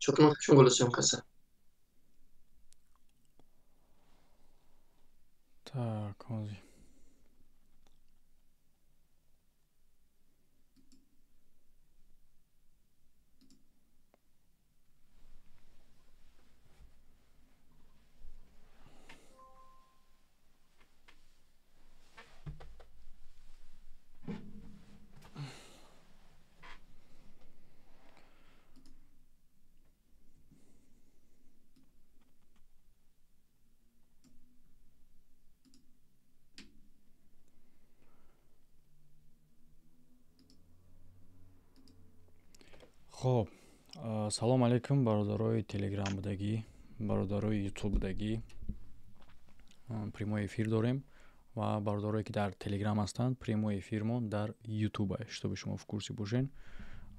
Çok mu kaçın golü kasa? Так, hozir. Xo'p, salom alaykum бародарои Telegram будагӣ, бародарои YouTube будагӣ. Прямой эфир дорем ва бародарое ки дар Telegram ҳастанд, прямой эфирмон дар YouTube аст, чтобы шумо в курсе бошен.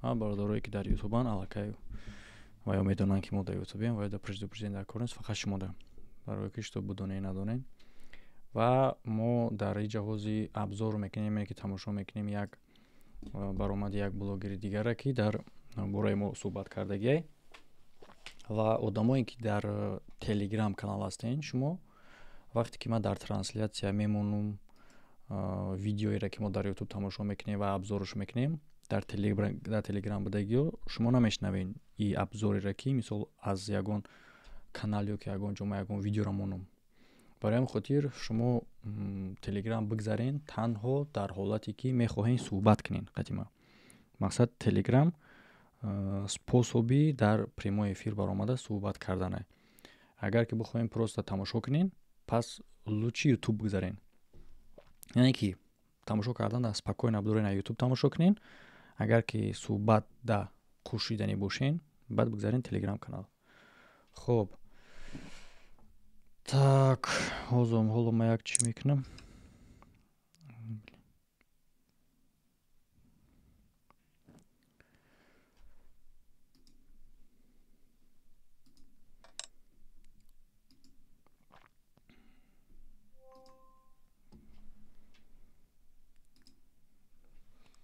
Ва бародарое ки дар YouTube-ан аллакай ва ё медонанд ки мо дар YouTube-ем ва ё дар предупреждение дар кор нест, фақат шумо дар барое ки чтобы будонед надонед. Ва мо дар ҷаҳози абзор мекунем, ки тамошо мекунем як баромади як блогери дигара ки дар бораи мо суҳбат кардагиай. Ва одамое ки дар Telegram канал ҳастен, шумо вақте ки ман дар трансляция мемонум видеоеро ки мо дар YouTube тамошо мекунем ва абзораш мекунем, дар Telegram будагиё шумо намешнавен и абзореро ки мисол аз ягон канал ё ки ягон ҷома ягон видеоро монум. барои ҳамин хотир шумо Telegram бигзарен танҳо дар ҳолате ки мехоҳен суҳбат кунен. қадима мақсад Telegram способи дар прямой эфир баромада суҳбат кардан аст. Агар ки бихоҳем просто тамошо кунен, пас лучи YouTube бигзарен. яъне ки тамошо кардан спокойно бдорен на YouTube тамошо кунен. агар ки суҳбат да кушидани бошен, баъд бигзарен Telegram канал. хуб, так, ҳоло ма як чӣ мекунам.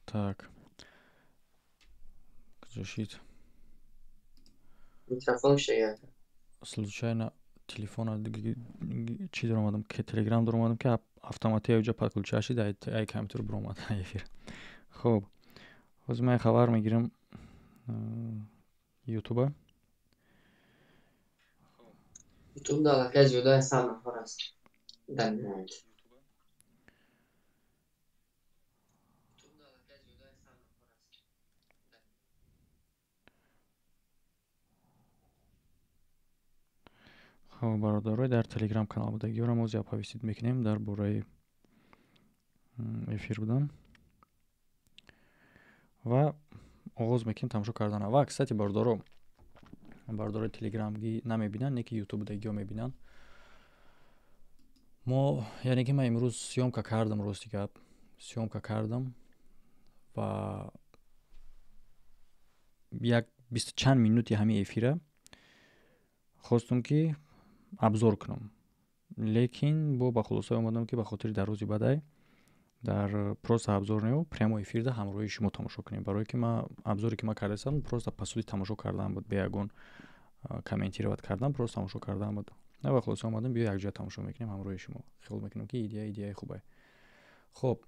Так, разрешить. Mikrofon şey ya. Случайно телефона чӣ дар омадам, ки Telegram дар омадам, ки автоматия ҷа подключа шид, ай компютер биромад эфир. Хуб, ҳозир ман хабар мегирам YouTube. YouTube da alakay ziyode hesab nafar است. در نهایت. хуб, бародарои дар Telegram канал будагиёро мо зиёпависид мекунем дар бораи эфир будан ва оғоз мекунем тамошо кардан. Ва кстати бародаро Telegram ги намебинанд, не ки YouTube будагиё мебинанд. мо яъне ки ман имрӯз сёмка кардам, рости гап сёмка кардам ва як 20 чанд минути ҳамин эфира хостум ки абзор кунам, лекин бо ба хулосае омадам ки ба хотири дар рӯзи баъдай дар просто абзор нео прямо эфирда ҳамроҳи шумо тамошо кунем. барое ки ман абзоре ки ман кардастам просто пасуди тамошо кардан буд, бе ягон комментировать кардан, просто тамошо кардан буд. ба хулосае омадам биё якҷоя тамошо мекунем ҳамроҳи шумо. хиёл мекунам ки идеяи хуб аст. хуб,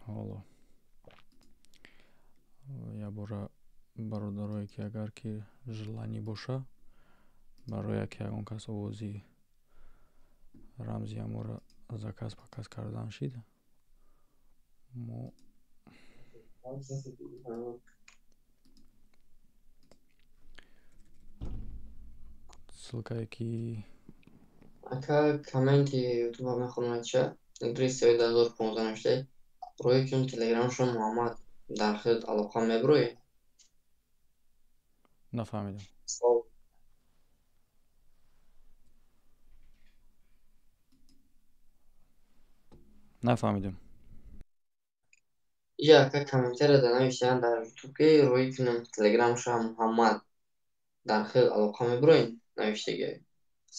ҳоло як бора бародарое ки агар ки желанӣ боша барои ки ягон кас овози рамзи амора заказ показ кардан шид, мо ссылкае ки Aka комменти YouTube мехонад ча. 2015 نوشته روی کن تلگرامشون محمد در خود علاقه مبروی нафаҳмидам. нафаҳмидам. یا aka комментария да навиштан дар YouTube ки روی کنم تلگرامشون محمد در خود علاقه مبروی навиштаги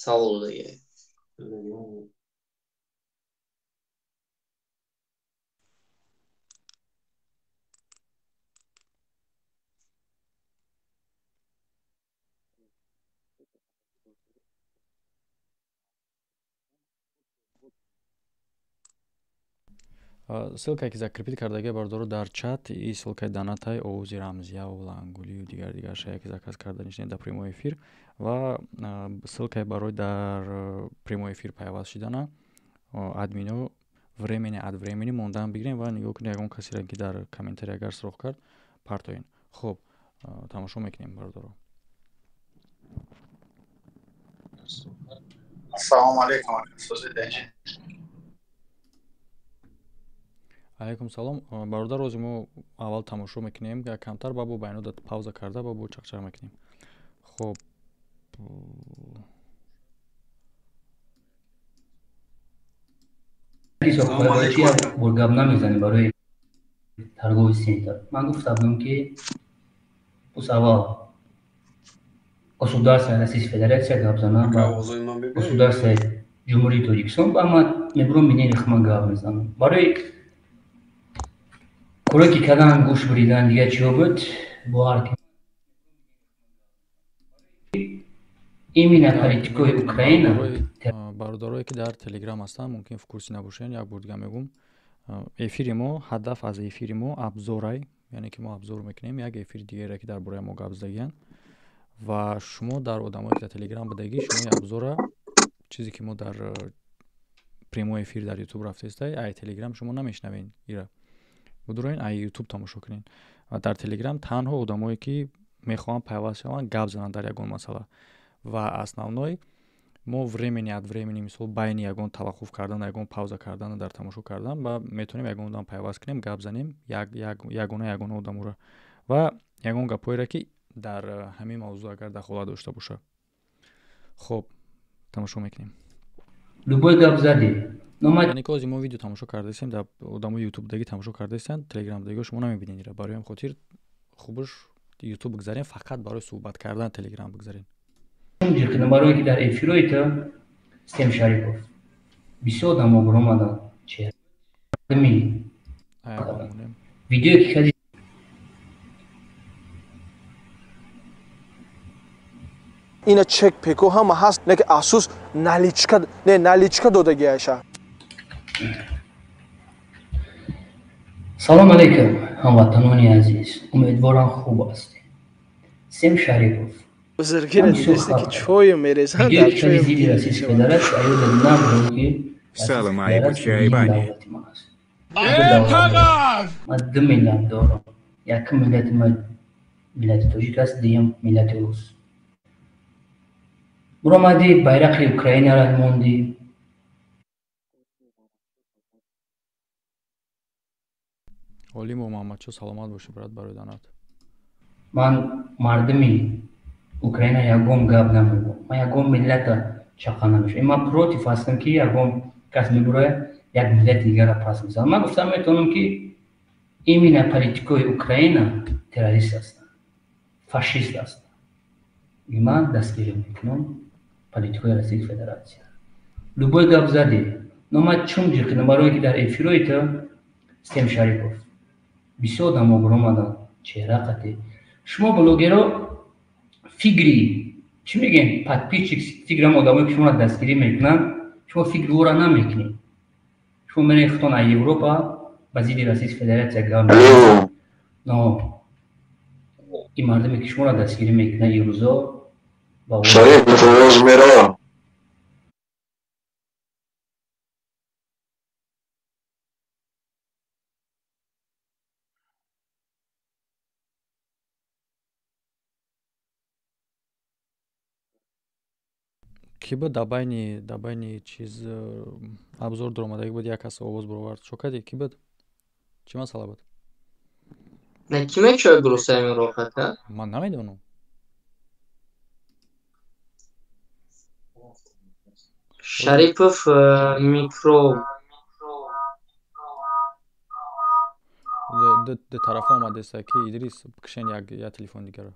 савол даги. ссылкае ки закрепит кардагиа бардору дар чат и ссылкаи донатай овози рамзияву лангулию дигар шая ки заказ карданишне дар прямой эфир ва ссылкаи барои дар прямой эфир пайваст шидана админо времени ад времени мондан бигирем ва нигоҳ кунед ягон касиро ки дар комментарий агар суроғ кард партоен. Хуб, тамошо мекунем бардору. Ассалому алейкум. алейкум салом. Бародар рози мо аввал тамошо мекунем, камтар бабу байнуда пауза карда бабу чақчақ мекунем. Хуб. گرگاب نمیزنی برای ترگوی سنتر. من گفتم که اول государство Российской Федерации габзана государство Джумҳурии Тоҷикистон ба ма мебурам минени хма гап мезанам. Барои кӯре ки кардан гӯш биридан дига чиё буд бо ҳар именно политикои Украина бародарое ки дар телеграм ҳастанд мумкин курсӣ набошен як бор дига мегӯм эфири мо ҳадаф аз эфири мо абзорай яъне ки мо абзор мекунем як эфири дигере ки дар бораи мо гап задагиянд ва шумо дар одамое ки дар телеграм будагӣ шумо абзора чизе ки мо дар прямой эфир дар ютуб рафтаистай ай телеграм шумо намешнавен ира будуроин ай ютуб тамошо кунен ва дар телеграм танҳо одамое ки мехоҳанд пайваст шаванд гап зананд дар ягон масъала ва основной мо времени ад времени мисол байни ягон таваққуф кардан ягон пауза кардан дар тамошо кардан ва метавонем ягон одам пайваст кунем гап занем ягона одамора ва ягон гапоеро ки дар ҳамин мавзӯъ агар дахолат дошта боша. Хуб, тамошо мекунем. Любой гап зади. Яъне ки мо видео тамошо кардастем дар одамои ютуб дагӣ тамошо кардастанд телеграм дагӣ шумо намебинед ира барои ҳам хотир хубаш ютуб бигзарем фақат барои суҳбат кардан телеграм бигзарем. Барои ки дар эфирои то Систем Шарипов бисёр одамҳо биромаданд чи видео ки кади ина чек пеку ҳама ҳаст неки асус наличка додагиаша. салом алейкум ҳамватанони азиз, умедворам хуб ҳастед. Систем Шарипов бузургина дидесте ки чойу мерезанд дар чойу зиди Российской Федерации аёдам набудам ки Салом алейкум чайбани. ман 2 миллат дорам. Якум миллати ман миллати тоҷик аст, дуюм миллати рус. буромадӣ байрақи Украинаро мондӣ. Олимо Муҳаммадчо саломат бошӣ брат барои донат. Ман мардуми Украина ягон гап намегӯям. Ман ягон миллата чақа намешавам. Ман против ҳастам ки ягон кас мебурояд як миллати дигарро пас мезанад. Ман гуфтам метавонам ки именно политикои Украина террорист ҳастанд, фашист ҳастанд. Ман дастгирӣ мекунам политикои Российской Федерации. Любой гап зади. Но ман чун ҷир кунам барои ки дар эфирои то Систем Шарипов бисёр одамҳо биромаданд чеҳрақати шумо блогеро фигри чӣ мегӯем подписчик фиграм одамое ки шуморо дастгирӣ мекунанд шумо фигрора намекунед. шумо меред хутон аз Европа ба зидди Российской Федерация гап мекунед. но ин мардуме ки шуморо дастгирӣ мекунад ин рӯзо ба Шарипов овоз меро. ки буд дар байни чиз абзор даромадагӣ буд як кас овоз баровард шокади ки буд чӣ масъала буд Не ки мечавад гурусаи мурофиа кард? ман намедонам. Шарипов микро ду тарафа омадеста ки Идрис бикишен як телефон дигаро.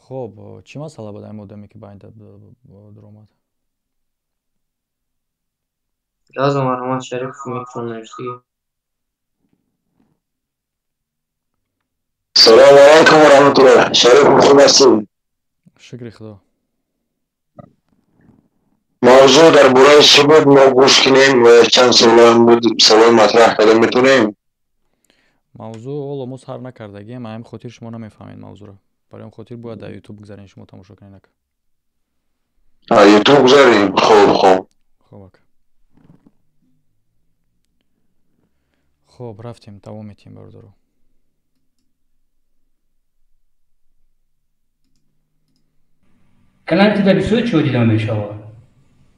хуб чӣ масъала буд ин одаме ки байнда дуромад? яза марҳамат Шарипов микро навиштаги. Салом алейкум ва раҳматуллоҳ. Шарипов хуб ҳастӣ? Шукри Худо. Ман موضوع درباره چی بود ما گوش کنیم و چند سوال مطرح کردن میتونیم. мавзӯъ ҳоло мо сар накардагем ҳамин хотир шумо намефаҳмед мавзӯъро барои ҳамин хотир бояд дар ютуб гузарен шумо тамошо кунед ака ютуб گذاریم. خوب хуб ака хуб рафтем давом метем бародаро Канал телевизион чего дида мешава?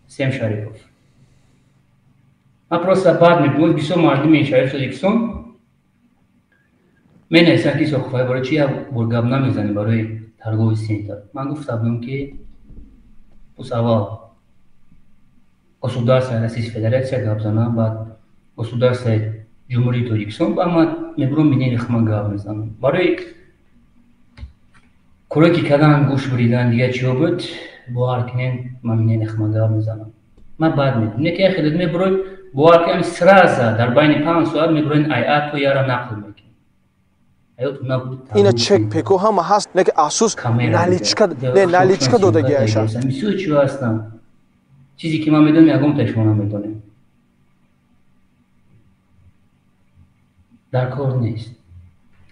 Сем Шарипов. А просто بعد میگم بیشتر مردم شریف شده کسان من اصلا کی سخفای برای چی برگاب نمیزنی برای ترگوی سینتر من گفتم بودم که اول государство Российской Федерации габзана بعد государство Джумҳурии Тоҷикистон ба ман мебурам мине рихма гап мезанам барои кӯре ки кадан гӯш буридан дига чиё буд бовар кинен ман мине рихма гап мезанам ман бад медонам не ки яхе дад мебурой бовар кинам сразу дар байни 5 соат мебуроин айат то яра нақл мекунем اینا چک پیکو هم هست نه که اساس نالیچکا دادگی هاشن میسو چی هستن چیزی که من میدونم یکم تا شما نمیدونم در کار نیست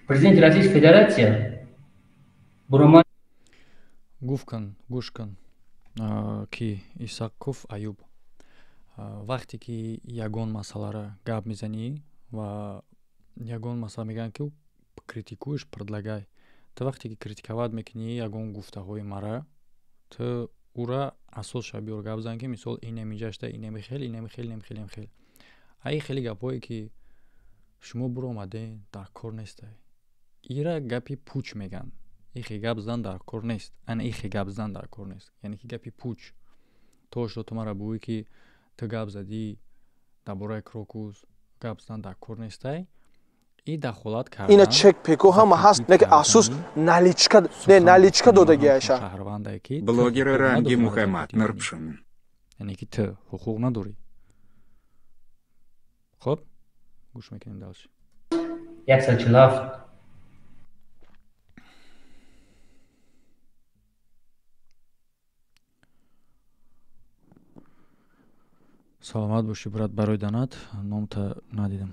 президент Российской Федерации бурма гуш кун ки Исаков Аюб вақте ки ягон масъаларо гап мезанӣ ва ягон масъала мегӯянд ки критикуеш предлагай ту вақте ки критиковат мекунӣ ягон гуфтаҳои мара ту ура асос шабиёр гап зан ки мисол инем инҷашта инем хел ай хеле гапое ки шумо буромаден дар кор нестай ира гапи пуч меган ихе гап зан дар кор нест ана ихе гап зан дар кор нест яъне ки гапи пуч то шо ту мара бигӯӣ ки ту гап задӣ дар бораи крокус гап зан дар кор нестай и дахолат кардан اینا چک پیکو هم هست نه که اساس نالیچکا دادگی هاشن шаҳрвандае ки блогер ранги Мухаммад Нурпшин яъне ки ту ҳуқуқ надорӣ хуб гӯш мекунем далши 147 саломат бошӣ брат барои данат номта надидам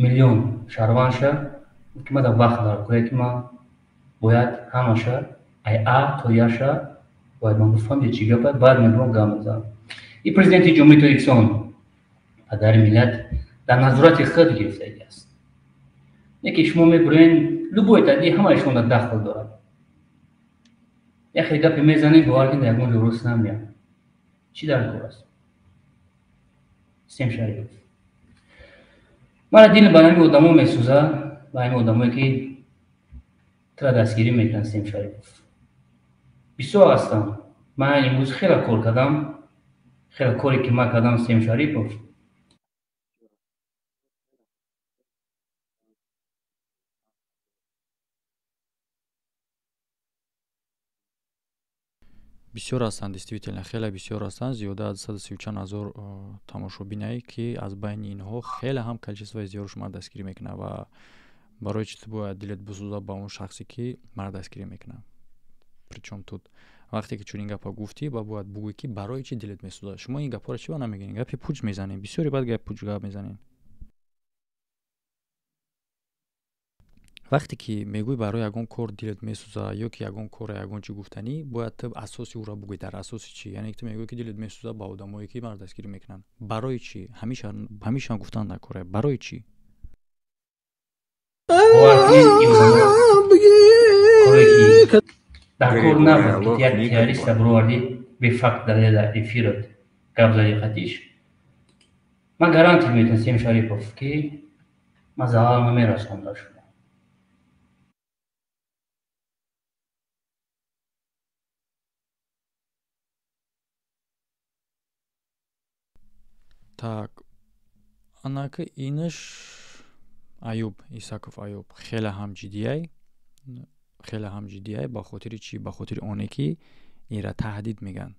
миллион шаҳрвандша ки ма дар вақт дар кӯре ки ма бояд ҳамаша ай а то яша бояд ман гуфтам чӣ гапа баъд мебурам гап мезанам и президенти ҷумҳурии Тоҷикистон падари миллат дар назорати худ гирифтагӣ аст не ки шумо мебурен любой тади ҳамаашон дар дахл дорад яхе гапе мезанем бовар кин дар ягон ҷо руст намеям чӣ дар кор аст Сем Шарипов мана дил ба ҳамин одамо месӯзад ба ҳамин одамое ки тура дастгирӣ мекунанд Сем Шарипов бисёр ҳастанд ман имрӯз хеле кор кардам хеле коре ки ман кардам Сем Шарипов бисёр ҳастанд действительно хеле бисёр ҳастанд зиёда аз 134 000 тамошобинае ки аз байни инҳо хеле ҳам количествои зиёд шумо дастгирӣ мекунад ва барои чӣ ту бояд дилет бисӯзад ба он шахсе ки мара дастгирӣ мекунад причём тут вақте ки чунин гапа гуфтӣ ба бояд бугӯӣ ки барои чӣ дилет месӯзад шумо ин гапҳоро чӣ ба намегӯед гапи пуч мезанед бисёри бад гапи пуч гап мезанед вақте ки мегӯй барои ягон кор дилет месӯзад ё ки ягон кора ягон чӣ гуфтанӣ бояд ту асоси уро бугӯй дар асоси чӣ яъне ки ту мегӯй ки дилет месӯзад ба одамое ки мара дастгирӣ мекунанд барои чӣ ҳамеша гуфтан дар кора барои чӣ дар кор набуд ки як террориста бировардӣ бефакт даледа эфирот гап зади хатиш ман гарантӣ метавонам Сем Шарипов ки ман залал намерасонам дар шумо так анака инаш Аюб Исаков Аюб хеле ҳам ҷиддиай ба хотири чӣ ба хотири оне ки ایرا تهدید میگن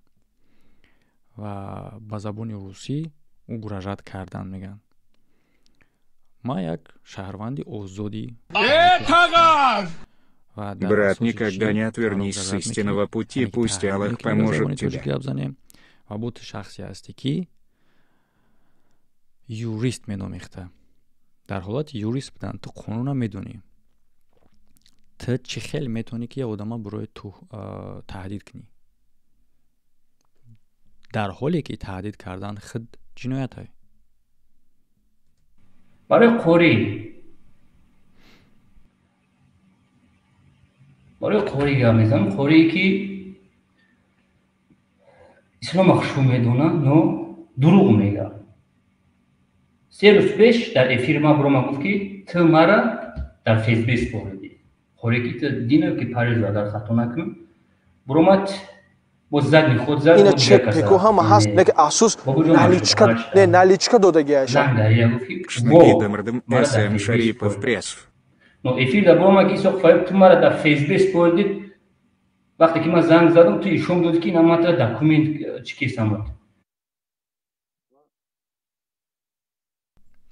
و با زبان روسی угрожать کردن میگن. ما یک شهروندی آزادی Брат, никогда не отвернись с истинного пути, пусть Аллах поможет тебе. و بود شخصی هستی که یوریست مینامیخته. در حالت یوریست بودن تو قانون هم میدونی. تو چی خیلی میتونی که یه آدم برای تو تهدید کنی. در حالی که تهدید کردن خود جنایت های. برای قوری گمیزم قوری که اسلام اخشو میدونه نو دروغ میگه. 3 روز پیش در افیر ما برو ما گفت که تو مرا در فیسبوک سپردی. خوری که تو دینه که پریز را در خطا نکن. برو مات بزد خود زد. اینا چک پیکو هم هست نگه اساس наличка додагиаш. Шнагидам СМ Шарипов пресс. Но افیر در برو ما که سوق فایل تو مرا در فیسبوک سپردی. وقتی که من زنگ زدم تو ایشون داد که نامت را دکومنت چی کیسامد.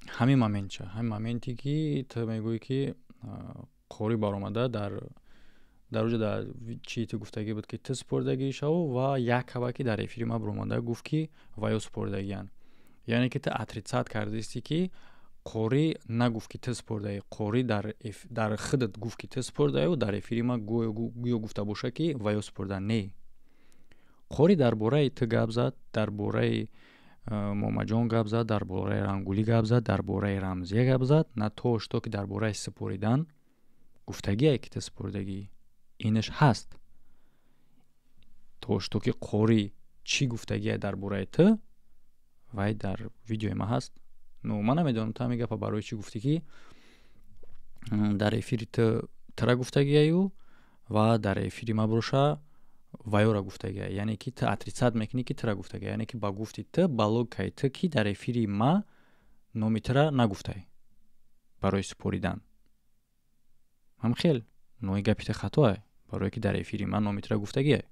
همین مومنتی که تو میگویی که قوری بار اومده در اوج در چی تو گفتگی بود که تو سپردگی شو و یک کبکی در افیر ما برومانده گفت که وایو سپردگیان. یعنی که تو اتریصات کردیستی که قوری نگفت که تو سپردگی. قوری در خودت گفت که تو سپردگی و در افیر ما گویا گفته باشه که وایو سپرده. نه. قوری در باره تو گپ زد، در باره مومجان گپ زد، در باره رنگولی گپ زد، در باره رمزیه گپ زد. نه توش تو که در باره سپریدن گفتگی که تو سپردگی اینش هست. توش تو که قوری چی گفتگی در باره تو وای در ویدیو ما هست. نو من نمیدونم تا میگه برای چی گفتی که در افیر تو ترا گفتگی و در افیر ما بروشه وایو را گفتگی. یعنی که تو اتریصات میکنی که ترا گفتگی. یعنی که با گفتی تو بالوگ که تو که در افیر ما نومی ترا نگفته برای سپریدن. هم خیل نوعی گپیت خطاه برای که در افیر من نومی ترا گفتگیه.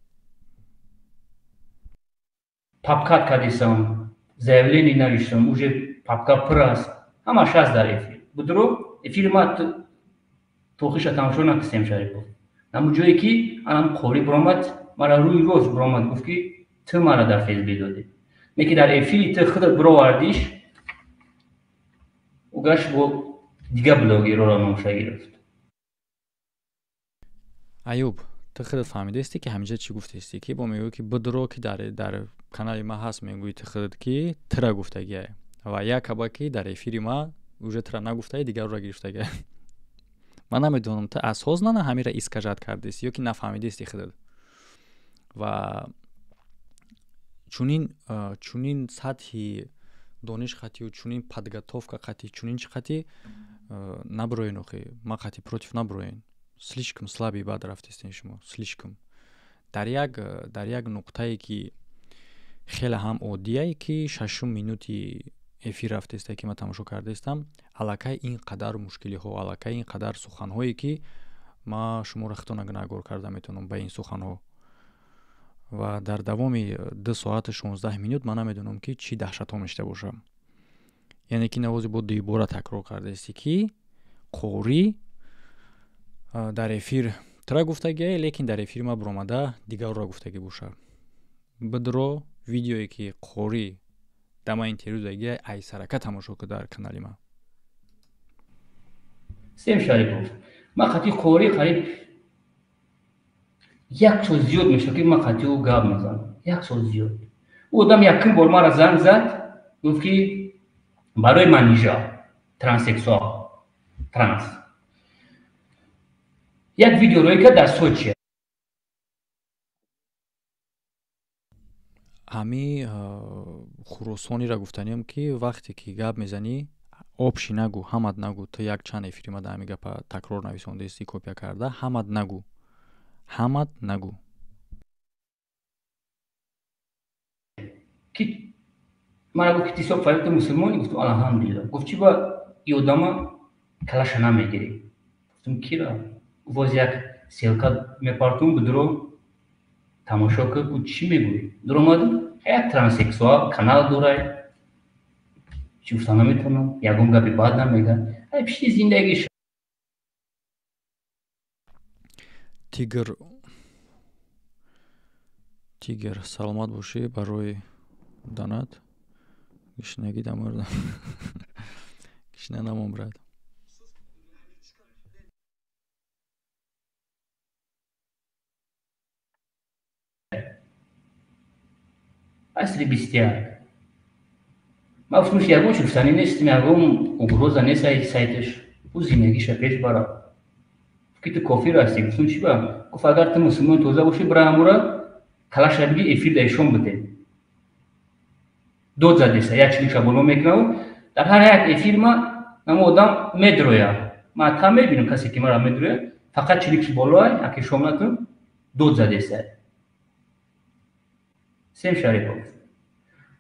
پاپکات کدیسم заявление навишем уже папка прас همش هست در افیر. بدرو افیر ما توخیش تماشا نکسیم شریفو. نمو جایی که الان قوری برامد مرا روی روز برامد گفت که تو مرا در فیسبوک دادی. میگه در افیری تو خودت برآوردیش و گاش با دیگه بلاگی رو را نامشه گرفت. ایوب تو خودت فهمیده استی که همینجا چی گفته استی که با میگوی که بدرو که در کانال ما هست میگوی تو خودت که ترا گفتگیه و یک کبا که در افیری ما اوجه ترا نگفته دیگر را گرفتگیه. من نمیدونم تو اساس نه همین را اسکاجات کرده استی یا که نفهمیده استی خودت. و چونین سطحی دانش خطی و چونین подготовка خطی چونین چی خطی наброен охи ма خطی против наброен слишком слабый бад рафтестин шумо слишком дар як нуқтае ки хеле ҳам оддие ки 6 минути эфир рафтесте ки ман тамошо кардестам аллакай ин қадар мушкилиҳо аллакай ин қадар суханҳое ки ма шуморо хитона нагор карда метавонам ба ин суханҳо و در دوامی 2 ساعت 16 минут من نمیدونم که چی دهشت ها میشته باشم. یعنی که نوازی با دیباره تکرار کرده استی که قوری در افیر ترا گفتگیه لیکن در افیر ما برامده دیگر را گفتگی باشه. بدرو ویدیویی که قوری دما اینترویو داگیه ای سرکت تماشا که در کانال ما. سیم شریفوف ما خطی قوری قریب 1 سال زیاد میشه که من خطی او گاب میزنم. 1 سال زیاد. او آدم یکم بار ما را زنگ زد گفت که برای من نیجا ترانسکسوال ترانس یک ویدیو روی که در سوچه همی خروسانی را گفتنیم که وقتی که گاب میزنی آبشی نگو همد نگو تو یک چند افیری ما در میگه پا تکرار نویسونده استی کپیا کرده همد نگو همد نگو کی من گفت تیسو فایت مسلمانی گفتم الحمدلله گفت چی با یوداما کلاش نمیگیری گفتم کی را گفت یک سیلکا میپارتون بدرو тамошо кард ӯ чӣ мегӯяд? дур омаду як транссексуал канал дорад, чӣ гуфта наметавонам, ягон гапи бад намегӯяд. ай пишти зиндагиш. тигр саломат бошӣ барои донат. гишнагӣ даморда гишна намон брат. Асри 21. Ма гуфтам ягон чӣ гуфтанӣ нестим, ягон угроза нест сайтиш. ӯ зиндагиша пеш барад. ки ту кофир ҳастӣ. гуфтам чӣ ба? гуфт агар ту мусулмони тоза бошӣ бирам калаша биги эфирда эшон биде. дод задеса як чиликша боло мекунаву дар ҳар як эфир ма намо одам медроя. ма та мебинам касе ки мара медроя, фақат чиликш болоай, як эшон накун, дод задеса. Сем Шарипов.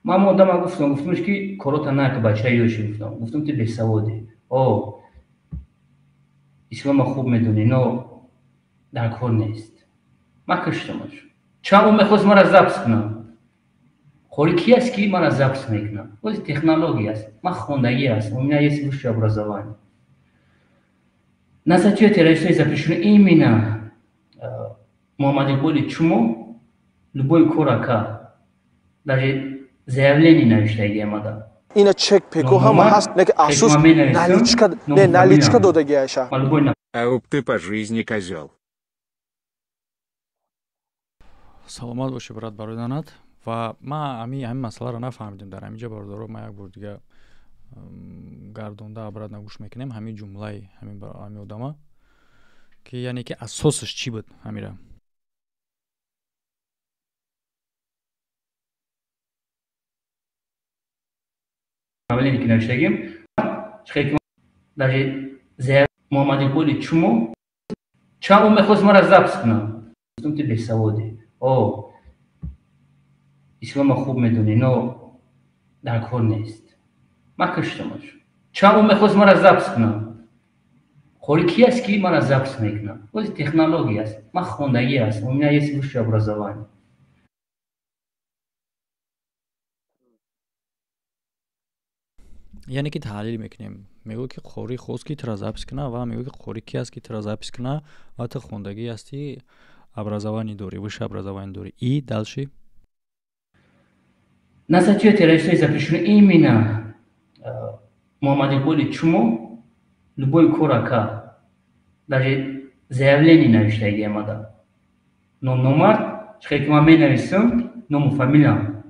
Мама одама гуфтамш ки корота нака бача ёши гуфтам. гуфтам ту бесаводӣ. ислома хуб медонӣ, но дар кор нест. Ма каштамаш. Чанд он мехост мара запис кунам. Хори ки аст ки мара запис мекунам? Ози технология аст. Ма хондагӣ аст. У меня есть высшее образование. На статью террористов запрещено именно Муҳаммад Иқболи Чумо любой корака даже заявление навиштаги амада. Ина чек пеку ҳама ҳаст, неки афсус наличка додаги аша. А об ты по жизни козел. Саломат боши брат барои донат. ва ма ҳамин масъаларо нафаҳмидем дар ҳаминҷа бародаро. ма як бор дига гардонда обратно гӯш мекунем ҳамин ҷумлаи ҳамин одама ки яъне ки асосаш чӣ буд ҳамира. Аввалини ки навиштагим даже Муҳаммад Иқболи Чумо чанд он мехост мара запис кунам. гуфтам ту бесаводӣ. ислома хуб медонӣ, но дар кор нест. Ма каштамаш. Чанд он мехост мара запис кунам. хори ки аст ки мара запис мекунам? Ози технология аст. Ма хондагӣ аст. У меня есть высшее образование. яъне ки таҳлил мекунем. мегӯ ки қори хост ки тра запис куна ва мегӯ ки қори ки аст ки тра запис куна ва ту хондагӣ ҳастӣ, образование дорӣ, высшее образование дорӣ. И дальше На статью террористов запрещено именно Муҳаммад Иқболи Чумо любой корака даже заявление навиштаги амада. Но номер чихе ки ман менависам, ному фамилиям.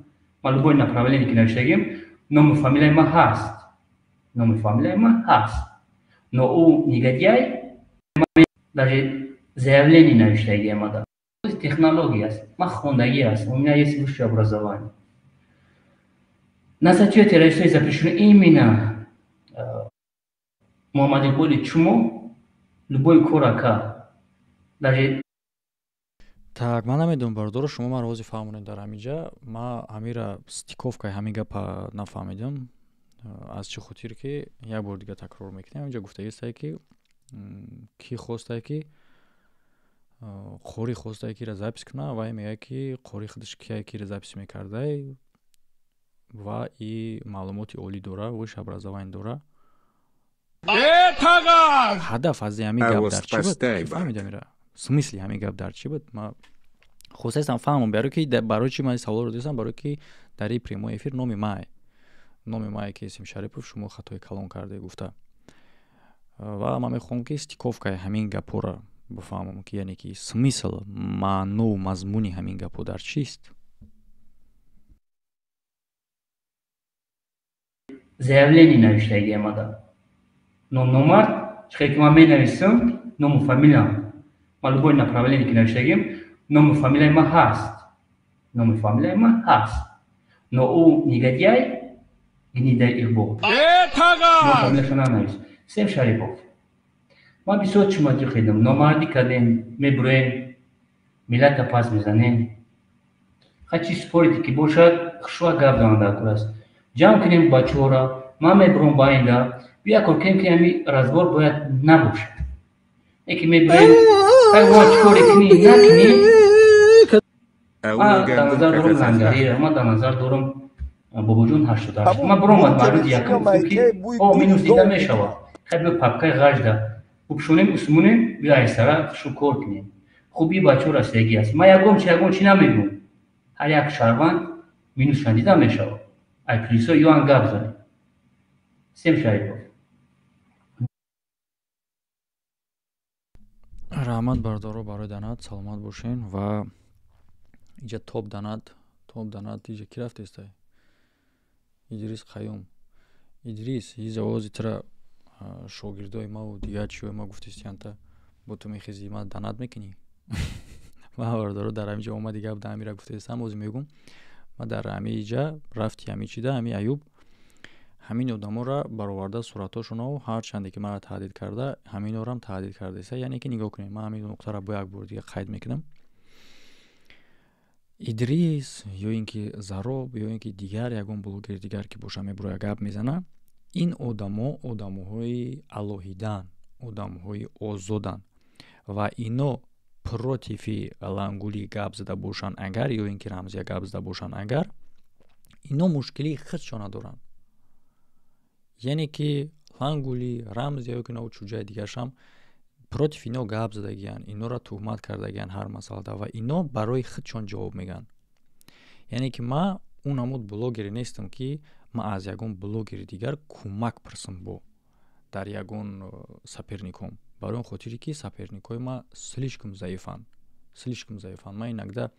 Ма любой направление ки навиштагим, ному фамилияи ман ҳаст. Номи фамилияи ман ҳаст. Но ӯ негодяй даже заявление навиштаги амада. Ози технология аст. Ма хондагӣ аст. У меня есть высшее образование. На статью террористов запрещено именно Муҳаммад Иқболи Чумо любой корака даже. Так, ман намедонам бародаро шумо маро ҳозир фаҳмонед дар ҳаминҷа. ма ҳамира стиковкаи ҳамин гапа нафаҳмидам. аз чӣ хотир ки як бор дига такрор мекунем. инҷа гуфтагистае ки хостае ки қори хостае киро запис куна вай мегӯяд ки қори худаш кияе киро запис мекардай ва и маълумоти олӣ дора, высшее образование дора. ҳадаф аз ҳамин гап дар чӣ буд? фаҳмидам ира. смисли ҳамин гап дар чӣ буд? ма хостастам фаҳмам барои чӣ ман саволро дидам, барои ки дар ин прямой эфир номи мае ки Сим Шарипов шумо хатои калон карде гуфта. ва ман мехоҳам ки стиковкаи ҳамин гапҳоро бифаҳмам ки яъне ки смисл, маъну, мазмуни ҳамин гапҳо дар чист. Заявление навиштаги амада. Но номер чихе ки ман менависам, ному фамилиям. Ма любой направление ки навиштагим, номи фамилияи ман ҳаст. Номи фамилияи ман ҳаст. Но ӯ негодяй гнидай Иқбол. фамилияшо нанавис. Сем Шарипов. Ман бисёр чумаҷӣ хедам. номардӣ кардем, мебурем, миллата пас мезанем. ҳачи спорите ки бошад, хушва гап занада кураст. ҷамъ кунем бачаҳоро, ман мебурам ба оинда, бия кор кунем ки ҳамин разбор бояд набошад. не ки мебурем хайвон чикоре кунӣ накунӣ. من در نظر دارم لنگری، من در نظر دارم بابا جون 88. من برام معروض یکم گفتم که مینوس دیده میشود. خیلی پاپکای غاج ده. بپشونیم اسمونه بیا این طرف شو کار کنیم. خوبی بچه رسیدگی است. من یکم چی نمیگم. هر یک شهروند مینوس شدیده میشود. ای پلیسا یو انگاب زنی. سیم شریف. раҳмат бардоро барои данат, саломат бошен ва иҷа топ данат иҷа ки рафтестай? Идрис Қаюм. Идрис, ҳиз овози тира шогирдои маву дигар чиҳои ма гуфтистиянта бо ту мехизи ма данат мекунӣ? Ма бардоро дар ҳамиҷа омади гап да ҳамира гуфтестам ози мегум. Ма дар ҳамиҷа рафти ҳами чида ҳами Аюб ҳамин одаморо бароварда суратошонро ҳарчанде ки мара таҳдид карда ҳаминорам таҳдид кардаиста. яъне ки нигоҳ кунед, ман ҳамин нуқтаро бо як бор дига қайд мекунам. Идрис ё ин ки Зароб ё ин ки дигар ягон блогери дигар ки боша мебуроя гап мезана, ин одамоҳои алоҳидан, одамҳои озоданд ва ино против лангулӣ гап зада бошанд агар ё ин ки рамзия гап зада бошанд агар ино мушкилии худшон надоранд. яъне ки лангули рамзия ё ки наву чуҷаи дигаршам против ино гап задагиян, иноро туҳмат кардагиян ҳар масъалада ва ино барои худшон ҷавоб мегӯянд. яъне ки ма он ҳамуд блогере нестам ки ма аз ягон блогери дигар кӯмак пурсам бо дар ягон саперником, барои он хотире ки саперникҳои ма слишком заифанд. Ма инакда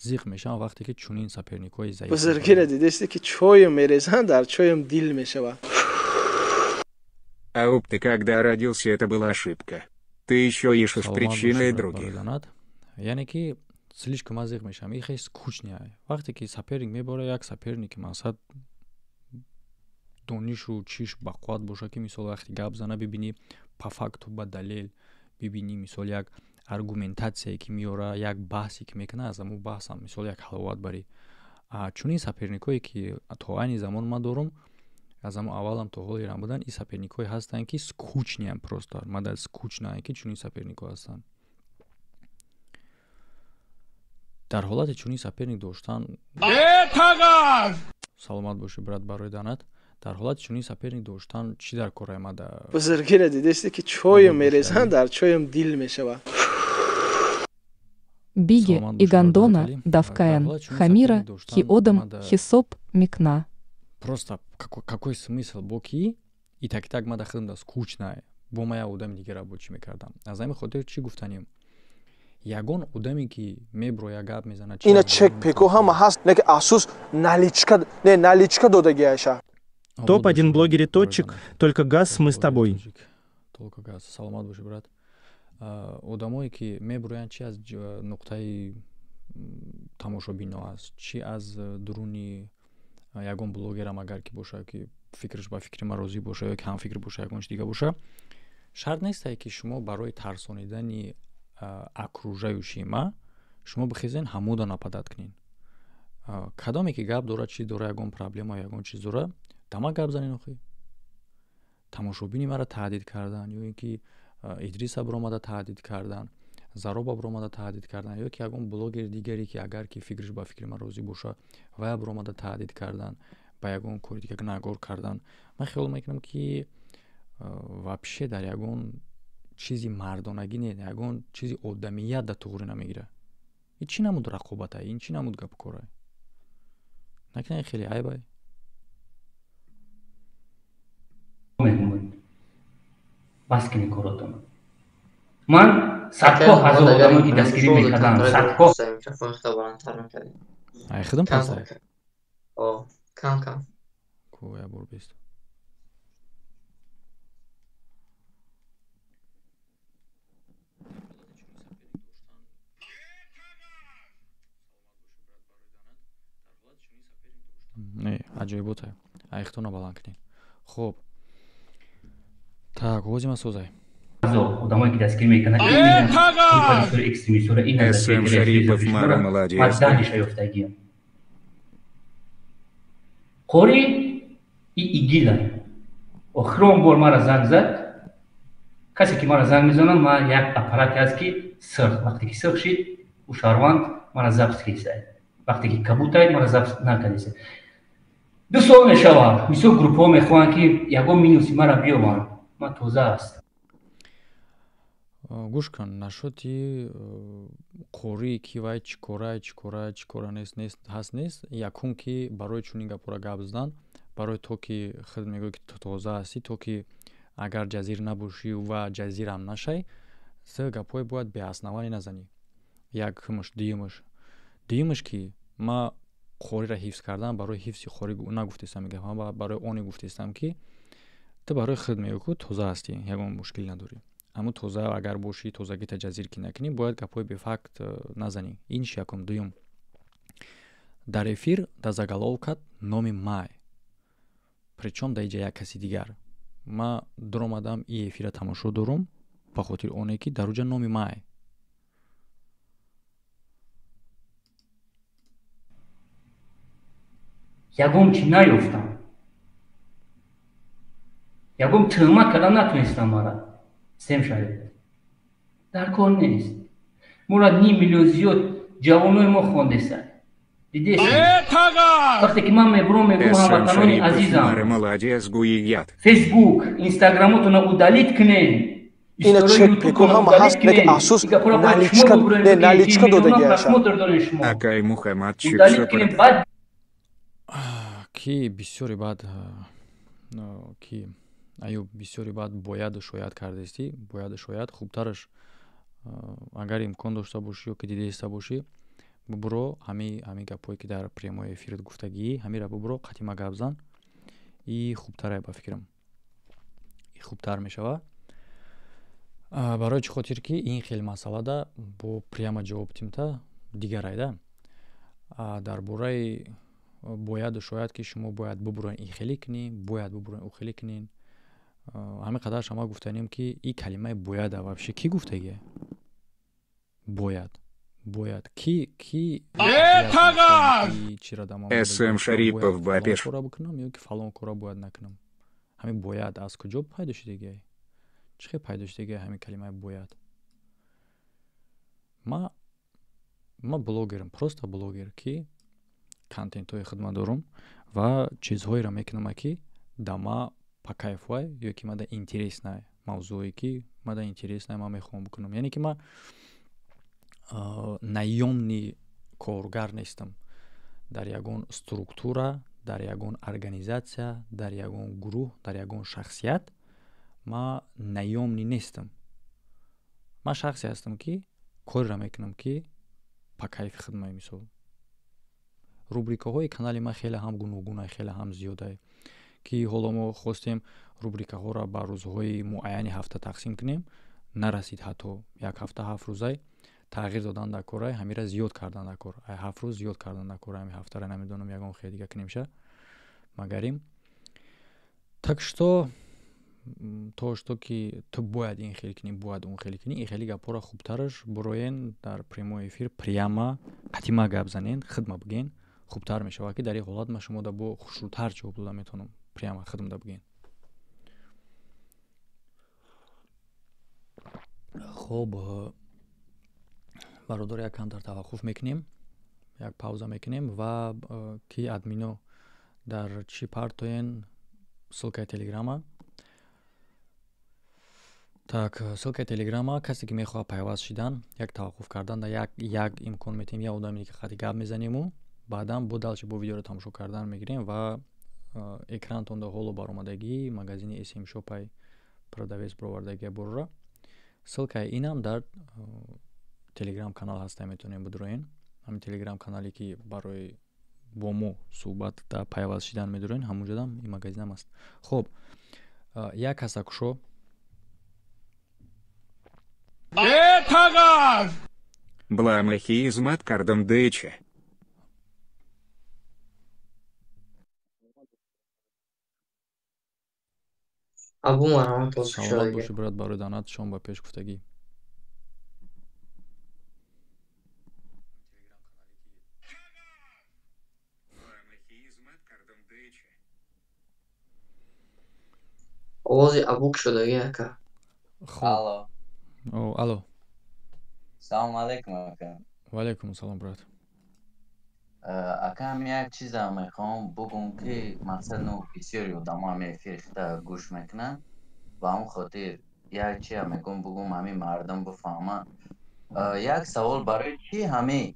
зиқ мешавам вақте ки чунин саперникҳои заиф. бузургиро дидисти ки чойм мерезанд, дар чойм дил мешавад. Ауп, ты когда родился, это была ошибка. Ты еще ищешь причины других. яъне ки слишком аз зиқ мешавам. ин хеле скучне. вақте ки саперник мебора як саперник мақсад донишу чиш ба қувват боша ки мисол вақти гап зана бибини по факту ба далел бибини мисол як аргументатсияе ки меора, як баҳсе ки мекуна, аз аму баҳсам мисол як ҳаловат барӣ. чунин саперникҳое ки то айни замон ма дорум, аз аму аввалам то ҳол иран буданд, ин саперникҳое ҳастанд ки скучниянд просто. мадар скучнае ки чунин саперникҳо ҳастанд. дар ҳолати чунин саперник доштан саломат боши брат барои данат. дар ҳолати чунин саперник доштан чӣ дар кор омада? бузургиро дидисти ки чойм мерезанд, дар чойм дил мешавад. Биги и Гандона Давкаян Хамира Хиодам Хисоп Микна. Просто какой смысл бо ки и так ма дахилам да скучнае бо ма як одами дигара бо чӣ мекардам. аз ҳамин хотир чӣ гуфтанем, ягон одаме ки меброя гап мезана ина чек пеку ҳама ҳаст, не ки асус наличка додагиаша. Топ-1 блогере точек, только газ, мы с тобой. Только газ. Саломат боши брат. одамое ки меброянд чи аз нуқтаи тамошобино аст, чи аз дуруни ягон блогерам агар ки боша ки фикраш ба фикри ма розӣ боша ё ки ҳамфикр боша ягон чи дига боша, шарт нестае ки шумо барои тарсонидани окружающие ма шумо бихезен ҳамуда нападат кунед. кадоме ки гап дора, чи дора ягон проблема ягон чиз дора, дама гап занед. охи тамошобини мара таҳдид кардан ё ин ки Идриса биромада таҳдид кардан, Зароба биромада таҳдид кардан ё ки ягон блогери дигаре ки агар ки фикраш ба фикри ма розӣ боша вая биромада таҳдид кардан, ба ягон кори дига нагор кардан. ман хиёл мекунам ки вообще дар ягон чизи мардонагӣ не, ягон чизи одамият да туғри намегира. ин чӣ намуд рақобатае, ин чӣ намуд гапкорае? накина хеле айбай. баскини коротам. ман садҳо ҳазор одамро ки дастгирӣ мекардам, садҳо айхидам пастай. кам ку я бор бест. не аҷоиботае. айхтона баланд кунед. хуб так овози ман созай. одамое ки дастгирӣ мекарданд экстремистора ин СМ Шарипов Мара молодец. даниша ёфтагиам. қори и игила охирон бор мара занг зад. касе ки мара занг мезанад, ма як аппарате аст ки сирх, вақте ки сирх шид у шаҳрванд مرا ضبط کردید. وقتی که قبول دارید مرا ضبط نکردید. 2 سال میشود میسو گروپ ها میخوان که یگو مینوسی مرا بیاورن. من توزه است. گوش کن نشدی قوری کی وای چیکورا نیست якум ки барои чунин гапора гап здан барои то ки худ мегӯй ки тоза ҳастӣ то ки агар ҷазир набошӣ ва ҷазирам нашай се гапҳое бояд беаснаване назанӣ якмш дуюмш ки ма қориро ҳифз кардан барои ҳифзи қори нагуфтистам мегӯям барои оне гуфтистам ки ту барои худ мегӯй ки тоза ҳастӣ ягон мушкил надорӣ аммо тоза агар бошӣ тозагита ҷазир ки накунӣ бояд гапҳои бефакт назанӣ инш якум дуюм дар эфир да заголовкат номи май причём да иҷа як каси дигар ма дуромадам и эфира тамошо дорум ба хотири оне ки дар уҷа номи май ягон чи наёфтам ягон тӯҳмат кардан натунистам мара сем шариф дар кор нест моро 2 миллион зиёд ҷавонои мо хондеса дидест вақте ки ман мебурам мегӯям ҳамватанони азизам фейсбук инстаграмотона удалит кунед ина чек пеку ҳама ҳаст лек афсус наличка додагиаша Акай Мухаммад чик ки бисёри бад ки аюб бисёри бад бояду шояд кардестӣ бояду шояд хубтараш агар имкон дошта бошӣ ё ки дидеста бошӣ бубуро ҳами гапҳое ки дар прямои эфират гуфтагӣ ҳамира бубуро қатима гап зан и хубтарае ба фикрам и хубтар мешава барои чӣ хотир ки ин хел масъалада бо прямо ҷавоб тимта дигарайда дар бораи бояду шояд ки шумо бояд бубуроин и хеле кунин бояд бубуроин у хеле кунин ҳамин қадар шама гуфтанем ки и калимаи бояда вообще ки гуфтагия бояд ки СМ Шарипов бапеш кора бикунам ё ки фалон кора бояд накунам ҳамин бояд аз куҷо пайдо шудагия чӣ хел пайдо шудагия ҳамин калимаи бояд ма блогерам просто блогер ки контентҳои хидмат дорум ва чизҳоеро мекунам ки да ма по кайфвай ё ки мада интересная мавзӯе ки мада интересная ма мехоҳам бикунам яъне ки ма наёмни коргар нестам дар ягон структура дар ягон организация дар ягон гурӯҳ дар ягон шахсият ма наёмни нестам ма шахсе ҳастам ки кореро мекунам ки по кайфи хидмаи мисол рубрикаҳои канали ма хеле ҳам гуногуна хеле ҳам зиёда ки ҳоло мо хостем рубрикаҳоро ба рӯзҳои муайяни ҳафта тақсим кунем нарасид ҳатто як ҳафта 7 рӯзай тағйир додан дар кора ҳамира зиёд кардан дар кор 7 рӯз зиёд кардан дар кора ҳами ҳафтара намедонам ягон хел дига кунемша магарим так что то что ки ту бояд ин хел кунӣ бояд он хел кунӣ ин хели гапҳоро хубтараш буроен дар прямои эфир прямо қатима гап занен хидма биген хубтар мешавад ки дар ин ҳолат ма шумода бо хушрӯтар ҷавоб дода метавонам прямо хидмада биген хоб бародор як камтар таваққуф мекунем як пауза мекунем ва ки админо дар чӣ партоен ссилкаи телеграма так ссилкаи телеграма касе ки мехоҳад пайваст шидан як таваққуф кардан дар як имкон метем як одаме ки хати гап мезанему баъдан бо далчи бо видеоро тамошо кардан мегирем ва экранатонда ҳоло баромадагии магазини SM Shop-ай продавец бировардагия борра ссилкаи инам дар телеграм канал ҳаста метавонем бидроен ҳамин телеграм канале ки барои бо мо суҳбат да пайваст шидан медороен ҳамунҷадам ин магазинам аст хуб як касакушо Бламахи измат кардам дэче абу марҳамат саломат боши брат барои данат шом ба пеш гуфтагӣ овози абук шудаги ака Алло. алло Салом алейкум ака. و علیکم السلام برات. اکا هم یک چیز هم میخوام بگم که مقصد نو بسیاری آدم همه فیخته گوش میکنن و همون خاطر یک چی هم میگم بگم همه مردم بفهمن. یک سوال برای چی همه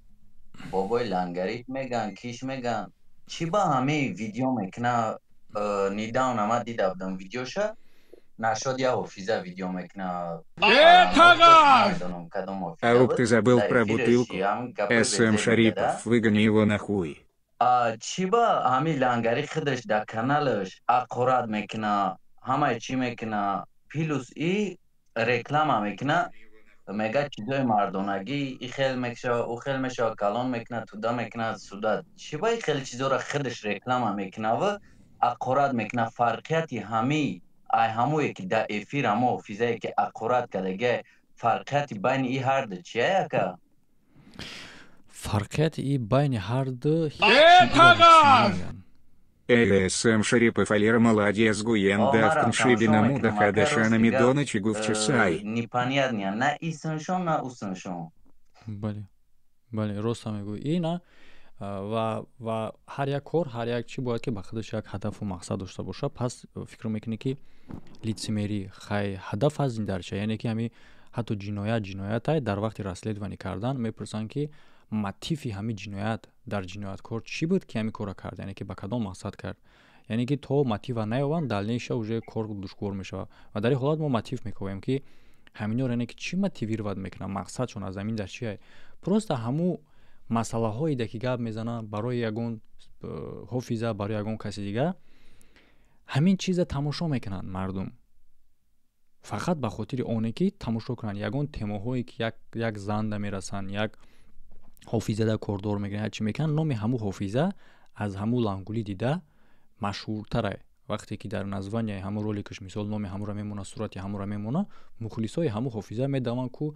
بابای لنگریت میگن کیش میگن چی با همه ویدیو میکنه نیداون همه دیده بودم ویدیوشه نشد یا حفیظه ویدیو میکنه نمیدونم کدوم حفیظه Ауп, بود ты забыл در про افیرش бутылку? هم گپه СМ بیزه میگده Шарипов, выгони его нахуй. چی با همین لنگری خودش در کانالش اقراد میکنه همه چی میکنه پیلوس ای رکلام هم میکنه میگه چیزای مردانگی ای خیل میکشه او خیل میشه کلان میکنه تودا میکنه سوداد چی با ای خیل چیزا را خودش رکلام هم میکنه و اقراد میکنه فرقیتی همی ای هموی که در افیر همو فیزایی که اقراد کدگه فرقیتی بین ای هر دو چیه که فرقیت ای بین هر دو هیچ نمیگن. СМ Шарипов Алира молодец Гуен Давкин Шибина Муда Хадашанами Донычи Гувчесай. نیپانیت نیا نه ایسنشون نه اوسنشون بله راست میگو اینا و هر یک کار هر یک چی باید که به خودش یک هدف و مقصد داشته باشه. پس فکر میکنی که لیتسیمری خیلی هدف از این درچه یعنی که همین حتی جنایت های در وقت رسلیدونی کردن میپرسن که موتیفی همین جنایت در جنایتکار چی بود که همین کار کرد یعنی که به کدام مقصد کرد یعنی که تو موتیف نیاوند دلیلش اوج کار دشوار میشه و در این حالت ما موتیف میکنیم که همین یعنی که چی موتیوی رو میکنه مقصدشون از زمین در چیه پروست همو مسئله هایی که گپ میزنن برای یگون حافظه برای یگون کسی دیگه همین چیز تماشا میکنن مردم فقط به خاطر اونه که تماشا کنن یگون تماهایی که یک زنده میرسن یک حافظه در کوردور میگن هر چی میکنن نام همو حافظه از همو لانگولی دیده مشهورتره وقتی که در نزوانی همو رولیکش مثال نام همو را میمونه صورتی همو را میمونه مخلصای همو حافظه میدونن که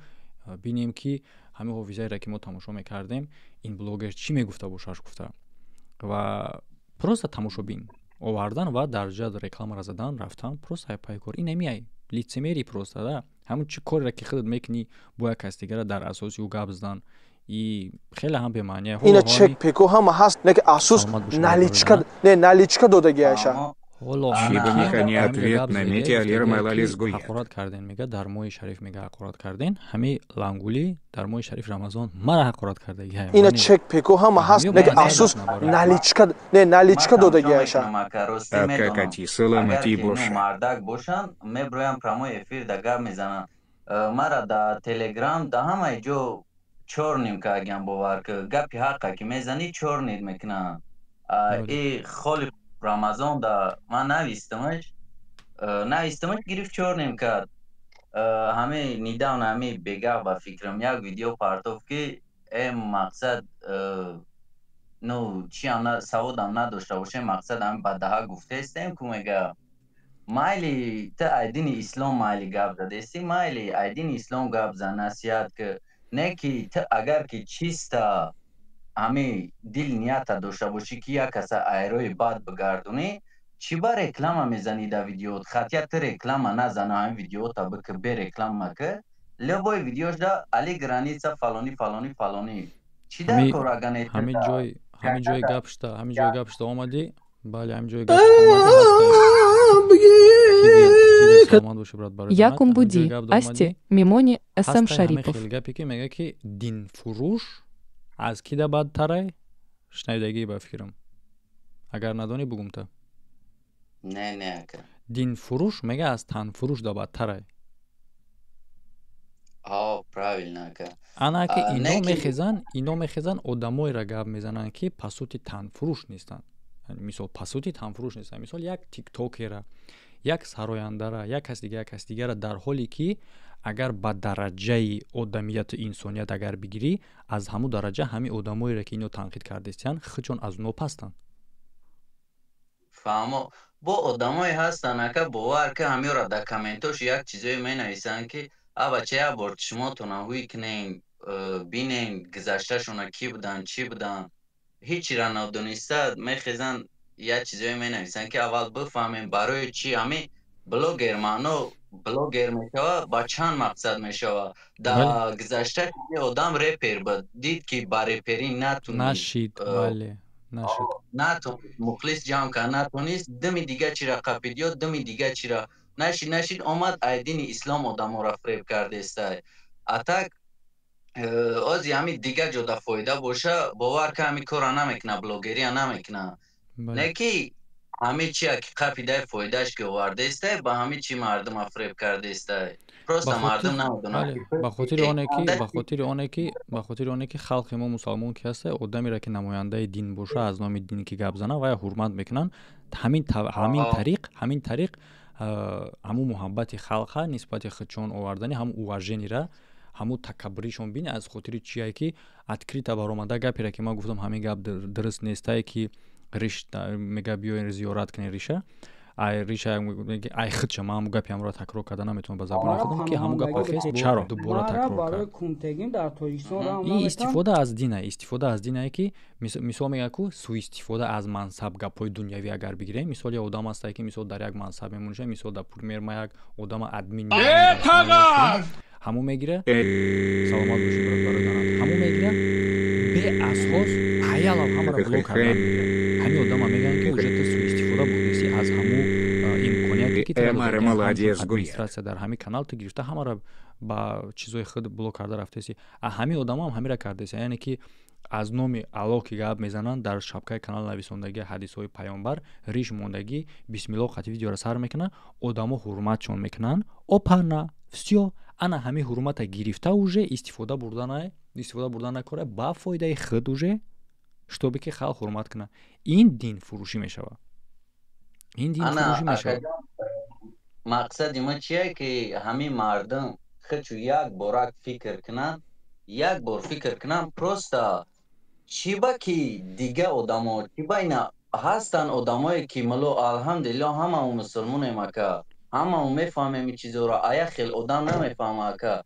بینیم که همه حافظه را که ما تماشا میکردیم این بلوگر چی میگفته باشش گفته و پروست تماشا بین آوردن و درجه رکلام را زدن رفتن پروست های پای کار این نمیای لیتسیمری پروست ده همون چی کاری را که خودت میکنی با یک کس دیگر در اساس او گپ زدن ای خیلی هم به معنی اینا چک پیکو هم هست نه که اساس نالیچکا دادگیشه Шиба Михани ответ на мете Алира Малалис Гуя. حقارت کردین میگه در ماه شریف میگه حقارت کردین همه لانگولی در ماه شریف رمضان مرا حقارت کرده اینا چک پیکو هم هست نه که اساس نالیچکا دادگیشه Акакати Саламати Боша. مردک باشن میبرویم پرامو افیر دگر میزنن مرا در تلگرام در همه جو چور نیم که اگم باور که گپی حقه که میزنی چور نید میکنن ای خالی رمضان دا من نویستمش گرفت چور نیم کرد همه نیدان همه بگاه با فکرم یک ویدیو پارتوف که این مقصد نو چی هم سواد هم نداشته باشه مقصد هم بدها گفته استیم که میگه مایلی تا ایدین اسلام مایلی گاب زده استی مایلی ایدین اسلام گاب زن نصیحت که نه که تا اگر که چیستا همه دل نیت داشته باشی که یک کس ایروی باد بگردونی چی با رکلام میزنی در ویدیو خطیت رکلام نزنه همین ویدیو تا بکه به رکلام مکه لبای ویدیوش دا علی گرانیسا فلانی چی در کاراگانه همین جای گپشتا آمدی بله همین جای Якум Буди, Асти, Мимони, СМ Шарипов. خیلی گپی که میگه که دین فروش از کی ده بدتره شنیدگی بفکرم اگر ندانی بگم تا نه دین فروش میگه از تن فروش ده بدتره правильно که انا که اینا میخیزن آدمای را گپ میزنن که پسوتی تن فروش نیستن مثال پسوتی تن فروش نیستن مثال یک تیک توکر را یک سراینده را یک کس دیگه را در حالی که اگر با درجه آدمیت انسانیت اگر بگیری از همون درجه همین آدمایی را که اینو تنقید کردستن خودشون از نو پستن فهمو با آدمایی هستن که باور که همین را در کامنتوش یک چیزایی می نویسن که بچه بارد شما تنوی کنین بینین گذشته شونه کی بودن چی بودن هیچی را ندونسته میخیزن یک چیزایی می نویسن که اول بفهمیم برای چی همین بلوگر مانو بلاگر میشوه با چند مقصد میشوه. در گذشته یه آدم رپر بود، دید که با رپری نشید. بله نشد، مخلص جمع که نتونست، دمی دیگه چی را قپیدیا، دمی دیگه چی را نشید آمد ایدین اسلام آدم ها را فریب کرده است. اتک از همی دیگه جدا فایده باشه، باور که همی کارا نمیکنه، بلاگری نمیکنه. نکی همه چی که قپیده فایدهش که آورده است، با همه چی مردم افریب کرده است. پروست مردم نمیدونن. به خاطر آنه که خلق ما مسلمان که هست، آدمی را که نماینده دین باشه، از نام دین که گپ زنه و یا حرمت میکنن. همین طریق همو محبت خلق نسبت خودشون آوردن، هم اوژنی را، همو تکبریشون بین از خاطر چیه که ادکریتا برآمده گپی را که ما گفتم همین گپ درست نیست که ریش میگه بیاین زیارت کنین ریشه میگه ای خودش ما همو گپی را تکرار کرده نمیتونم به زبان خودم که همو گپ خیس چرا دوباره تکرار کرد. این استفاده از دینه که مثال میگه که سوء استفاده از منصب گپای دنیوی اگر بگیریم، مثال یه آدم است که مثال در یک منصب میمونه، مثال در پرمیر ما یک آدم ادمین همو میگیره، سلامت باشی برادران، همو میگیره به اساس عیال همه را بلوک کردن میگیره. همین آدم هم میگن که وجود سوء استفاده بودیستی از همو امکانیتی که ادمنستراسیا در همین کانال تو گرفته، همه را با چیزای خود بلوک کرده رفتهسی. همین آدم هم همین را کرده، یعنی که از نام الله که گپ میزنن در شبکه کانال نویسندگی حدیث های پیامبر ریش موندگی بسم الله خطی ویدیو را سر میکنن، آدمو حرمتشون میکنن، اوپانا все انا همه حرمت گرفته уже استفاده بردن نکره با فایده خود уже чтобы که خلق حرمت کنه. این دین فروشی میشوه. مقصد ما چیه که همه مردم خودشو یک بار فکر کنن پروستا چی با که دیگه آدما چی با اینا هستن، آدمایی که ملو الحمدلله همه مسلمون ما که همه میفهمه می چیزو را، آیا خیلی آدم نمیفهمه که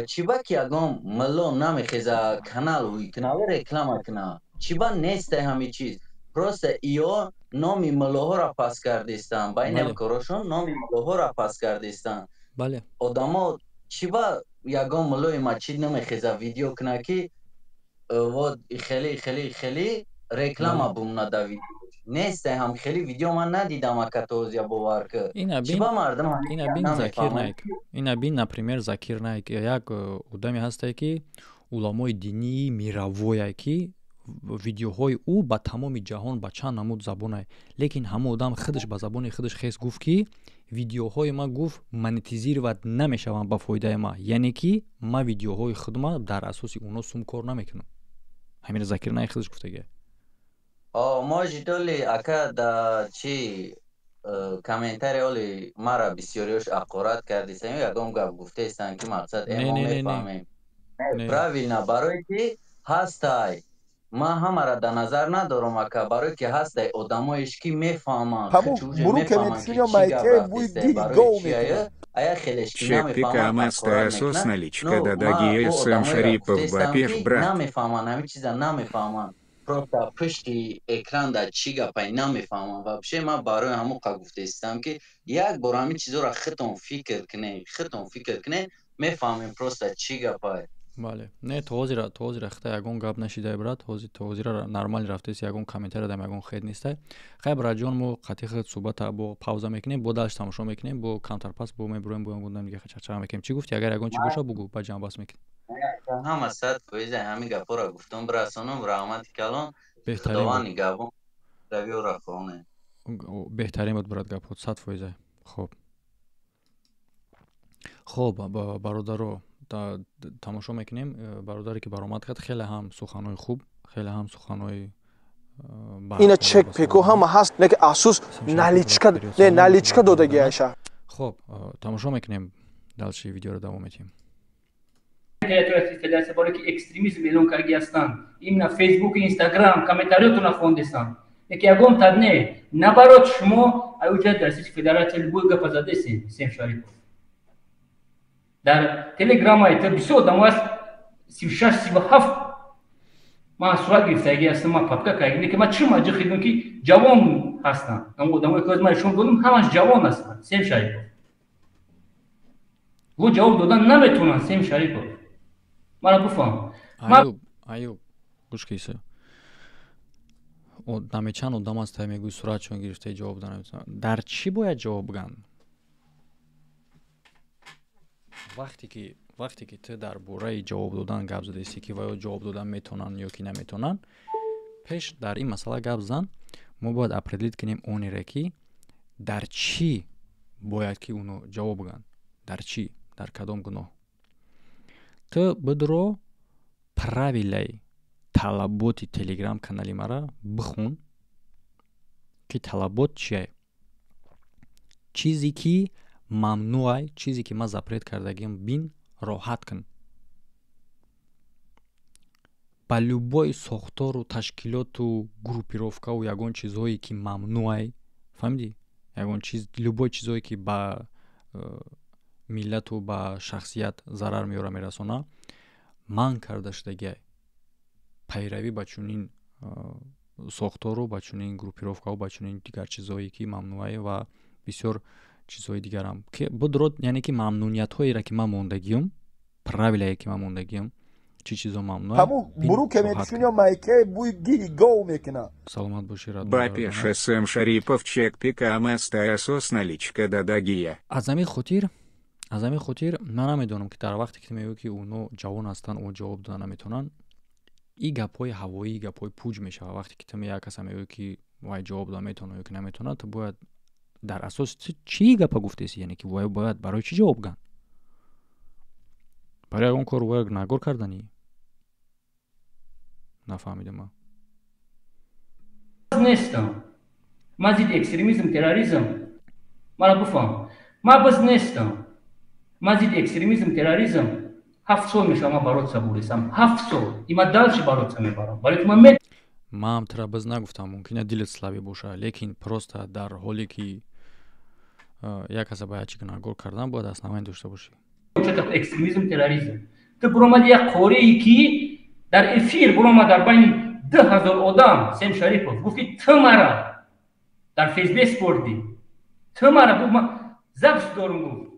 چی با که اگم ملو نمیخیزه کانال وی کنه رکلام کنه، چی با نیست همه چیز. پروستا ایو نامی ملوها را پس کردیستن، بین کارشون نامی ملوها را پس کردیستن. بله آدما چی با یگم ملوی ما چی نمیخیزه ویدیو کنه که و خیلی رکلام بومنا دا ویدیو نیست. هم خیلی ویدیو من ندیدم که توضیح باور که چی با مردم اینا بین نپریمیر زکیر نایک یک آدمی هسته که علمای دینی میروایه که ویدیوهای او با تمام جهان با چند نمود زبانه، لیکن همه آدم خودش با زبان خودش خیس گفت که ویدیوهای ما گفت مانتیزیر و نمیشوند با فایده ما، یعنی که ما ویدیوهای خودم در اساس اونا سوم کار نمیکنم. همین زکیر نایک خودش گفته گه. ما جدولی اکا دا چی کامنتاری اولی مرا بسیاریوش اقارت کردیستم یکم گفت گفته استن که مقصد امام میفهمیم پراوینا برای که هستای ما همه را در نظر ندارم اکا برای که هستای آدمایش که میفهمن خچوجه میفهمن که چی گفت رفتیسته برای چی آیا خیلیش که نمیفهمن نمیفهمن همین چیزا نمیفهمن پروستا پشتی اکران در چی گپای نمیفهمم و بشه ما برای همون گفته استم که یک بار همین چیزا را خودتون فکر کنه میفهمیم پروستا چی گپای. بله نه توضیح را خطا یگون گپ نشیده برات توضیح را نرمال رفته سی یگون کامنتر دادم یگون خیر نیسته. خیلی برای جان مو قطعی خود صحبت با پاوزا میکنیم با داشت تماشا میکنیم با کانتر پاس با میبرویم با گفتم دیگه چرا میکنیم چی گفتی اگر یگون چی باشه بگو با جان باس میکنیم. هم 100% همین گپا را گفتم براسونم رحمت کلام دوانی گپم رویو را خونه بهترین بود برات گپ 100%. خب برادرو تماشا میکنیم برادری که برآمد کرد خیلی هم سخنای خوب خیلی هم سخنای اینا چک پیکو هم هست نه که اساس نالیچکا دادگی ایشه. خب تماشا میکنیم دالشی ویدیو رو دوام میدیم. فدراسیا بالا که اکستریمیسم اعلام کردی هستن این نه فیسبوک اینستاگرام کامنتاریاتون خوندستان یکی یگم تدنه نبرات شما اوجا در فدراسیا بوی گپ زده سیم شریف در تلگرام های تبسو دماس 36 37 ما سوال گرفتگی هستم ما پاپکا کردیم که ما چه ماجرا خیدم که جوان هستن اما دمای که از ما شون بودم همش جوان هستن سیم شریف گو جواب دادن نمیتونن سیم شریف مرا بفهم. айюб гӯш киса намечанд одам аст мегӯй суратшон гирифта ҷавоб дан наметавонад. Дар чӣ бояд ҷавоб ган? вақте ки ту дар бораи ҷавоб додан гап задаистӣ ки ваё ҷавоб додан метавонанд ё ки наметавонанд, пеш дар ин масъала гап зан, мо бояд определит кунем онере ки дар чӣ бояд ки уно ҷавоб ган, дар чӣ, дар кадом гуноҳ. Ту бидро правилаи талаботи телеграм канали мара бихун ки талабот чие, чизе ки мамнуай, чизе ки ман запрет кардагим бин роҳат кун. Ба любой сохтору ташкилоту группировкаву ягон чизҳое ки мамнуай, фаҳмидӣ? Ягон чиз, любой чизҳое ки ба миллату ба шахсият зарар меёра мерасона, манъ карда шудагиай. Пайравӣ ба чунин сохтору, ба чунин группировкаву, ба чунин дигар чизҳое ки мамнуай ва бисёр чизҳои дигарам ки будрод, яъне ки мамнуниятҳоеро ки ман мондагиём, правилае ки ман мондагиём, чӣ чизо мамнуай. Саломат боши. Бапеш СМ Шарипов чек пикамаста асос наличка дадагия. Аз ҳамин хотир ман намедонам ки дар вақте ки мегӯӣ ки оно ҷавон ҳастанд, о ҷавоб дода наметавонанд, и гапҳои ҳавоӣ, гапҳои пуҷ мешавад. Вақте ки ту як каса мегӯӣ ки вай ҷавоб дода метавонад ё ки наметавонад, ту бояд дар асоси чӣ гапа гуфтаистӣ, яъне ки вай бояд барои чӣ ҷавоб ган? Барои ягон кор вай нагор карданӣ? Нафаҳмидам. Нестам. Ман зидди экстремизм, терроризм мара бифаҳм. Ман биз нестам. Ман зидди экстремизм, терроризм 7 сол мешава ман барот сабурисам. 7 сол. Има дальше барот мебарам. Барои ки ман тра биз нагуфтам, мумкина дилат слабӣ боша, лекин просто дар ҳоле ки як каса ба ячи нагор кардан бояд основание дошта бошӣ. Экстремизм, терроризм. Ту буромади як корее ки дар эфир буромад дар байни 2000 одам, Сем Шарипов гуфти ту мара дар фейсбук бурди. Ту мара гуфт ман запис дорум гуфт.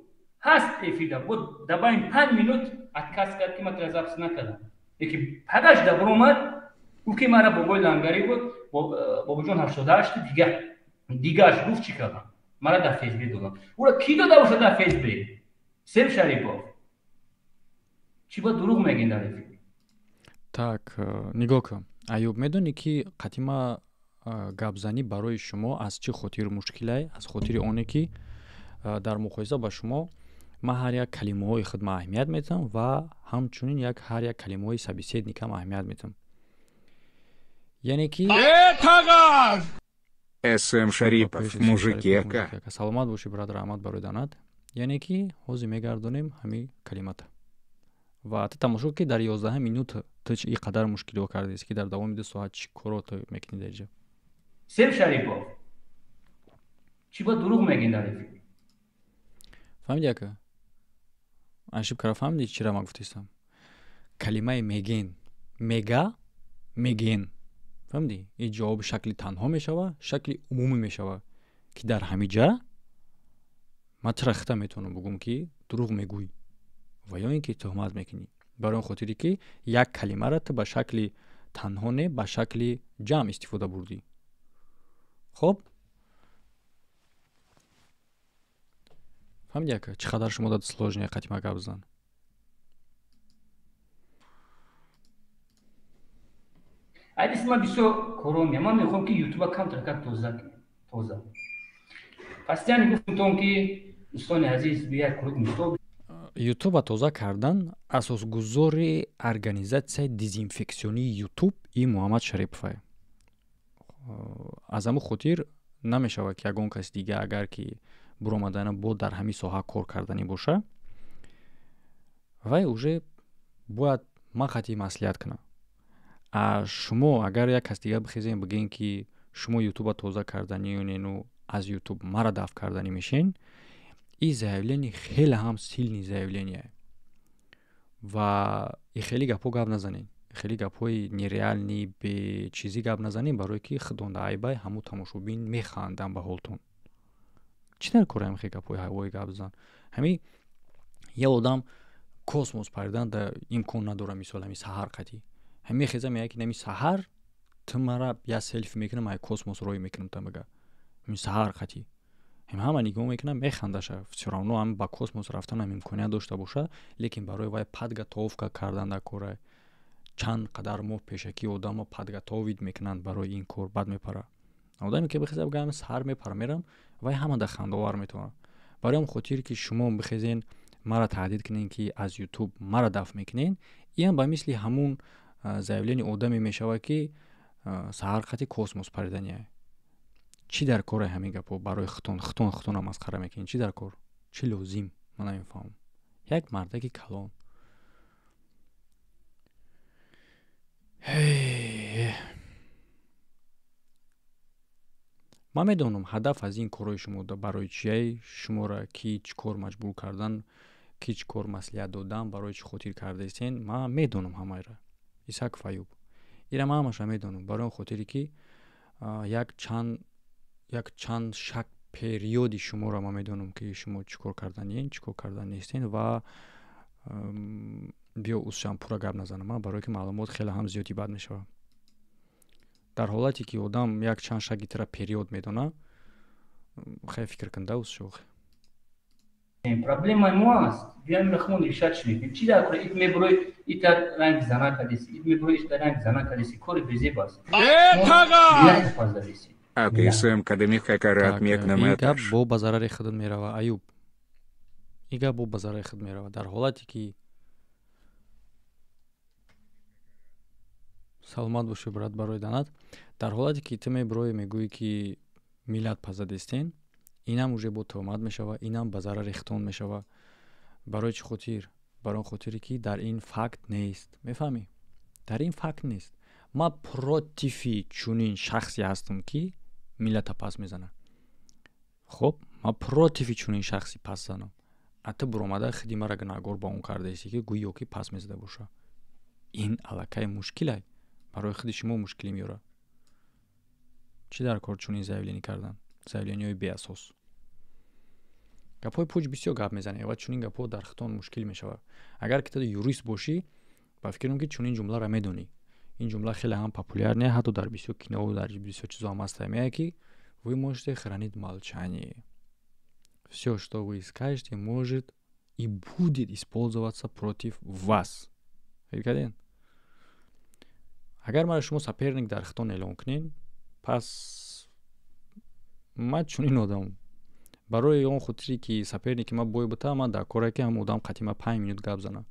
Ҳаст эфирда буд дар байни 5 минут отказ кард ки ман тра запис накардам. Лекин пагаш да буромад гуфт ки мара бобои лангари буд, бобоҷон 88 дигаш гуфт чӣ кардам? Мара дар фейсбук додам. Ура ки дода боша дар фейсбук? Сем Шарипов. Чӣ ба дурӯғ мегин дар эфир? Так, нигоҳ кун. Айюб, медонӣ ки қадима гапзанӣ барои шумо аз чӣ хотир мушкилае? Аз хотири оне ки дар муқоиса ба шумо ман ҳар як калимаҳои худма аҳамият медиҳам ва ҳамчунин ҳар як калимаҳои собеседникам аҳамият медиҳам. Яъне ки СМ Шарипов, мужикека. Саломат боши, брадар Аҳмад барои данат. Яъне ки ҳозир мегардонем ҳамин калимата. Ва ту тамошо ки дар 11 минут ту чӣ қадар мушкило кардест ки дар давоми 2 соат чӣ коро ту мекунӣ дар ҷо. Сем Шарипов. Чӣ ба дурӯғ мегин дар эфир? Фаҳмидӣ ака? Ашиб кара фаҳмидӣ чира ман гуфтистам? Калимаи меген, мега, меген. Фаҳмидӣ? Ин ҷавоби шакли танҳо мешава, шакли умумӣ мешава ки дар ҳамиҷа ман чра хита метавонам бигӯм ки дурӯғ мегӯӣ ва ё ин ки тӯҳмат мекунӣ. Барои он хотире ки як калимаро ту ба шакли танҳо не, ба шакли ҷамъ истифода бурдӣ. Хоб? фаҳмидӣ ака? Чӣ қадар шумо дад сложния қадима гап зан? Айдис ман бисёр коро меям. Ман мехоҳам ки ютуба камтар как тоза. Пастяни гуфтам то ки дӯстони азиз бияд курӯк мишто ютуба тоза кардан асосгузори организатсияи дезинфексионии ютуб и Муҳаммад Шарипов. Аз ҳамин хотир намешавад ки ягон каси дига агар ки буромадана бо дар ҳамин соҳа кор карданӣ боша, вай уже бояд ман қатъи маслиҳат кунам. Шумо агар як кас дига бихезем бигӯем ки шумо ютуба тоза карданӣ нену аз ютуб мара дафъ карданӣ мешин, ин заявление хеле ҳам силни заявление ва хеле гапҳо гап назанед, хеле гапҳои нереални бечизӣ гап назанед, барое ки худонда айбай ҳамун тамошобин механданд ба ҳолтон. Чӣ дар кора ҳамин хеле гапҳои ҳавои гап зан? Ҳамин я одам космос пайдан да имкон надора мисол ами саҳар қати ҳами хеза меяки нами саҳар тмара я селфи мекунам ай космос рой мекунам тамага ами саҳар қати ҳама нигоҳ мекунам механдаша всё равно ам ба космос рафтан ам имконият дошта боша лекин барои вай подготовка кардан дар кора чанд қадар моҳ пешакӣ одамо подготовит мекунанд барои ин кор бад мепара одаме ки бихеза бигам саҳар мепара мерам вай ҳама да хандовар метавонад барои ҳам хотир ки шумо бихезен мара таҳдид кунен ки аз ютуб мара дафт мекунен ин ба мисли ҳамун заявлени одаме мешавад ки саҳар қати космос паридания чӣ дар кора ҳамин гапо барои хитона масхара мекунед чӣ дар кор чӣ лозим ман намефаҳмам як мардаки калон ман медонам ҳадаф аз ин корҳои шумо барои чие шуморо ки чӣ кор маҷбур кардан ки чӣ кор маслиҳат додан барои чӣ хотир кардаистен ман медонам ҳамаро Исааков Аюб ира ман ҳамаша медонам барои он хотире ки як чанд шак периоди шуморо ман медонам ки шумо чӣ кор карданен чӣ кор кардан нестен ва биё узшам пурра гап назанам ман барое ки маълумот хеле ҳам зиёди бад мешавад дар ҳолате ки одам як чанд шаги тира период медона хай фикр кунда узшо проблемаи мо аст биёем рахмон решат шуд чӣ дар кора ит мебурои ита ранг зана кадеси ит мебурои ита ранг зана кадеси кори безеб аст А ты сам кадами хакарат мекнамат гап бо ба зарари худат мерава Аюб ин гап бо ба зарари худ мерава дар ҳолате ки саломат боши брат барои данат дар ҳолате ки ту мебурои мегӯӣ ки миллат пазадестен инам уже бо тӯҳмат мешава инам ба зарари хитон мешава барои чӣ хотир барои он хотире ки дар ин факт нест мефаҳмӣ дар ин факт нест ман против чунин шахсе ҳастам ки миллата пас мезана хоб ман против чунин шахси пас занам а ту буромада худи мара гунаҳгор ба он кардаисти ки гӯё ки пас мезада боша ин аллакай мушкилай барои худи шумо мушкилӣ меёрад чӣ дар кор чунин заявленӣ кардан заявлениҳои беасос гапҳои пуч бисёр гап мезанем ва чунин гапҳо дар хитон мушкил мешавад агар ки ту юрист бошӣ ба фикрам ки чунин ҷумларо медонӣ ин ҷумла хеле ҳам популяр не ҳатто дар бисёр кино дар бисёр чизо ҳам аст меяд ки вы можете хранить молчание всё что вы скажете может и будет использоваться против вас фикр агар мара шумо саперник дар хитон эълон кунен пас ман чунин одамам барои он хотире ки саперники ман бой бута ман дар коре ки ҳам одам қати ман 5 минут гап зана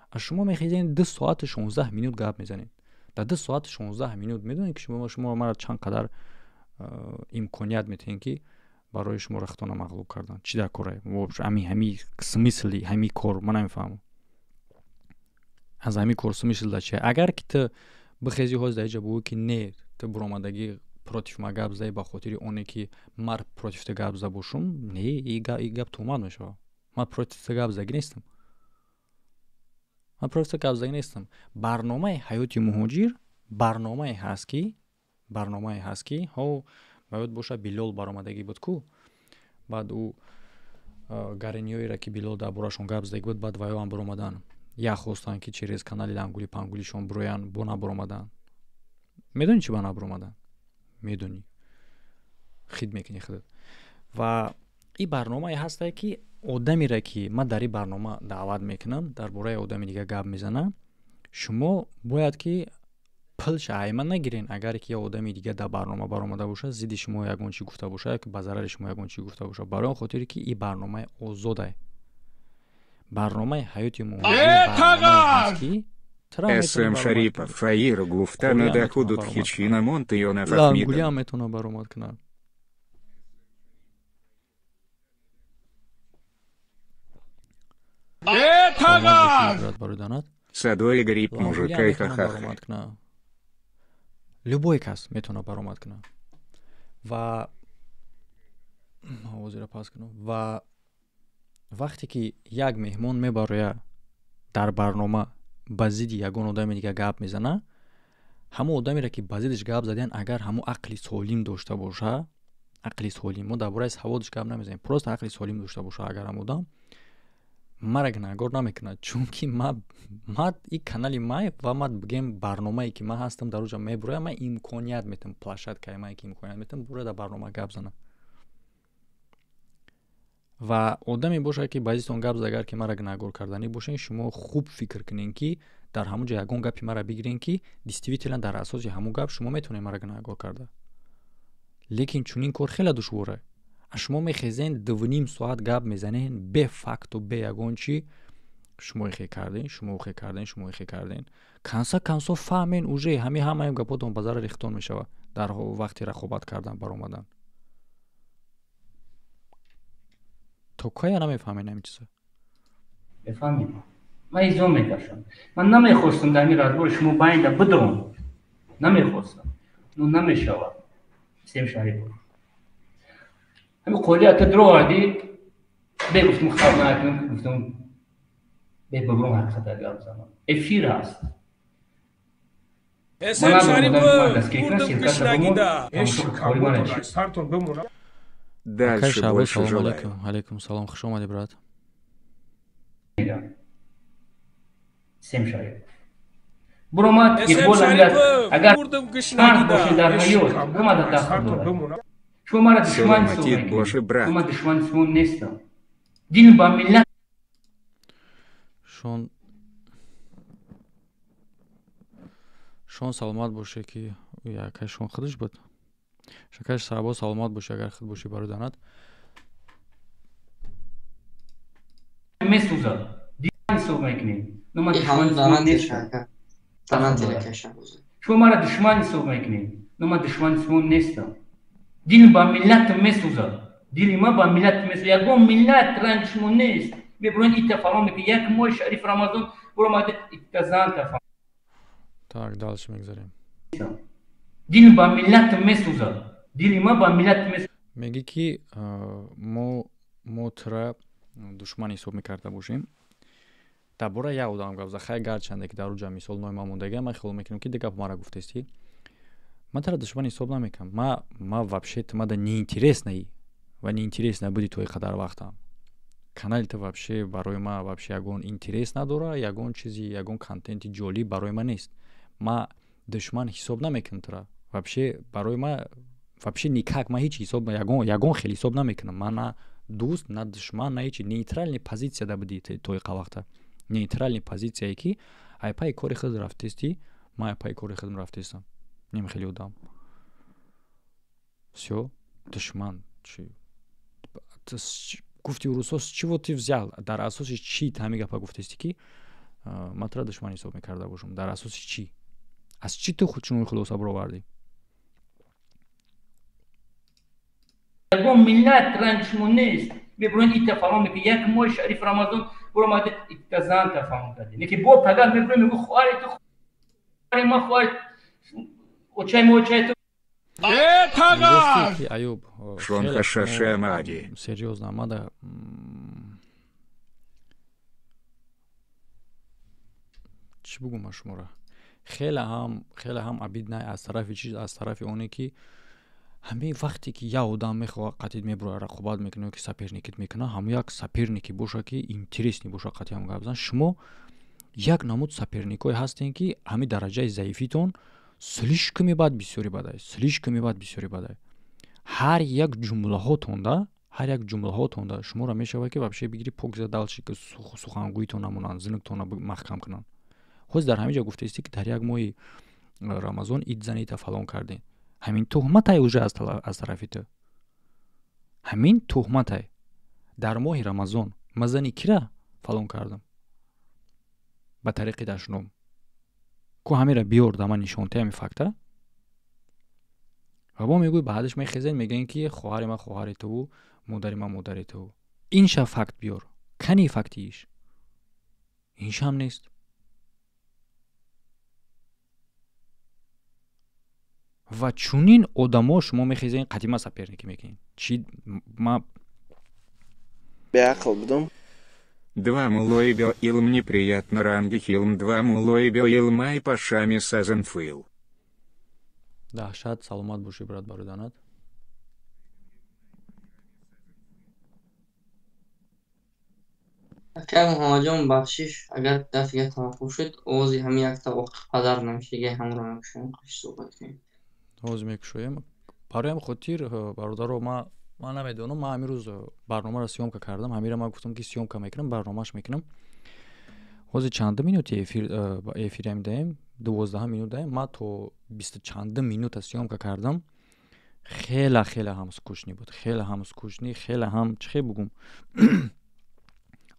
а шумо мехезен 2 соату 16 минут гап мезанед дар 2 соату 16 минут медонед ки шумо мара чанд қадар имконият метиҳед ки барои шуморо хитона мағлуб кардан чӣ дар кора ҳами смисли ҳами кор ман намефаҳмам аз ҳами кор смисл да чия агар ки ту бихези ҳоз дар ҷа бигӯӣ ки не ту буромадагӣ против ма гап зади ба хотири оне ки мар против ту гап зада бошум не и гап тӯҳмат мешавад ман против ту гап задагӣ нестам ман против ту гап задагӣ нестам барномаи ҳаёти муҳоҷир барномае ҳаст ки ҳо баёд боша Билол баромадагӣ буд ку баъд ӯ гариниҳоеро ки Билол дар борашон гап задагӣ буд баъд ваёам баромадан як хостанд ки через канали лангули пангулишон бироян бо набаромадан медонӣ чӣ ба набаромадан медонӣ хид мекунӣ худат ва ин барномае ҳастае ки одамеро ки ман дар ин барнома даъват мекунам дар бораи одами дигар гап мезанам шумо бояд ки пулша айма нагирен агар ки як одами дигар дар барнома баромада боша зидди шумо ягон чӣ гуфта боша ё ки ба зарари шумо ягон чӣ гуфта боша барои он хотире ки ин барномаи озодае барномаи ҳаёти муҳоҷир СМ Шарипов Фаир гуфтана да худут хичина монтиона фахмида гулям метона баромад кунад Садой гриб мужика и ха-ха. Любой кас метона баромад кунад ва ва вақте ки як меҳмон мебарояд дар барнома ба зидди ягон одами дигар гап мезана ҳамон одамеро ки ба зиддиш гап задиян агар ҳамон ақли солим дошта боша ақли солим мо дар бораи саводиш гап намезанем просто ақли солим дошта боша агар ҳам одам мара гуногор намекунад, чунки ма ин канали май ва ма бигем барномае ки ма ҳастам дар оҷа мебуроям, ма имконият метам площадкае мае ки имконият метам бура дар барнома гап занам. ва одаме бошад ки баъзитон гап зад, агар ки мара гуногор карданӣ бошен, шумо хуб фикр кунен ки дар ҳамон ҷо ягон гапи мара бигирен ки действительно дар асоси ҳамон гап шумо метавонед мара гуногор карда. лекин чунин кор хеле душворе. шумо мехезен 2.5 соат гап мезанен бе факту бе ягон чӣ. шумо ихе карден, шумо ихе карден, шумо ихе карден. Канса фаҳмен уже ҳамаи гапотон ба зарар рехтон мешава дар вақти рақобат кардан баромадан. то кая намефаҳмен ҳамин чиза? بفهمید من ایزون میکشم من نمیخواستم در این رازگار شما باینده بدرم نمیخواستم نو نمیشود سیم شریف همین قولیت درو آدید بگفتم خواب نکنم گفتم ببرم حقیقت اگر بزنم افشیر هست اسم شریف بودم کش نگیده اشک کبود سرتون بمونه Дальше больше салом желаю. алейкум. Алейкум салом. Хуш омадӣ, брат. سیم شریف برامد اقبال اگر اگر مرد باشه در حیات همه در داخل داره شما مرا دشمن حساب میکنید من دشمن شما نیستم دین با ملت شون سلامت باشه که یکای شون خودش بود شکایش صحابا سلامت باشه اگر خود باشی برادرانت میسوزه دین حساب میکنید من این دشمن همون شما دارن نیستم تیرکشن شما مرا دشمن حساب میکنید من دشمن شما نیستم دین با ملت میسوزه دین ما با ملت میسوزه یکم ملت رنگ شما نیست ببرین اتفاقا میگه یک ماه شریف رمضان برو ما اتزان تفاهم так дальше мегзарем دین با ملت میسوزه دین ما با ملت میسوزه میگی که ما ترا دشمن حساب میکرده باشیم در باره یک آدم گفت خیلی گرچنده که در اونجا مثال نوع ما موندگی من خیلی میکنم که دیگه مرا گفتستی من ترا دشمن حساب نمیکنم ما вообще ما да неинтересный و неинтересно بودی توی قدر وقتم канал то вообще барои ма вообще ягон интерес надора ягон чизи ягон контенти ҷолиб барои ма нест ма душман ҳисоб намекунам тора вообще барои ма вообще никак ма ҳеҷ ҳисоб ягон хел ҳисоб намекунам ма на дӯст на душман на ҳеҷ нейтральни позитсия да буди тои қавақта нейтральни позитсияе ки ай паи кори худ рафтисти ма ай паи кори худам рафтистам нем хеле одам всё душман чи гуфти русо с чего ты взял дар асоси чӣ ҳамин гапа гуфтасти ки ман тора душман ҳисоб мекарда бошам дар асоси чӣ аз чӣ ту чунин хулоса баровардӣ ягон миллат ранги шумо нест мебурен итафаҳом мекунед як моҳи шариф рамазон буромаде итазан тафаҳум кардем яке бо падар мебурем мегӯ хоҳари ту хоҳари ма хоҳари очаи ма очаи ту Аюб Шон хашаша мади. Серьезно, мада чӣ бугум аз шумора хеле ҳам абид не аз тарафи чиз аз тарафи оне ки ҳамин вақте ки як одам мехоҳад қатъид мебура рақобат мекуна ки саперникит мекуна ҳамон як саперники боша ки интересни боша қатъи ҳам гап зан шумо як намуд саперникое ҳастен ки ҳамин дараҷаи заифитон слишком бад бисёри бадай слишком бад бисёри бадай ҳар як ҷумлаҳотонда шуморо мешавад ки вообще бигири покза далши ки сухангӯитон намонанд зинуктона маҳкам кунанд ҳоз дар ҳамин ҷо гуфтаисти ки дар як моҳи рамазон ид занита фалон кардем ҳамин туҳматай уже аз тарафи ту ҳамин туҳматай дар моҳи рамазон ма зани кира фалон кардам ба тариқи дашном ку ҳамира биёр да ман нишонтаи ҳамин факта ва мо мегӯй ба ҳадаш мехезем мегӯем ки хоҳари ма хоҳари туву модари ма модари туву инша факт биёр кани факти иш иншам нест ва чунин одамо шумо мехезем қадима саперникӣ мекунед чи ма беақл будум Два мулоибел илм неприятно ранги хилм два мулоибел илмай пашами сазенфил. даҳшат саломат бошӣ брат бародарат Ok, که مهاجم بخشش اگر دفعه توقف شد اوزی هم یک توقف پدر نمیشه یه هم رو نمیشه صحبت کنیم ҳоз мекушоем. Бароям хотир бародаро ма намедонам, ма ҳамин рӯз барномаро сёмка кардам, ҳамира ман гуфтам ки сёмка мекунам, барномааш мекунам. ҳозир чанда минути эфир медаем? 12 минут даем. Ма то 20 чанда минута сёмка кардам. хела ҳам скучни буд, хела ҳам скучни, хела ҳам чӣ бугум.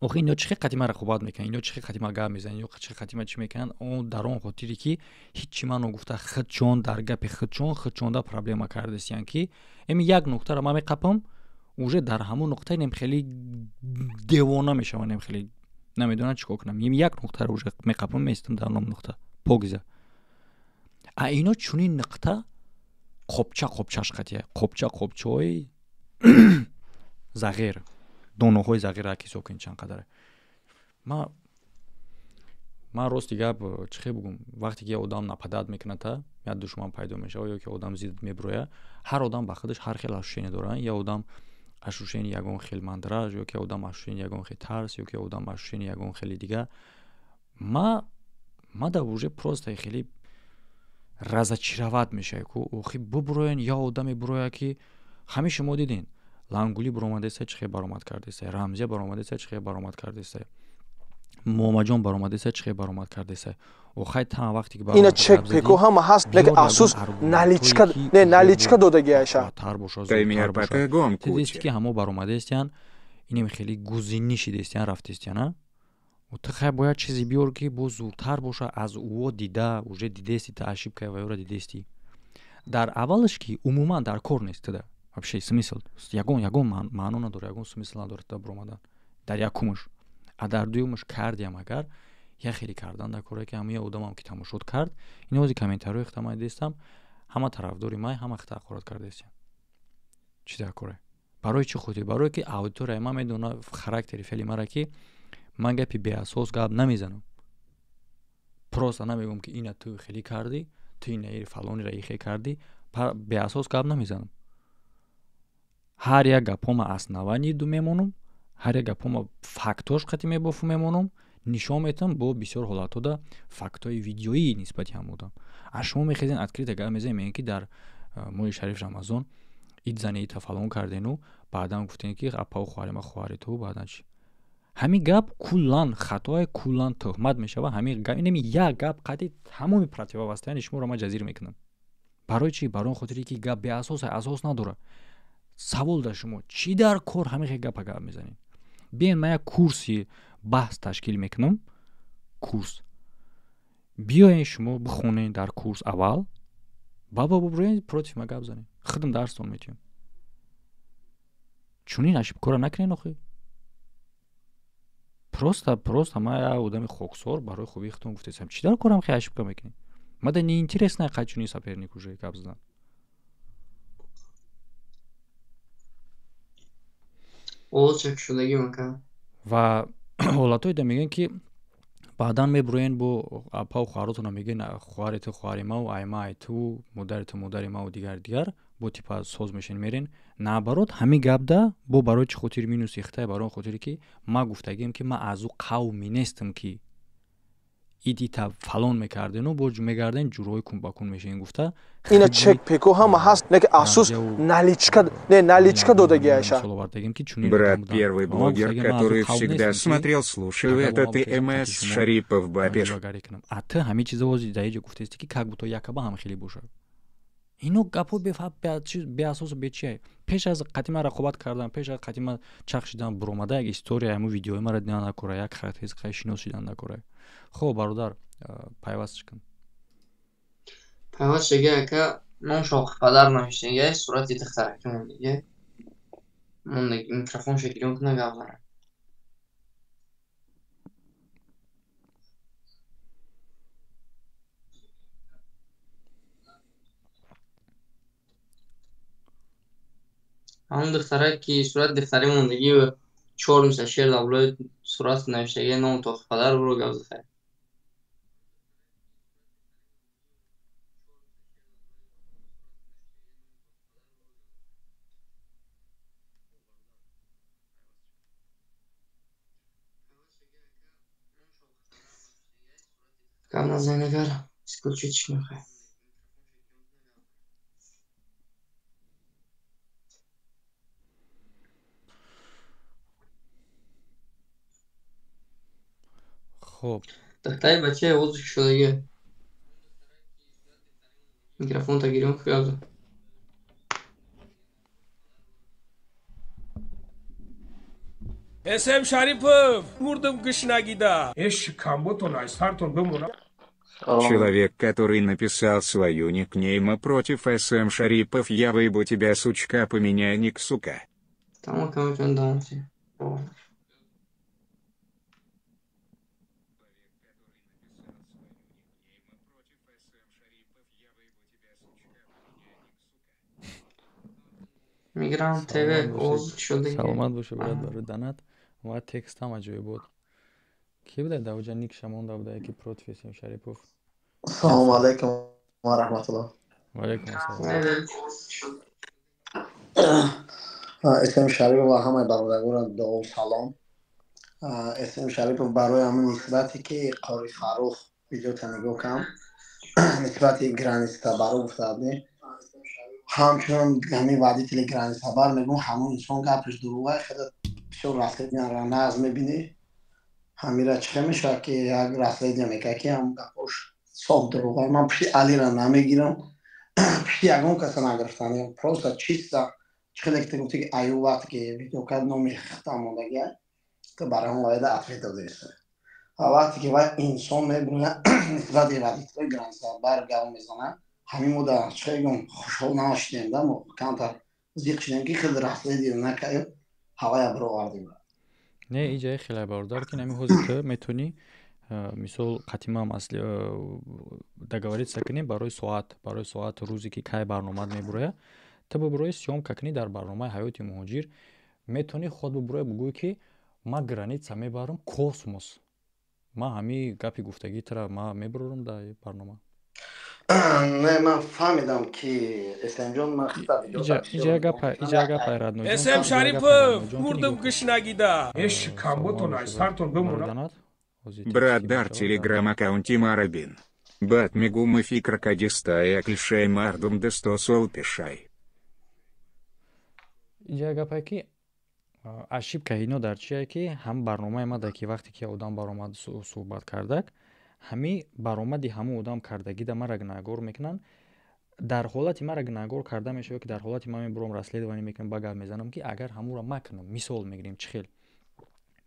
охи ино чӣ қадима рақобат мекунанд, ино чӣ қадима гап мезананд, ё чӣ қадима чӣ мекунанд, он дар он хотире ки ҳичи мано гуфта худчон дар гапи худчонда проблема кардесиян ки эми як нуқтаро ман меқапам, уже дар ҳамон нуқта нем хеле девона мешавам, нем хеле намедонам чӣ кор кунам. Як нуқтаро уже меқапам, меистам дар ном нуқта погиза. А ино чунин нуқта қопчаш қатия, қопчаҳои зағир, доноҳои зағира ки сокин чанд қадаре. Ман рости гап чӣ бугум, вақте ки одам нападат мекунад, я душман пайдо мешава ё ки одам зид меброя, ҳар одам ба худаш ҳар хел ашушени дорад. Я одам ашушени ягон хел мандраж, ё ки одам ашушени ягон хел тарс, ё ки одам ашушени ягон хели дига. Ма да уже просто хели разочароват мешавам ку охи буброен я одаме броя ки ҳамин шумо дидин лангули баромадеса чӣ баромад кардеса, рамзия баромадеса чӣ баромад кардеса, момаҷон баромадеса чӣ баромад кардеса. охай тама вақте ки ина чек пеку ҳама ҳаст, лекин афсус наличка додагиаша тар боша Таймер пока гонку. дидест ки ҳамо баромадестиян, инем хеле гузиниши дестиян рафтестияна. تو خیلی باید چیزی بیار که با زودتر باشه از او دیده уже دیدستی تا ошибка و یورا دیدستی. در اولش که عموما در کار نیست ده. вообще смысл ягон маъно надорад, ягон смысл надорад та бромадан. در якумш. а در дуюмш кардиам агар я хеле кардан дар коре ки ҳамаи одамам ки тамошот кард, ин ҳози комментариҳои хитамай дестам, ҳама тарафдори май, ҳама хита ақорат кардестиян. чӣ дар коре? барои чӣ хотир? барое ки аудитория ман медона характери феъли мара ки ман гапи беасос гап намезанам. просто намегӯям ки ина ту хеле кардӣ, ту ина фалонира ихе кардӣ, беасос гап намезанам. ҳар як гапҳома аснавани ду мемонам, ҳар як гапҳома фактош қати мебофу мемонам, нишон метам бо бисёр ҳолатҳода фактҳои видеоии нисбати ҳам будам. а шумо мехезен открита гап мезанем мегӯем ки дар моҳи шариф рамазон ит зани ита фалон кардену, баъдан гуфтем ки апа хуҳарима хуҳари ту, баъдан чӣ? ҳамин гап куллан хатои куллан тӯҳмат мешава. ҳамин гап инами як гап қати тамоми противовостояни шуморо ман ҷазир мекунам. барои чӣ? барои он хотире ки гап беасос асос надорад. савол дар шумо чӣ дар кор ҳамин хел гапа гап мезанед? биен ман як курси баҳс ташкил мекунам. курс биёен шумо бихонед дар курс аввал, баъд буброед против ма гап занед, худам дарстон метиҳам. чунин ошибкора накунед. охи просто ман як одами хоксор барои хубии худам гуфтесам чӣ дар корам хеле ошибка мекунед? мада неинтересно қай чунин соперник уже гап задан. чекшудагӣ мекунад ва ҳолатҳое да мегӯянд ки баъдан меброен бо апа хуҳаротона мегӯянд хуҳари ту хуҳари мау, айма ай ту, модари ту модари мау, дигар бо типа соз мешин мерен. наоборот ҳамин гапда бо барои чӣ хотир минуси хитай, барои он хотире ки ман гуфтагием ки ман аз ӯ қавми нестам ки ита фалон мекардену бо мегарден ҷурҳои кунбакун мешин гуфта. ина чек пеку ҳама ҳаст, лекин афсус наличка додагиаша. Брат, первый блогер, который всегда смотрел, слушал этот ИМС Шарипов Бабиш. а ты ҳамин чизози даиҷа гуфтести ки как будто якаба ҳам хеле бошад. ино гапҳо беасос бечия. пеш аз қадима рақобат кардан, пеш аз қадима чақ шидан буромада як история ҳамун видеои мара дидан накора, як характеристикаи шинос шидан накора. хоб бародар пайваст кун. пайваст шега ка нон шоқи падар намиштега сурати духтараки мондега мондаги микрофон шекилион куна гап занам. ҳамун духтарак ки сурат духтари мондагӣ ва 4 мисла шер даблои сурат навиштаги ном тоқи падар буро гап захай. گپ نزن نگر исключить میخوای خب دختای بچه عضو شدگی میکروفون تا گیریم خیال اسم شریفов مردم گش نگیده اش کامبوتون айстартон بمونه. Человек, который написал свою никнейма против СМ Шарипов, я выебу тебя, сучка, поменяй ник, сука. Tamam kanka devam et. Мигрант ТВ عضو شدگی سلامت باشه برات برای دانت و تکست هم عجیبه بود کی بوده دوجا نیک شمونده بوده یکی پروتفیسیم شریپوف السلام علیکم و رحمت الله. و علیکم السلام اسم شریف و همه برادران دو سلام. اسم شریف برای همون نسبتی که قاری فاروق ویدیو تنگو کم نسبتی گرانیستا برای افتاده همچنان همین وادی تلگرانیستا بر میگم همون انسان گپش دروغه خیلی بسیار راسته دیگر ناز میبینی همیشه چه میشه که یک راسته دیگر میگه که هم گپش صاف دروغه من پیش علی را نمیگیرم پیش یکم کسی نگرفتم پروسا چیستا خیلی که گفتی که ایو وقتی که ویدیو کرد نمی ختم مونده که برای هم وایده اتفیق داده است وقتی که وای انسان میبونه نسبت وادی تلگرانیستا بر گام میزنه همین مودا چه خوشحال نشدیم دم کانتر زیق شدیم که خیلی راسته دیگه نکرد هوای برو واردیم نه اینجا خیلی باردار که نمی حوزی تو میتونی مثال قدیما هم اصلی договориться کنی برای ساعت روزی که کی برنامه میبره تو برای سیومка کنی در برنامه حیات مهاجر میتونی خود برای بگویی که ما گرانیتسا میبرم کосмос ما همین گپی گفتگی ترا ما میبرم در برنامه نه من فهمیدم که اسم جان من خطا اینجا گپ ایراد نوجان اسم شریفов مردم گش نگیده اش کامبوتون айстартон بمونه. Брадар телеграм-аккаунти Марабин. Бат мигум и крокодиста и клишай мардум де 100 сол пишай. اینجا گپه که اشیب که اینو در چیه که هم برنامه ما در که وقتی که آدم برآمد صحبت کردک همی برآمدی همو آدم کردگی در مرا گناهگار میکنن در حالتی مرا گناهگار کرده میشه که در حالتی من میبرم رسلیدوانی میکنم با گپ میزنم که اگر همو را مکنم مثال میگیریم چه خیل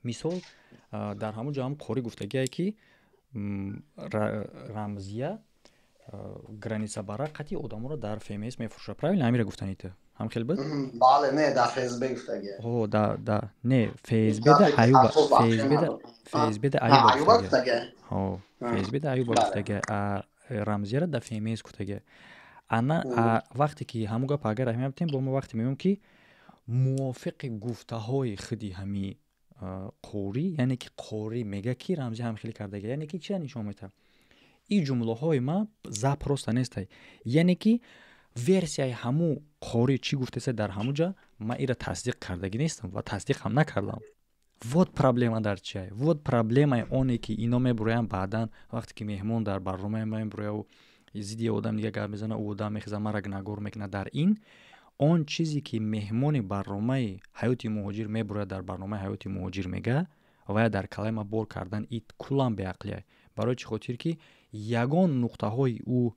مثال در همون جا هم قوری گفتگی که رمزیه گرانیسا برای قطعی آدم را در فیمیس میفروشه правильно امیر گفتنی تو هم خیلی بود بله نه در فیسبوک گفتگی نه فیسبوک ایوب فیسبوک ایوب گفتگی فیسبوک ایوب گفتگی رمزیه را در فیمیس گفتگی انا وقتی که همون گپ اگر همین بتیم با ما وقتی میگم که موافق گفته های خودی همی قوری یعنی که قوری میگه کی رمزی هم خیلی کردگی یعنی که چی نشون میده این جمله های ما запросто نیست یعنی که ورسیای همو قوری چی گفته سه در همو جا ما ایره تصدیق کردگی نیستم و تصدیق هم نکردم вот проблема در چیه вот проблема اونه که اینا میبرویم بعدن وقتی که مهمون در برنامه میبروه و زیدی آدم دیگه گپ میزنه او آدم میخزه مرا گناهگار میکنه در این اون چیزی که مهمون برنامه حیات مهاجر میبره در برنامه حیات مهاجر میگه و یا در کلمه بار کردن ایت کلان به عقلیه برای چی خاطر که یگان نقطه های او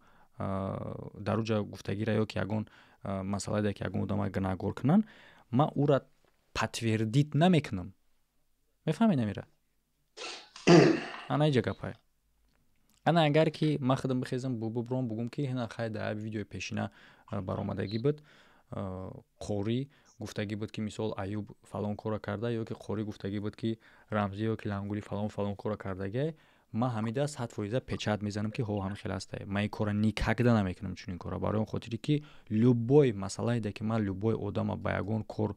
در اونجا گفتگی را یا که یگان مسئله ده که یگان آدم گناهگار کنن ما او را پتوردید نمیکنم میفهمی نمیره انا اینجا گپای انا اگر که ما خودم بخیزم برام بگم که هنا خیلی در ویدیو پیشینه برآمدگی بود قوری گفتگی بود که مثال ایوب فلان کارا کرده یا که قوری گفتگی بود که رمزی یا که لنگولی فلان کارا کرده ما همیده 100% پچت میزنم که هو هم خیلی است ما این کارا نیکگدا نمیکنم چون این کارا برای اون خاطری که لوبای مسئله ده که من لوبای آدم با یگان کار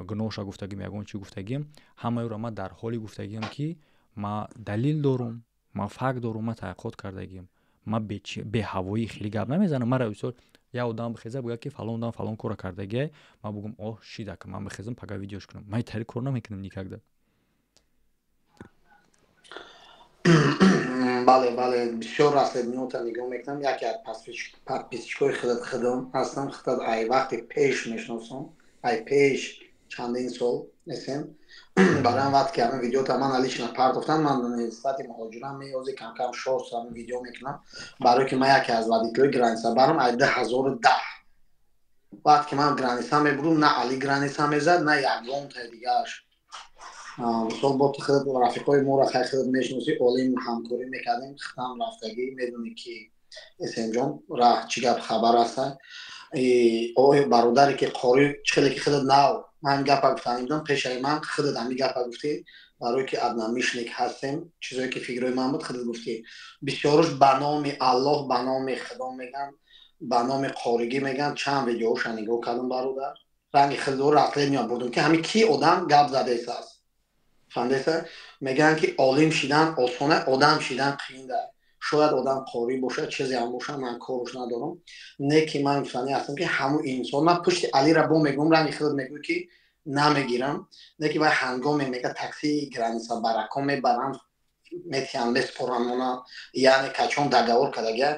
گناهش گفتگی میگم چی گفتگیم همه رو ما در حالی گفتگیم که ما دلیل دارم ما فکر دارم ما تحقیقات کردگیم ما به هوایی خیلی گپ نمیزنم مرا اصلا یا آدم بخیزه بگه که فلان آدم فلان کارا کردگی ما بگم اوه شیدا که من بخیزم پگا ویدیوش کنم من تری کار نمیکنم نیکگدا бале бисёр расследованиёта нигоҳ мекунам. Яке аз подписчикои худам ҳастам. худам ай вақти пеш мешиносам, ай пеш чандин сол несем. барои ҳам вақте ки ҳамин видеота ман лично партофтам, ман нисбати муҳоҷирам меёзи кам шорс ҳамин видео мекунам, барои ки ман яке аз водителои граница барам ай 2010 вақте ки ман граница мебурдум, на али граница мезад, на ягон таи дигааш. мисол бо худат рафиқои моро хай худат мешиноси, олим ҳамкорӣ мекардем, худам рафтагӣ медонӣ ки эсемҷон ра чӣ гап хабар аста. бародаре ки қори чхеле ки худат нав ман гапа гуфтанӣ будам, пешаи ман худат ҳамин гапа гуфтӣ, барое ки одномишник ҳастем, чизое ки фикрҳои ман буд худат гуфтӣ. бисёруш ба номи Аллоҳ, ба номи Худо меган, ба номи qorigӣ меган. Чанд видеоша нигоҳ кардам бародар, ранги худо расследование бурдум ки ҳамин ки одам гап задесааст. фаҳмидеса? мегӯянд ки олим шидан осона, одам шидан қиинда. шояд одам қори бошад, чизе ҳам бошад, ман корш надорам. не ки ман гуфтанӣ ҳастам ки ҳамун инсон, ман пушти Алира бо мегӯям, ранги худат мегӯй ки намегирам. не ки вай ҳангоме мега такси граница баракон мебаранд, метиҳанд меспоранд, яъне качон договор кардагия.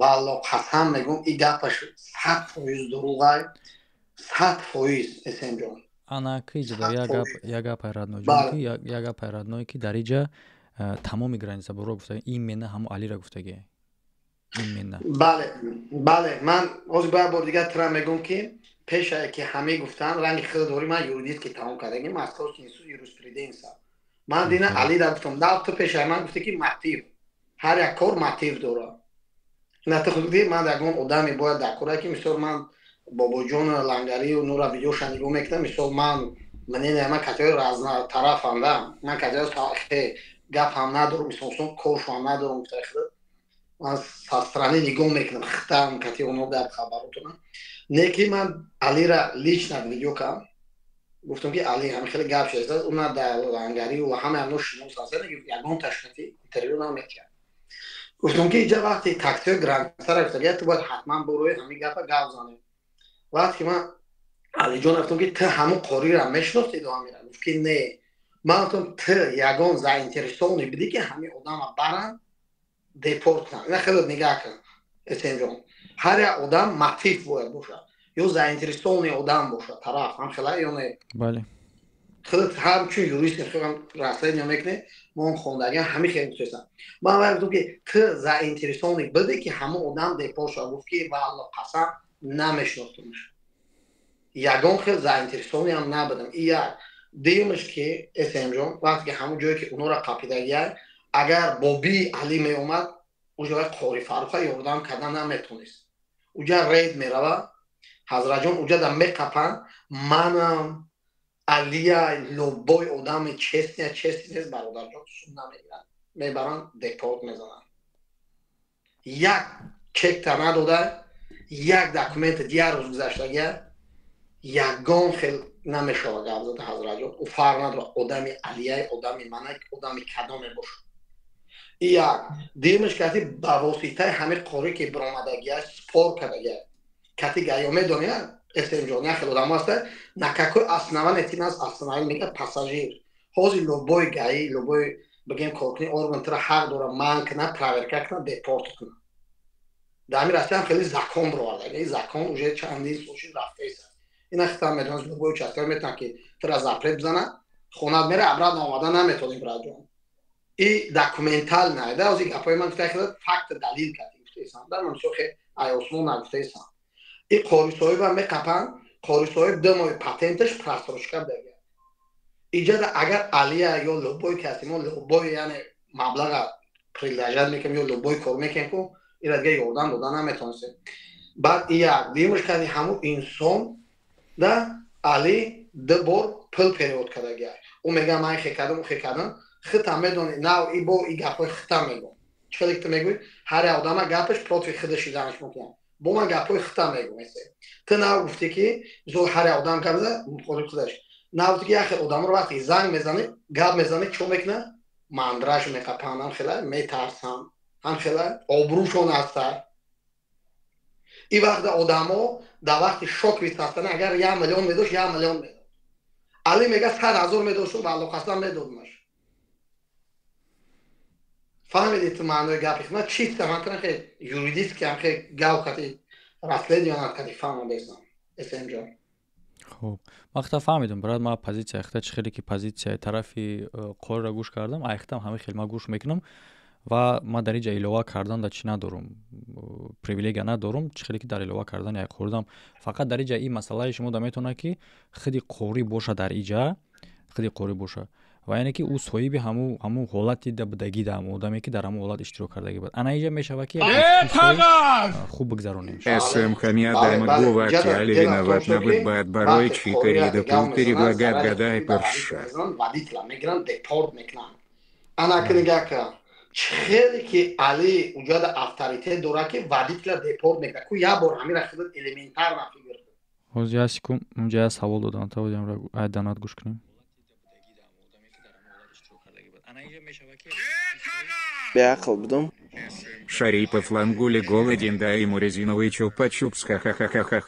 валло қасам мегӯям и гапаш 100% дуруғай, 100% эсемҷон. ана киҷада як гап пайрадной ки як гап пайрадной ки дар иҷа тамоми граница боро гуфтаги ин мена ҳамо алира гуфтаги ин мена. бале ман ҳозир баъд бор дигар тра мегӯям ки пешае ки ҳаме гуфтанд ранги худо дори ман юридически тамом кардагим мастроски институт юриспруденса. ман дина алида гуфтам, да ту пешае ман гуфти ки мотив, ҳар як кор мотив дорад. на ту худи ман ягон одаме бояд дакора ки мисол ман бобоҷон лангарию нура видеоша нигоҳ мекунам, мисол ман ман катои разна тарафанда, ман катои хе гап ҳам надорам, мисол коршо ҳам надорам, ман састрани нигоҳ мекунам, хитам кати оно гап хабаротона. не ки ман алира лично видео кам гуфтам ки али ҳам хеле гап шеста, уна дар лангарию ҳама ҳамно шиносанд, ягон ташкилоти интервю намекард. гуфтам ки иҷа вақти таксиҳои граница рафтагия, ту бояд ҳатман барои ҳамин гапа гап занем. вақте ки ман алиҷон гуфтам ки ту ҳамун қорира мешиносӣ до ҳамира, гуфт ки не. ман гуфтам ту ягон заинтересовани будӣ ки ҳамин одама баранд депорт кунанд. ина хеле нигаҳ кун эсемҷон, ҳар як одам мотив бояд бошад, ё заинтересовани одам бошад тараф, ҳам хела ё не. бале худат ҳамчун юрист худам расследование мекунем, мон хондагӣ ҳамин хеле гуфтам. ман вай гуфтам ки ту заинтересовани будӣ ки ҳамун одам депорт шуда, гуфт ки валло қасам намешинохтумш. ягон хел заинтересовани ҳам набудам. и як димаш ки эсемҷон вақте ки ҳамун ҷое ки онора қапидагия, агар боби али меомад, уҷа қори фаруха ёрдам кардан наметонист. уҷа рейд мерава, ҳазратҷон уҷа да меқапан, манам алия лобой одами чести нест, бародарҷон суд намегиранд, мебаранд депорт мезананд. як чекта надода, як документ дияр рӯз гузаштагия, ягон хел намешава гап зада ҳазратҷон. у фарқ надорад одами алия, одами манак, одами кадом мебошад. и як димаш кати ба воситаи ҳамин қори ки биромадагия спор кардагия, кати гаё медониа эсемҷон як хел одам аста накакои аснава нетинас аснава мега пассажир. ҳозир лобои гаи, лобои бигем коркуни орган тра ҳақ дора ман кна, проверка кна, депорт кна. дар ҳамин расте ҳам хеле закон бировардаги, закон уже чандин солши рафтеаст. ина хитам медонас лобои участкови метавонад ки тра запрет бизана, хонат мера обратно омада наметонем браҷон. и документал найда, ҳозир гапои ман гуфта хеле факт далил кати гуфтаисам, дар ман мисохе айосмон нагуфтаисам. и қори соҳиба меқапанд, қори соҳиб 2 моҳи патенташ просрочка дагия. иҷа да агар алия ё лобой каси мо лобой яъне маблага предложат мекунем ё лобой кор мекунем ку ира дига ёрдам дода наметонистем. баъд и як димаш кади ҳамун инсон да али 2 бор пул перевод кардагия. ӯ мега ман хе кардам, хе кардам, хитам медони нав и бо и гапои хитам мегӯям. чхеле ки ту мегӯӣ ҳар як одама гапаш против худа шиданаш мумкин. бо ман гапои хитам мегӯям. ту нав гуфтӣ ки зол ҳар як одам гап зада против худаш. нав гуфтӣ ки як хел одамро вақти занг мезанӣ, гап мезанӣ, чо мекунад? мандраш меқапанд, ҳам хела метарсанд, ҳам хела обрӯшон аста. и вақта одамо дар вақти шок висастана агар 1 миллион медошт, 1 миллион медод. али мега 100,000 медошт, валло қасам медодмаш. فهمیدی تو معنای گپی ما چیست مثلا که یوریدیست که که گاو کتی راسلید یا نه کتی فهمیدم اسم جان خب وقتا فهمیدم برات ما позиция اختا چه خیلی که позиция طرفی قور را گوش کردم اختم همه خیلی ما گوش میکنم و ما در اینجا ایلوا کردن دا چی ندارم پریویلگیا ندارم چه خیلی که در ایلوا کردن یک خوردم فقط در اینجا این مسئله شما دا میتونه که خیلی قوری باشه در اینجا خیلی قوری باشه و یعنی که او صاحب همو حالتی دا بدگی دا همو آدمی که در همو حالت اشتراک کردگی بود انا اینجا میشه که خوب بگذرونیم СМ Хамиада Магувати Али виноват на быт барой чикари да пултери вагат гадай перша. میگیرن دپورت میکنن انا که نگاه که خیلی که علی اونجا دا افطاریته داره که وادیتلا دپورت میکنه که یا بار همین را خودت الیمنتار نفیگر حوزی هستی کم اونجا سوال دادن تا بودیم را ایدانات گوش کنیم بعقل بدم Шарипов Лангули голоден, дай ему резиновый чупа-чупс, ха-ха-ха-ха-ха.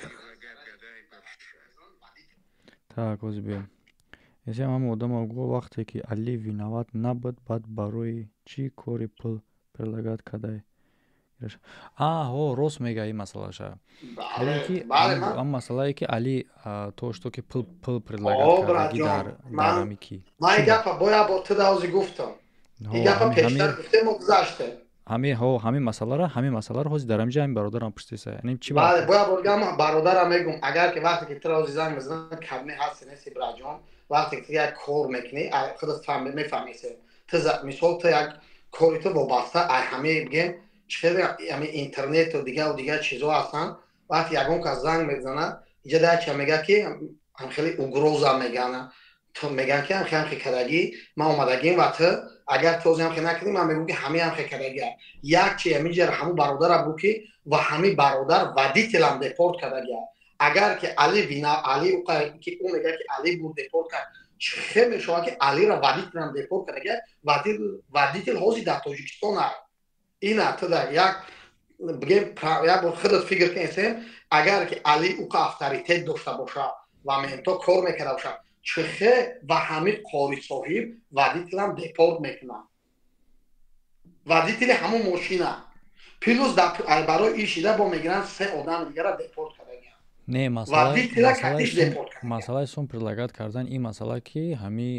Так, озбием. Если я маму дома го вақте ки Али виноват набуд бад барои чӣ кори пул прилагад кадай. Ҳо рост мега ин масъалаша. ам масъалае ки Али то што ки пул прилагад кадаги дар амики. Ман гапа бояд бо ту давзи гуфтам. Ин гапа пештар гуфтем гузаште. ҳамин масъаларо ҳозир дар амҷа ҳамин бародарам пуштиса яъне чӣ бале бояд боргам бародарам мегум агар ки вақте ки туро занг мезанад кадми ҳасти неси браҷон вақте ки як кор мекунӣ худат мефаҳмӣ ту мисол ту як кори ту вобаста ай ҳамаи бигем чхели ами интернету дига чизо ҳастанд вақте ягон кас занг мезанад иҷа дача мега ки ҳамхели угроза мегана меган ки ҳамхи кадагӣ ман омадагим ва ту агар този ҳамхи накунӣ ман мегӯм ки ҳамаи ҳамхи кадагӣ як чи ҳамиҷара ҳамун бародара бу ки ва ҳамин бародар вадителам депорт кадагӣ агар ки али ки ӯ мега ки али бур депорт кард чхе мешавад ки алира вадителам депорт кадагӣ вадител ҳозир дар тоҷикистон аст ина ту дар як бигем як бор худат фикр кунед агар ки али уқа авторитет дошта бошад ва менто кор мекарда бошад чхе ва ҳамин қори соҳиб вадителам депорт мекунад вадители ҳамун мошина плюс барои ин шида бо мегиранд се одам дигара депорт кардагӣ не масъалаи сум прилагад кардан ин масъала ки ҳами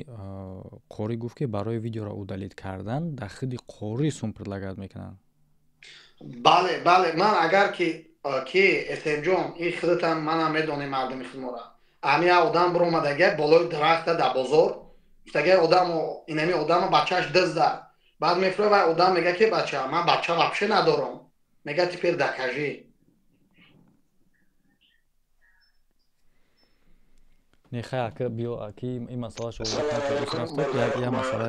қори гуфт ки барои видеоро удалид кардан дар худи қори сум прилагад мекунанд бале ман агар ки эсемҷон ин худатан манам медонем мардуми худмора ҳамин одам биромадаги болои дарахта дар бозор гуфтаги одамо инами одама бачааш дизда баъд мефура ва одам мега ки бача ман бача вообще надорам мега типер дакажӣ не хай ака биё аки ин масъала шо я масъала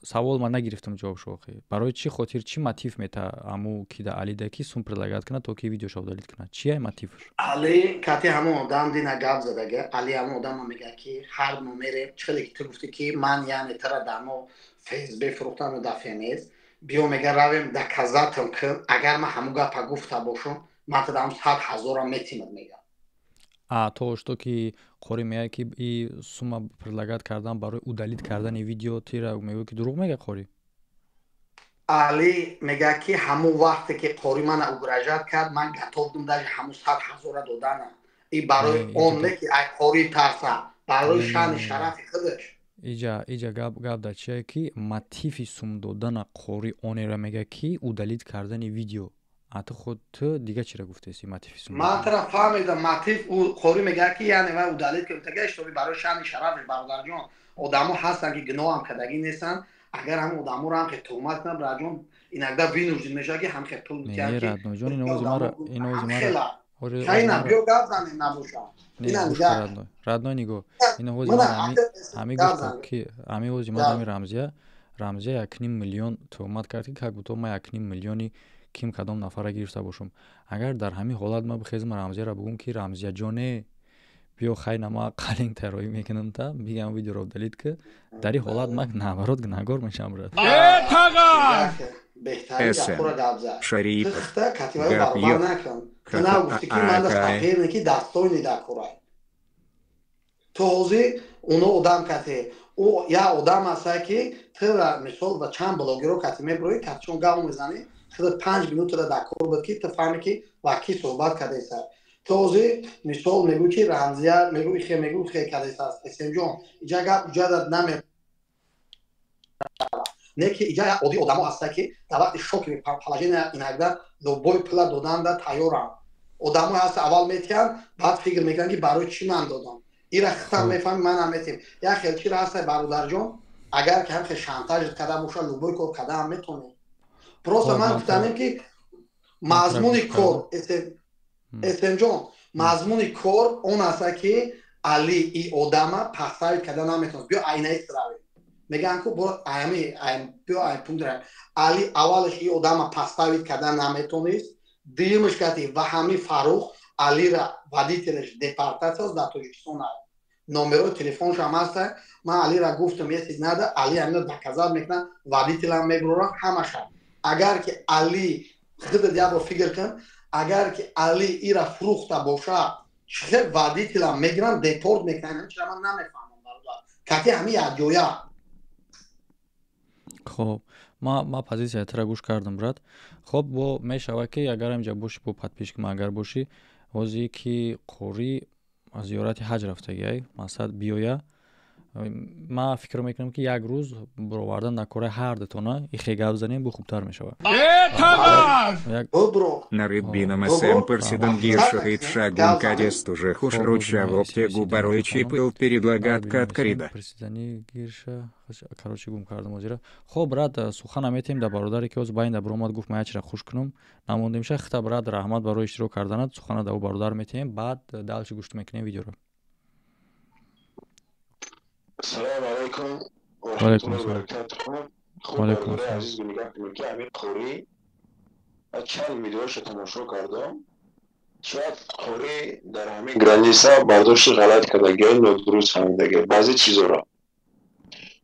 савол ман нагирифтам ҷавобшо охи барои чӣ хотир чӣ мотив мета аму ки да алида ки сум прилагад кунад то ки видеошо удалид кунад чия мотивш али кати ҳамон одам дина гап задага али ҳамон одама мега ки ҳар номере чхеле ки ту гуфти ки ман яъне тара дармо фсб фурӯхтану дафемез биё мега равем доказатам ки агар ман ҳамун гапа гуфта бошам ман тадам 100,000 метимад мега то што ки қори мега ки и сума прилагад кардан барои удалид кардани видео тира мега ки дурӯғ мега қори али мега ки ҳамун вақте ки қори мана угражат кард ман гатовдум даже ҳамун 100,000 додана и барои он не ки ай қори тарса барои шаъни шарафи худаш иҷа гап дар чия ки мотиви сум додана қори онера мега ки удалид кардани видео ато худ ту дига чира гуфтеси мотиви сум ман тара фаҳмидам мотив ӯ қори мега ки яъне ва удалид кунтага иштоби барои шаъни шарафи бародарҷон одамо ҳастанд ки гуноҳам кадагӣ нестанд агар ҳамун одаморо ҳамхе туҳмат кунад браҷон инагда винуждид мешавад ки ҳамхе пул радноҷон кайна биё гап занем набошад радной нигоҳ ин ҳози ҳами гуфта ки ҳами ҳози ман ҳами рамзия 1,5 миллион туҳмат кард ки как бутон ман 1,5 миллиони ким кадом нафара гирифта бошам агар дар ҳамин ҳолат ман бихезам рамзияро бигӯм ки рамзия ҷоне биё хайна ма қалин тарроӣ мекунам та бигам видеоро удалид ки дар ин ҳолат ман наоборот гунаҳгор мешавам брат Шарипов то ҳозир оно одам кате او یا آدم است که تو مثال و چند بلاگر که میبروی کاتشون گام میزنی خود 5 minut را دکور بود که تو فهمی که واقعی صحبت کرده است توزی مثال میگو که رمزیه میگو خیلی کرده است اسم جون اینجا گپ جداد نمی نه که اینجا اودی آدمو هست که در وقت شوک پلاژین اینگدا لوبوی پلا دادن در تیارم آدمو هست اول میتیان بعد فکر میکنن که برای چی من دادم ایرا خطر میفهم من هم میتیم یا خیلی چی هست برادر جون اگر که هم خیلی شانتاژ کرده باشه لوبوی کو کرده هم میتونه پروسه من گفتم که مضمون کور اسم جون مضمون کور اون است که علی ای آدم پسای کردن نمیتونه بیا عینه استراوی میگن که برو بیا پوندر علی اولش ای آدم پسای کردن نمیتونه دیمش کردی و همین فاروق علی را ودیتلش دپارتاسیون در تاجیکستان نمبر تلفنش هم هست من علی را گفتم یه چیز نده علی همین دکازات میکنه ودیتلم میبره همش اگر که علی خود دیابو فکر کن اگر که علی ای را فروخته باشه چه ودیتلم میگیرن دیپورت میکنن چرا من نمیفهمم کاتی همین ادجویا خب ما позиция тра гӯш кардам брат хоб бо мешава ки агар инҷа бошӣ бо подписчикам агар бошӣ ҳозир ки қори зиёрати ҳаҷ рафтагиай масад биёя ма фикр мекунам ки як рӯз баровардан дар кораи ҳар датона ихе гап занем бо хубтар мешавад На рыбином СМ Персидан Гиршахит Шагун Кадест уже хушруча в оптегу барой чипыл передлагат каткарида. короче гум кардам озира хоб брат сухана метем да бародаре ки оз байнда биромад гуфт ма ячра хуш кунам намондимша хита брат раҳмат барои иштирок карданат сухана да у бародар метем баъд далчи гӯшт мекунем видеоро السلام عليكم ورحمة وعليكم الله السلام. وبركاته. وعليكم برادر السلام. عزیز نگاه کنید که امیر قوری چند ویدیوش تماشا کردم شاید قوری در همین گرانیسا برداشت غلط کردگی نادرست فهمیدگی بعضی چیزا را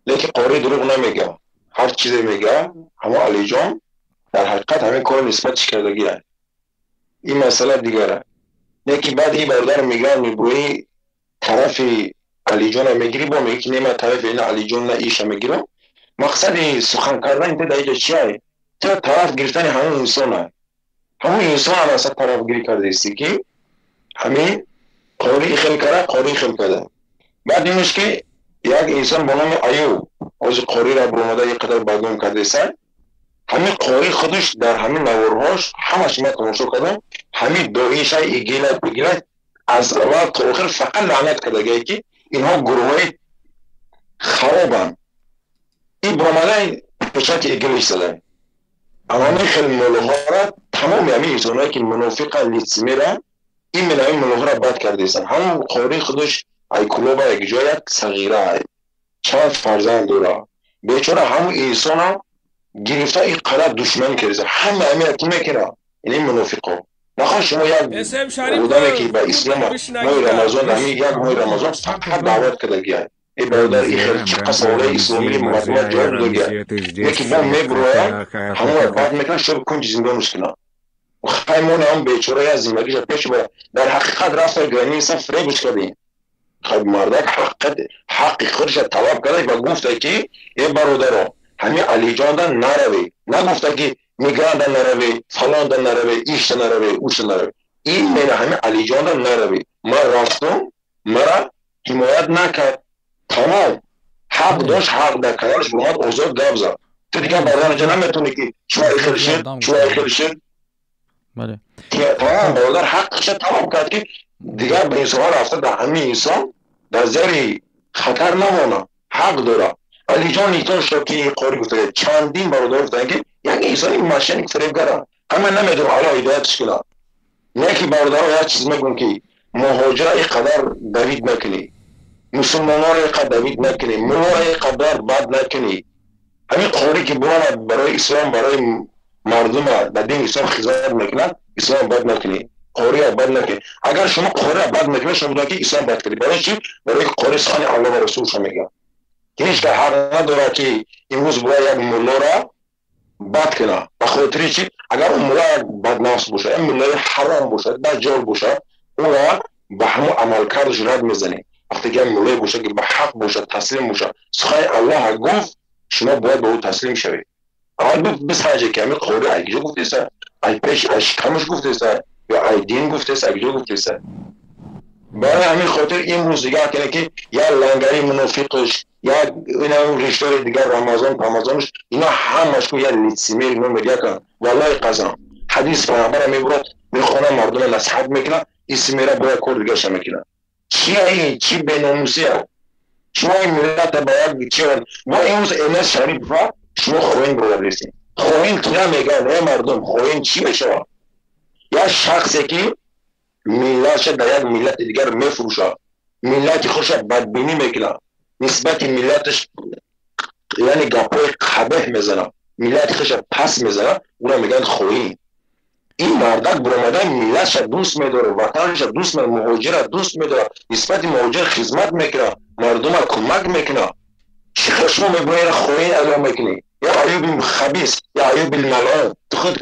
لیکن قوری دروغ نمیگه هر چیزی میگه همه علی جان در حقیقت همین کار نسبتش کردگی هست این مسئله دیگره لیکن بعد این برادر میگه میبروی طرف علی جان میگیری با میگی که نمه طرف این علی جان نه ایش میگیرم مقصد سخن کردن اینتا در اینجا چیه؟ تو طرف گرفتن همون انسان هست همون انسان هم اصلا طرف گیری کرده ایستی که همین قوری خیل کرده قوری خیل کرده بعد اینش که یک انسان با نام ایوب از قوری را برماده یک قدر بدنام کرده ایست همین قوری خودش در همین نوارهاش همش ما تماشا کردم همین دعایش های ایگیلت از اول تا آخر فقط لعنت کرده که اینها گروه های خرابن این برماده پچک ایگیلش زدن اما خیلی مولوها را تمام همین انسان هایی که منافق لیتسمی را این ملایم مولوها را بد کرده ایستن همون قوری خودش ای کلوبا یک جای یک صغیره های چند فرزند داره بیچاره همون انسان ها گرفته این قدر دشمن کرده همه همین اکی میکنه این منافق ها نخواه شما یک بودنه که با اسلام مای رمضان همین یک مای رمضان فقط دعوت کرده گیه ای برادر ای خیلی چه قصوله اسلامی مردمت جای بوده گیه یکی با میگروه همون بعد میکنه شب کنج زندانش کنه و خیمون هم بیچاره از زندگیش پیش باید در حقیقت رفت گرانی انسان فریبش کرده خب مردک حق خودش طلب کرده و گفته که ای برادر همین علی جان دن نروی نگفته که میگران دن نروی فلان دن نروی ایش دن نروی اوش دن نروی این میره همین علی جان دن نروی من رفتم مرا حمایت نکرد تمام حق داشت حق در کنارش برماد آزاد گفت زد تو دیگه برادر جا نمیتونی که شوی خیلی شد بله تمام برادر حقش تمام کرد که دیگر به انسان رفته در همین انسان در زیر خطر نمانه حق داره علی جان ایتان شد که قاری گفته چندین برادر گفتن که یک انسانی مشنی فریبگره اما نمیدونم حالا هدایتش کنه نه که برادر یک چیز میگن که مهاجر اینقدر دوید نکنی مسلمان ها اینقدر دوید نکنی مولا اینقدر بد نکنی همین قاری که برای اسلام برای مردم به دین اسلام خدمت میکنن اسلام بد نکنی قاری بد نکنی اگر شما قاری بد نکنی شما بودن که اسلام بد کنی برای چی؟ برای قاری سخن الله و رسول شما میگن که هیچ که حق نداره که امروز برای یک مولا را بد کنه بخاطر چی؟ اگر اون مولا بدناس باشه این مولا حرام باشه دجال باشه اون را به همون عمل کردش رد میزنی وقتی که مولای باشه که به حق باشه تسلیم باشه سخن الله گفت شما باید به او تسلیم شوید. اول بسنجه که همین قولی ایگجا گفته سر ای پیش اشکمش گفته سر یا ای دین گفته سر ایگجا گفته سر. برای همین خاطر این روز دیگر کنه که یا لنگری منافقش یا اینا رشته دیگر رمضانش اینا همش کو یا لیتسیمیر اینا میگه کن والله قسم حدیث پیامبر میبرد میخونه مردم نصیحت میکنه اسمیره باید کار دیگه شم میکنه. چی این چی بناموسیه شما این ملت باید چیون ما این روز امس شریف را شما خوین برادرستین خوین کیا میگن ای مردم خوین چی بشه یا شخصی که ملتش در یک ملت دیگر میفروشه ملت خوش بدبینی میکنه نسبت ملتش یعنی گپای قبح میزنه ملت خوش پس میزنه اونا میگن خوین. این مردک برامده ملتش دوست میداره وطنش دوست میداره مهاجر دوست میداره نسبت مهاجر خدمت میکنه مردم کمک میکنه چه شما میباید خوین اعلام میکنی یا عیوب خبیث یا عیوب الملعون تو خود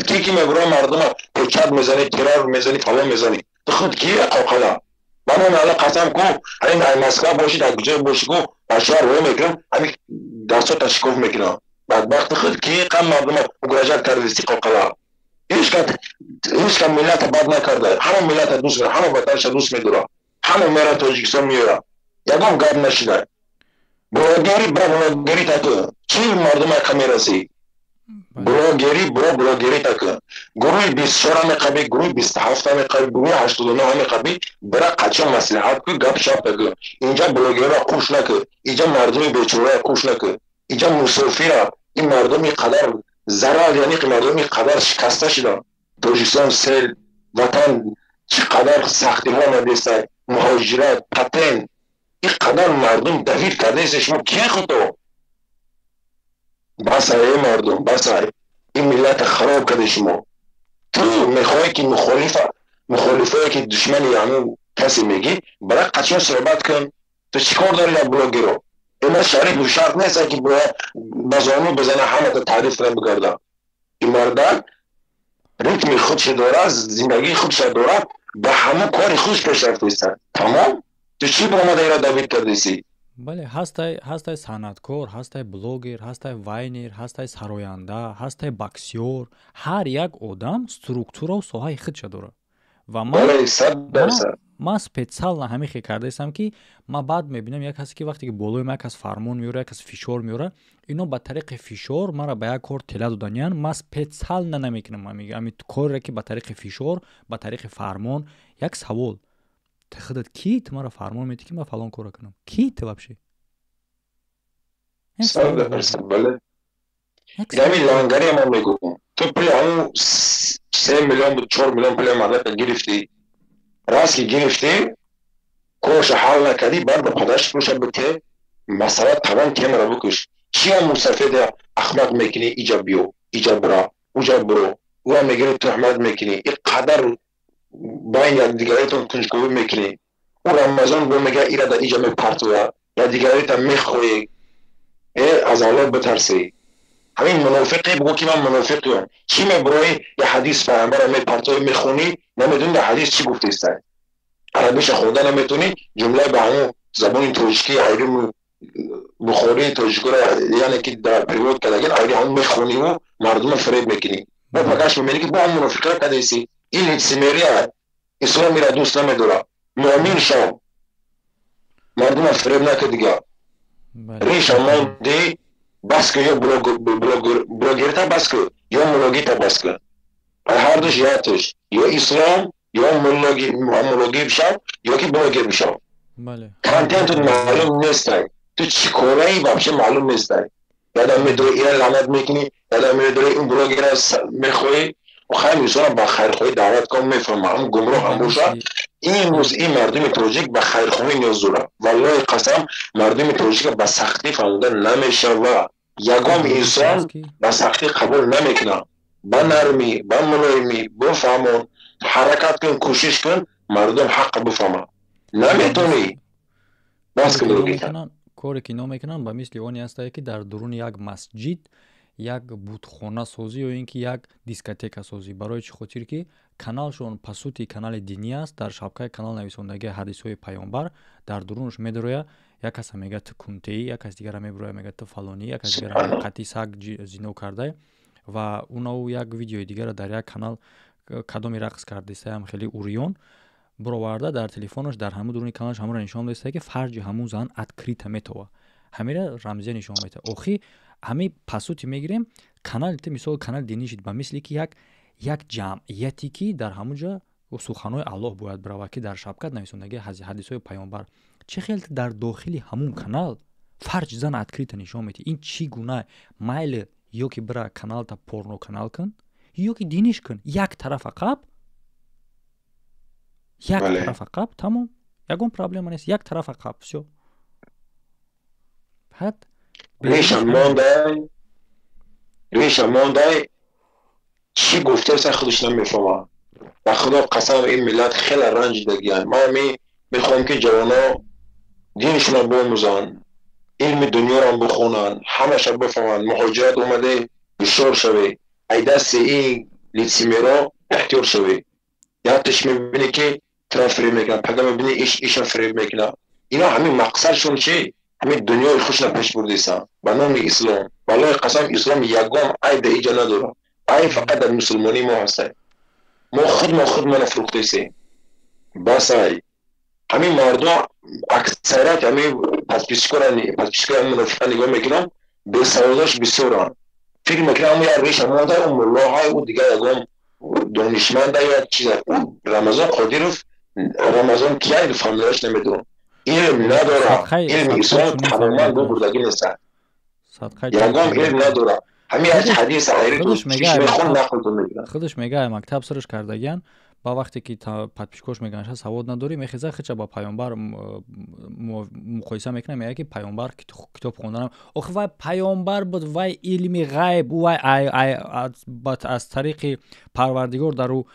کی که میبره مردم پوچت میزنی ترور میزنی فلان میزنی تو خود کی قاقلا من اون علا قسم کو این مسکه باشید از کجا باشی کو بشار روی میکنم همین دستا تشکف میکنم بدبخت خود کی قم مردم مگرجت کردستی قاقلا هیچ که ملت بد نکرده همه ملت دوست میداره همه وطنش دوست میداره همه میره تاجیکستان میره یکم گرد نشیده بلاگری تکه چی مردم کمی رسی بلاگری تکه گروه 24 میقبی گروه 27 میقبی گروه 89 میقبی برای قچه مصلحت که گپ شپ تکه اینجا بلاگری را خوش نکه اینجا مردمی بیچاره را خوش نکه اینجا مصرفی را این مردمی قدر ضرر یعنی که مردمی قدر شکسته شدن تاجیکستان سیل وطن چقدر سختی ها ندیسته مهاجرت پتن این قدر مردم دوید کرده ایست شما کیه خودتو بس های مردم بس های این ملت خراب کرده شما تو میخوایی که مخالفه که دشمن یعنی کسی میگی برای قچه صحبت کن تو چیکار داری یا بلاگی رو اینا شریف و شرط نیست که بزانو بزنه همه تا تعریف را بگرده این مردم ریتمی خودش داره زندگی خودش داره به همه کاری خودش پیش رفته تمام تو چی برامده را دوید کردیسی؟ بله هستای صنعتکار هستای بلوگر هستای واینر هستای سراینده هستای بکسیور هر یک آدم سترکتورا و ساهای خودش داره و من специально ҳамихе кардаистам ки ман баъд мебинам як касе ки вақте ки болои ман як кас фармон меёра як кас фишор меёра ино ба тариқи фишор маро ба як кор тела доданиян ман специально намекунам ами коре ки ба тариқи фишор ба тариқи фармон як савол ты худат ки ты маро фармон медиҳӣ ки ман фалон кора кунам ки ты вообще гами лангари ман мегӯям ту пули ҳамун 3 миллион 4 миллион пули мадата гирифтӣ راست که گرفتی کوش حال نکردی بعد به پدرش کوش بته مسئله توان تیم را بکش چی هم مسافر احمد میکنی ایجا بیو ایجا برا اوجا برو او هم میگیری تحمد میکنی این قدر باین یا دیگریتون کنجکوی میکنی او رمضان بو میگه ایرا در ایجا میپرتویا یا دیگریتون میخوی از الله بترسی همین منافقی بگو که من منافقیم چی میبروی یا حدیث پیامبر میپرتوی میخونی نمیدونی در حدیث چی گفته است عربیش خونده نمیتونی جمله به همون زبان تاجیکی عیرم بخاری تاجیکی را یعنی که در پریود کردگین عیری همون میخونی و مردم فریب میکنی با پاکش میبینی که با هم منافقه کردیسی این لیتسیمیری هست اسلام میره دوست نمیداره مؤمن شو مردم فریب نکرد دیگه ریش همون دی بس که یا بلوگریتا بس که یا ملوگیتا بس که هر دوش یادش یا اسلام یا ملوگی بشم یا که بلوگر بشم کنتنت معلوم نیستی تو چی کاره ای بابشه معلوم نیستی یادم میدوی ایران لعنت میکنی یادم میدوی این بلوگر میخوایی و خیلی میسونم با خیرخواهی دعوت کن میفرم هم گمراه هم بوشا این روز این مردم تاجیک با خیرخواهی نیاز داره والله قسم مردم تاجیک با سختی فهمیده نمیشه و یگام انسان با سختی قبول نمیکنه با نرمی با ملایمی بفهمون حرکت کن کوشش کن مردم حق بفهمن نمیتونی بس که بگیتن کوری که نمیکنن با مثل اونی هسته که در درون یک مسجد як будхона созӣ ё ин ки як дискотека созӣ. Барои чӣ хотир ки каналшон пасути канали динӣ аст. Дар шапкаи канал нависондагии ҳадисҳои паёмбар дар дурунаш медороя. Як каса мега ту кунтеӣ, як кас дигара мебуроя мега ту фалонӣ, як кас дигара мега қатӣ саг зино кардай ва унау як видеои дигара дар як канал кадоми рақс кардисаям хеле уриён буроварда дар телефонаш дар ҳамун дуруни каналаш ҳамура нишон дестае ки фарҷи ҳамун зан открита метова. Ҳамира рамзия нишон мета. Охи ҳами пасути мегирем канали ти мисол канали динӣ шид ба мисли ки як ҷамъияте ки дар ҳамунҷа суханои Аллоҳ бояд барава ки дар шабкат нависондагии ҳадисҳои паёмбар. Чӣ хел дар дохили ҳамун канал фарҷ зан открита нишон мета. Ин чӣ гуна майли ё ки бира каналта порно канал кун ё ки диниш кун. Як тараф ақаб тараф ақаб тамом. Ягон проблема нест. Як тараф ақаб всё. Баъд ریشه مانده چی گفته اصلا خودش نمیفهمه. و خدا قسم این ملت خیلی رنج دگیان. من میخوام که جوانا دینشون رو باموزن، علم دنیا رو بخونن، همش رو بفهمن. مهاجرت اومده بشار شوه، ای دست این لیتسیمیرا احتیار شوه. یادش میبینه که طرف فریب میکنه، پدر میبینه ایشان فریب میکنه. اینا همین مقصدشون چی؟ همین دنیای خوش رو پیش بردیسن به نام اسلام. والله قسم اسلام یگام عیب ایجا نداره. عیب فقط در مسلمانی ما هسته. ما خود ما نفروختیسیم. بس ای همین مردم اکثریت همین پسپیشکار منافقان نگاه میکنم به سواداش بسیارن. فکر میکنم همون یه ریش مانده اون ملاه های او دیگه یگام دانشمنده یا چیزه. رمضان قادیروف رمضان کیه فامیلاش نمیدونم. علم نداره. علم اسلام تماما دو بردگی نیستن. یگام علم نداره. همین از حدیث غیری دوست میخون نقل تو میگیرن. خودش میگه مکتب سرش کردگیان با وقتی که پادپیشکوش میگن سواد نداری میخیزه خیچه با پیامبر مقایسه میکنه میگه که پیامبر کتاب خوندن آخه وای پیامبر بود وای علم غیب وای از طریق پروردگار در او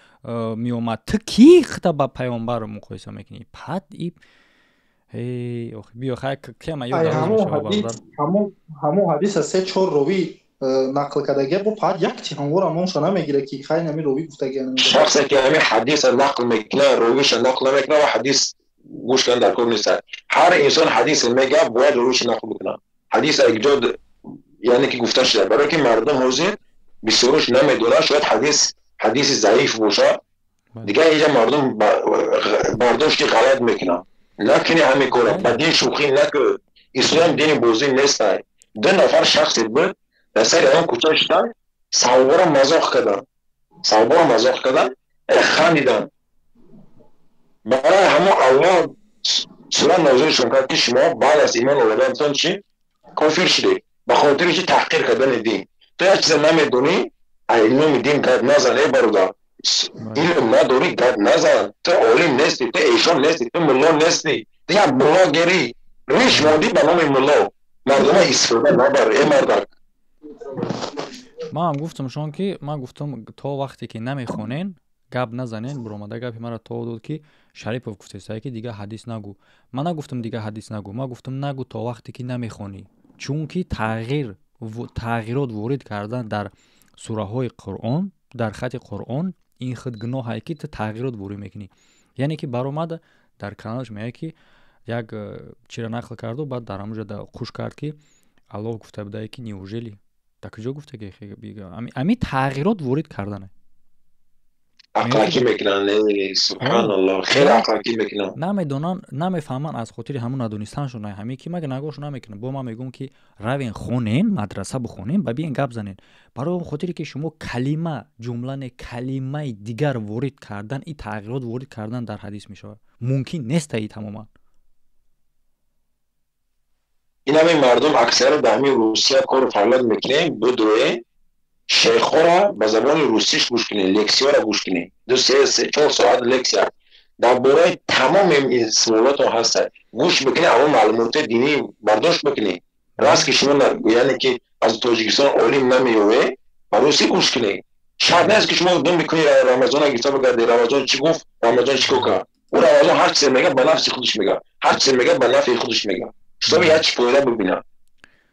میومد تو کی خطا با پیامبر مقایسه میکنی پد ای آخه بیا خیلی که ما یاد همون حدیث سه چهار روی نقل کردگی بود فقط یک تیهانگور همونشو نمیگیره که خیلی نمی روی گفتگی نمیگیره. شخصی که همین حدیث نقل میکنه رویش نقل میکنه و حدیث گوش کردن در کار نیست. هر انسان حدیث میگه باید رویش نقل بکنه. حدیث ایجاد یعنی که گفته شده برای که مردم حوزه بسیارش نمیدونه شاید حدیث ضعیف باشه دیگه اینجا مردم برداشت غلط میکنه. نکنی همین کارا با دین شوخی نکن. اسلام دین بازی نیست. دو نفر شخصی بود سر اون کوچه شدن صحابه مزاح کردن خندیدن. برای همه الله سوره نازلشون کرد که شما بعد از ایمان آوردنتون چی کافر شدی به خاطر چی تحقیر کردن دین. تو یک چیز نمیدونی علم دین گرد نزن. ای برادر علم نداری گرد نزن. تو عالم نیستی، تو ایشان نیستی، تو ملا نیستی، تو یک بلاگری رویش مادی به نام ملا مردم استفاده نبر. ای مردک ما هم گفتم شون که ما گفتم تا وقتی که نمیخونین گپ نزنین. برآمده گپی مرا تا داد که شریفов گفته است که دیگه حدیث نگو. من نگفتم دیگه حدیث نگو. ما گفتم نگو تا وقتی که نمیخونی. چون که تغییرات وارد کردن در سوره های قرآن در خط قرآن این خود گناه که تغییرات وارد میکنی. یعنی که برآمده در کانالش میگه که یک چیز نقل کرد و بعد در همونجا خوش کرد که الله گفته بوده که نیوژلی تا کجا گفته که امی تغییرات وارد کردنه. اخلاقی میکنن. سبحان الله خیلی اخلاقی میکنن. نمیدونن نمیفهمن از خاطر همون ندونستنشون. همین که مگه نگاش نمیکنن. با ما میگم که روین خونین مدرسه بخونین ببین گپ زنین. برای اون خاطری که شما کلمه دیگر وارد کردن این تغییرات وارد کردن در حدیث میشه. ممکن نیست ای تماما. این همین مردم اکثر به همین روسیه کار فعالیت میکنه. بدوه شیخ را به زبان روسیش گوش کنه. لکسیو را گوش کنه. 2-3-4 ساعت لکسیا درباره تمام این سوالات هست. گوش بکنه اون معلومات دینی برداشت بکنه. راست که شما یعنی که از تاجیکستان عالم نمیوه و روسی گوش کنه. شاید نیست که شما دون میکنی رمضان اگه بگرده رمضان چی گفت رمضان چی کرد. او رمضان هر چیز میگه به نفس خودش میگه. هر چیز میگه به نفع خودش میگه. شما یه چی پویده ببینه.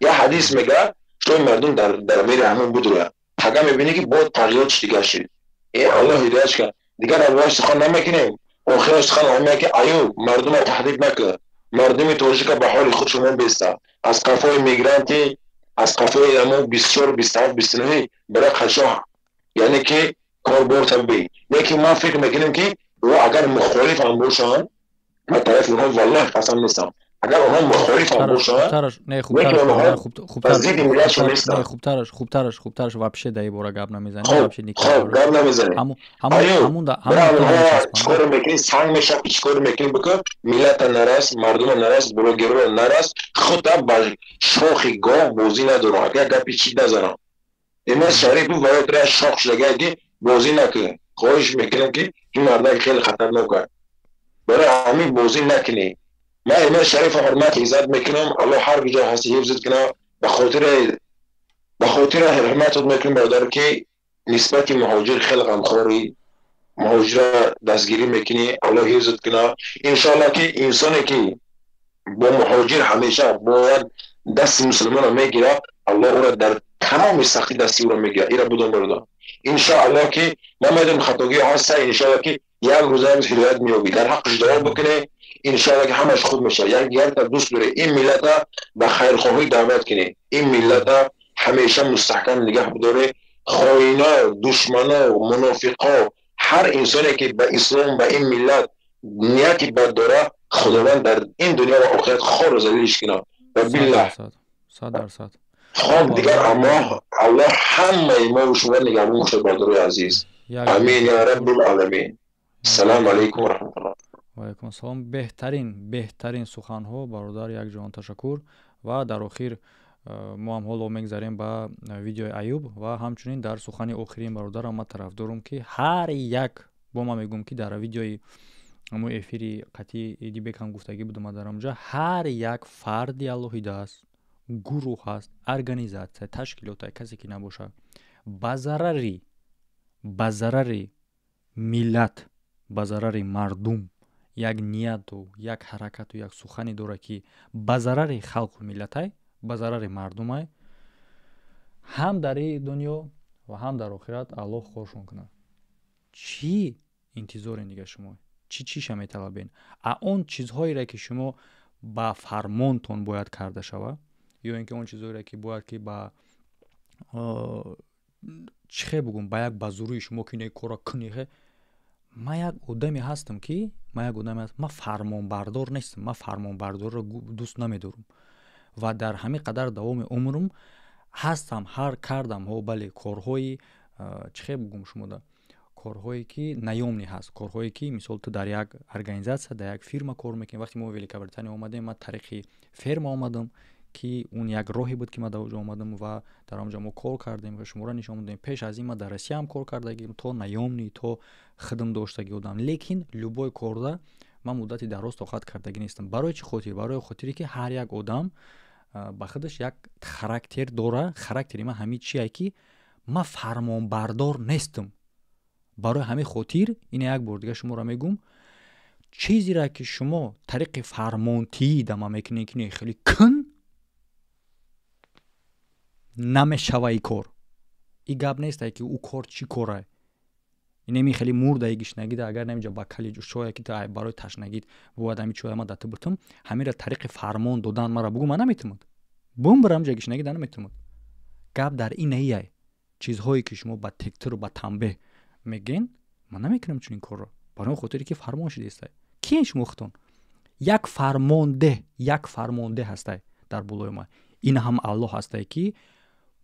یه حدیث میگه شما توی مردم در میر همون بود روی حقا میبینی که با تغییراتش دیگه شد. الله هدایتش کرد دیگر روایش سخن نمیکنیم آخرش سخن همه که ایوب مردم تهدید نکرد مردم تاجیک به حال خود شما بیسته از قفای میگرانتی از قفای امو 24 27 29 برای خشاه یعنی که کاربرد تبی لیکن ما فکر میکنیم که و اگر مخالف هم باشن ما طرف اونها والله قسم نیستم اگر اونها مخالف هم باشن نه خوبترش وابشه در این باره گپ نمیزنی خب گپ نمیزنی همون چکار میکنی سنگ میشه چکار میکنی بکن ملت نرس مردم نرس بلوگر نرس خود با شوخ گاه بازی ندارم اگر گپی چی نزنم امروز شریف باید را شوخ شده که بازی نکنه خواهش میکنم که این مردم خیلی خطرناکه برای همین بازی نکنی من امیر شریف حرمت عزت میکنم الله هر کجا هستی حفظت کنه به خاطر حرمت میکنم برادر که نسبت مهاجر خیلی غمخوری مهاجر دستگیری میکنی الله حفظت کنه انشالله که انسانی که با مهاجر همیشه باید دست مسلمان میگیره الله او را در تمام سختی دستی او را میگیره ایرا بودم برادر انشالله که نمیدونم خطاگی هست انشالله که یک روز هدایت میابی در حقش دعا بکنه انشالله که همش خوب میشه یک تا دوست داره این ملت به خیرخواهی دعوت کنه این ملت همیشه مستحکم نگه بداره خائنا دشمنا منافقا هر انسانی که به اسلام به این ملت نیتی بد داره خداوند در این دنیا و آخرت خار و ذلیلش کنه و بالله 100% خب دیگر اما الله همه ما و شما نگهبان باشه برادر عزیز امین یا رب العالمین السلام علیکم و رحمت الله و علیکم السلام بهترین سخن ها برادر یک جهان تشکر و در آخر ما هم حالا میگذاریم با ویدیو ایوب و همچنین در سخن آخرین برادر ما طرفدارم که هر یک با ما میگم که در ویدیوی مو افیری قطعی ایدی بکن گفتگی بودم در اونجا هر یک فردی اللهی دست گروه هست ارگانیزاسیون تشکیلات کسی که نباشه به ضرر ملت به ضرر مردم یک نیت و یک حرکت و یک سخنی داره که به ضرر خلق و ملت های به ضرر مردم های هم در این دنیا و هم در آخرت الله خورشون کنه چی انتظار دیگه شما چی شما میطلبین اون چیزهایی را که شما با فرمانتون باید کرده شوه یا اینکه اون چیزهایی را که باید که با چه بگم با یک بازوری شما که کارا کنیه ما یک آدمی هستم که ما فرمان بردار نیستم ما فرمان بردار را دوست نمیدارم و در همین قدر دوام عمرم هستم هر کردم ها بله کارهای چه بگم شما دا کارهایی که نیامنی هست کارهایی که مثال تو در یک ارگانیزاسیون در یک فرما کار میکنی وقتی ما ویلیکا بریتانیا اومدیم ما طریق فرما اومدم که اون یک راهی بود که ما در اونجا اومدم و در اونجا ما کار کردیم و شما را نشون دادیم پیش از این ما در روسیه هم کار کردیم تو نیامنی تو خدمت داشتگی بودم لیکن لوبای کاردا من مدتی دراز طاقت کردگی نیستم برای چی خاطر برای خاطری که هر یک آدم با خودش یک خاراکتر داره خاراکتری من همین چیه که ما فرمان بردار نیستم برای همین خاطر این یک بار دیگه شما را میگم چیزی را که شما طریق فرمانتی دما میکنی که خیلی کن نمیشوه ای کار ای گپ نیست که او کار چی کاره اینمی خیلی مرده ایگیش نگیده اگر نمیجا با کلی جو شویه که تا برای تشنگید بود همی چویه ما داته بودم همین را طریق فرمان دادن مرا بگو من نمیتونم بوم برم جایگیش نگیده نمیتونم گپ در این نیه چیزهایی که شما با تکتر و با تنبه میگین من نمیکنم چون این کار را برای خاطری که فرمان شده است کی شما ختون یک فرمانده هسته در بالای ما این هم الله هسته که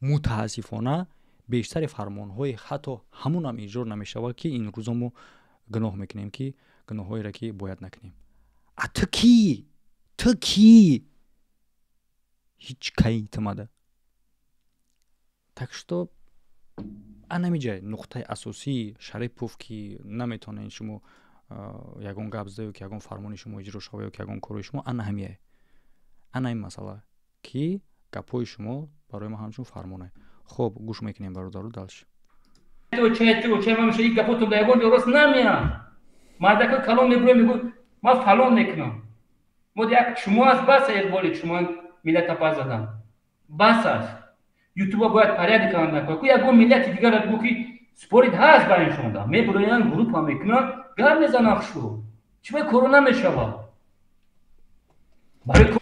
متاسفانه بیشتر فرمانهای حتی همون هم اجرا نمیشه که این روزا ما گناه میکنیم که گناهایی را که باید نکنیم تو کی هیچ کی تماده تکشتو انمیجه نقطه اساسی شریپوف که نمیتونه این شما یگون گبزده و که یگون فرمانی شما اجرا شوه و که یگون کاری شما همیه این مسئله که گپای شما برای ما همچون فرمانه خب گوش میکنیم برادر دالش تو چه من میشه یک گپو تو دیگون درست نمیاد مردک کلام میگه ما فلان میکنم ما یک شما از بس اقبال شما ملت پس زدم بس است یوتیوب باید پریاد کار نکنه که یگو ملت دیگر را بگو که سپورت هست برای شما می برویان گروپ هم میکنن گرم میزنن شو چی به کرونا میشوه برای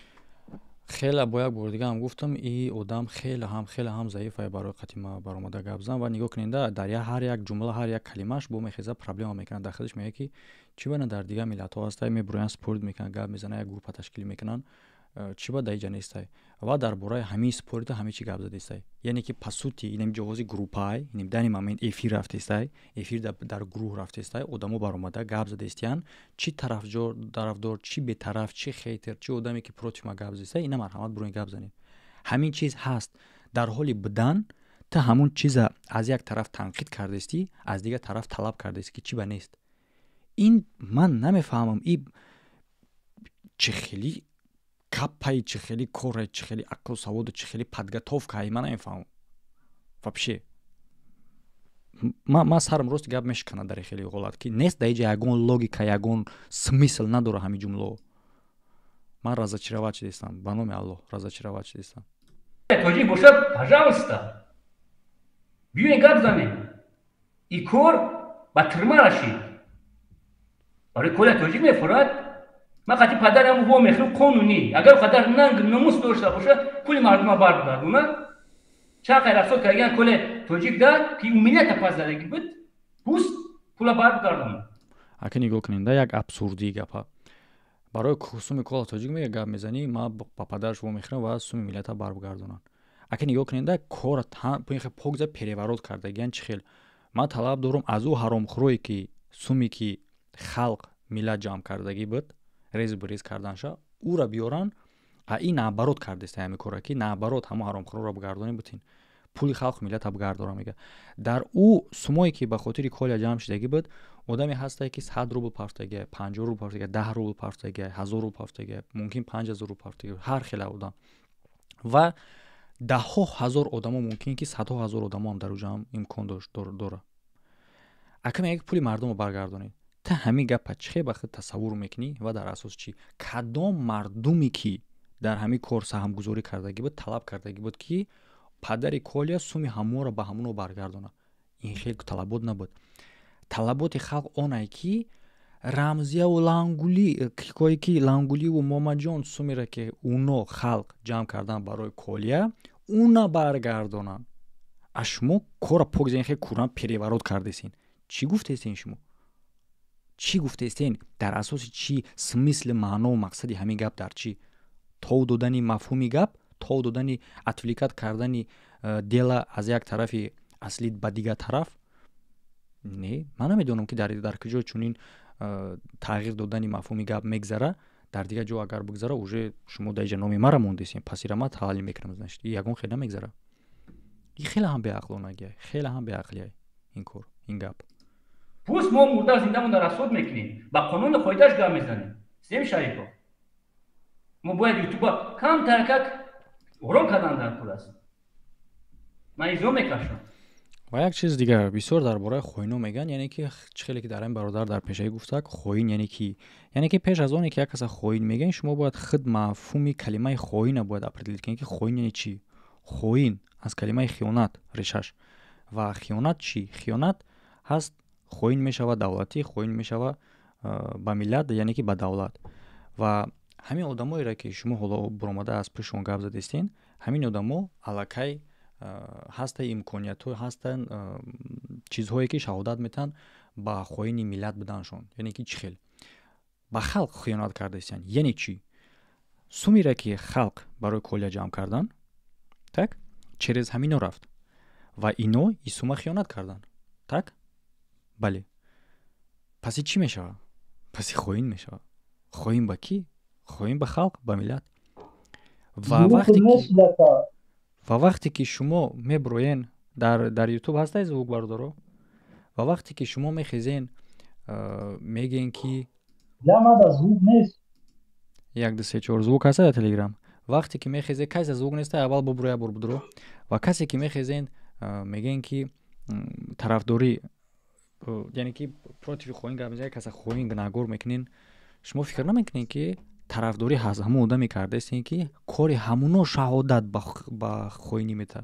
خیلی با یک بار دیگه هم گفتم این آدم خیلی هم ضعیفه برای قدیما برآمده گپ زدن و نگاه کننده در هر یک جمله هر یک کلمه‌اش با میخیزه پرابلم میکنه در خودش میگه که چی بنا در دیگه ملت‌ها هست میبرن سپورت میکنن گپ میزنن یک گروه تشکیل میکنن چی با دیگه نیست و درباره همین سپورت همین چی گپ زده است یعنی که پسوتی اینم جوازی گروپای اینم در این مومنت افیر رفته است افیر در گروه رفته است آدمو برآمده گپ زده استیان چی طرفدار چی به طرف چی خیتر چی آدمی که پروتیما گپ زده است اینا مرحمت برو گپ زنید همین چیز هست در حالی بدن تا همون چیز از یک طرف تنقید کرده استی از دیگه طرف طلب کرده است که چی به نیست این من نمیفهمم این چه خیلی کپای چه خیلی کوره چه خیلی عقل و سواد چه خیلی подготовка من نمیفهمم вообще ما سرم راست گپ میشکنه در خیلی غلط که نیست دیگه یگون لوگیکا یگون смысл نداره همین جمله من разочаровать شدم به نام الله разочаровать شدم توجی باشه пожалуйста بیاین گپ زنیم این کور با ترما راشید برای کل توجی میفراد ما خاطی پدرم و میخرم قانونی اگر خاطر ننگ نموس داشته باشه کلی مردم بار بردونه چه خیر افسوس کردن کل توجیک داد که امنیت پس دادگی بود پوست پولا بار بردم اگه نگاه کننده یک ابسوردی گپا برای سومی کل توجیک میگه گپ میزنی ما با پدرش و میخرم و سومی ملت بار بگردونن اگه نگاه کننده کار پنخ پوگز پریورود کرده گن چخیل ما طلب دارم از او حرام خوری که سومی که خلق ملت جمع کردگی بود ریز بریز کردنشا او را بیارن این نابرود کرده است همین کارا که نابرود همه حرام خور را بگردونیم بتین پولی خلق ملت بگردارم میگه در او سمایی که به خاطر کل جمع شدگی بود آدمی هسته که 100 روبل پافتگه 50 روبل پافتگه 10 روبل پافتگه 1000 روبل پافتگه ممکن 5000 روبل پافتگه هر خیلی آدم و ده ها هزار آدم ممکن که 100 هزار آدم هم در او جمع امکان داشت داره اگه یک پولی مردم رو برگردونید تا همین گپ چه بخت تصور میکنی و در اساس چی کدام مردمی که در همین کار سهم گذاری کردگی بود طلب کردگی بود که پدر کولیا سومی همو را به همونو برگردونه این خیلی طلبات نبود طلبات خلق اونایی که رمزیه و لانگولی که لانگولی و ماماجان سومی را که اونو خلق جمع کردن برای کولیا اونا برگردونن اشمو کار پوگزین خیلی کوران پریورود کردیسین چی گفتیسین شما چی گفتیستین در اساس چی смысл معنا و مقصدی همین گپ در چی تو دادن مفهومی گپ تو دادن اتفلیکات کردن دل از یک طرفی اصلی به دیگه طرف نه من نمیدونم که در کجا چونین تغییر دادن مفهومی گپ میگذره در دیگه جو اگر بگذره اوجه شما دیگه نامی مرا موندیسین پس ما تحلیل میکنم ازش یگون خیلی نمیگذره این خیلی هم به عقلانگیه خیلی هم به عقلیه این کار این گپ پوست ما مرده زنده من در اسود میکنیم با قانون خودش گام میزنیم سیم شریفا ما باید یوتیوب کم ترکک ورم کردن در پول است من ایزو میکشم و یک چیز دیگر بسیار درباره خوینو میگن یعنی که خیلی که در این برادر در پیشایی گفته خوین یعنی که پیش از اون که یک کس خوین میگن شما باید خود مفهوم کلمه خوین باید اپریدیل کنید که خوین یعنی چی خوین از کلمه خیانت ریشش و خیانت چی خیانت هست خوین میشوه دولتی خوین میشوه با ملت یعنی که با دولت و همین آدمایی را که شما حالا برآمده از پیشون گپ زدین همین آدما الکی هست امکانیت ها هستن چیزهایی که شهادت میتن با خوین ملت بدنشون یعنی که چی خیل با خلق خیانت کرده استن یعنی چی سومی را که خلق برای کل جمع کردن تک چرز همینو رفت و اینو ای سوما خیانت کردن تک بله پس چی میشه پس خوین میشه خوین با کی خوین با خلق با ملت و وقتی که شما میبروین در یوتیوب هسته زوگ بردارو و وقتی که شما میخیزین میگین که لما زوگ نیست 1 2 3 4 زوگ هسته در تلگرام وقتی که میخیزه کسی زوگ نیسته اول ببروی برو و کسی که میخیزین میگین که طرفداری یعنی که پروتیف خوین گپ میزنه کسی خوین نگور میکنین شما فکر نمیکنین که طرفداری هست همون آدمی کرده است که کاری همونو شهادت با خوینی میته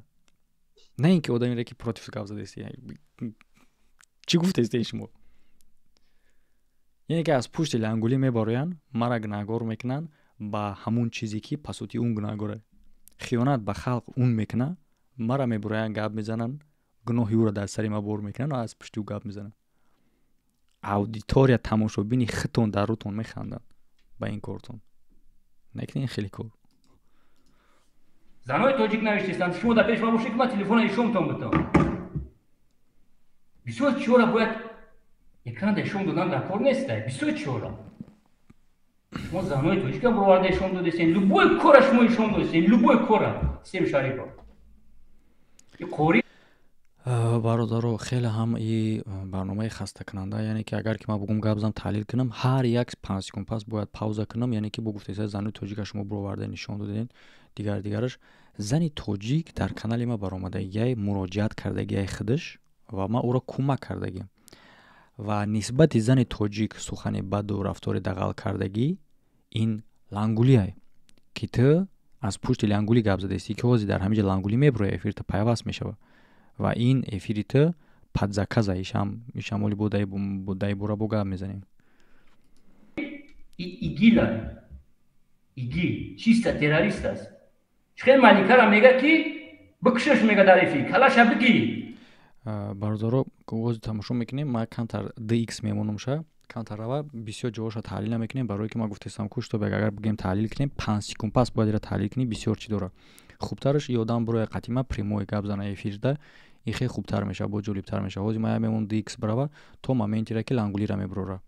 نه اینکه آدمی که پروتیف گپ زدی. چی گفتید شما؟ یعنی که از پشت لنگولی میبارن، مرا گناهگار میکنن با همون چیزی که پسوتی اون گناهگاره. خیانت به خلق اون میکنه، مرا میبرن گپ میزنن، گناهی او را در سری ما بر میکنن و از پشت او گپ میزنن. اودیتوریا تماشابین خطون در روتون میخندن با این کارتون. نکنین خیلی کار. زنای تاجیک نوشتستند شما در پیش ما باشید که من تلفن ایشونتون بدم. بسیار چورا باید اکران ایشون دادن در کار نیسته. بسیار چورا. شما زنای تاجیک هم برآورده ایشون دادستین. لبوی کارش شما ایشون دادستین. لبوی کارا. سیم شریفا. این قوری برادرو خیلی هم این برنامه خسته کننده. یعنی که اگر که ما بگم گپ زدم تحلیل کنم هر یک 5 سکند پس باید پاوزا کنم. یعنی که بگفتید زن تاجیک شما برآورده نشون دادین. دیگرش زنی تاجیک در کانال ما برآمده یه مراجعت کردگی خودش و ما او را کمک کردگیم و نسبت زن تاجیک سخن بد و رفتار دغل کردگی این لنگولیه که تو از پشت لنگولی گپ زده استی که وزی در همینجا لنگولی میبره افیر تو پیوست میشه و این افیری تو پدزکزه ایشم بودای برا با گپ میزنیم. ایگی چیست تروریست است. خیلی مالیکا را میگه که بکشش میگه در افیر کلاش بگی. برادرو که تماشا میکنیم ما کانتر DX میمونم شه کانتر رو بسیار جوش تحلیل نمیکنیم برای که ما گفتم کوش تو اگر بگیم تحلیل کنیم 5 سکند پس باید تحلیل کنیم بسیار چی داره. خوبترش یادم برای قدیما پریمو گپ زنه افیر ده این خیلی خوبتر میشه با جالبتر میشه. هوزی ما میمون DX برابر تو مومنتی را که لنگولی را میبره.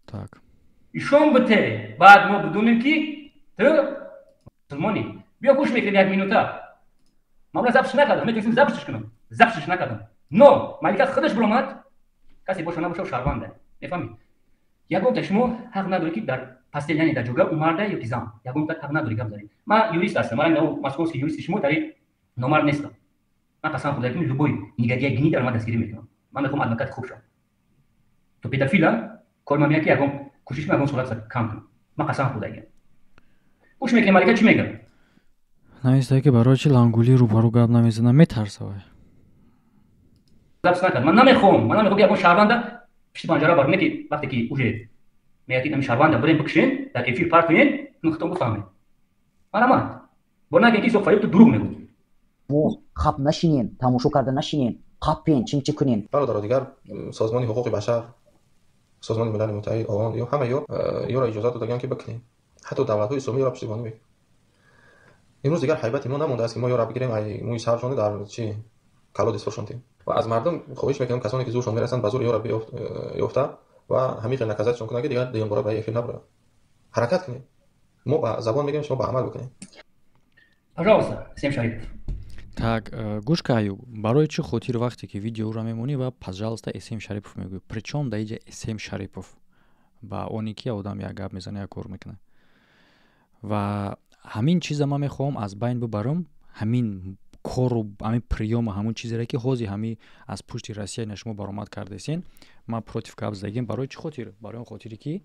так ایشون بته بعد ما بدونیم که تو مسلمانی بیا گوش میکنی 1 مینوتا ما زبطش نکردم میتونم زبطش کنم زبطش نکردم نو مالک خودش برآمد کسی باشه نباشه شهرونده میفهمی یگون تا شما حق نداری که در پستل یعنی در جوگا اومرده یا تیزام یگون تا حق نداری گپ زنی. من یوریست هستم من نو مسئول یوریست شما در نمر نیستم. من قسم خدا کنم لبوی نگاهی گنی در ما دستگیری میکنم. من میخوام ادوکات خوب شم. تو پدافیلا کار ما میگه یگون کوشش میکنم صورت کم کنم. من قسم خدا کنم گوش میکنی مالک چی میگه نمیسته که برای چی لنگولی رو برو گپ نمیزنه میترسه وای زبط نکرد. من نمیخوام که اون شهرونده پشت پنجره بار که وقتی که اوجه میاد این شهرونده بریم بکشین در افیر پارک کنین نختم بفهمید. من برنا که سوق فریب تو دروغ میگه. خب نشینین تماشا کرده نشینین قاپین چی کنین. برادر دیگر سازمان حقوق بشر سازمان ملل متحد آوان یا همه یا اجازه دادن که بکنین حتی دولت‌های اسلامی را پشتیبانی میکنه. امروز دیگر حیبت ما نمونده است که ما یا را بگیریم ای موی سرشونه در چی کالو دستشون و از مردم خواهش میکنم کسانی که زورشون میرسن بازور یا را بیفته و همین نکازتشون کنن که دیگر دیگه برای افیل نبره حرکت کنید. ما با زبان میگیم شما با عمل بکنید. пожалуйста всем шариф. Так, Гушка Аюб, барои чӣ хотир вақте ки видеоро мемонӣ ва пожалуйста SM Шарипов мегӯй. Причём да иҷа SM Шарипов ба оне ки одам як гап мезана як кор мекунад. Ва ҳамин чиза ман мехоҳам аз байн бибарам, ҳамин кору ҳамин приёма ҳамон чизере ки ҳозир ҳамин аз пушти Россия на шумо баромад кардесен, ман против гап задагим барои чӣ хотир? Барои он хотире ки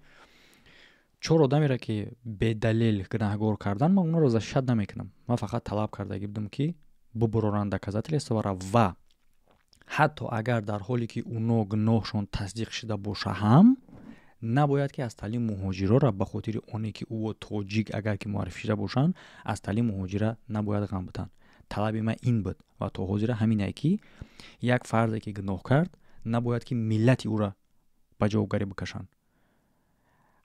4 одамеро ки бедалил гунаҳгор кардан ман онро за шад намекунам. Ман фақат талаб карда будам ки бубуроранд доказательства истовара ва ҳатто агар дар ҳоле ки уно гуноҳшон тасдиқ шуда боша ҳам набояд ки аз талим муҳоҷирора ба хотири оне ки ӯ тоҷик агар ки муарриф шуда бошанд аз талим муҳоҷира набояд ғам бутанд. талаби ман ин буд ва то ҳозира ҳамине ки як фарзе ки гуноҳ кард набояд ки миллати ӯро ба ҷавобгарӣ бикашанд.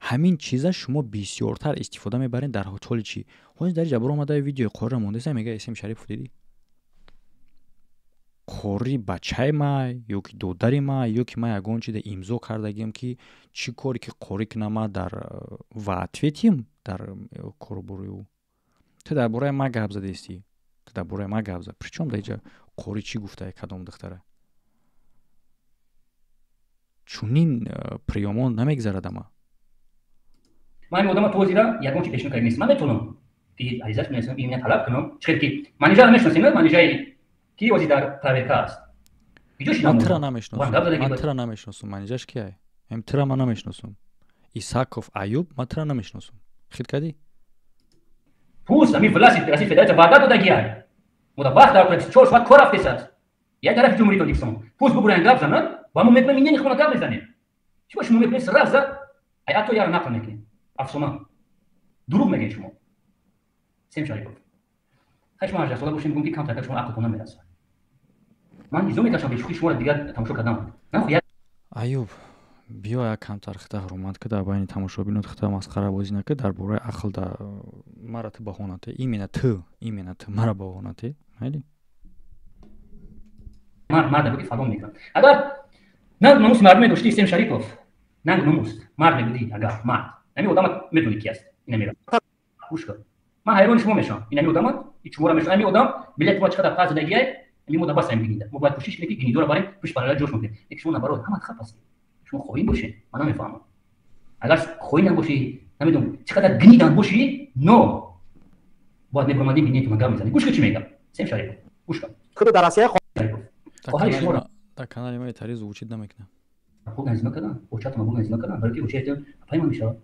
ҳамин чиза шумо бисёртар истифода мебаред дар ҳоли чӣ? ҳозир дар ҷабр омадаи видеои қорра мондеса мега SM Шарипов дидӣ? қори бачаи май ё ки додари май ё ки ман ягон чида имзо кардагим ки чӣ коре ки қори кунам ман дар ва ответим дар корубори ӯ. ту дар бораи ман гап задаистӣ. ту дар бораи ман гап зад. Причём дар ҷа қори чӣ гуфта кадом духтара? чунин приёмон намегзарад ама. من این آدم توضیح را یکم چی پیشنهاد نیست. من میتونم که عزیزش می‌نویسم این طلب کنم چه که منیجر نمی‌شناسیم نه منیجر کی وزیر در پرایوت است. بیجوش من ترا نمی‌شناسم منیجرش کیه؟ هم ترا من نمی‌شناسم. ایساکوف ایوب من ترا نمی‌شناسم. خیلی کدی؟ پوست می فلاسی فدای وعده داده گیاه. مدا وقت در کنید 4 ساعت کار رفته است یک طرف جمهوری تاجیکستان پوز بگیرن گپ زنن و ما میتونیم اینجا نخونه گپ بزنیم شما میتونید سر زد ای تو یار نقل میکنید افسونا دروغ میگید شما سیم شریفوف هیچ ما اجازه باشین گفتم که کم تا شما عقلتون نمیرسه من ایزو میکشم به شما دیگه تماشا کردم نه خو ایوب بیا یک کمتر خطا حرمت که در بین تماشابینات خطا مسخره بازی نکرد در باره عقل در مرا تو بهانته ایمینه تو مرا بهانته هیلی مرد بودی فلان میکنم اگر نه ناموس مردمی داشتی سیم شریفوف نه ناموس مرد بودی اگر مرد نمی آدم میدونی کی است این میرم گوش کن من حیران شما میشم این نمی آدم هیچ مورا میشم این آدم بلیت ما چقدر پاس دگیه این مورا باس میگیده ما باید کوشش کنیم که گنیدو رو بریم پیش برای جوش میکنیم یک شما نبرو همه خب است شما خوین باشین من نمیفهمم اگر خوین باشی نمیدونم چقدر گنیدان باشی نو باید نبرمادی بینی تو مگام میزنی گوش کن چی میگم سیم شریفوف گوش کن خود در آسیا در کانال ما تری звучит نمیکنه خوب نزدیک نکردن اوچاتون خوب نزدیک نکردن برای که اوچاتون پایین میشه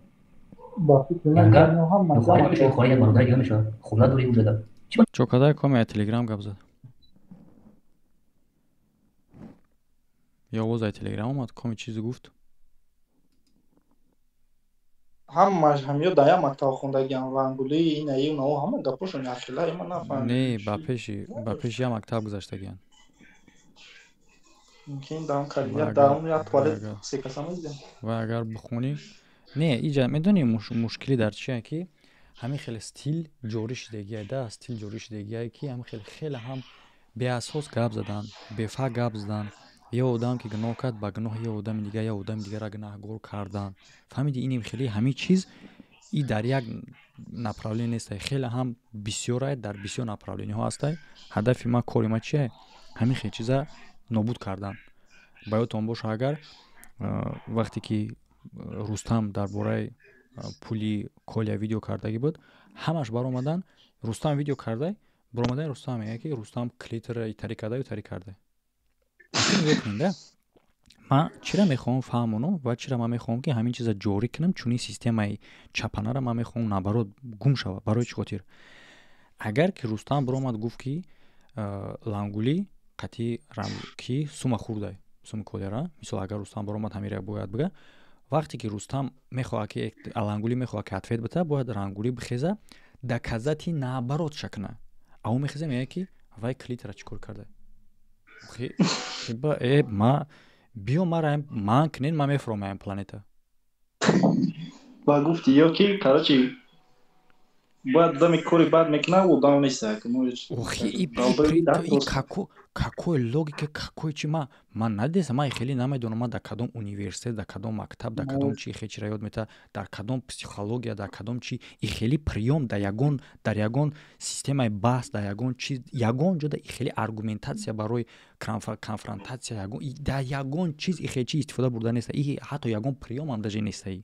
خواهی برادر دیگه میشه خولا دوری وجود چوکاده کام تلگرام گپ زد یا وزای تلگرام اومد کمی چیزی گفت همش همیو دایا مکتب خوندگیم و انگولی این ای اونو همه گپاشون اخیلا من نفهمیدم نه با پیش یا مکتب گذاشتگیان ممکن دام کاریه دام یا توالت سیکاسام دیدم و اگر بخونی نه اینجا میدونی مشکلی در چیه که همین خیلی استیل جوریش دیگه ده استیل جوریش دیگه که همین خیلی هم به اساس گپ زدن به فا گپ زدن یا آدم که گناه کرد با گناه یا آدم دیگه را گناهگار کردن فهمیدی اینیم خیلی همین چیز ای در یک نپراولین نیست خیلی هم بسیار در بسیار نپراولینی ها هست هدف ما کاری ما چیه همین خیلی چیزا نابود کردن باید باشه اگر وقتی که رستم در باره پولی کولیا ویدیو کردگی بود همش بر اومدن رستم ویدیو کرده بر اومدن رستم میگه که رستم کلیتر ایتری کرده من چرا میخوام فهمونو و چرا من میخوام که همین چیزا جوری کنم چونی سیستم چپانه را من میخوام نبرد گم شوه برای چی خاطر اگر که رستم بر اومد گفت که لانگولی قطی رام کی سوم خورده سوم کولера مثلا اگر رستم بر اومد همین را باید بگه وقتی که رستم میخواد که لانگولی میخواد که اتفیت بده باید لانگولی بخیزه دکازاتی نبرد شکنه او میخیزه میگه که وای کلیتر چیکار کرده با ما بیو من کنین ما میفروم این پلانتا با گفتی یا که کارچی باید دمی کوری بعد میکنه و دام نیسته ای какой логика какой чи man надеюсь man خیلی نمیدونم در کدام университет در کدام مکتب در کدام چی خیلی یاد میته در کدام پسیخولوژیا در کدام چی ای خیلی پریوم در یگون سیستم بحث در یگون چیز یگون جدا خیلی аргументация برای کنفرانتاسیا یگون در یگون چیز خیلی چی استفاده برده نیست ای حتی یگون پریوم هم داجی نیست ای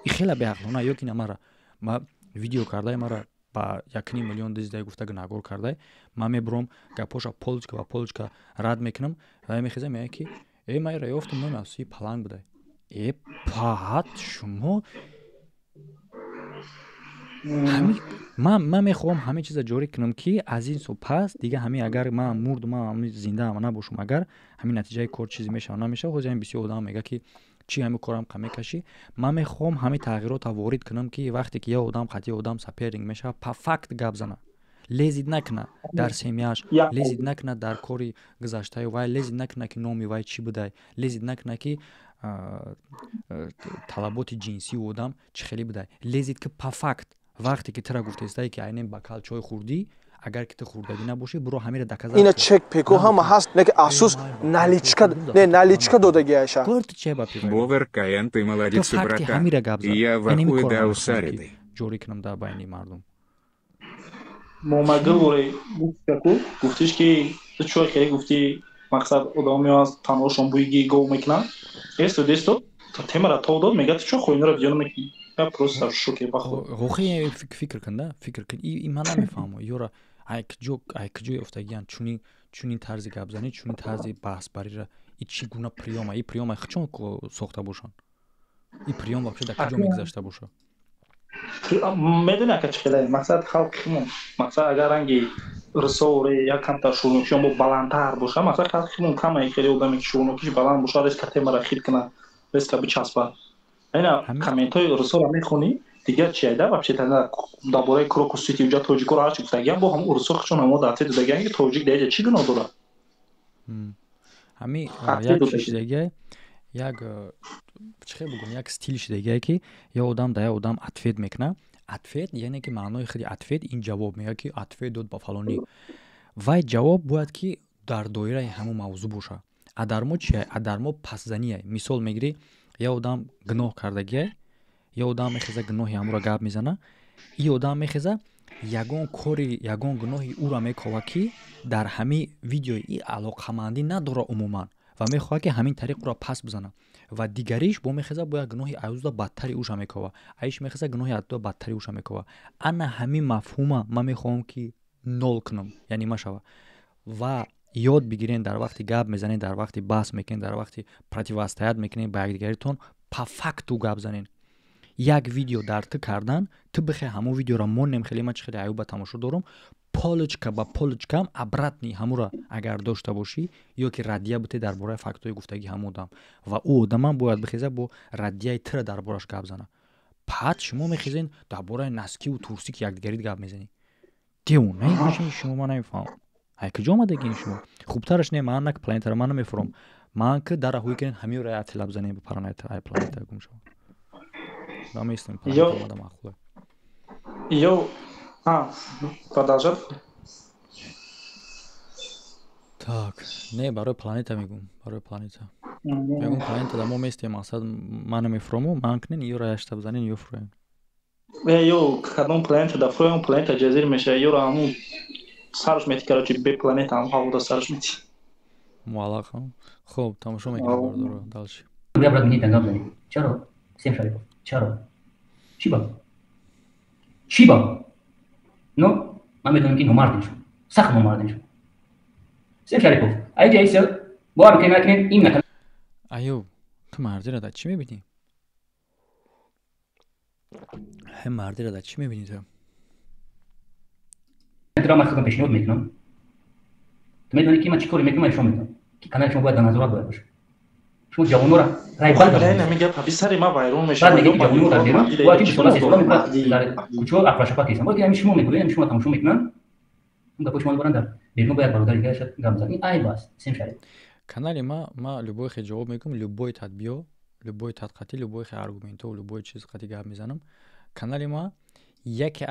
خیلی به عقلونه یکی نماره ما ویدیو کرده مرا با 1.5 میلیون دیزده گفته گناهگار کرده من میبرم گپوشا پولچکا رد میکنم و میخیزم میگه که ای من را یافتم نمی‌اسی پلنگ بوده ای پاهات شما من میخوام همه چیز جوری کنم که از این سو پس دیگه همین اگر من مردم من زنده هم نباشم اگر همین نتیجه کار چیزی میشه نمیشه خودم بسیار آدم میگه که چی همین کارم کمی کشی من میخوام همین تغییرات وارد کنم که وقتی که یه آدم خاطی آدم سپیرینگ میشه پرفکت گپ زنه لذت نکنه در سیمیاش لذت نکنه در کاری گذشته وای لذت نکنه که نومی وای چی بوده لذت نکنه که طلبات جنسی آدم چه خیلی بوده لذت که پرفکت وقتی که ترا گفته است که اینم باکال چای خوردی اگر که تو خوردگی نباشی برو همین را دکازا اینا چک پیکو هم هست نه که اساس наличка додагиаша корт че ба пивай бовер каян ты молодец братан я вахуй да усариды جوری کنم در بین مردم مومگل وری گفتیش که تو چوی که گفتی مقصد آدمی از تنهاشون بویگی گو میکنن دستو تا تیم را تو داد میگه تو چو خوینه را بیان میکنی یا پروسه شوکه بخور روخی فکر کن این من نمیفهمم یورا айкҷои офтагиян чунин тарзи гапзанӣ чунин тарзи баҳсбарира и чӣ гуна приёма и приёма чун сохта бошанд и приём вообще дар куҷо мегузашта боша медуна ка чӣ хеле мақсад халқимон мақсад агар ранги рисоваре як камтар шӯрнукиши мо баландтар боша масалан касмон камаи хеле одаме ки шӯрнукиши баланд боша риска темара хит кана риска бичаспа ина комментҳои рисора мехонӣ дигар чи айда вообще тана дар бораи кроку сити уҷа тоҷикоро ҳарчи гуфтагиам бо ҳам рисохшон ҳамо датсӣ додагиам ки тоҷик деҷа чӣ гуноҳ дора ҳами як чиш дега як чихе бугум як стилиш дега ки ё одам да ё одам атвет мекуна атвет яъне ки маънои худи атвет ин ҷавоб мега ки атвет дод ба фалонӣ вай ҷавоб бояд ки дар доираи ҳамон мавзӯъ боша адармо чия адармо пасзанияй мисол мегирӣ ё одам гуноҳ кардагиай ё одам мехеза гуноҳи ҳамуро гап мезана и одам мехеза ягон кори ягон гуноҳи ӯро мекова ки дар ҳамин видеои и алоқамандӣ надора умуман ва мехоҳад ки ҳамин тариқ ӯро пас бизана ва дигариш бо мехеза бояд гуноҳи айюзда бадтари уша мекова айш мехеза гуноҳи адда бадтари уша мекова ана ҳамин мафҳума ман мехоҳам ки нол кунам яъне машава ва ёд бигирен дар вақти гап мезанед дар вақти баҳс мекунед дар вақти противостоят мекунед ба якдигаритон па факту гап занед як видео дар ту кардан ту бихе ҳамон видеоро монем хеле ман чӣ хеле айёба тамошо дорам полочка ба полочкам обратни ҳамура агар дошта бошӣ ё ки раддия бутед дар бораи фактҳои гуфтагии ҳамон одам ва ӯ одаман бояд бихеза бо раддияи тура дар бораш гап зана пад шумо мехезен дар бораи наскиву турсӣ ки якдигарит гап мезанед девонаи бошен шумо ман намефаҳмам ай куҷо омадагин шумо хубтараш не ман нак планетаро ман намефурам ман ки дар ҳуи кунед ҳамиёро атила бизанем ба планета ай планета гум шава наместем планета омада махлуе ё продолжат так не барои планета мегум барои планета ягон планета дар мо местем мақсад ман намефурому ман кунен ёро яшта бизанен ё фуроем ё кадом планета дар фурои он планета ҷазир мешава ёро ҳамун сарш мети карочи бе планета ҳам ҳавода сарш мети муаллақ ҳам хуб тамошо мекунем бардоро далши габрат мини дангап зани чаро сем шарипов чаро чӣ ба чӣ ба ну ман медонам ки номардем шуд сахт номардем шуд сем шарипов айҷа айса бо ҳам кена кунед ин накунед айёб ту мардиро дар чӣ мебинӣ ҳе мардиро дар чӣ мебинӣ ту тро ман худам пешниҳод мекунам ту медонӣ ки ман чӣ коре мекунам нишон медиҳам ки канали шумо бояд дар назорат бояд бошад шумо ҷавонора райбал намегӯяд писари ман вайрон мешавад баъд мегӯяд ҷавонора дар берун бояд ки бисола сесола мекунад дар кӯчаҳо апрашапа кесан бояд ҳамин шумо мегӯяд шумо тамошо мекунанд ин гапҳои шумо баранд дар берун бояд бародари дигарашад гап зад ин ай бас сем шариф канали ма любой хе ҷавоб мекунам любой тадбиё любой тадқатӣ любой хе аргументҳо любой чиз қатӣ гап мезанам канали ма яке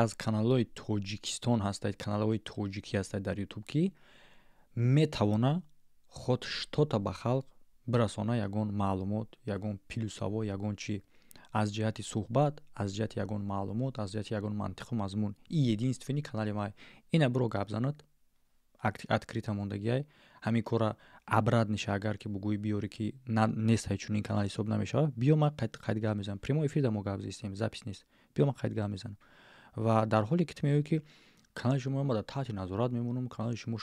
аз каналҳои тоҷикистон ҳастад каналҳои тоҷикӣ ҳастад дар ютуб ки метавона худ штота ба халқ бирасона ягон маълумот ягон пилюсаво ягон чӣ аз ҷиҳати суҳбат аз ҷиҳати ягон маълумот аз ҷиҳати ягон мантиқу мазмун ин единствени канали май ина биро гап занад открита мондагиай ҳамин кора абрад ниша агар ки бугӯӣ биёре ки нестай чунин канал ҳисоб намешава биё ма қайд гап мезанам прямой эфир дар мо гап зистем запис нест биё ма қайд гап мезанам ва дар ҳоле ки ту меёӣ ки канали шумо ма дар таҳти назорат мемонам канали шумо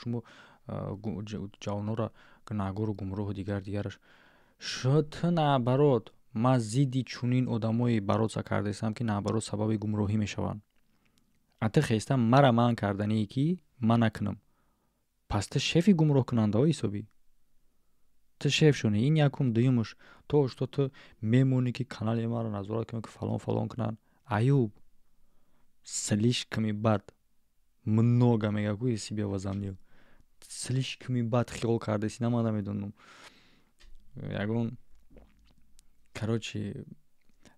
ҷавонора гунаҳгору гумроҳу дигараш ту наоборот ман зидди чунин одамои бароса кардаистам ки наоборот сабаби гумроҳӣ мешаванд а ту хестам мара манъ кардание ки ман накунам пас ту шефи гумроҳкунандаҳо ҳисобӣ ту шеф шуни ин якум дуюмаш то что ту мемонӣ ки канали маро назорат кунам ки фалон кунанд айёб слишком бад много мегакӯи себе возомнил слишком бад хиёл кардаси наман намедонам ягон короче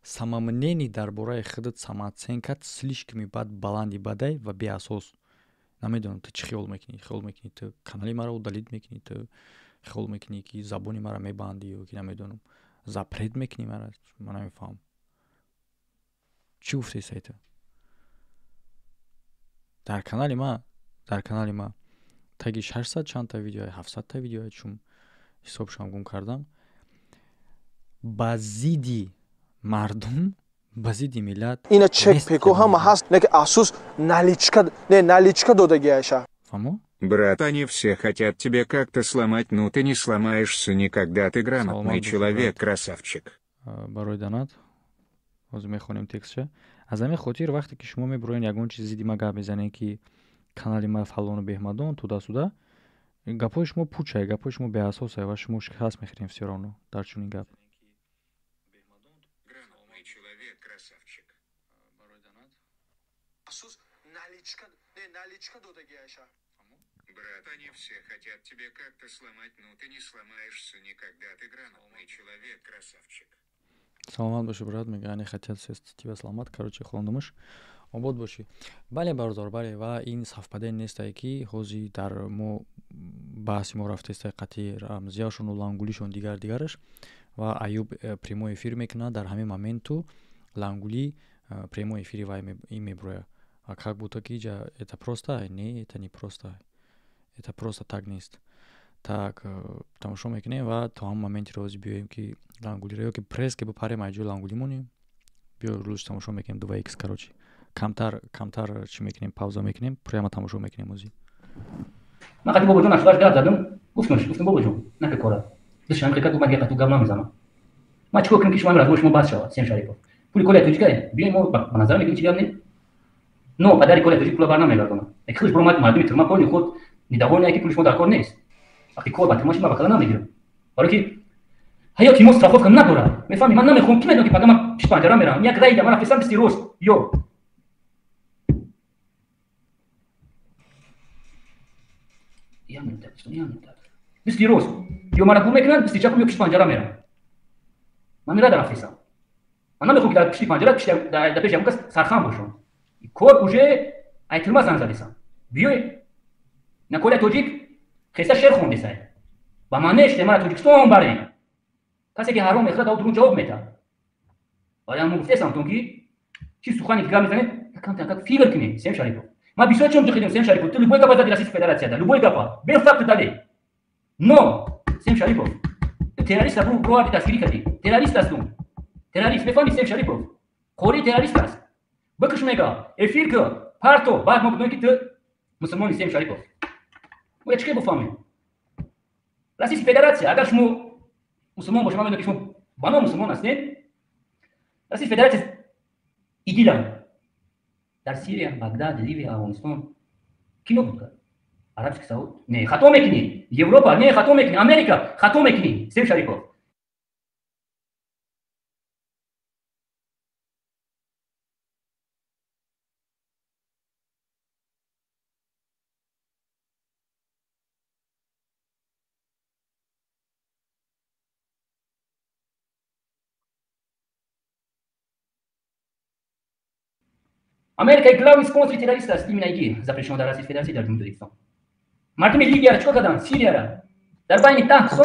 самомнение дар бораи худат самооценка слишком бад баланди бадай ва беасос намедонам ту чӣ хиёл мекунӣ ту канали маро удалит мекунӣ ту хиёл мекунӣ ки забони маро мебандӣ ё ки намедонам запрет мекунӣ мара ман намефаҳмам чӣ гуфтаистай ту дар канали ма таги 600 чандта видео 700та видео чум ҳисобшам гум кардам ба зидди мардум ба зидди миллат ина чек пеку ҳама ҳаст не ки афсус наличка додагиаша фаҳмо брат они все хотят тебе как-то сломать но ты не сломаешься никогда ты грамотный человек красавчик барои данат ҳозир мехонем текстша аз ҳамин хотир вақте ки шумо мебуроен ягон чизи дима гап мезанед ки канали ма фалону беҳмадон туда-суда, гапҳои шумо пучай, гапҳои шумо беасосай ва шумо шикаст мехӯрем всё равно дар чунин гап. Грамотный человек, красавчик. Асус наличка додаги Айша. Брат, они все хотят тебе как-то сломать, но ты не сломаешься никогда. Ты грамотный человек, красавчик. Саломат боши, брат, мега они хотят тебя сломать, короче, хондумаш. Обод боши. Бале бардор, бале, ва ин савпаде нестай ки ҳозир дар мо баҳси мо рафтестай қатъи рамзияшон лангулишон дигараш ва Аюб прямой эфир мекунад дар ҳамин моменту лангули прямой эфири вай им меброя. А как будто ки это просто? Не, это не просто. Это просто так нест. Так, тамошо мекунем ва то ҳамин моменти рози биёем ки лангулиро ё ки пресс ки бипарем айҷои лангули монем. Биё рӯз тамошо мекунем 2х, короче. камтар чӣ мекунем, пауза мекунем, прямо тамошо мекунем озӣ. من خاطر بابا جون اشواش گرد زدم گفتم بابا جون نه که کارا داشتم حقیقت اومد یه قطو گام نمیزنم ما چیکار کنیم که شما از شما باز شود سیم شریف پول کلا توجی که بیایم ما به نظر میگیم چی گم نه پدری کلا توجی پول برنامه میگردم اخیرش برام مردمی ترما پول خود نداور نه که پولش ما در کار نیست وقتی کار با تماشا ما بخلا نمیگیرم برای که هیا کی مصرف کنم نداره میفهمی من نمیخوام کی میدونم که پدرم پیش پنجره میرم یک رای من رفتم 20 روز یو یا میاد 20 روز یو من پول میکنن 24 میو پیش پنجره میرم من میرم در افیسم من نمیخوام که در پیش پنجره پیش در پیش کس سرخم باشم کار اوجه ایتلما زنگ زدیسم بیای نکول توجیک خیسه شعر خوندیسای با معنیش ما توجیکستان برای کسی که حرام اخلاق درون جواب میده آیا من گفتم تو که چی سخنی که میزنه کم فیبر کنی سیم شریف ما بیشتر چون خیلی سیم شریف تو любой капа دادی فدراسیا ده любой капа به فقط دادی نو سیم شریف تو تروریست رو آدی تسکیری کردی تروریست است تو تروریست میفهمی سیم شریف خوری تروریست است بکش میگه افیر که پارتو بعد ما بدونیم که تو مسلمانی سیم شریف و چه بفهمی رئیس فدراسیا اگر شما مسلمان باشم میگم که شما بنا مسلمان هستین رئیس فدراسیا ایدیلا در سیریا بغداد لیبیا افغانستان کی نبود عرب سعود نه خطا میکنی اروپا نه خطا میکنی امریکا خطا میکنی سیم شریف Америка главный спонсор террористов именно ИГИЛ, запрещенного для Российской Федерации для Джумхуристов. Мартин Либия, что когда? Сирия, Дарбани Тахсо,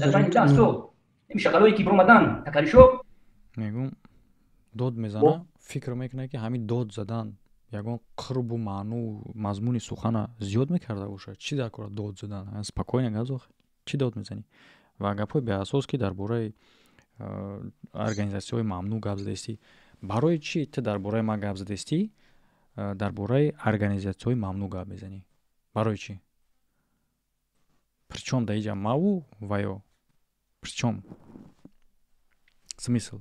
Дарбани Тахсо. Им шакалой ки бромадан, так алишо. Мегум дод мезана, фикр мекунад ки ҳамин дод задан ягон қурбу маъну мазмуни сухана зиёд мекарда бошад. Чӣ дар кора дод задан? Спокойно газох. Чӣ дод мезанӣ? Ва гапҳои беасос ки дар бораи организасияҳои мамнӯъ гап задастӣ. барои чӣ ту дар бораи ман гап задастӣ дар бораи организатсияҳои мамнӯъ гап мезанӣ? барои чӣ? Причём да иҷа маву ваё? Причём? Смысл?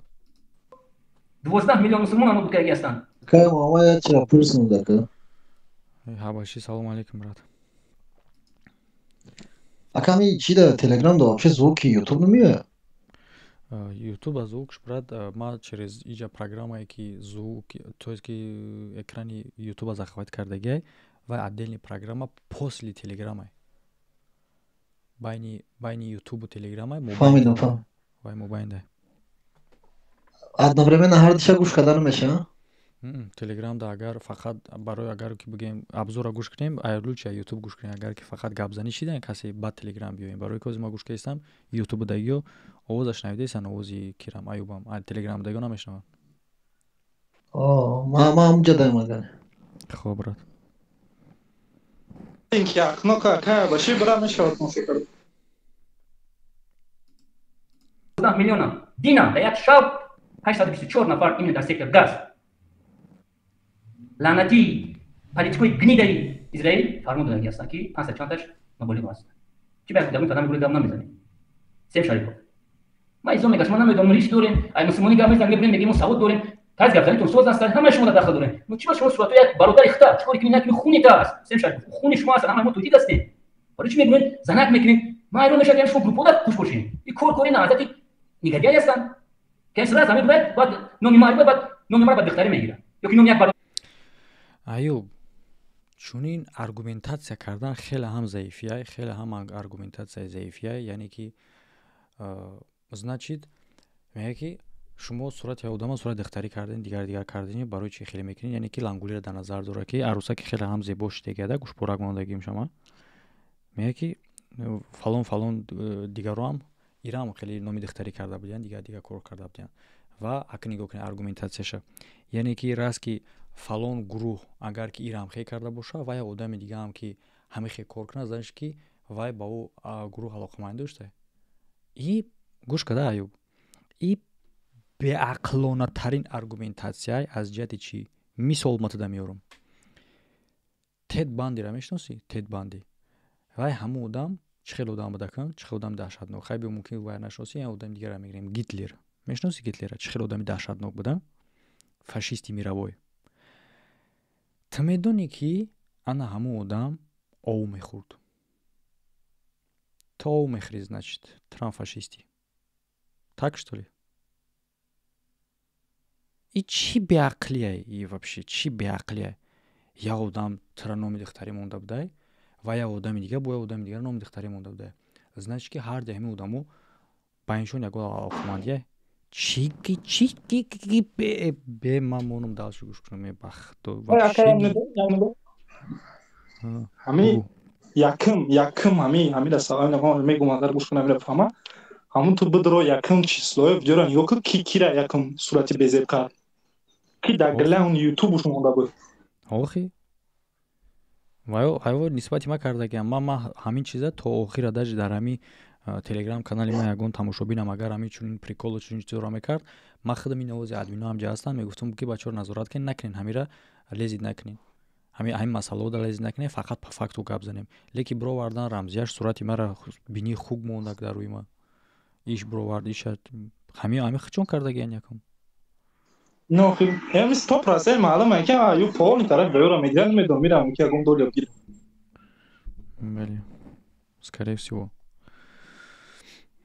12 миллион мусульман будут как ястан. Какая мама я вчера пырснул так. Хабаши, салам алейкум, брат. А ками чида Telegram да вообще звуки YouTube не мия? YouTube звук, брат, ма через иҷа программае ки звук, то есть ки экрани YouTube захват кардагиай ва отдельный программа после Telegram. Байни YouTube Telegram фамидам. Вай мобайн да. Одновременно ҳар душа гӯш кардан меша? Telegram да агар фақат барои агар ки бигем абзора гӯш кунем, лучше YouTube гӯш кунем. Агар ки фақат гапзанӣ шидан касе ба Telegram биёем. Барои ки ма гӯш кардам YouTube дагиё овозаш шунавидесан, овози Кирам Аюбам, Telegram дагиё намешунавам. ма ҳамҷа даймаган. Хоб, брат. Инки акнока ка баши бра мешавад муфикр. 12 миллиона. Дина, да як шаб 824 нафар именно дар сектор газ. Ланати политикои гнидаи Израил фармон додагӣ ҳастанд ки 5 чандаш наболиғ аст. Чӣ баъд дар мутадам гӯли гап намезанем. Сем Шарипов. ма изом мегӯям шумо намедонем риш дорем, ай мусулмонӣ гап мезанем мебинем мегӯем мо савод дорем. تاز گفتن تو سوز هستن همه شما داخل دارن چی باشه شما صورت یک برادر اختا چیکار کنین که خونی تاست سیم شد خونی شما اصلا همه ما توتی هستین ولی چی میگن زنک میکنین ما ایران نشه که شما گروپ داد خوش باشین این کار کاری نهایت نگهداری هستن که سر زمین بعد نومی ما بعد نومی ما بعد بختاری میگیرن یا که نومی یک برادر ایوب چونین аргументация кардан хеле ҳам заифия хеле ҳам аргументация заифия яъне ки значит мега ки шумо сурати одама сурат дихтарӣ кардин дигар кардин барои чи хеле мекунин яъне ки лангулиро дар назар дора ки арӯсаки хеле ҳам зебо шидегада гӯшпорак мондагим шама мега ки фалон дигаро ҳам ирам хеле номи дихтарӣ карда будиян дигар кор карда будиян ва аки нигоҳ кунед аргументацияша яъне ки раст ки фалон гурӯҳ агар ки ирам хе карда боша ва як одами дига ҳам ки ҳами хе кор кунад занаш ки вай ба ӯ гурӯҳ алоқаманд дошта и гӯш када аюб и беақлонатарин аргументация аз ҷиҳати чӣ мисол матада меёрам тед бандиро мешиносӣ тед банди вай ҳамун одам чӣ хел одам буда кун чӣ хел одами даҳшатнок хайби мумкин вай нашиносӣ як одами дигаро мегирем гитлер мешиносӣ гитлера чӣ хел одами даҳшатнок буда фашисти мировой ту медонӣ ки ана ҳамун одам ову мехӯрд то ову мехӯрӣ значит турам фашистӣ так что ли и чӣ беақлияй и вообще чӣ беақлияй як одам тура номи духтарӣ монда будай ва як одами дига бо як одами дигар номи духтарӣ монда будай значит ки ҳар даҳми одамо ба иншон ягон алоқамандияй چی به من مونم داشت گوش کنم بخت همین یکم همین در سوال نگاه میگم اگر گوش کنم میفهمم همون تو بدرو یکم چیزلوی جوران یو کی کیرا یکم صورتی بزرگ کرد کی داگله اون یوتیوب شما مونده بود آخی وای نسبتی ما کردگیم ما همین چیزا تا آخر داش در همین تلگرام канали ма ягон тамошобинам агар ҳамин чунин приколу чунин чизоро мекард ман худам ин овози админо ҳам ҷа ҳастам мегуфтам ки бачаҳоро назорат кунед накунед ҳамира лезид накунед ҳамин масъалаода лезид накунед фақат по факту гап занем леки бировардан рамзияш сурати мара бини хуг мондак дар рӯи ма иш бировард иша ҳамин чун кардагиян якум но ҳами 100% маълуме ки ю полни тараф даёра медиан медон мирам ки ягон дол ёбгир бали скорее всего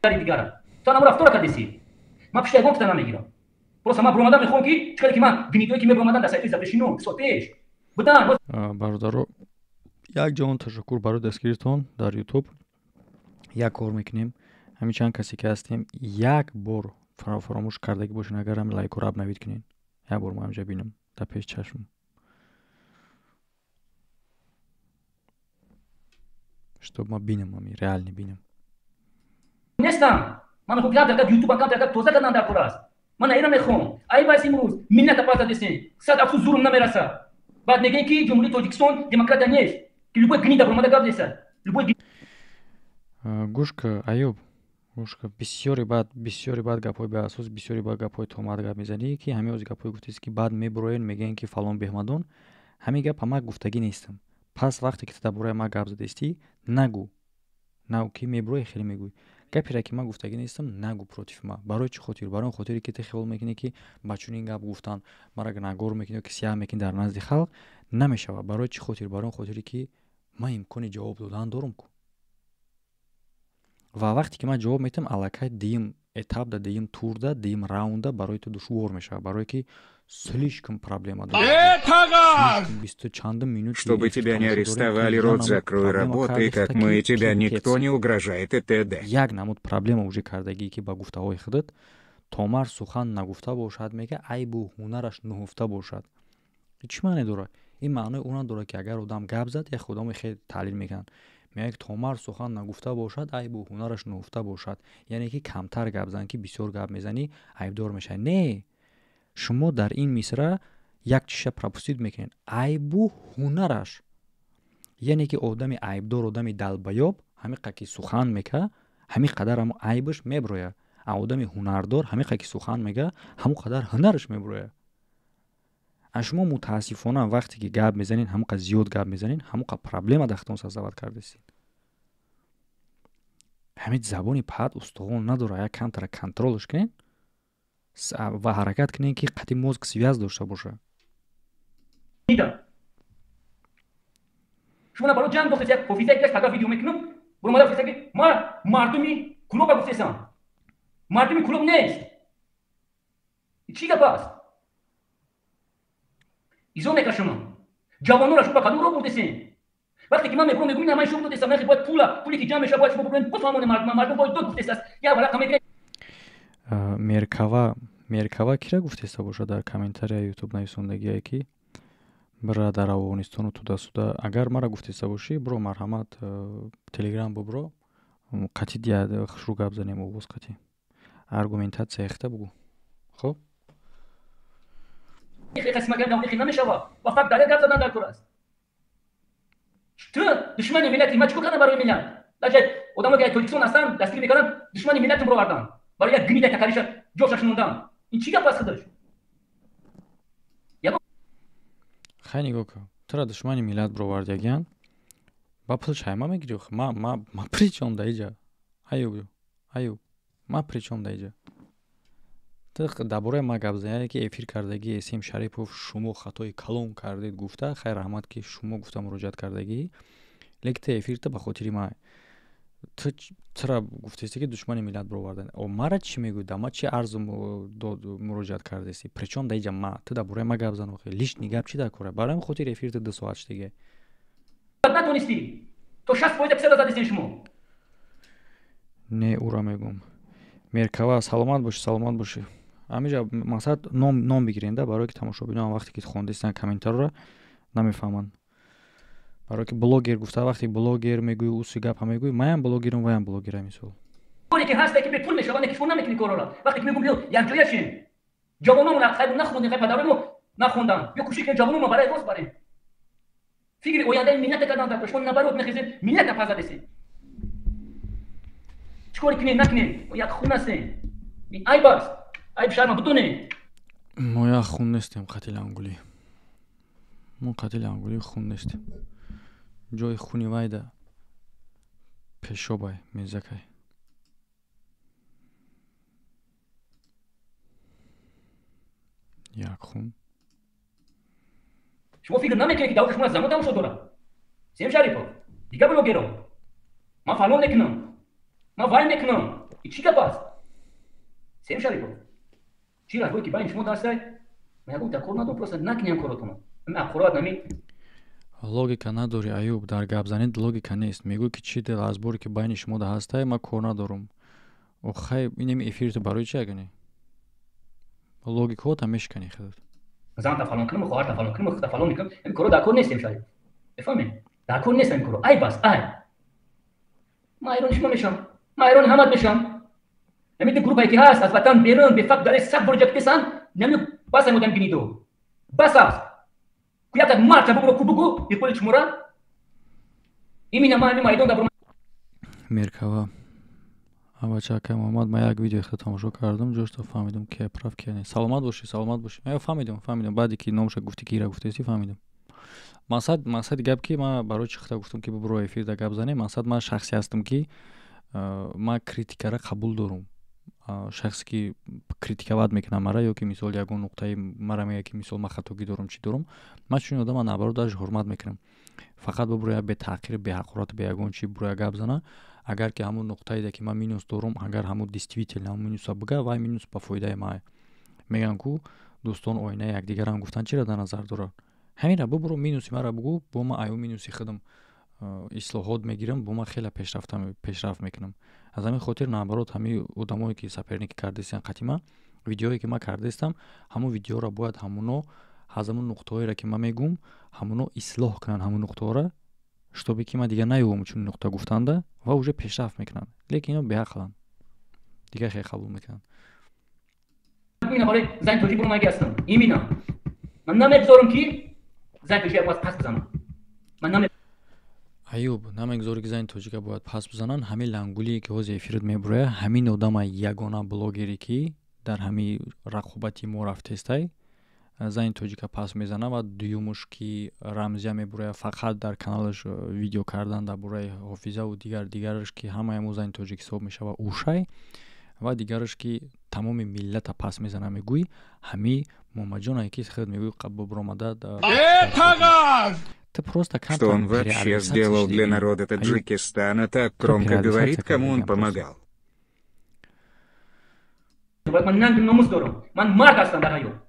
دیگرم تا نمو رفتار کردیسی ما پیش یگون کتنا میگیرم просто ما برامدن میخوام که چیکار که من ویدیویی که می برامدن در سایت زبشینو سوتش بودن برادرو یک جان تشکر برای دستگیریتون در یوتیوب یک کار میکنیم همین چند کسی که هستیم یک بار فراموش کردگی باشین اگر هم لایک و راب نوید کنین یک بار ما همجا بینم در پیش چشم чтобы ما بینم ما реально بینم نیستم من خوب یاد دارم یوتیوب اکانت دارم توزیع کردن در کار است من اینا میخوام ای باعث امروز ملت پاس دستین صد افسوس زورم نمیرسه بعد میگن که جمهوری تاجیکستان دموکرات نیست که любой гнида برامده گپ نیست любой گوشک ایوب گوشک بسیاری بعد گپای به اساس بسیاری بعد گپای تومات گپ میزنی که همه از گپای گفتیست که بعد میبروین میگن که فلان بهمدون همین گپ ما گفتگی نیستم پس وقتی که تو برای ما گپ زدیستی نگو کی میبروی خیلی میگوی گپی که من گفتگی نیستم نگو پروتیف ما برای چی خاطر برای اون خاطری که خیال میکنی که بچونین گپ گفتن مرا نگور میکنی که سیاه میکنی در نزد خلق نمیشه برای چی خاطر برای اون خاطری که من امکان جواب دادن دارم کو و وقتی که من جواب میتم الکای دیم этап да дим турда дим раунда барои ту душвор мешавад барое ки слишком проблема дорад 20 чандум минут чтобы тебя не арестовали рот закрой работай как мы тебя никто не угрожает и т.д. як намуд проблема уже кардагӣ ки ба гуфтаҳои худат томар сухан нагуфта бошад мега айбу ҳунараш нуҳуфта бошад чӣ маъне дорад ин маънои он дорад ки агар одам гап зад як одами хеле таҳлил мекунад меяк томар сухан нагуфта бошад айбу ҳунараш нуҳуфта бошад яъне ки камтар гап зан ки бисёр гап мезанӣ айбдор мешавӣ не шумо дар ин мисра як чиша пропустид мекунед айбу ҳунараш яъне ки одами айбдор одами далбаёб ҳамиқа ки сухан мека ҳамин қадар ҳам айбаш меброяд а одами ҳунардор ҳамиқа ки сухан мека ҳамон қадар ҳунараш меброяд а шумо мутаассифона вақте ки гап мезанед ҳамонқа зиёд гап мезанед ҳамонқа проблема дахтон сазават кардастед ҳамин забони пад устувон надора як камтара контролш кунед ва ҳаракат кунем ки қатъи мозг связ дошта боша. شما برای جنگ گفتید یک آفیسر که فقط ویدیو میکنم برو مادر گفتید که ما مردمی کلوب گفتم مردمی کلوب نیست چی گپ است ایزون میکنه شما جوانان را شما کدوم رو بردین وقتی که من میگم نمای شما دو دستم باید پولی که جمع شه باید شما ببرین بفهمون مردم باید دو گفته است یا ورق میگه меркава кира гуфтеста боша дар комментария ютуб нависондагие ки бира дар афғонистону туда-суда агар мара гуфтеста бошӣ бро марҳамат телеграм бубро қатъи дия шур гап занем овоз қатъи аргументатсия яхта бугу хоб قسمت نمیشه نمیشود و فقط داره گپ زدن در کور است تو دشمن ملت ما چیکار کنه برای ملت لکه آدمایی که تاجیکستان هستن دستگیر میکنن دشمن ملت رو آوردن برای یک گنید تکاریش جوشش موندن این چی گپ است خودش خیلی نگاه کن تو دشمن ملت رو آوردگیان با پول چایما میگیری ما پریچم دایجا ایو ما پریچم دایجا дар бораи ма гап зане ки эфир кардагӣ Эсим Шарипов шумо хатои калон кардед гуфта хайр раҳмат ки шумо гуфта муроҷиат кардагӣ лекин та эфирта ба хотири ма ту чара гуфтести ки душмани миллат бировардан мара чӣ мегӯй да ма чӣ арзу муроҷиат кардести причём даиҷа ма ту дар бораи ма гап зан лишни гап чӣ дар кора барои хотири эфирта 2 соат штиге натонисти то 60% писада задистин шумо не ура мегум меркава саломат бошӣ ҳамиҷа мақсад ном бигирен да барое ки тамошобинон вақте ки хондистан комментарро намефаҳманд барое ки блогер гуфта вақте блогер мегӯи уси гапа мегӯи маям блогерам ваям блогерам мисол коре ки ҳаста ки бепул мешаванд ки шумо намекунӣ корора вақте ки мегӯм бё якҷоя шин ҷавононро хайр нахондем хайр падаронро нахондан бё кӯшиш ки ҷавононро барои рост барем фикри ояндаи миллата кардан дар шумо набарот мехезем миллата паза десем чикори кунем накунем як хун ҳастем айб аст айб шарма бидонем мо як хун нестем қатили ангулӣ мо қатили ангулӣ хун нестем ҷои хуни вайда пешобай мезакай як хун шумо фикр намекунед ки даври шумо аз замон тамошо дорад Эсим Шарипов дига блогеро ман фалон мекунам ман вай мекунам ин чӣ гап аст Эсим Шарипов چی راهی که باید شما داشته میگم تا کار ندارم просто نکنیم کاراتون من قرار نمی логика надори аюб дар гапзанид логика нест мегӯй ки чӣ дел азборе ки байни шумо да ҳастай ма кор надорум охай инем эфирту барои чӣ агани логикаҳота мешкани худат занта фалон кунам хоҳарта фалон кунам худа фалон мекунам ин коро дар кор нестем шаид бифаҳмед дар кор нестем коро ай бас ай ма айрони шумо мешам ма айрони ҳамат мешам نمیده گروهی که هست از وطن بیرون به فقط داره سب پروژکت بسن نمی بس مودم گنیدو بس است که یک مرد بگو کو بگو بیپول چمورا ایمینا ما میدون دبر меркава авачака муҳаммад ма як видео ихта тамошо кардам ҷошта фаҳмидам ки прав ки не саломат бошӣ я фаҳмидам баъде ки номша гуфти ки ира гуфтести фаҳмидам мақсади гап ки ма барои чӣ хата гуфтам ки бибро эфирда гап занем мақсад ма шахсе ҳастам ки ма критикара қабул дорум шахсе ки критикават мекунам мара ё ки мисол ягон нуқтаи мара мега ки мисол ма хатогӣ дорум чӣ дорум ман чунин одама наоборот дарш ҳурмат мекунам фақат биброя бетаҳқир беҳақорат бе ягон чӣ биброя гап зана агар ки ҳамун нуқтаида ки ман минус дорум агар ҳамун действительно ҳамун минуса бига вай минус ба фоидаи мае мегӯям ку дӯстон оинаи якдигарам гуфтан чиро дар назар дорад ҳамира бибро минуси мара бигӯ бо ма аю минуси худам ислоҳот мегирам бо ма хеле пешрафт мекунам аз ҳамин хотир наоборот ҳамин одамое ки саперники кардестан қатима видеое ки ма кардестам ҳамун видеоро бояд ҳамуно аз ҳамун нуқтаҳоеро ки ман мегӯм ҳамуно ислоҳ кунанд ҳамун нуқтаҳоро штобе ки ма дигар наёвам чунин нуқта гуфтанда ва уже пешрафт мекунанд лекин ино беақланд дигар хеле қабул мекунанд ина барои зани тоҷик бурмаги ҳастам имина ман намегузорам ки зани тоҷик бояд пас бизанам ман аюб намегузорӣ ки зани тоҷика бояд пас бизананд ҳамин лангулие ки ҳозир эфират мебуроя ҳамин одама ягона блогере ки дар ҳамин рақобати мо рафтестай зани тоҷика пас мезана ва дуюмуш ки рамзия мебуроя фақат дар каналаш видео кардан дар бораи ҳофизаву дигараш ки ҳамаи мо зани тоҷик ҳисоб мешава ушай ва дигараш ки тамоми миллата пас мезана мегӯӣ ҳами момаҷонае ки хеле мегӯӣ бубромада ты просто Что он вообще сделал для народа Таджикистана, так громко говорит, кому он помогал. من ننگ ناموس دارم. من مرد هستم در حیات.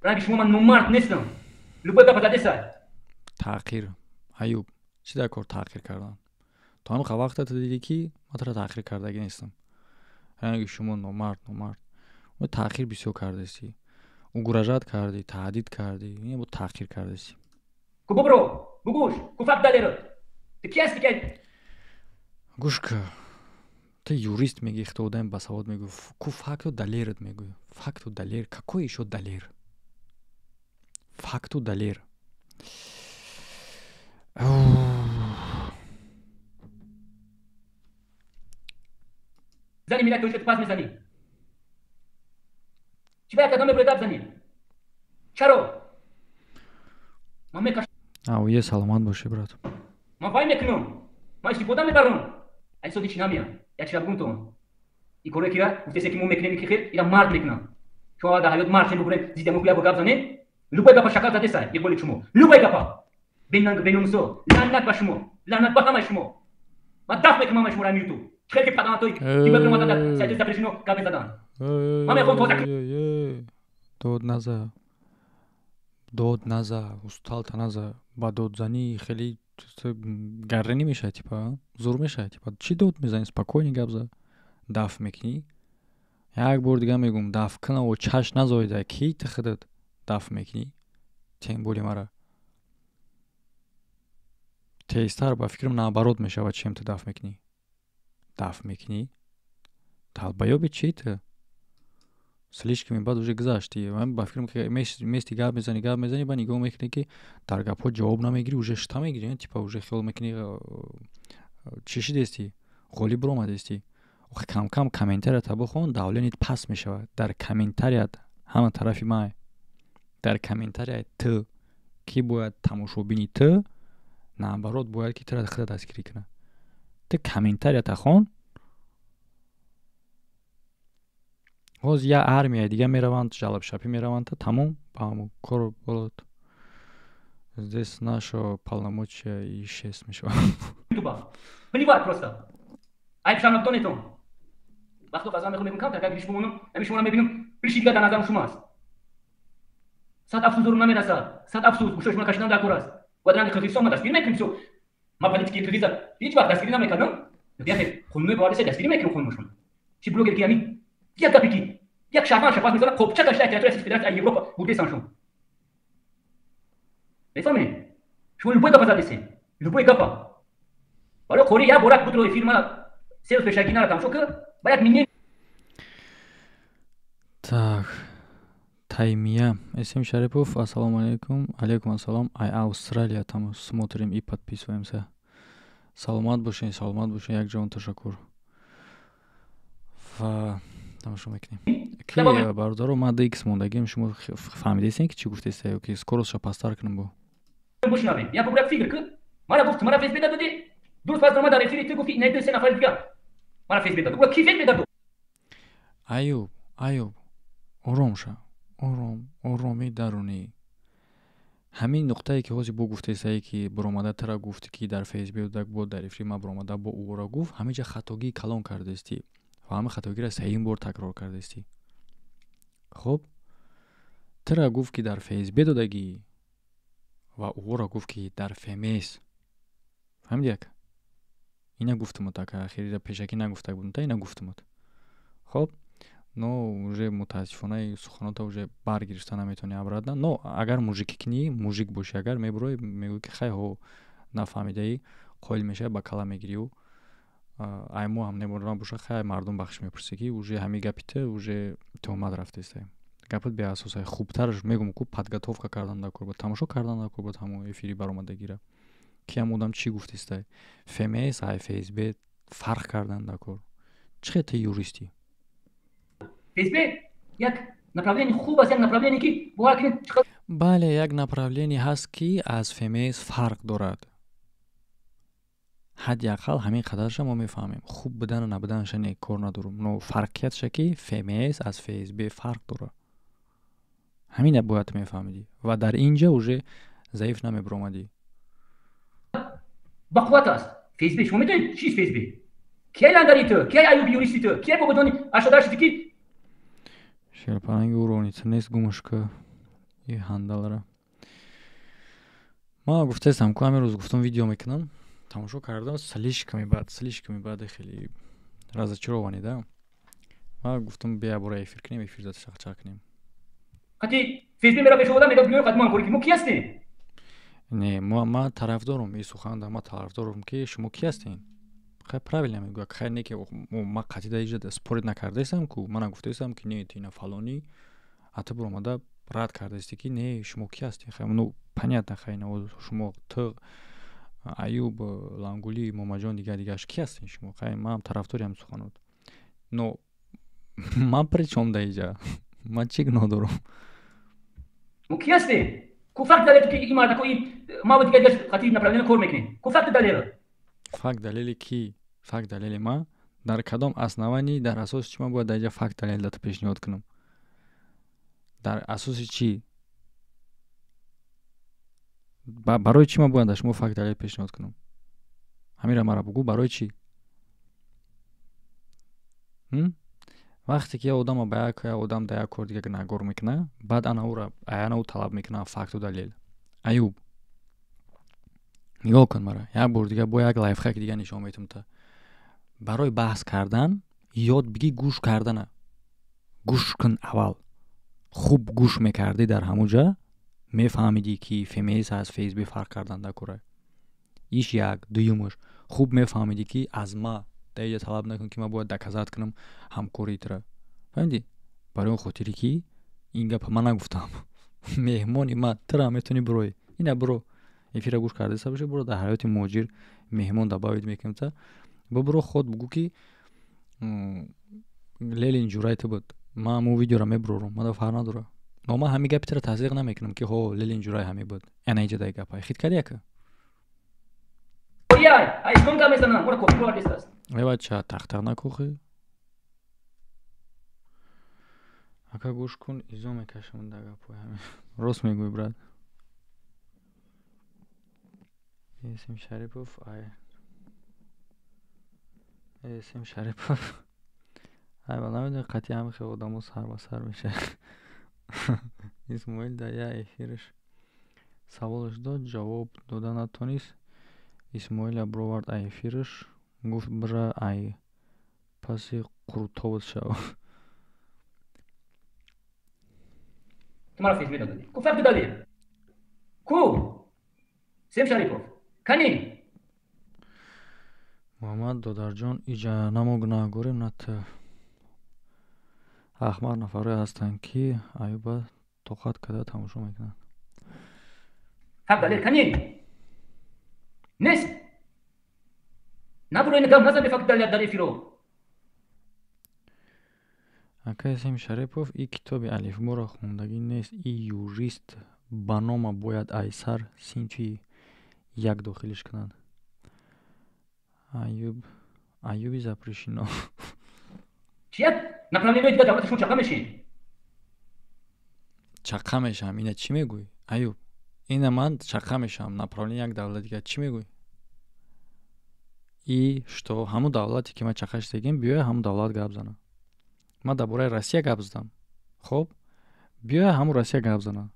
رنگ شما من مرد نیستم. لبه بپزده سر. تحقیر. ایوب چی در کار تحقیر کردن؟ تو هم وقت تو دیدی که من تو را تحقیر کردگی نیستم. رنگ شما نامرد. و تحقیر بسیار کرده سی. او گراجات کردی، تهدید کردی. این بود تحقیر کرده سی. کو برو. بگوش. کو فقط دلیرت. تو کی هستی که؟ گوش که. ты юрист меги хто одам ба савод мегӯ ку факту далерат мегӯ факту далер какой ещё далер факту далер زنی میلاد توش پاس میزنی چی باید قدم برات بزنی چرا من میکش یه سلامت باشه برات من وای میکنم من استفاده میبرم ای سودی چی نمیام یک شب گفتم این کارو کیرا گفته که مو میکنه میگه خیر اینا مرد میکنم شما در حیات مرد چه بکنه دیدم کو یا گاب زنه لوبای گپا شکل زده سای یه گلی شما لوبای گپا بینومسو لعنت به شما لعنت به همه شما من دفع میکنم شما را میوتو خیلی که پدام توی کی بگم من در سایت دپرشنو گاب زدن من میخوام تو داد نزا استالت نزا با دادزنی خیلی گره نمیشه تیپا زور میشه تیپا چی داد میزنی спокойно گابزا داف میکنی یک بار دیگه میگم داف کنه و چش نزایده کی تخدت داف میکنی تیم بولی مرا تیستر با فکرم наоборот میشه چیم تو داف میکنی талбаёби چی تو слишком бад уже гзашти мен ба фикрам ки мести гап мезани ба нигоҳ мекунӣ ки дар гапҳо ҷавоб намегирӣ уже шта мегирӣ типа уже хиёл мекунӣ чӣ шидести ғолиб ромадести кам комментарият бхон давленит пас мешавад дар комментарият ҳама тарафи май дар комментарият т ки бояд тамошобини т наоборот бояд ки тра худа дастгирӣ кунад т комментарият хон ҳоз я армия дига мераванд жалабшапӣ мераванд тамом ба ҳамон кор болот здесь нашо полномочия и шест мешавад плевать просто айбшам нафтонетон вақто ғаза мехӯрам мекунам так гириш бумонам шуморо мебинам риши дига дар назарам шумааст сад афсӯс дорум намерасад сад афсӯс гӯшои шумо кашидан дар кор аст бояд ранги қирғизистон ма дастгирӣ мекунем всё ма политики қирғиза ҳеҷ вақт дастгирӣ намекардам яхе қонуни бояд дастгирӣ мекунем қонуншон чи блогер ки ҳамин یک گپی یک شهروند شفاف می‌کنه خب چه کشته تریتوری فدراسیون اروپا بوده سانشون میفهمی شما لوبای گپا زدیسین لوبای گپا حالا کوری یا بورک بود روی فیلم سیلز پیشگینا رو تماشا کرد باید مینی так таймия эсим шарипов ассалому алейкум ассалом ай австралия там смотрим и подписываемся саломат бошин як ҷон ташаккур ва тамошо мекунем ки бардоро ма дикс мондагим шумо фаҳмидесин ки чӣ гуфтест ки скоростшо пастар кунам бо бошнавем я побурак фикр ки мана гуфт мана фейс беда додӣ дуруст пас омад дар эфири ту гуфти найду се нафари дига мана фейс беда ки фейс беда айюб ором ша оромӣ дарунӣ ҳамин нуқтае ки ҳозир бо гуфтесае ки буромада тара гуфти ки дар фейс беда бо дар эфири ма буромада бо ӯро гуфт ҳамиҷа хатогии калон кардести ва ҳама хатогиро сеюм бор такрор кардести хуб тра гуфт ки дар фейс bedodagӣ ва ӯро гуфт ки дар фемес фаҳмидияк ина гуфтумуд така ахири пешакӣ нагуфта будум та ина гуфтумуд хуб но уже мутаассифона суханота уже баргирифта наметавонӣ обратно но агар мужикӣ кунӣ мужик бошӣ агар мебурои мегӯӣ ки хай ҳо нафаҳмидаӣ қоил мешавӣ ба кала мегирӣ ай мо ҳам неборам боша хай мардум бахш мепурсӣ ки уже ҳами гапита уже тӯҳмат рафтеста гапат беасосай хубтараш мегум ку подготовка кардан дар кор буд тамошо кардан дар кор буд ҳамо эфири баромадагира ки ҳам одам чӣ гуфтестай фемес ай фейсбет фарқ кардан дар кор чӣ хел ты юристӣ фейсбет як направление хуб аст як направление ки бале як направление ҳаст ки аз фемес фарқ дорад حداقل همین قدرش ما میفهمیم. خوب بودن و نبودنش نه کار ندارم. نو فرقیتش که فیمیس از فیسبی فرق داره. همین باید میفهمیدی و در اینجا уже ضعیف نمیبرومدی. بقوت است. فیسبی شما میدونید چیست فیسبی؟ کی لندری تو؟ کی ایوبی یوریستی تو؟ کی بودونی اشداش دیگه؟ شلپانگ ورونیت نیست گمش که این هندلره. ما گفتم که همین روز گفتم ویدیو میکنم. تماشا کردم سلیشکمی بعد خیلی разочарований да. ما گفتم بیا برای افیر کنیم افیر داد شق کنیم. قطعی فیسبی میرا بشه بودم میگم بیای قدمان کوری که ما کی هستیم؟ نه ما طرفدارم این سخن ما طرفدارم که شما کی هستین؟ خیلی правильно میگه خیلی نه که ما قطعی دیگه اسپورت نکرده ایستم کو من گفته ایستم که نه اینا فلانی حتی برام رد کرده استی که نه شما کی هستین؟ خیلی ну понятно خیلی نه شما تو ایوب لانگولی ماماجان دیگه کی هستین شما؟ خیلی ما هم طرفداری هم سخنود. но من причём دیگه من چی ندارم. ما کی هستی؟ کو فقط دلیل که این مرد کوی ما بود دیگه قطعی направление کار میکنیم. کو فقط دلیل. فقط دلیلی کی؟ فقط دلیل ما در کدام основании در اساس چی من باید دیگه فقط دلیل داد پیشنهاد کنم؟ در اساس چی؟ برای چی من باید شما فقط دلیل پیشنهاد کنم؟ همین را مرا بگو برای چی؟ وقتی که آدم با یک آدم در یک کار دیگه نگار میکنه بعد انا او طلب میکنه فقط و دلیل. ایوب نگاه کن مرا یک بار دیگه با یک لایف هک دیگه نشون میدم تا برای بحث کردن یاد بگی گوش کردن. گوش کن اول. خوب گوش میکردی در همونجا میفهمیدی که فیمیس از فیسبی فرق کردن دکوره. ایش یک دویمش خوب میفهمیدی که از ما دیگه طلب نکن که ما باید دکازات کنم همکاری تره. فهمیدی؟ برای اون خاطری که این گپ من نگفتم. مهمانی ما ترا میتونی بروی اینا برو افیر گوش کرده سبشه برو در حیات ماجر مهمان دباوید میکنم تا برو خود بگو که لیل اینجورای تو بود ما مو ویدیو را میبرورم ما فرق نداره. ما همین گپ ترا تصدیق نمیکنم که هو لیل اینجورای همین بود. انا اینجا دیگه گپ خید کردی که ای کم کم میزنم برو کپی کار است. ای بچه تخت نکوخی اکا گوش کن ایزو میکشم در گپای همین راست میگوی براد. اسم شریپوف اسم شریپوف ای با نمیدونی قطعی همه خیلی آدم سر با سر میشه. اسماعیل در یه افیرش سوالش داد جواب داده نتونیست. اسماعیل بروارد ای افیرش گفت برا ای پسی قرطابت شو. تو مرا فیسبی دادی کو فرق دادی کو سیم شریپوف کنی محمد دادرجان ایجا نموگناه گوریم نت احمر نفره هستن که ایوبا توقت کده تماشا میکنن. فرق دلیل کنی نیست نبرو این دم نزن به فقط دلیل داری فیرو. اکا اسم شریپوف ای کتاب الفبا را خوندگی نیست. ای یوریست با نام باید ایسر سینچی یک داخلش کنند. ایوبی زپریشینا چیت؟ направление دیگه دولتشون چقه میشین؟ چقه میشم؟ اینه چی میگوی؟ ایوب اینه من چقه میشم направление یک دولت دیگه چی میگوی؟ ای شتو همون دولتی که ما چقهش دیگیم بیای همون دولت گپ زنه. ما درباره روسیه گپ زدم. خب بیای همون روسیه گپ زنه.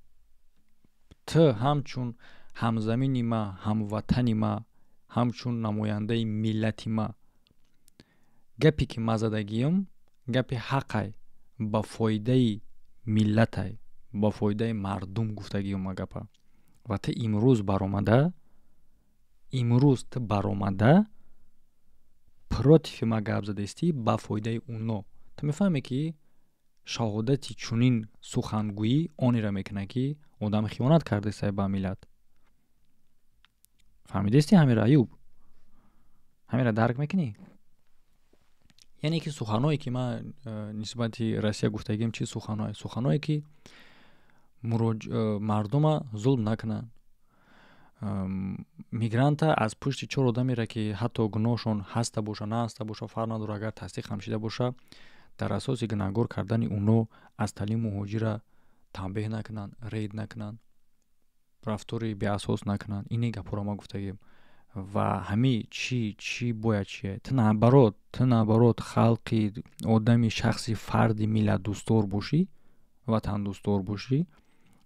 تو همچون همزمینی ما هموطنی ما همچون نماینده ملتی ما گپی که ما زدگیم گپی حقی با فایده ملت با فایده مردم گفتگیم ما گپا و تو امروز برآمده پروتیف ما گپ زده استی با فایده اونو. تو میفهمی که شهادتی چونین سخنگویی آنی را میکنه که آدم خیانت کرده سای با ملت. فهمیده استی همین را ایوب؟ همین را درک میکنی؟ یعنی که سخنایی که ما نسبتی روسیه گفتگیم چی سخنایی که مردم ظلم نکنن мигранта аз пушти 4 одамеро ки ҳатто гуноҳшон ҳаста боша на ҳаста боша фарқ надора агар тасдиқ ҳам шида боша дар асоси гунаҳгор кардани уно аз талими муҳоҷира танбеҳ накунанд рейд накунанд рафтори беасос накунанд ине гапҳоро ма гуфтагем ва ҳами чӣ бояд чие ту наоборот халқи одами шахси фарди миллатдӯстдор бошӣ ватандӯстдор бошӣ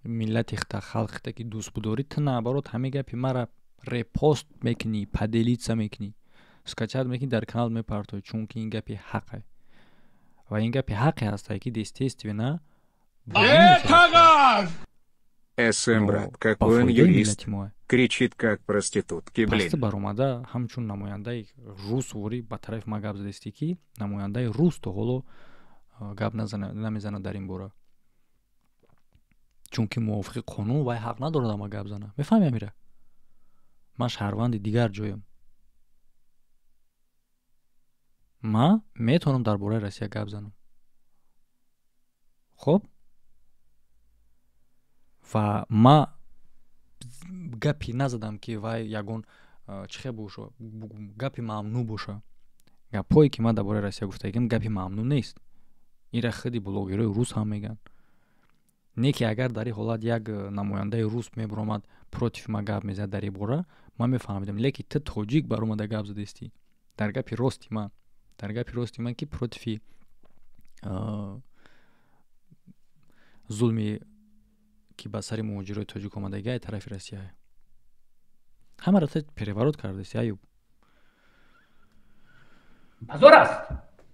миллати хита халқи хита ки дӯст будорӣ ту наоборот ҳами гапи мара репост мекунӣ поделиться мекунӣ скачат мекунӣ дар канал мепартоӣ чунки ин гапи ҳаққе ва ин гапи ҳаққе ҳастае ки естественно СМ, брат, какой он юрист, кричит как проститутки, блин. Пасти баромада ҳамчун намояндаи рус вори ба тарафи ма гап задасти ки намояндаи рус то ҳоло гап намезана дар ин бора чунки мувофиқи қонун вай ҳақ надорад ама гап зана мефаҳми амира ман шаҳрванди дигар ҷоям ма метавонам дар бораи Россия гап занам хоб ва ма гапи назадам ки вай ягон чихе боша гапи мамнӯъ боша гапҳое ки ман дар бораи Россия гуфтагим гапи мамнӯъ нест ира худи блогерои рус ҳам меган не ки агар дар ин ҳолат як намояндаи рус мебаромад против ма гап мезад дар ин бора ман мефаҳмидам леки ту тоҷик баромада гап задастӣ дар гапи рости ман ки противи зулми ки ба сари муҳоҷирои тоҷик омадагиаи тарафи Россияе ҳамаро ту переворот кардасти Аюб позор аст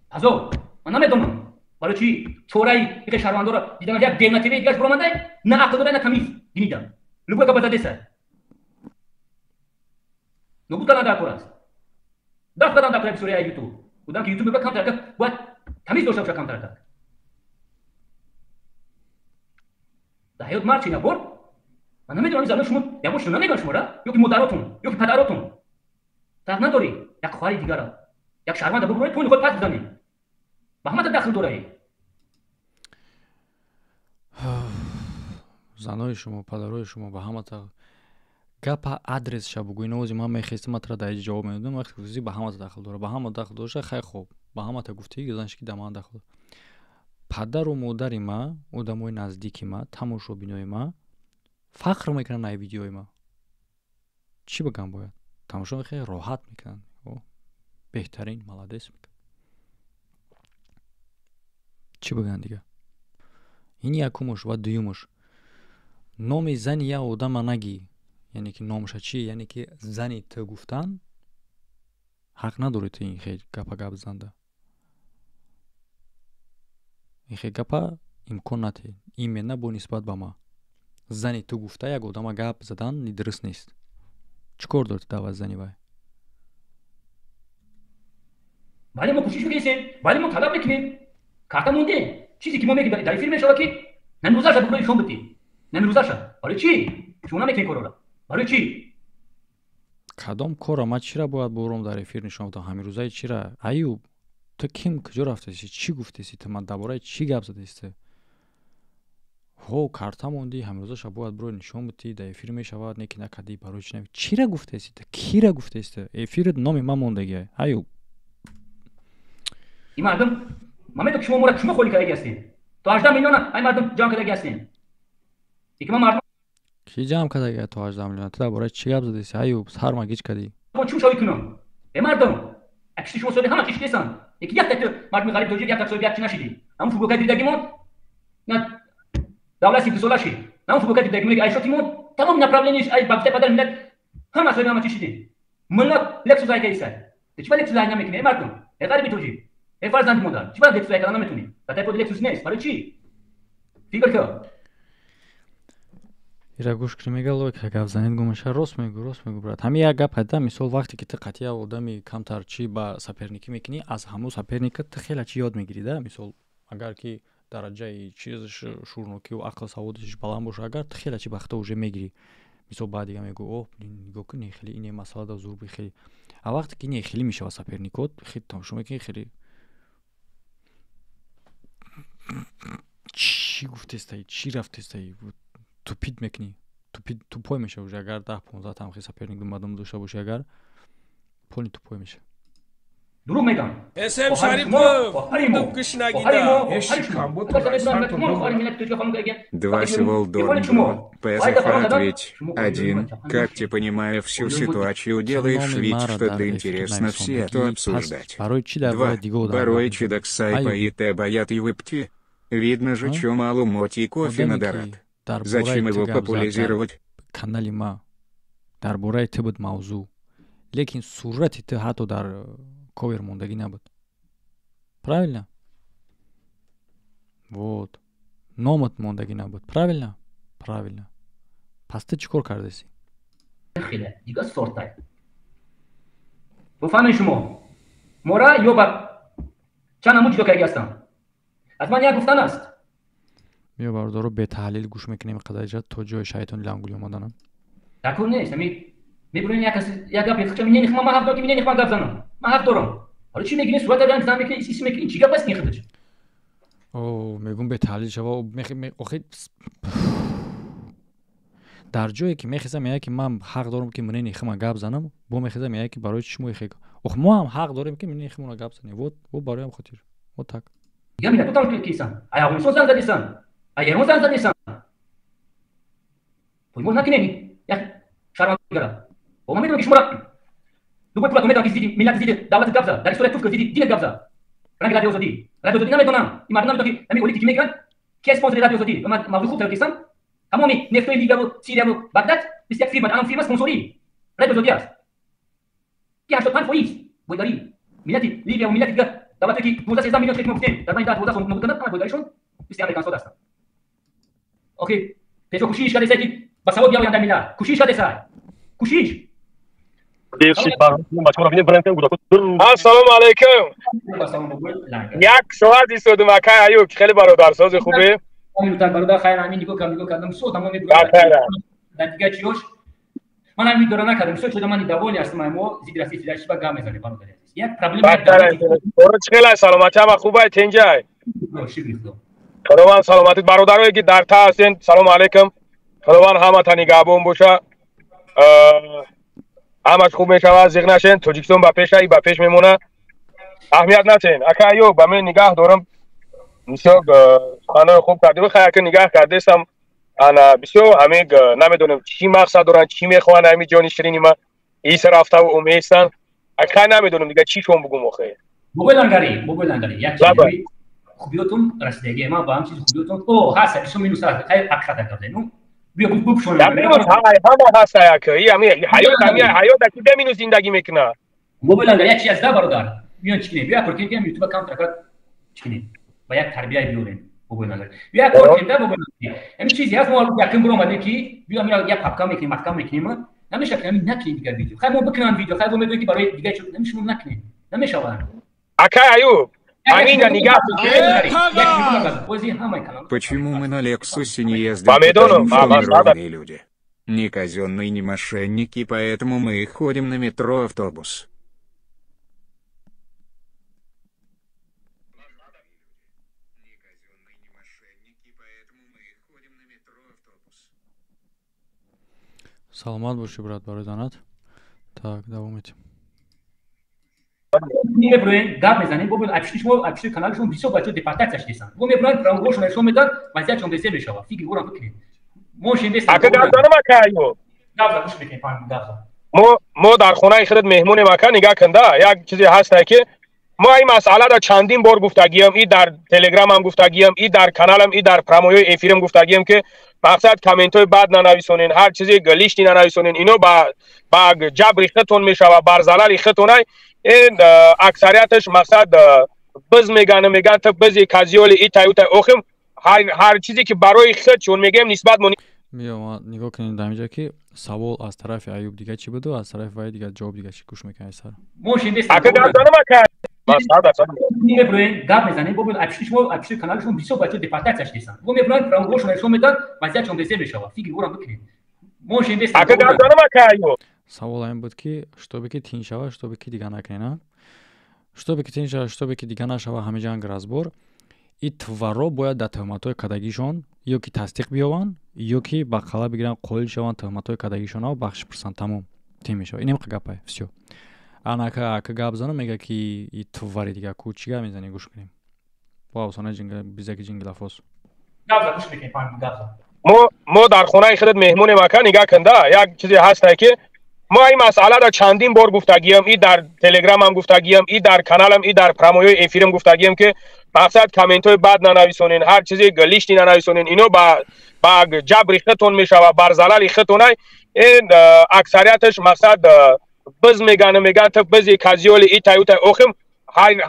позор ман намедонам барои чӣ чораи иқи шаҳрвандора дидам як девнативаи дигаш биромадай на ақл дора на тамиз гинидам любой гапа задеса нобута на дакор аст дафт кардам дар кӯраи бисёрияи ютуб будам ки ютуб мебурад камтар бояд тамиз дошта боша камтар кард дар ҳаёт мард чӣ набор ман намедонам замони шумо ягон шуно намегӯям шумора ёки модаротун ёки падаротун фарқ надорӣ як хоҳари дигара як шаҳрванда бубурӣ то нихоҳи пас бизанӣ ба ҳамата дахл дораӣ занои шумо падарои шумо ба ҳамата гапа адресша бугӯӣ навози ман мехестӣ ман тара дар ин ҷавоб медодам вақте гуфтӣ ба ҳамата дахл дора ба ҳама дахл доша хай хуб ба ҳамата гуфтӣ гузаниш ки да ман дахл падару модари ма одамои наздики ма тамошобинои ма фахр мекунанд ай видеои ма чӣ багам бояд тамошо мехоҳ роҳат мекунанд беҳтарин маладес мекунанд чӣ багам дига ин якумуш ва дуюмуш номи зани як одама нагӣ яъне ки номаша чи яъне ки зани ту гуфтан ҳақ надорӣ ту ин хел гапа гап занда ин хел гапа имкон надиҳ имена бо нисбат ба ма зани ту гуфта як одама гап задан дуруст нест чӣ кор дорӣ даваз зани вай вале мо кӯшиш мекунем вале мо талаб мекунем карта монде чизе ки мо мегӯем дар эфир мешавад ки намрӯзаша бубурӯи нишон бидӣ намрӯзаша барои чӣ шумо наметавонед корора барои чӣ кадом кора ман чира бояд бором дар эфир нишон бидам ҳамирӯзаи чира Аюб ту ким куҷо рафтаси чӣ гуфтаси ту ман дар бораи чӣ гап задаси ҳо карта монди ҳамирӯзаша бояд бирӯи нишон бидӣ дар эфир мешавад не ки накардӣ барои чӣ нави чира гуфтаси ту кира гуфтаси ту эфирит номи ман мондагия Аюб ин мардум ман медонам ки шумо мора чумо холӣ кардаги ҳастед то 18 миллиона ай мардум ҷамъ кардаги ҳастем ки ман мардум ки ҷамъ кардаги то 18 миллиона ту дар бораи чӣ гап задаси Аюб сарма гич кардӣ чӣ мушовӣ кунам э мардум акишти шумо соли ҳама киш несан яки як так мардуми ғариб доҷид як так соҳиби як чӣ нашидӣ ҳамун футболка дидагимон на давлати сидусолаши ҳамун футболка дидагимон айшотимон тамоми направлениеш ай ба гуфтаи падари миллат ҳама соҳиби ҳама чӣ шидӣ миллат лексус айкаисай чӣ ба лексус ай намекунӣ э мардум э ғариби тоҷик э фарзанди модар чӣ ба лексус ай кардан наметунӣ ба тайподи лексус нест барои чӣ фикр кар ира гӯш кӣ мега лойка гап занед гумаша рост мегӯ брат ҳами як гап ҳада мисол вақте ки ту қатъия одами камтар чӣ ба саперникӣ мекунӣ аз ҳамун саперникат ту хеле чӣ ёд мегирӣ да мисол агар ки дараҷаи чизаш шӯрнокиву ақл саводиш баланд боша агар ту хеле чӣ бахта уже мегирӣ мисол баъдига мегӯ о нигоҳ кунӣ хеле ине масъала да зурби хеле а вақте ки ине хеле мешавад саперникот хеле тамошо мекунӣ хеле чӣ гуфтестай чӣ рафтестай тупид мекунӣ тупой меша уже агар 10-15 тамхи соперник думадам дошта боша агар полни тупой меша дурӯғ мегам اسم شریفов мурдам кишнагида еши камбото сайсартон 20 волдон. ПСФ ответь. 1. Как ты, понимая всю ситуацию, делаешь вид, что ты интересно все это обсуждать. 2. Барой чидак сайпа и те боят и выпти. Видно же, чё мало моти кофе надарат. Зачем его популяризировать? канали ма дар бораи ты буд мавзӯ лекин сурати ты ҳатто дар ковер мондагӣ набуд. Правильно? Вот. Номат мондагӣ набуд. Правильно? Правильно. Пас ты чӣ кор кардаси? خیلی دیگه سورتای بفهمین شما مورا یا با چند همون جدا که هستم از من یک گفتن است بیا بردارو به تحلیل گوش میکنیم قدرجت تا جای شیطان لنگولی آمدنم تکون نیست میبرین یک گپ یخچه مینی نخمه من حق دارم که مینی نخمه گپ زنم من حق دارم حالا چی میگین صورت دارن زن میکنین ایسی میکنین چی گپ است این خودش اوه میگم به تحلیل شوا آخه дар ҷое ки мехезам меяд ки ман ҳақ дорам ки мини нихма гап занам бо мехезам меяд ки барои чӣ муихе ох мо ҳам ҳақ дорем ки мини нихмона гап занем вот бароям хотир вот так я мина потам кисан аяғумсон зан задисан аярон зан задисан поймол накинени як шарман гара бо ман медонам ки шумора дубой пулат медонам ки зиди миллат зиди давлати гап зад дар история турка зиди динет гап зад ранги радиозодӣ намедонам ин мардум намедонам ки ҳамин олити ки мегиранд ки спонсори радиозодӣ мавзӯ хуб тавкисан تمامی نفتوی لیبیا و سیریا و بغداد 21 فیلم الان فیلم اسپانسوری رادیو زودی است که 85% بوداری ملت لیبیا و ملت دیگر دولتی که 12 13 میلیون تکنو گفتن در این 12 سال نبودن کار بوداریشون 20 امریکان سود است اوکی پیشو کوشش کرده که با سواد بیاین در میلاد کوشش کرده سای کوشش السلام علیکم یک ساعت ایستاد مکه ایوب خیلی برادرساز خوبه همین برادر خیر همین دیگه کردم صوت تمام در دیگه چیوش من همین دورا نکردم صوت شده من دوالی هستم ما زید رسی فلاش با گام میزنه برادر یک پرابلم برو چخلا سلامتی هم خوبه تنجای خداوند سلامتی برادرایی که در تا هستین سلام علیکم خداوند همه تا نگهبان باشه همش خوب میشه زیغ نشین توجیکستان با پیش میمونه اهمیت ندین اگه ایو با من نگاه دارم بسیار خانه خوب کردی بخیر که نگاه کردیستم انا بسیار همه نمیدونم چی مقصد دارن چی میخوان همین جانی شیرینی ما ایسا رفته و امیستن اگه نمیدونم دیگه چی شون بگم آخه بگویلنگاری یک چیزی خوبیتون رسیدگی ما با هم چیز خوبیتون او هست بسیار مینوس هست خیلی حقیقت کرده نو بیا بوب شون همه هست یکی همین حیات که بمینو زندگی میکنه بگویلنگاری یک چیز از ده برادر بیان چکنی بیا پرکین که یوتیوب کام ترکت چکنی با یک تربیت بیورین بگویلنگاری بیا کار کنده بگویلنگاری همین چیزی هست ما یکم برو اومده که بیا میاد یک پاپ کام میکنیم مفکام میکنیم نمیشه که همین نکنید دیگه ویدیو خیلی ما بکنن ویدیو خیلی ما میگیم که برای دیگه چون نمیشه نکنید نمیشه واقعا اکا ایوب همین نگاه Почему мы на Лексусе не ездим, потому что мы ровные люди? Не казенные, не мошенники, поэтому мы ходим на метро, автобус. Саломат боши, брат, барои донат. Так, давом этим. میبرین گپ میزنین ببین اپشن کانالشون بسیار بچه دیپارتمنتش نیستن بو میبرین پروموشن نشون میدن وضعیتشون بسیار میشه فکر برام بکنید موشین نیست اگه گردن مکایو گپ گوش بکنید گپ ما در خونه خودت مهمون مکه نگاه کنده یک چیزی هست که ما این مسئله را چندین بار گفتگیم ای در تلگرام هم گفتگیم ای در کانالم ای در پروموی افیرم گفتگیم که مقصد کامنت های بد ننویسونین هر چیزی گلیشتی ننویسونین اینو با جبر خودتون میشه و بر ضلال خودتون این اکثریتش مقصد بز میگن تا بزی کازیول ای تایوت اوخم هر چیزی که برای خودشون میگم نسبت مونی بیا ما نگاه کنیم در اینجا که سوال از طرف ایوب دیگه چی بود و از طرف وای دیگه جواب دیگه چی گوش میکنی سر موشین نیست اگه گردن مکه میبرین گپ میزنین ببین اپشن کانالشون بسیار بچه دیپارتمنتش نیستن بو میبرین پروموشن نشون میدن وضعیتشون بسیار میشه فکر برام بکنید موشین نیست اگه گردن مکه سوال این بود که чтобы ки тин шава чтобы ки дига накунад чтобы ки тин шава чтобы ки дига нашава ҳамин ҷанг разбор и тваро бояд дар тӯҳматҳои кадагишон ё ки тасдиқ биёванд ё ки ба қала бигиранд қоил шаванд тӯҳматҳои кардагишонро бахшиш пурсанд тамом тим мешавад инем гапай всё анака гап зана мега ки и туввари дига ку чига мезани гӯш кунем ба осона бизаки ҷингилафос мо дар хонаи худат меҳмони мака нигаҳ канда як чизе ҳастае ки мо ин масъалада чандин бор гуфтагием и дар телеграмам гуфтагием и дар каналам и дар промоёи эфирим гуфтагием ки мақсад комментҳои бад нанависонен ҳар чизе лишти нанависонен ино ба ҷабри худтон мешава бар залали худтонай ин аксарияташ мақсад biz меган то бизи казиоли итаютай охим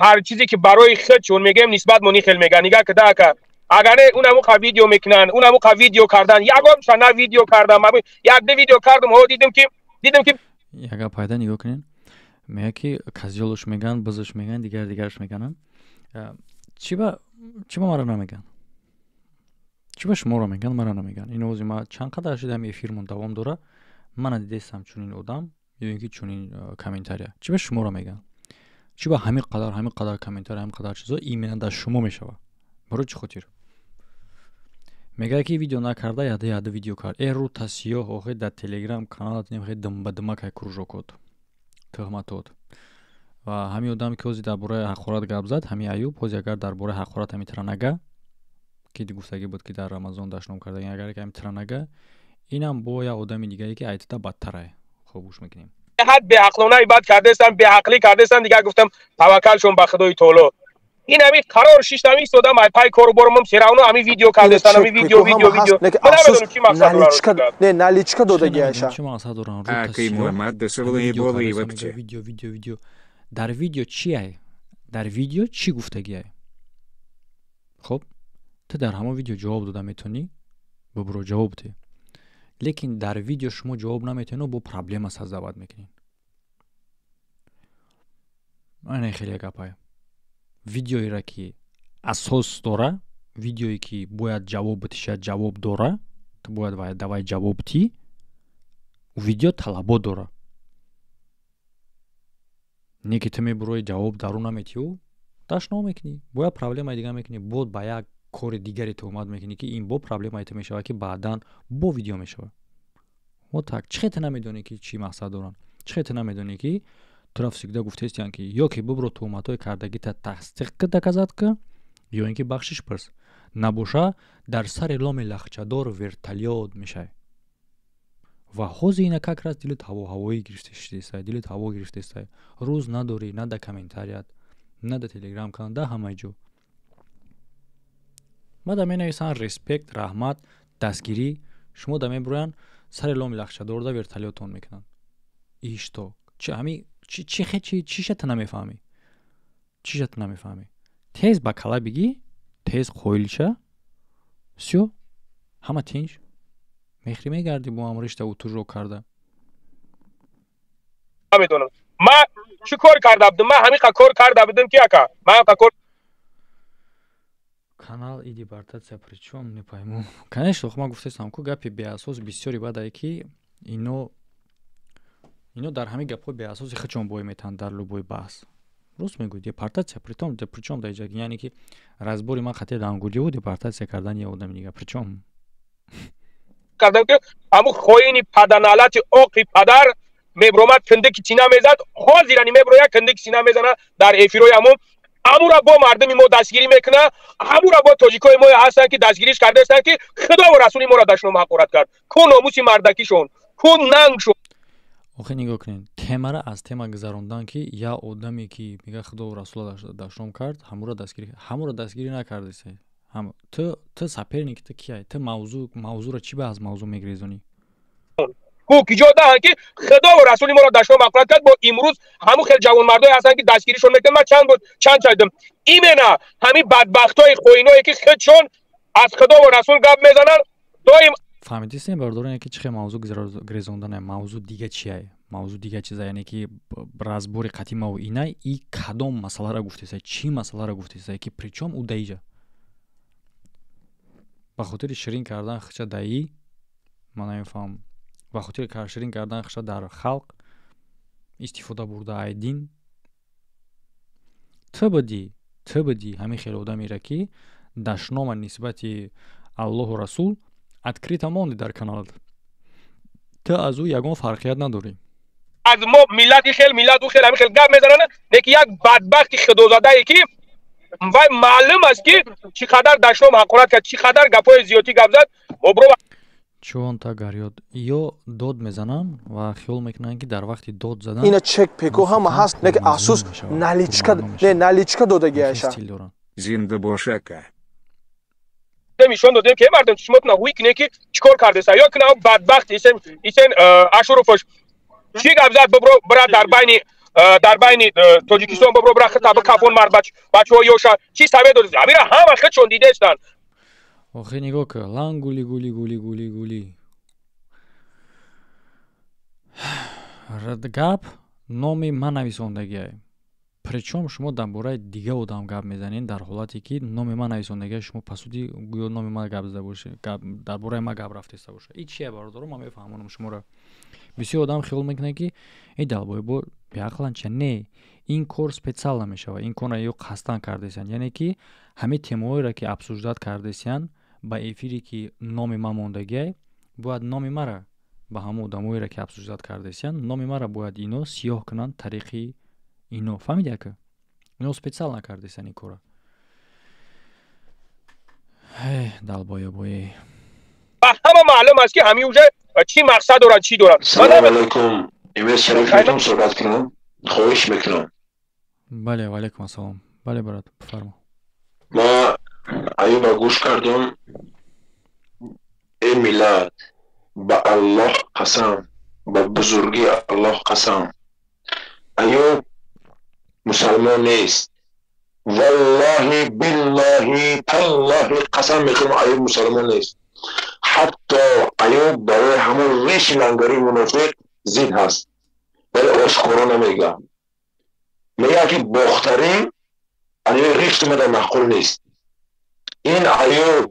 ҳар чизе ки барои худ чун мегем нисбат мо нихел меган нигаҳ када ака агаре унамуқа видео мекунанд унамуқа видео кардан ягон шана видео кардам якде видео кардам ҳо дидам ки яга пайда нигоҳ кунед мега ки казиолуш меган бизуш меган дигараш мегананд чӣ ба мара намеган чӣ ба шуморо меган мара намеган ин ози ма чанд қадар шуда эфирмон давом дора мана дидестам чунин одам ё ин ки чунин комментария чӣ ба шуморо меган чӣ ба ҳамин қадар комментария ҳамин қадар чизо именно дар шумо мешава барои чӣ хотир мегӯяд ки видео накарда яда видео кард эру тасиёҳ охир дар телеграм каналат немхе дымбадымакай кружокот тӯҳматот ва ҳамин одам ки ҳозир дар бораи ҳақорат гап зад ҳамин аюб ҳозир агар дар бораи ҳақорат ҳамитра нага ки гуфтагӣ буд ки дар рамазон дашном кардаги агар ҳамитра нага инам бо як одами дигаре ки айтида бадтарай хуб гӯш мекунем ҳад беақлонаи бад кардестан беақлӣ кардестан дига гуфтам таваккалшон ба худои тоъло ин ами қарор шиштами истодам ай пай коруборумам серавно ами видео кардестан ами видео ман намедонам чӣ мақсад доранд не наличка додагӣ айша чӣ мақсад доранд Акай Муҳаммад дасавлаи болаи вакча видео дар видео чӣ ай дар видео чӣ гуфтагӣ ай хуб ту дар ҳамон видео ҷавоб дода метавонӣ бубуро ҷавоб де лекин дар видео шумо ҷавоб наметавонӣ бо проблема саздават мекунед ана хеле гапай видеоеро ки асос дора видеое ки бояд ҷавоб битишад ҷавоб дора ту бояд давай ҷавоб ти видео талабот дора не ки ту мебурои ҷавоб дару наметиҳу дашно мекунӣ бояд проблемаи дига мекунӣ бод ба як кори дигаре тӯҳмат мекунӣ ки ин бо проблемаи ту мешава ки баъдан бо видео мешава вот так чӣ ту намедонӣ ки чӣ мақсад доранд чӣ ту намедонӣ ки тура всегда гуфтестиян ки ё ки бубро тӯҳматҳои кардагита тасдиқ доказад ка ё ин ки бахшиш пурс набоша дар сари ломи лахчадор вертолёт мешай ва ҳозир ина как раз дилит ҳавоӣ гирифтаистай дилит ҳаво гирифтаистай рӯз надорӣ на да комментарият на да телеграм канал да ҳамаи ҷо баъда менависанд респект раҳмат дастгирӣ шумо да мебуроянд сари ломи лахчадор да вертолётон мекунанд ишто чиша ту намефаҳмӣ чиша ту намефаҳмӣ тез ба кала бигӣ тез қоилша всё ҳама тинч мехрӣ мегарди бо ҳам ришта утужро карда намедонам ман чӣ кор карда будам ман ҳамиқа кор карда будам ки ака ман кор канал и депортация причём не пойму конечно ман гуфтастам ку гапи беасос бисёри бадае ки ино дар ҳамин гапҳо беасоси худшон бой метаванд дар лубои баҳс рост мегӯй депортация причём дар ҷа яъне ки разбори ман хатир дар ангудиёву депортация кардани я одами дига причём кардам ки ҳамун хоини паданалати оқи падар мебромад киндики сина мезад ҳозирани меброяд киндики сина мезана дар эфирои ҳамура бо мардами мо дастгирӣ мекуна ҳамура бо тоҷикои мо ҳастанд ки дастгириш кардастанд ки худову расули моро дашном ҳақорат кард ку номуси мардакишон ку нангшон охир нигоҳ кунед темара аз тема гузарондан ки як одаме ки мега худову расула дашном кард ҳамура дастгирӣ накардисе ту саперник ту кияй ту мавзӯро чӣ ба аз мавзӯъ мегирезонӣ ку киҷо даҳанд ки худову расули моро дашном ҳақорат кард бо имрӯз ҳамун хел ҷавонмардое ҳастанд ки дастгиришон мекунад ман чанд чайдам имена ҳамин бадбахтҳои хоиное ки худшон аз худову расул гап мезананд доим фаҳмидистем бардоране ки чӣ хел мавзӯъ гирезондане мавзӯъ дига чия мавзӯъ дига чиза яъне ки разбори қадимаву инай и кадом масъаларо гуфтесай чӣ масъаларо гуфтесай ки причём ӯ даиҷа ба хотири ширин кардан хича даӣ ман намефаҳмам ба хотири ширин кардан хича дар халқ истифода бурда ай дин ту будӣ ҳамин хел одамеро ки дашнома нисбати аллоҳу расул открыто монди дар каналат. Ту аз ӯ ягон фарқият надорӣ. از ما ملتی خیل ملت و خیل همین خیل گپ میزنن نکی یک بدبخت خدازاده که وای معلوم است که چقدر دشمن حقارت کرد چقدر گپای زیادی گپ زد مبرو چون تا گریاد یا داد میزنن و خیال میکنن که در وقتی داد زدن اینا چک پیکو هم هست نک اساس نالیچکا دادگی هست زنده باشکا میشون دادیم که مردم چشمات نه ویک که چیکار کرده سا یا کنه بدبخت ایشن اشرفش چی گپ زد ببرو برا در بین تاجیکستان ببرو برا خطاب کافون مرد بچه‌ها یوشا چی سبب داد امیر همه خود چون دیده استن آخه نگاه که لان گولی گپ نامی من نویسندگی причем шумо дар бораи дига одам гап мезанед дар ҳолате ки номи ман нависондагиа шумо пасуди гӯё номи ман гап зада бошед дар бораи ман гап рафтеста бошад ин чия бародаро ман мефаҳмонам шуморо бисёр одам хиёл мекунад ки ин далбои бо биақланча не ин кор специал мешавад ин корро ё қасдан кардесиян яъне ки ҳамин темаҳоеро ки обсуждат кардесиян ба эфире ки номи ман мондагиа бояд номи маро ба ҳамон одамоеро ки обсуждат кардесиян номи маро бояд ино сиёҳ кунанд тариқи ино фаҳмидия ка ино специал накардесиян ин кора далбоёбое ҳама маълум аст ки ҳамин уҷа чӣ мақсад дорад чӣ дорад салому алайкум имез шарифатон суҳбат кунам хоҳиш мекунам бале ваалайкум ассалом бале брат бифармо ман аюба гӯш кардам эй миллат ба аллоҳ қасам ба бузурги аллоҳ қасам аюб мусалмон нест валлоҳи биллоҳи таллоҳи қасам мекунам аюб мусалмон нест ҳатто аюб барои ҳамон реши лангари мунофиқ зид ҳаст вале ошкоро намегӯяд мегӯяд ки бохтарин аюб ришт омада маъқул нест ин аюб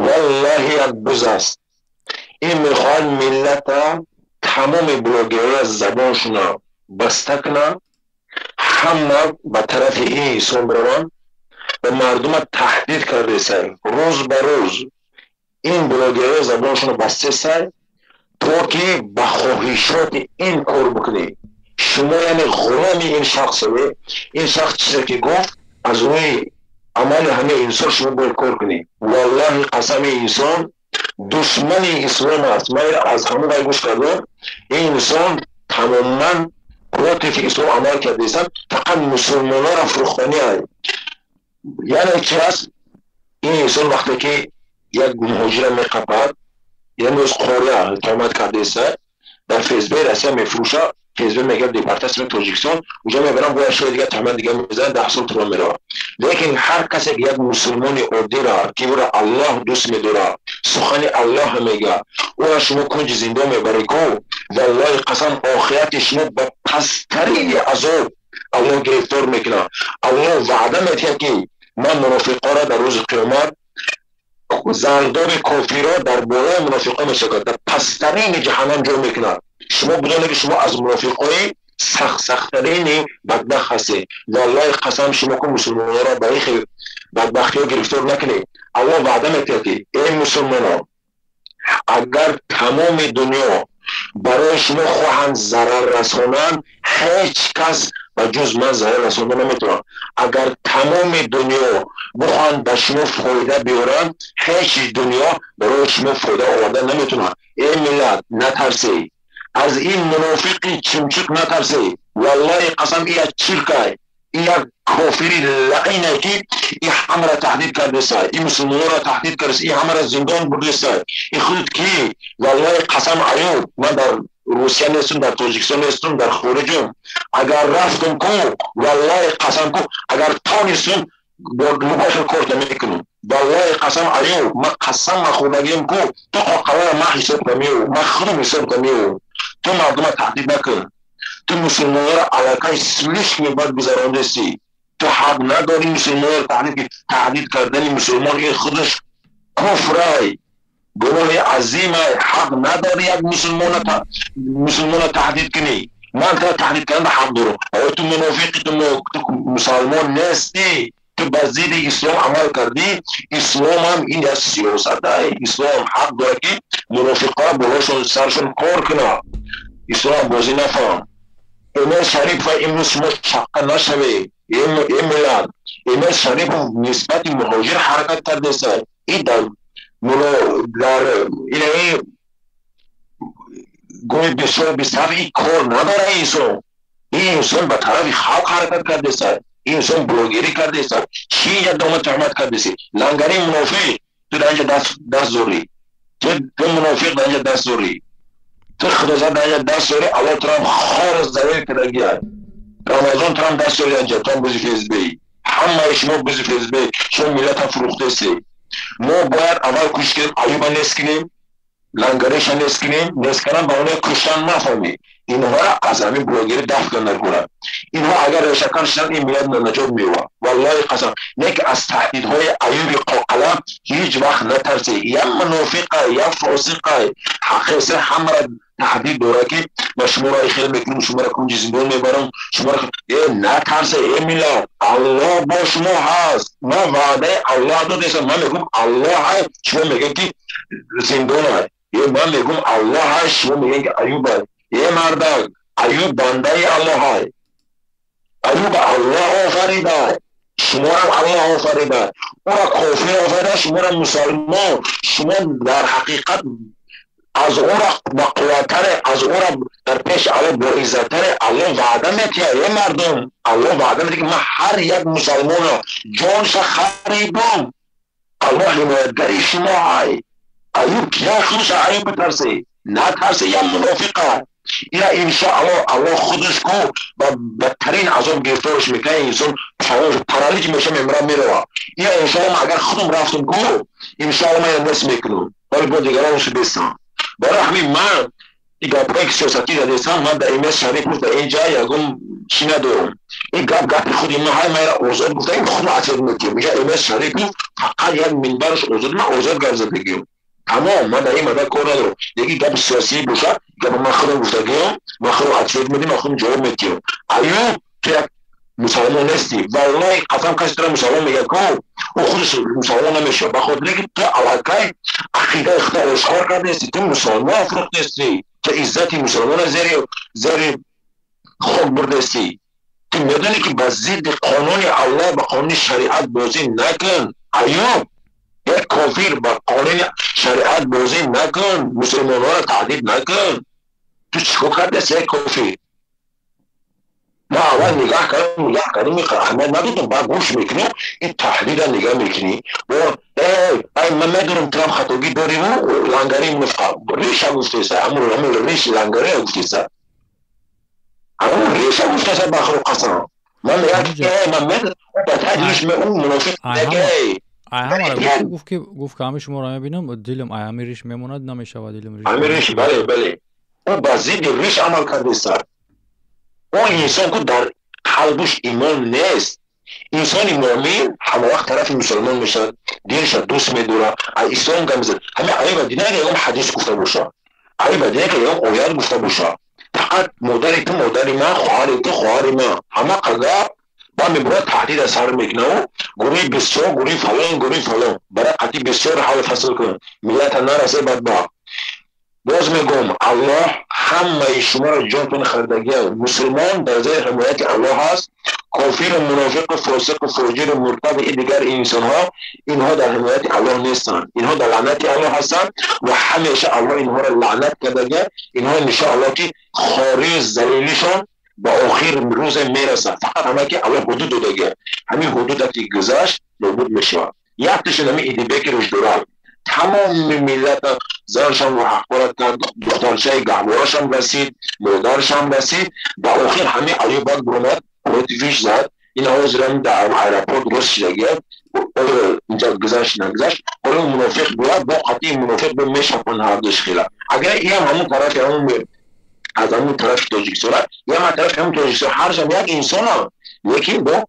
валлоҳи як буз аст ин мехоҳад миллата тамоми блогерро забоншона баста кунад ҳама ба тарафи ин инсон бираванд ва мардума таҳдид кардесай рӯз ба рӯз ин блогерро забоншона бастесай то ки ба хоҳишоти ин кор бикунӣ шумо яъне ғуломи ин шахсове ин шахс чизе ки гуфт аз рӯи амали ҳамаи инсон шумо бояд кор кунӣ валлоҳи қасами инсон душмани ислом аст ман аз ҳама вай гӯш кардам ин инсон тамоман против ислом амал кардесанд фақат мусулмононро фурӯхтаниай яъне чи аст ин инсон вақте ки як муҳоҷира меқапад як рӯз қория итомат кардеса дар фсб россия мефурӯшад фсб мегӯяд департамент тоҷикистон уҷа мебарам бо ашёи дига таҳмат дига мезанад 10 сол тура меравад лекин ҳар касе ки як мусулмони оддиро ки ӯро аллоҳ дӯст медорад сухани аллоҳ мегӯяд ӯро шумо кунҷи зиндон мебаред валлоҳи қасам охирати шумо ба пасттарини азоб аллоҳ гирифтор мекунад аллоҳ ваъда медиҳад ки ман мунофиқоро дар рӯзи қиёмат зардоби кофиро дар болои мунофиқо мешавад дар пасттарини ҷаҳаннам ҷо мекунад шумо бидонед ки шумо аз мунофиқои сахттарини бадбахт ҳастед валлоҳи қасам шумо ку мусулмононро ба ин хел бадбахтиҳо гирифтор накунед аллоҳ ваъда медиҳад ки эй мусулмонон агар тамоми дунё барои шумо хоҳанд зарар расонанд ҳеҷ кас ба ҷуз ман зарар расонда наметавонад агар тамоми дунё бихоҳанд ба шумо фоида биёранд ҳеҷ дунё барои шумо фоида оварда наметавонад эй миллат натарсед аз ин мунофиқи чимчуқ натарсед валлоҳи қасам ин як чиркай ин як кофири лаъине ки ин ҳамаро таҳдид кардесай ин мусулмононро таҳдид кардесай ин ҳамаро зиндон бурдесай ин худат ки валлоҳи қасам аюб ман дар русия нестум дар тоҷикистон нестум дар хориҷум агар рафтум ку валлоҳи қасам ку агар тонистум мубошир корта мекунам валлоҳи қасам аюб ман қасам махӯрдагим ку ту қоқавара ман ҳисоб намеём ман худам ҳисоб намеём ту мардума таҳдид накун ту мусулмононро аллакай слишкми бад гузарондесӣ ту ҳақ надори мусулмонро таҳдид кардани мусулмон ин худаш куфрай гуноҳи азимай ҳақ надори як мусулмонро таҳдид кунӣ ман тара таҳдид карда ҳақ дорам ой ту мунофиқи ту мусалмон нестӣ تو به ضد اسلام عمل کردی. اسلام هم این یک سیاست است. اسلام حق داره که منافقا بالاشون سرشون کار کنه. اسلام بازی نفهم. امام شریف امروز شما شق نشوه. این ملت امام شریف نسبت مهاجر حرکت کرده است. این در این گوی بسیار بسیار این کار نداره. این انسان به طرف خلق حرکت کرده است. این انسان بلوگری کرده است. چی یک دامه تهمت کرده است؟ لنگری منافق تو در اینجا دست زوری. تو منافق در اینجا دست زوری. تو خدازت در اینجا دست زوری. الله ترام خار زویر کردگی هست. رمضان ترام دست زوری اینجا ترام بزی فیزبی. همه شما بزی فیزبی. شما ملت هم فروخته استی. ما باید اول کش کنیم. ایوبا نیست کنیم. لنگریش نیست کنیم. نیست کنم با اونه کشتن نفهمیم. اینها را از همین بلوگری دفع نکنند. اینها اگر روشن شدن این ملت نجات می‌یابد. والله قسم نه که از تهدیدهای ایوب قاقلم هیچ وقت نترسی. یا منافق یا فاسق حقیقت همه را تهدید داره که ما شما را خیلی میکنم، شما را کنج زندان میبرم، شما را نترسه. ای ملت الله با شما هست. ما وعده الله داده. من میگم الله هست، شما میگید که زندان هست. من میگم الله هست، شما میگید که ایوب هست. یه مردم ایوب بنده الله های. ایوب الله آفریده. شما را الله آفریده. او را کافر آفریده، شما را مسلمان. شما در حقیقت از او را بقوتره، از او را در پیش الله با عزتره. الله وعده میتیه. یه مردم الله وعده میتیه که من هر یک مسلمان جانش خریدم. الله حمایتگری شما های. ایوب کیا خودش ایوب بترسه؟ نترسه. یا منافقه. اینا انشاءالله الله خودش کو با بدترین عذاب گرفتارش میکنه. انسان پارالیز میشه، میمیره میره. اینا انشاءالله اگر خودم رفتم کو انشاءالله من نس میکنم، ولی با دیگرانش بستم. برای همین من این گپایی که سیاستی دادستان من در ایمه شریف در اینجا یکم چی ندارم. این گپ خودی من های من آزاد گفته. این خود اصلا میگم میگه ایمه شریف فقط یک منبرش آزاد. من آزاد گرزه بگیم تمام. من در این مدت کار ندارم. یکی گپ سیاسی باشد گپ من خودم گفتگیم، من خودم اطلاعات میدیم، من خودم جواب میدیم. ایوب تو یک مسلمان نیستی. والله قسم کسی تو مسلمان میگه که او خودش مسلمان نمیشه. بخاطر اینکه تو علاقه عقیده خدا اشغال کرده نیستی. تو مسلمان افروخت نیستی. تو عزتی مسلمان زیر خاک برده نیستی. تو میدونی که به ضد قانون الله به قانون شریعت بازی نکن. ایوب یک کافر با قانون شریعت بازی نکن. مسلمان ها را تعدید نکن. تو چیکار کرده است یک کافر؟ ما اول نگاه کردیم اهمیت ندادم. بعد گوش میکنیم این تحلیل را نگاه میکنی و من میدونم ترام خطاگی داریم و لنگری منفقه ریش ها گفته است. همون ریش لنگری ها گفته است. همون ریش ها گفته است. بخور قسم من میگم که من میدونم تحلیلش به اون منافق نگه. همه گفت که همه شما را میبینم دلم همه ریش میموند نمیشود. دلم ریش همه ریش بله او با ضد ریش عمل کرده است. اون انسان که در قلبش ایمان نیست. انسان مؤمن همه وقت طرف مسلمان میشه، دینش دوست میداره، اسلام گمزد. همه ایوب دینه که یکم حدیث گفته باشه، ایوب دینه که یکم آیات گفته باشه. فقط مادری تو مادری من، خواهری تو خواهری من. همه قضا با میبره تهدید از سر میکنه. گروه بسیار گروه فلان برای قطعی بسیار حال فصل کن ملت نرسه بدبخت. باز میگم الله همه شما را جانتون خریدگی هست. مسلمان در زیر حمایت الله هست. کافر و منافق و فاسق و فاجر و مرتد این دیگر انسان ها اینها در حمایت الله نیستند. اینها در لعنت الله هستند و همیشه الله اینها را لعنت کرده. اینها انشاءالله که خاری ذلیلشان با آخر روز میرسه. فقط همه که الله حدود داده. همین حدود که گذشت نابود میشه. یک تشن همین ایدیبه که روش دارد. تمام ملت زنشان رو حقارت کرد. دخترچه گهوارشان رسید، مادرشان رسید. با آخر همه علی باید برامد پروتیفیش زد. این ها زیران در ایرپورت درست شده اینجا گذشت نگذشت. حالا منافق باید با قطعی منافق به میشپن هردش خیلی. اگر این همون طرف از همون طرف تاجیکستان یا من طرف همون تاجیکستان هر جمع یک انسان ها لیکن با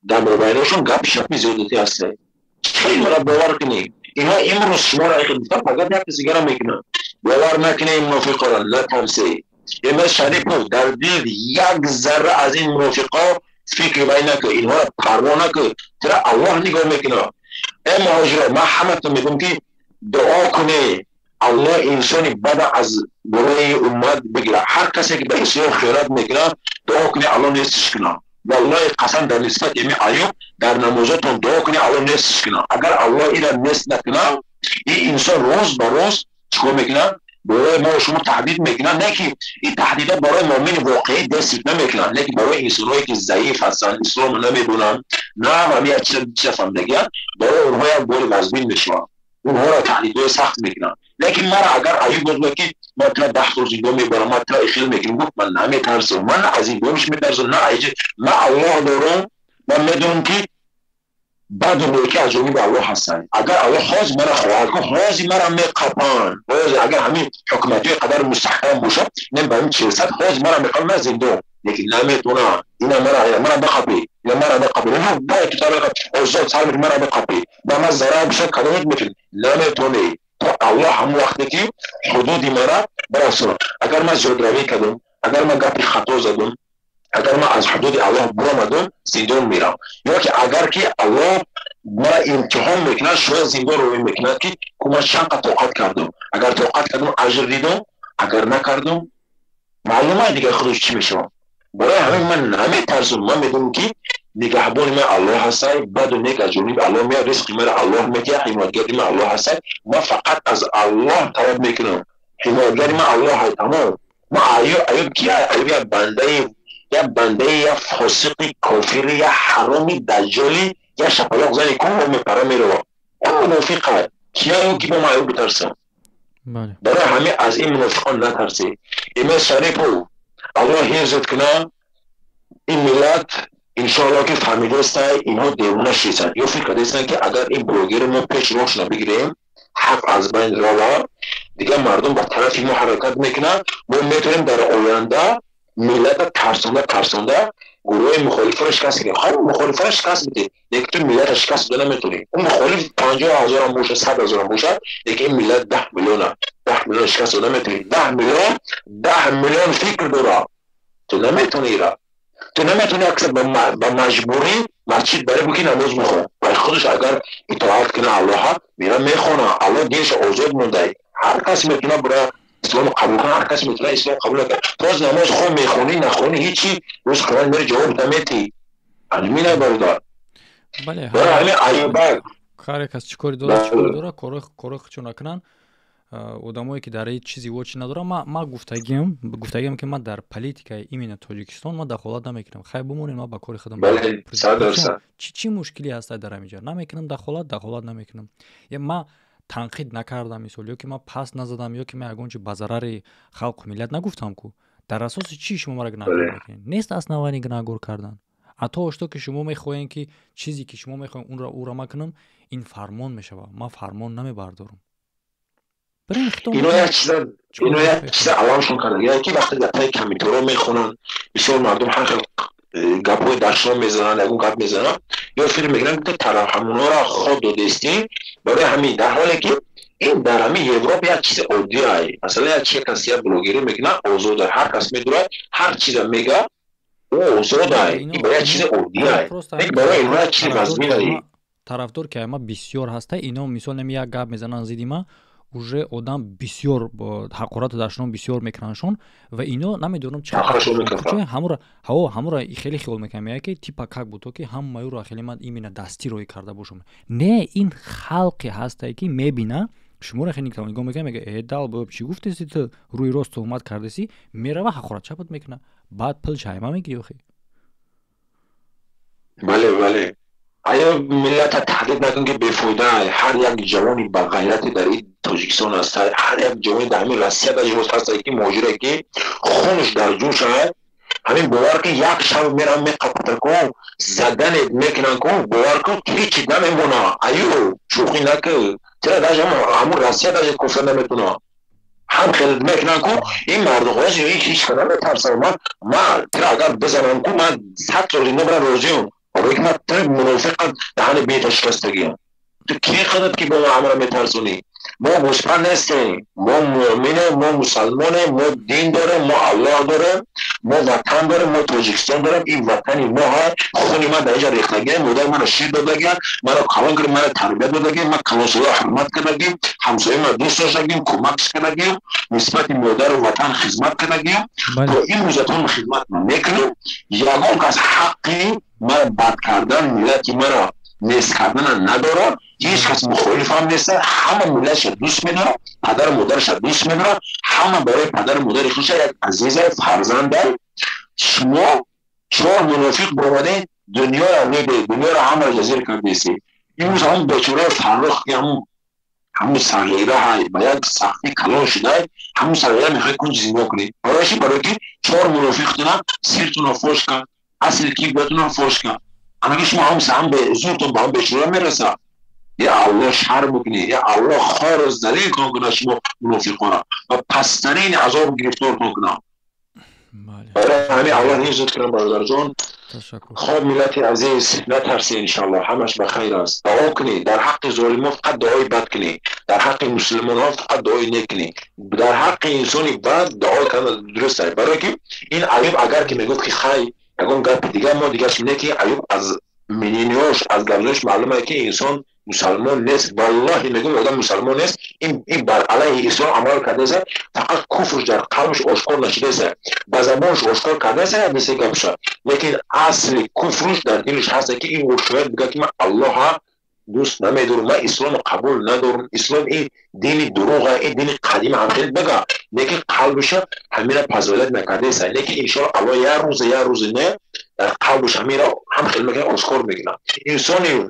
در مبایلشون گپ شپی زیادتی هسته. خیلی مرا باور کنید اینها امروز شما را اخدمتان فقط یک کسی گرم میکنن. باور نکنه این منافق را نترسه. امروز شریف در دل یک ذره از این منافق ها فکر باید نکن، اینها را پروا نکن، چرا الله نگاه میکنه. ای مهاجرا، من همتون میگم که دعا کنه الله انسانی بد از برای امت بگیره. هر کسی که به اسلام خیرات میکنه دعا کنه الله نیستش کنه. والله قسم در نسبت ایمی ایوب در نمازتون دعا کنه الله نیستش کنه. اگر الله اینا نیست نکنه، این انسان روز به روز چیکار میکنه؟ برای ما و شما تهدید میکنن. نه که این تهدیدات برای مؤمن واقعی دست نمیکنن، نه که برای انسانایی که ضعیف هستن، اسلام نمیدونن، نه همین چه فهمیدگی، برای اونها یک بار وزبین میشن، اونها را تهدیدات سخت میکنن. لیکن مرا اگر ایوب گفت که من تا 10 روز اینجا میبرم، من تا اخیل میکنم، گفت من نمیترسم، من از این گمش میترسم، نه من الله دارم، من میدونم که بعد نیکی از جانب الله هستن. اگر الله خواست مرا خواهد کن، خواست مرا میقپان. اگر همین حکومتی قدر مستحکم باشه، نمی بریم 400 خواست مرا میقپان، من زنده، لیکن نمیتونه. اینا مرا بقپی، اینا مرا بقپی، نه باید کتاب اوزاد سال مرا بقپی، با من ضرر بشه کدومت میتونی، نمیتونی. تو الله هم وقتی که حدود مرا برسونه. اگر من زیادروی کردم، اگر من گپی خطا زدم، اگر من از حدود الله برآمدم، زندان میرم. یا که اگر که الله مرا امتحان میکنه، شاید زندان رو میکنه که من چند قد طاقت کردم. اگر طاقت کردم اجر دیدم، اگر نکردم معلومه دیگه خودش چی میشه. برای همین من نمیترسم، من میدونم که نگهبان من الله هست، بعد و نیک از جانب الله میاد، رزق مرا الله میده، حمایتگر من الله هست. من فقط از الله طلب میکنم، حمایتگر من الله هست. تمام. ما ایوب کیه؟ ایوب یا بنده یا فاسق کافر یا حرامی دجالی یا شپلاق زنی که اون میپره میره. اون منافقه کیه که با ما ایوب بترسم؟ برای همه از این منافقان نترسی. امام شریفو الله حفظت کنه. این ملت انشاءالله که فهمیده است اینها دیوانه شیستن، یا فکر کرده استن که اگر این بلوگر ما پیش روش نبگیریم، حق از بین راه دیگه مردم با طرف ما حرکت میکنن، ما میتونیم در آینده ملت ترسانده گروه مخالف را شکست بدیم. همون مخالف را شکست بدیم، لیکن تو ملت را شکست بده نمیتونی. اون مخالف 50,000 هم باشه، 100,000 هم باشه، لیکن این ملت 10 میلیون شکست بده نمیتونی. 10 میلیون فکر داره، تو نمیتونی را. تو نمیتونی اکثر با مجبوری مسجد بره بکی نماز میخونه. و خودش اگر اطاعت کنه الله میره میخونه. الله دینش آزاد مونده، هر کس میتونه برای اسلام قبول کنه، هر کس میتونه اسلام قبول کنه. تو از نماز خود میخونی نخونی هیچی، روز قرآن میره جواب نمیتی. علمی نبردار. بله. برای همین ایوب هر کس چیکاری داره کارخ چون نکنن. آدمایی که در این چیزی واچ نداره. ما گفتگیم که من در پلیتیکای ایمن تاجیکستان ما دخالت نمیکنم. خیر بمونین، ما با کار خودم. بله 100%. چی مشکلی هست در اینجا؟ نمیکنم دخالت نمیکنم. یا ما تنقید نکردم مثلا، یا که ما پس نزدم، یا که من اگونچه به ضرر خلق و ملت نگفتم کو. در اساس چی شما مرا گناهگار میکنین؟ نیست اصلا گناهگار کردن. حتی اشتو که شما میخواین که چیزی که شما میخواین اون را مکنم، این فرمان میشه. ما فرمان نمیبردارم. اینو یک چیز علامشون کردن. یعنی که وقتی گپای کمیتورا میخونن، بسیار مردم هر گپای درشون میزنن، اگون گپ میزنن، یا فیلم میگیرن که طرف همونا را خود دادستی. برای همین در حالی که این در همین یوروپ یک چیز عادی های. مثلا یک چیز کسی بلوگری میکنه آزاد، هر کس میدونه هر چیز میگه او آزاد های. این برای چیز عادی های، برای این یک چیز مزمین های. طرفدار که ما بسیار هسته، اینا مثلا یک گپ میزنن زیدی ما уже آدم بسیار حقارت داشتن بسیار میکننشون و اینو نمیدونم چه همورا خیلی خیال میکنم که تیپا کاک بود که هم مایورا خیلی من ایمینا دستی روی کرده باشم. نه، این خلقی هسته که میبینه شما را خیلی نگاه میکنه، میگه ادال باب چی گفتی تو روی راست تهمت کردی، میره و حقارت چپت میکنه، بعد پل چایما میگیری. بله آیا ملت تحقیق نکن که بفایده هر یک جوانی با غیرتی در این تاجیکستان هست، هر یک جوانی در همین روسیه در جوز هست که ماجره که خونش در جوش هست. همین باور که یک شب میرم میقپت کن زدنت میکنن کن، باور کن هیچی نمیمونه. ایو شوخی نکن، چرا در همون روسیه در جوز کفر نمیتونه هم خیلت میکنن کن. این مردم هست هیچ کنم نترسن. من ترا اگر بزنم کن من 100 سال زنده برای روزیم. برای که من تر منافق دهن بیت شکستگیم. تو کی خودت که با ما عمره میترسونی؟ ما مسلمان نیستیم، ما مؤمنه، ما مسلمانه، ما دین داره، ما الله داره، ما وطن داریم، ما تاجیکستان داریم، این وطنی ما ها، خون من در اینجا ریختگی، مادر من شیر دادگی، من کلان کردم، من تربیت دادگی، من کلاسولا حرمت کردگیم، همسایه من دوست داشتگیم، کمک کردگیم، نسبت مادر و وطن خدمت کردگیم. تو این روزتون خدمت میکنیم. یگان کس حقی من بد کردن ملتی مرا نیست کردن نداره. هیچ کس مخالف هم نیست. همه ملتش دوست میداره، پدر مادرش دوست میداره، همه برای پدر مادر خودش یک عزیز فرزند. شما 4 منافق برآمده دنیا را میده، دنیا را همه را جزیر کرده سی. امروز همون بیچاره فرخ که همون صغیره های با یک سختی کلان شده، همون صغیره میخواد کنج زیبا کنی. برایشی برای که 4 منافق دونم سیرتون را فوش کن، اصل کی بهتون را فوش کن. اما شما هم به زورتون با هم بیچاره میرسه. یا الله شر بکنی، یا الله خار از ذلیل کنه شما منافقان و پسترین عذاب گرفتار کنه. برای همین الله نیزد کنم برادر جان. خب ملت عزیز نترسی انشالله، همش بخیر است. دعا کنی در حق ظالمان فقط دعای بد کنی، در حق مسلمان ها فقط دعای نیک کنی، در حق انسانی بد دعا کنه درست است. برای که این ایوب اگر که میگفت که خی یگان گپ دیگه ما دیگه اینه که ایوب از منینیاش از گزارش معلومه که انسان مسلمان نیست. والله میگم آدم مسلمان نیست. این بر علیه اسلام عمل کرده است، فقط کفر در قلبش آشکار نشده است، با زبانش آشکار کرده است مثل گپش، لیکن اصل کفرش در دلش هست که این شاید بگه که من الله دوست نمیدارم، من اسلام قبول ندارم، اسلام این دین دروغه، این دین قدیم هم خیلی بگه، لیکن قلبش همین پذیرت نکرده است. لیکن ان شاء الله یه روز نه در قلبش همین هم خیلی میگه آشکار میکنه. انسانی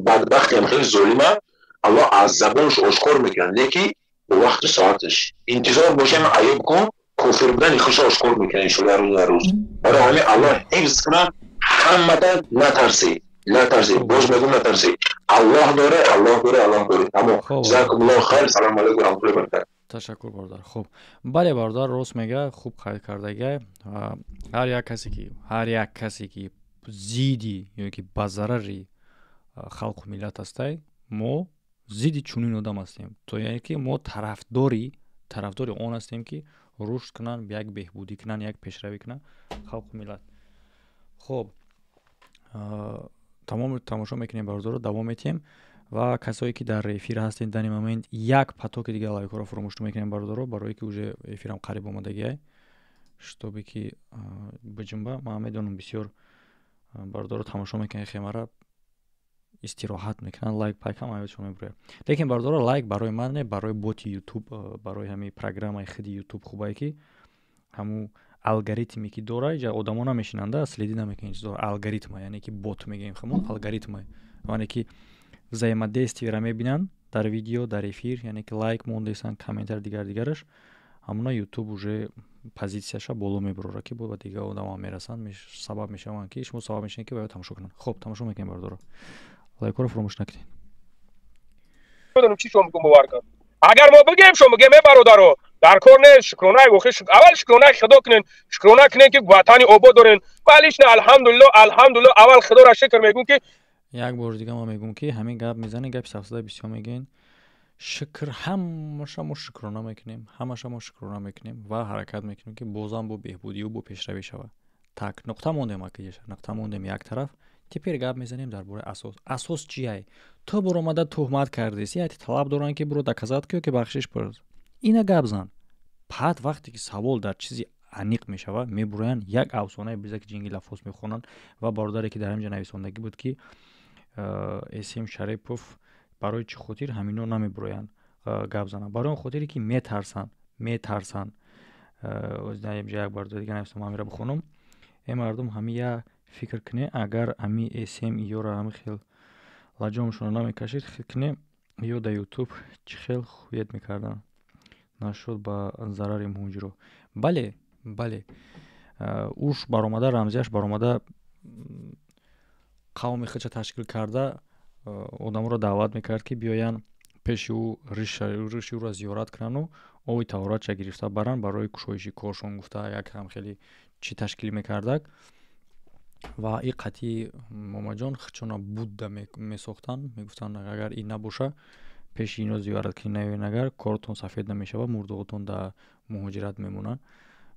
بدبختی هم خیلی ظالمه، الله از زبانش آشکار میکنه، لیکن به وقت ساعتش انتظار باشه. من ایوب کن کفر بودن خوش آشکار میکنه انشالله روز. برای همین الله حفظ کنه. همه نترسی، باز میگم نترسی. الله داره. اما جزاکم الله خیر. سلام علیکم و رحمت الله و برکاته. تشکر برادر. خب بله برادر راست میگه، خوب خرید کردگی. هر یک کسی که زیدی یا که با ضرری خلق و ملت هستی، ما زیدی چونین آدم هستیم. تو یعنی که ما طرفداری اون هستیم که رشد کنن، یک بهبودی کنن، یک پیشروی کنن خلق و ملت. خب تمام تماشا میکنیم برادر رو دوام میتیم و کسایی که در افیر هستین در این مومنت یک پاتوک دیگه لایک رو فراموش میکنیم برادر رو، برای که уже افیرم قریب اومدگی чтобы که بجنبه. ما میدونم بسیار برادر رو تماشا میکنین، خیمه استراحت میکنن، لایک پایک هم آیدشون میبره. لیکن برادر لایک برای من نه، برای بوت یوتیوب، برای همین پروگرام خود یوتیوب خوبه که همون الگوریتمی که داره جا آدما نمیشیننده سلیدی نمیکنه چیزا. الگوریتم یعنی که بوت میگیم خمون الگوریتم، یعنی که زایمده استیرا میبینن در ویدیو در افیر، یعنی که لایک موندیسن کامنتر دیگرش همونا یوتیوب уже позициyaша боло мебура ки бо دیگه آدما میرسن، سبب میشن که شما سبب میشین که باید تماشا کنن. خب تماشا میکنیم برادر، لایک رو فراموش نکنید. بدونم چی شما میگم باور کن. اگر ما بگیم شما میگیم برادر در کار نیست، شکرانه گوخش اول شکرانه خدا کنین، شکرانه کنین که وطن آباد دارین. ولیش نه الحمدلله اول خدا را شکر میگم که یک بار دیگه ما میگم که همین گپ میزنه، گپ سفسده بسیار میگین شکر، همش ما شکرانه میکنیم، و حرکت میکنیم که بازم با بهبودی و با پیشروی شود. так نقطه موندیم که نقطه موندیم یک طرف. تپیر گپ میزنیم درباره اساس چیه؟ تو برو اومده تهمت کردی، یعنی طلب دارن که برو دکازات کیو که بخشش پرد. اینا گپ زن. بعد وقتی که سوال در چیزی عمیق میشوه میبرن یک افسانه بیزه که جنگی لفظ میخونن و بارداری که در اینجا نویسندگی بود که اسیم شریپوف برای چی خاطر همینو نمیبروین گپ زنن، برای اون خاطری که میترسن. از اینجا یک بار دیگه نویسم همین را بخونم. این مردم همین فکر کنه اگر همین اسیم ایو را همین خیل لجامشون نمیکشید کنه ایو در یوتیوب چی خیل خویت میکردن نشد با ضرر مهاجرو. بله اوش برآمده رمزیش برآمده قومی خودش تشکیل کرده، آدم رو دعوت میکرد که بیاین پیش او ریش او را زیارت کنن و اوی تورات چه گرفته برن برای کشایش کارشون. گفته یک هم خیلی چی تشکیل میکرده و این قطعی ماما جان چون بوده میساختن، میگفتن اگر این نباشه پیش اینو زیارت کنین، اگر کارتون سفید نمیشه و مردوغتون در مهاجرت میمونن.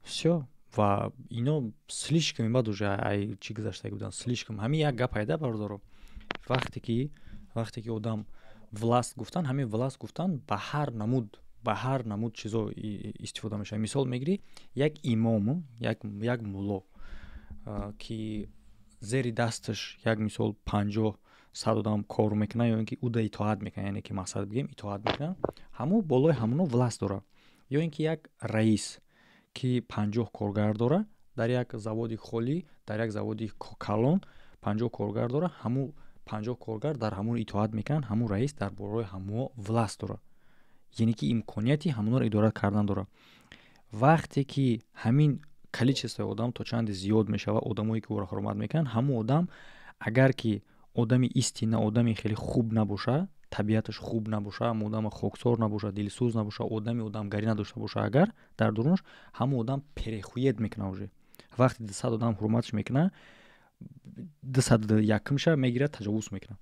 بسیار ва ино слишком бад уже ай чӣ гузаштаги буданд слишком ҳамин як гап айда бародаро вақте ки одам власт гуфтан ҳамин власт гуфтан ба ҳар намуд чизо истифода мешавад. Мисол мегирӣ як имому як мулло ки зери дасташ як мисол 50-100 одам кор мекунад ё ин ки ӯ да итоат мекунад яъне ки мақсад бигем итоат мекунад ҳамун болои ҳамуно власт дорад ё ин ки як раис ки 50 коргар дора дар як заводи холӣ дар як заводи калон 50 коргар дора ҳамун 50 коргар дар ҳамун итоат мекунанд ҳамун раис дар болои ҳамуно власт дора яъне ки имконияти ҳамуноро идора кардан дора. вақте ки ҳамин количествои одам то чанде зиёд мешавад одамое ки ӯро ҳурмат мекунанд ҳамун одам агар ки одами истина одами хеле хуб набоша табиаташ хуб набоша одам хоксор набоша дилсӯз набоша одамгарӣ надошта боша агар дар дурунаш ҳамун одам перехуед мекунад уже вақте 200 одам ҳурматш мекунад 201-ша мегирад таҷовуз мекунад.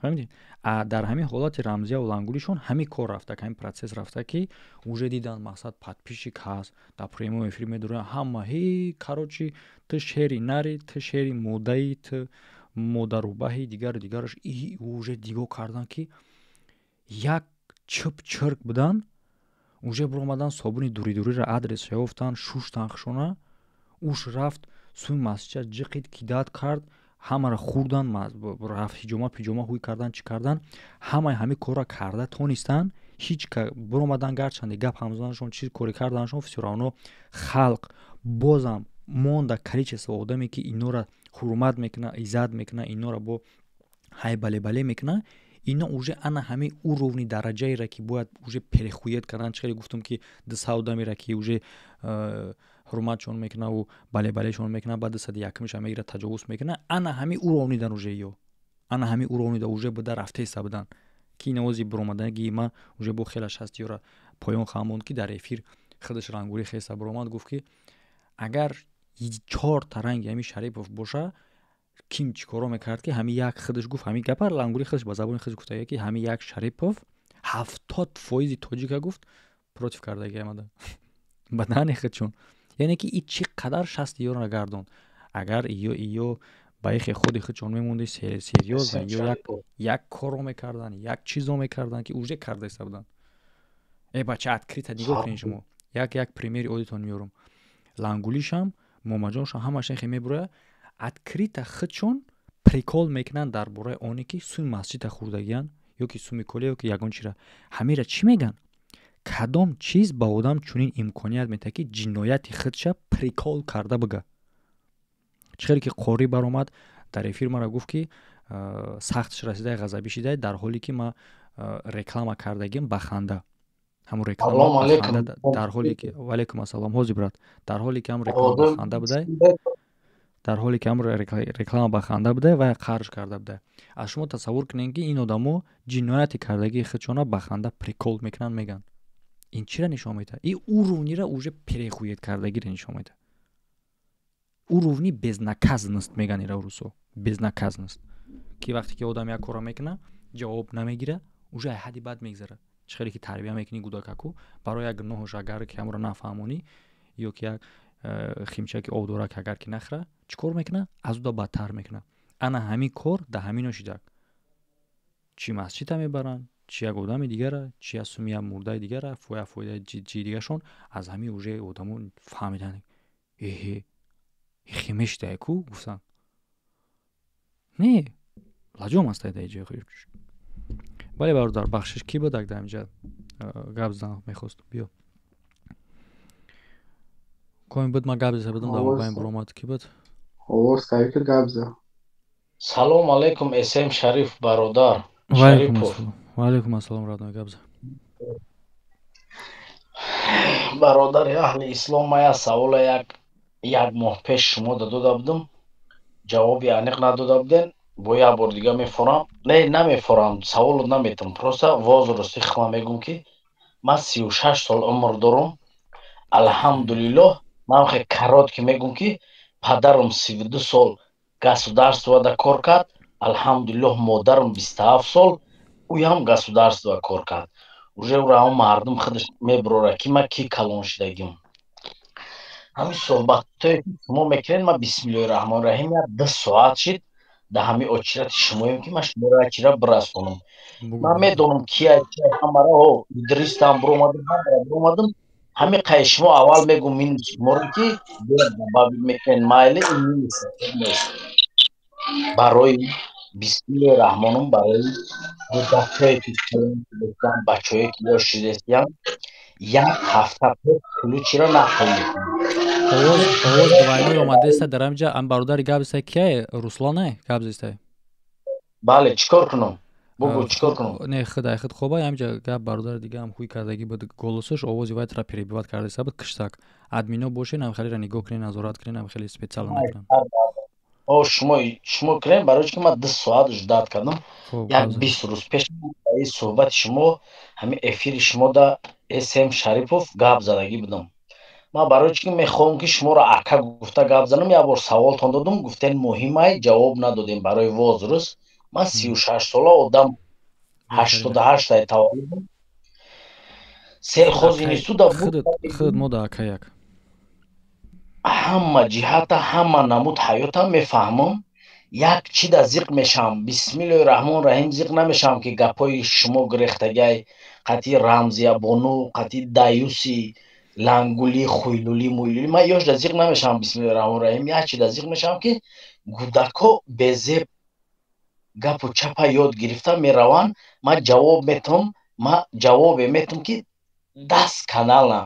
фаҳмидед? дар ҳамин ҳолати рамзия ва лангулишон ҳамин кор рафта ҳамин процесс рафта ки уже дидан мақсад подписчик ҳаст дар прямой эфир медурад ҳама короче ты шери нари ты шери модаи ты модарубаҳи дигараш уже дигоҳ кардан ки як чип чирк будан уже биромадан собуни дуриро адрес ёфтан шуштан хушона уш рафт сӯи масҷидша ҷиқид кидат кард ҳамаро хурдан рафт ҳиҷома пиҷома ҳуй кардан чӣ кардан ҳамин корро карда тонистан ҳеҷ биромадан гарчанде гап ҳамзанашон чиз коре карданашон всё равно халқ бозам монда количество одаме ки инора ҳурмат мекунад иззат мекунад инора бо ҳай бале мекунад ино уже ана ҳамин уровни дараҷаеро ки бояд уже перехуед кардан чӣ хеле гуфтум ки 200 одамеро ки уже ҳурматшон мекунаву балешон мекунад баъд 201-ша мегирад таҷовуз мекунад ана ҳамин уровнидан уже ё ана ҳамин уровнида уже буда рафтеста будан ки навози биромадаги ма уже бо хелаш ҳаст ёра поён хаҳамонд ки дар эфир худаш рангури хеста биромад гуфт ки агар 4 та ранги ҳамин Шарипов боша ким чӣ коро мекард ки ҳамин як худаш гуфт ҳамин гапар лангури худаш ба забони худаш гуфта ки ҳамин як Шарипов 70% тоҷика гуфт против кардаги амада ба дани худшон яъне ки и чӣ қадар шасти ёро гардонд агар ё ба ихе худи худшон мемонди серьёз ё як коро мекардан як чизо мекардан ки уже карда иста будан бача открита нигоҳ кунед шумо як примери одитон меёрам лангулишам момаҷоншам ҳамашон хе мебурояд открита худшон прикол мекунанд дар бораи оне ки сӯи масҷида хурдагиян ё ки суми коле ё ки ягон чира ҳамира чӣ меган кадом чиз ба одам чунин имконият метаҳад ки ҷинояти худша прикол карда бига чӣ хеле ки қори баромад дар эфир мара гуфт ки сахтш расида ғазабӣ шида дар ҳоле ки ма реклама кардагим ба ханда ҳамун реклама ба ханда дар ҳоле ки валайкум ассалом ҳози брат дар ҳоле ки ҳамун реклама ба ханда будай дар ҳоле ки ҳамун реклама ба ханда будай ва қарж карда будай аз шумо тасаввур кунед ки ин одамо ҷинояти кардагии худшона ба ханда прикол мекунанд меган ин чиро нишон медиҳад ин уровнира уже перехуед кардагиро нишон медиҳад уровни безнаказаност меган ира русо безнаказаност ки вақте ки одам як кора мекунад ҷавоб намегирад уже аз ҳадди бад мегзарад чӣ хеле ки тарбия мекунӣ гудакаку барои як гуноҳаш агар ки ҳамро нафаҳмонӣ ё ки як химчаки об дора ки агар ки нахӯра чӣ кор мекунад аз ӯ да бадтар мекунад ана ҳамин кор да ҳамино шидак чӣ масҷида мебаранд чӣ як одами дигара чӣ аз суми як мурдаи дигара фоидаи ҷи дигашон аз ҳамин уже одамо фаҳмидан ихе мешидаи ку гуфтан не лаҷом аст дар ҷои худ бале бародар бахшиш кӣ будак дар инҷа гап зан мехост биё коин буд ма гап зада будам дар мобайни биромад кӣ буд ҳовос кайки гап за салом алейкум эсем Шариф бародар валейкум ассалом радной гап за бародари аҳли ислом ма як савола як моҳ пеш шумо дода будам ҷавоби аниқ надода буден бо як бор дига мефорам не намефорам саволо наметам просто возро сихма мегум ки ман 36 сол умр дорам алҳамдулиллоҳ ман хе карот ки мегум ки падарам 32 сол государствода кор кард алҳамдулиллоҳ модарам 27 сол уям государствода кор кард уже ура мардум худаш мебурора ки ма ки калон шидагим همین صحبتایی که شما میکنین ما بسم الله الرحمن الرحیم یا 10 ساعت شد در همین اچرت شماییم که من شما را اچرا برس کنم من میدونم کیا همراه ها ادریس там برومدم همین قای شما اول میگم من شما رو که بابی میکنین مایل این نیست برای بسم الله الرحمن برای بچه‌ای که بودن بچه‌ای که داشتید یک هفته کلوچی را نخوندید овоз гувайной омадеста дар ҳамҷа ам бародари габиста кияе руслоне габзистай бале чикор кунам бугу чикор кунам не хыдай хыд хоба ҳамҷа гап бародари дига ам хуй кардаги буд голосуш овози вайтра перебиват кардиста буд киштак админо бошен ам халира нигоҳ кунен назорат кунен ам хеле специально накунам о шумо кунем барои ки ман 2 соат ждат кардам як 20 рӯз пеш суҳбати шумо ҳамин эфири шумо да см шарипов гап задаги будам ман барои ки мехоҳам ки шуморо ака гуфта гап занам як бор саволтон додам гуфтен муҳимай ҷавоб надодем барои возрус ман 36 сола одам 88 таваллудам селхози институт худ мода ака як ҳама ҷиҳата ҳама намуд ҳаётам мефаҳмам як чида зиқ мешавам бисмиллоҳи раҳмони раҳим зиқ намешавам ки гапҳои шумо гирехтагай қатъи рамзия бону қатъи даюси лангули хуйлули муйлули ман ёшда зиқ намешавам бисмиллоҳи раҳмони раҳим як чида зиқ мешавам ки гӯдакҳо безеб гапу чапа ёд гирифта мераванд ман ҷавобе метавам ки даст канална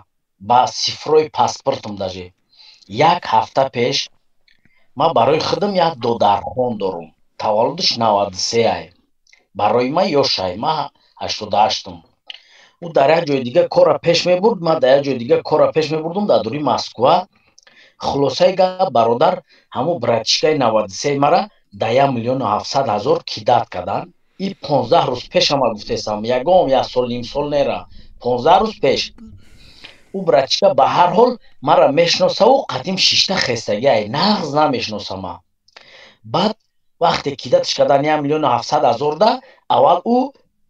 ба сифрои паспортам даже як ҳафта пеш ман барои худам як додархон дорам таваллудиш 93 барои ман ёшай ман 88ам ӯ дар як ҷои дига кора пеш мебурд ман дар як ҷои дига кора пеш мебурдам дар дури Москва хулосаи гап бародар ҳамун братишкаи 93 мара да 1 миллион 700 ҳазор кидат карданд и 15 рӯз пеша ман гуфтесам ягон як сол ним сол нера 15 рӯз пеш ӯ братишка ба ҳар ҳол мара мешиносаву қадим шишта хестагиай нағз намешиносама баъд вақте кидатиш кардан 1 миллион 700 ҳазор да аввал ӯ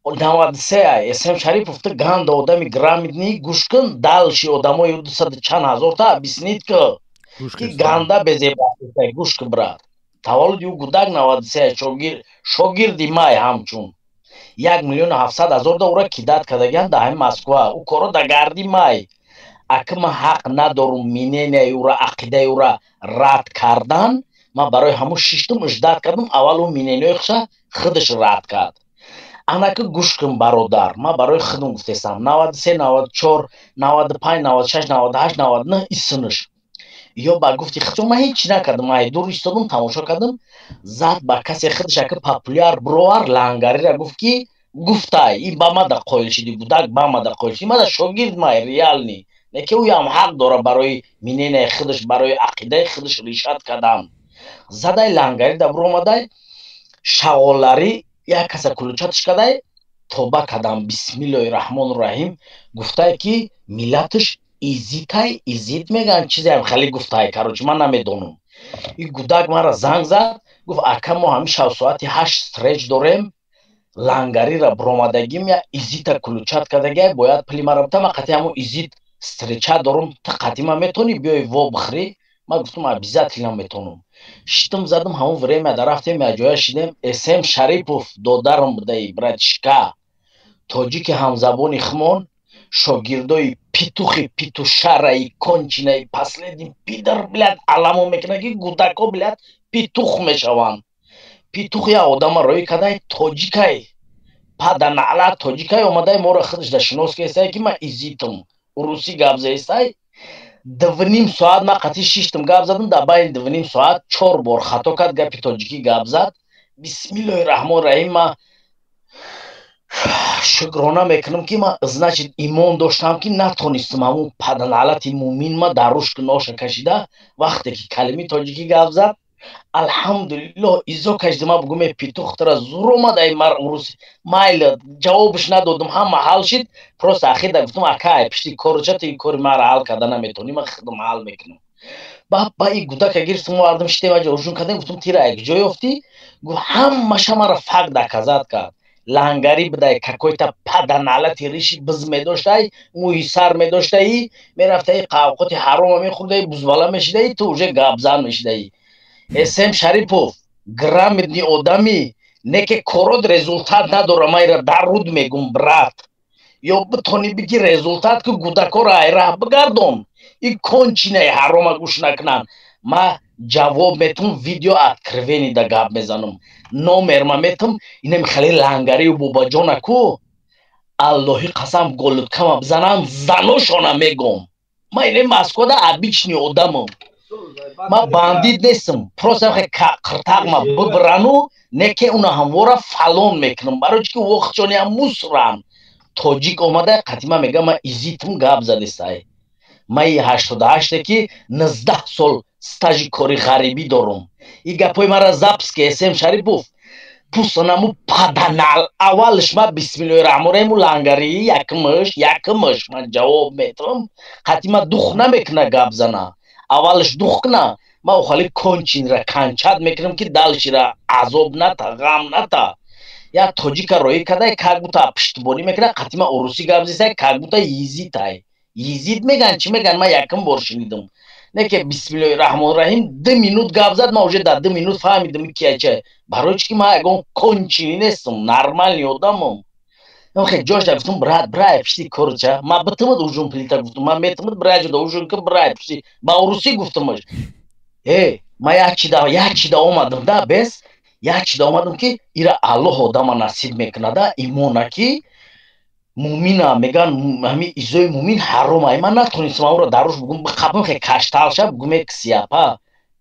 93 см шариповта ганда одами грамотни гӯш кун далши одамои 200 чанд ҳазор та объяснит ки ганда безебастай гӯш кун брат таваллуди ӯ гудак 93 шогирди май ҳамчун 1 миллион 700 ҳазор да ӯра кидат кардагиан да ҳами Москва ӯ коро да гарди май ака ман ҳақ надорум миненаи ӯра ақидаи ӯра рад кардан ман барои ҳамун шиштум ждат кардам аввал ӯ миненаи хуша худаш рад кард анака гӯш кун бародар ман барои худам гуфтесам 93 94 95 96 98 99 исинуш ё ба гуфти худам ман ҳеҷ чӣ накардам ман дур истодам тамошо кардам зад ба касе худаш ака популяр бировар лангарира гуфт ки гуфтай и ба мада қоил шиди гудак ба мада қоил шиди мада шогирд май реални неки ӯям ҳақ дора барои миненаи худаш барои ақидаи худаш ришат кардан задай лангарида биромадай шағоллари як каса кулучатиш кадай тоба кадам бисмиллоҳи раҳмони раҳим гуфтай ки миллатиш изитай изит меган чизеам хеле гуфтай карочи ман намедонам и гудак мара занг зад гуфт ака мо ҳами шав соати 8 стреч дорем лангарира биромадагим я изита кулучат кардагиай бояд пили мара бита ман қатъи ҳамун изит стреча дорум та қатъи ман метавонӣ биёи во бихӯрӣ ман гуфтам обязательно метавонам штум задам ҳамун время да рафтем як ҷоя шидем см шарипов додарам будаи братишка тоҷики ҳамзабони хмон шогирдои петухи петушараи кончинаи последний пидар блядь аламо мекунад ки гудакҳо блядь петух мешаванд петух як одама роӣ кадай тоҷикай паданала тоҷикай омадай моро худаш да шинос кестай ки ман изитам урусӣ гап зестай 2.5 соат ман қатъи шиштам гап задам дар байни 2.5 соат 4 бор хато кард гапи тоҷикӣ гап зад бисмиллоҳи раҳмони раҳим ман шукрона мекунам ки ман значит имон доштам ки натонистам ҳамун паданалати муъмин ма дар рушк ноша кашида вақте ки калими тоҷикӣ гап зад алҳамдулиллоҳ изо кашида ман бугуме петухтара зур омадай мар урус майли ҷавобиш надодам ҳама ҳал шид просто ахирда гуфтам акай пишти корчати кори мара ҳал карда наметавонӣ ман худам ҳал мекунам ба и гудака гирифтам овардам штема ҷо ҳуҷум кардем гуфтам тира як ҷо ёфтӣ гуфт ҳамаша мара факт доказат кард лангари бдай какой-то паданалати риши биз медоштаи мӯи сар медоштаи мерафтаи қавқоти ҳарома мехӯрдаи бузбала мешидаи ту уже гапзан мешидаи эсем шарипов грамотни одами неке корот результат надора майра дар руд мегум брат ё битони биги результат ки гудакора айраҳ бигардон и кончинаи ҳарома гӯш накунанд ма ҷавоб метум видео откровений да гап мезанам номер ма метум инам хали лангарию бобаҷона ку аллоҳи қасам голуткама бизанам заношона мегом ма ине маскода обични одамам ма бандит нестам просто қиртақма бибирану неке уна ҳамвора фалон мекунам барои ки вақтшоням мусран тоҷик омада қатима мега ма изитум гап задестай маи 88 ки 19 сол стажи кори ғарибӣ дорум и гапои мара запис ки эсем шарипов пусанаму паданал аввалш ма бисмиллоҳи раҳмонраҳиму лангарии якмаш ман ҷавоб метавам қатима дух намекуна гап зана аввалш дух куна ма ухали кончинра канчат мекунам ки далшира азоб ната ғам ната я тоҷика роӣ кадай как бута пиштибонӣ мекуна қатима урусӣ гап зисай как бута йизитай йизид меган чӣ меган ма якм бор шинидам неке бисмиллоҳи раҳмонраҳим 2 минут гап зад ма уже дар 2 минут фаҳмидам кия барои чи ки ма ягон кончини нестам нормални одамам хе ҷошда гуфтам брат пишти корча ма битимид ужун плита гуфтам ма метимид браҷода ужун ки брат пишти ба урусӣ гуфтамаш ма як чида омадам да бес як чида омадам ки ира аллоҳ одама насиб мекунада имона ки мумина меган ҳами изои мумин ҳарома ман натонистам амро даруш бугум бихапам хе кашталша бугуме кисияпа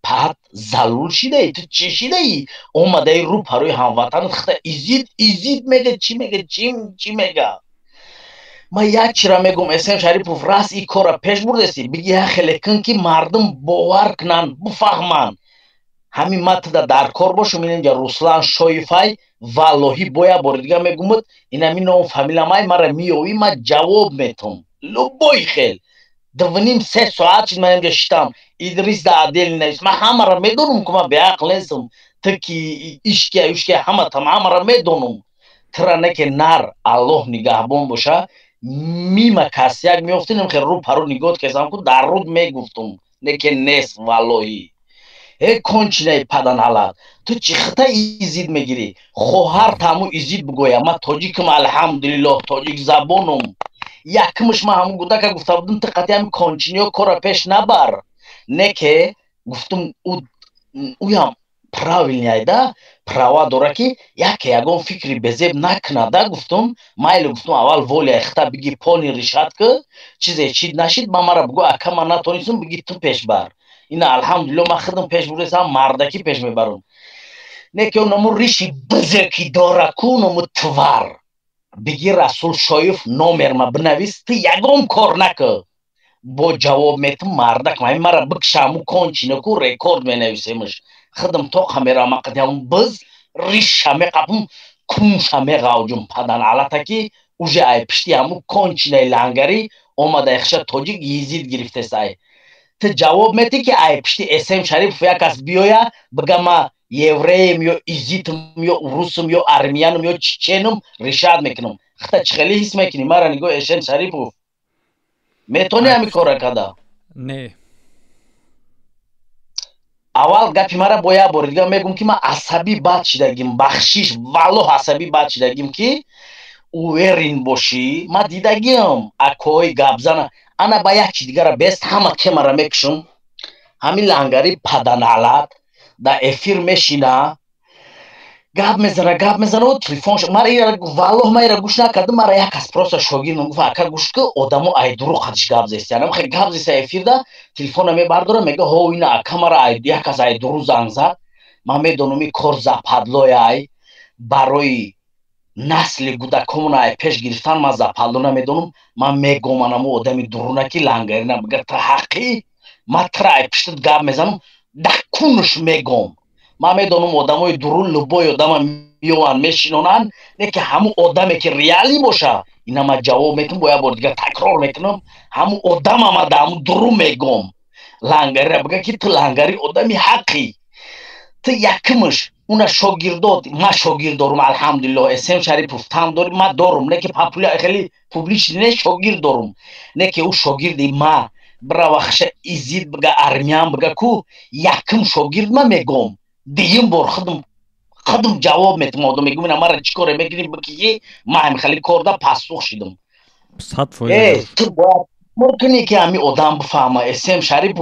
пат залул шидаи ту чӣ шидаи омадаи рӯ парои ҳамватанат хита изид мега чӣ мега ма як чира мегум эсем шарипов рас и кора пеш бурдеси биги хеле кун ки мардум бовар кунанд бифаҳманд ҳамин ма туда дар кор бошум ининҷа руслан шоифай валлоҳи боя бори дига мегумад инами ном фамилиямай мара миёвӣ ма ҷавоб метум любой хел 2.5-3 соат шид ман инҷа шитам идрис да адели навис ман ҳамара медонам ки ма беақл нестам ту ки ишкия ҳамара медонам тира неке нар аллоҳ нигаҳбон боша мима касяк меёфти намхе рӯ пару нигоҳ кесам ку дар руд мегуфтум неке нест валлоҳи кончинаи паданалат ту чӣ хита изид мегирӣ хоҳар таму изид бигӯя ма тоҷикам алҳамдулиллоҳ тоҷик забонум якмш ма ҳамун гудака гуфта будам ту қати ҳами кончиниё кора пеш набар неке гуфтум уям правилняй да права дора ки яке ягон фикри безеб накунада гуфтум майли гуфтум аввал воля хита биги пони ришад ки чизе чид нашид ма мара бигӯ ака ман натонистам биги ту пеш бар ина алҳамдулиллоҳ ман худам пеш буресам мардакӣ пеш мебарам неке унаму риши бизе ки дора ку унаму твар биги расул шоиф номер ма бинавис ту ягон кор нака бо ҷавоб метум мардак ма мара бикшаму кончина ку рекорд менависемаш худам тоқа мерам ақадям биз риша меқапум кунша меғавҷум паданалата ки уже ай пишти ҳаму кончинаи лангари омада ихша тоҷик йизид гирифтесай ту ҷавоб метӣ ки ай пишти эсем шарипов як кас биёя бига ма евреем ё изитм ё урусм ё армиянам ё чеченам решад мекунам хита чӣ хеле ҳис мекунӣ мара нигоҳ эсем шарипов метони ҳами кора када не аввал гапи мара бо як бори дига мегум ки ма асабӣ бад шидагим бахшиш валлоҳ асабӣ бад шидагим ки уверин бошӣ ма дидагиам акои гапзана ана ба як чи дигара бест ҳама темара мекушум ҳамин лангари паданалат да эфир мешина гап мезана телефон валлоҳ ма ира гӯш накардам мара як кас просто шогирдам гуфт ака гӯш ки одаму ай дурӯғ гап зестиянам хе гап зеста эфирда телефона мебардора мега ҳо ина ака мара як кас ай дурӯ занг зад ман медонам ин кор западлои ай барои насли гудакомона ай пеш гирифтан ман западло намедонам ман мегом анаму одами дурӯнаки лангарина бига та ҳаққӣ ма тира ай пиштат гап мезанам дакунш мегом ман медонам одамои дурӯ любой одама миёванд мешинонанд неки ҳамун одаме ки реалӣ боша ина ма ҷавоб метум бо як бор дига такрор мекунам ҳамун одама ма да ҳамун дурӯ мегом лангарира бига ки ту лангари одами ҳаққӣ ту якмш اونا شاگردات ما شاگرد دارم الحمدلله اسم شریف تام دارم ما دارم نه که پاپولار خیلی پوبلیش نه شاگرد دارم نه که او شاگردی ما برا وخش ازید بگه ارمیان بگه کو یکم شاگرد ما میگم دیم بار خودم جواب میتم آدم میگم اینا مرا چیکاره میگیریم بگی ما هم خیلی کاردا پاسخ شدم 100% تو باید ممکنه که همی آدم بفهمه اسم شریف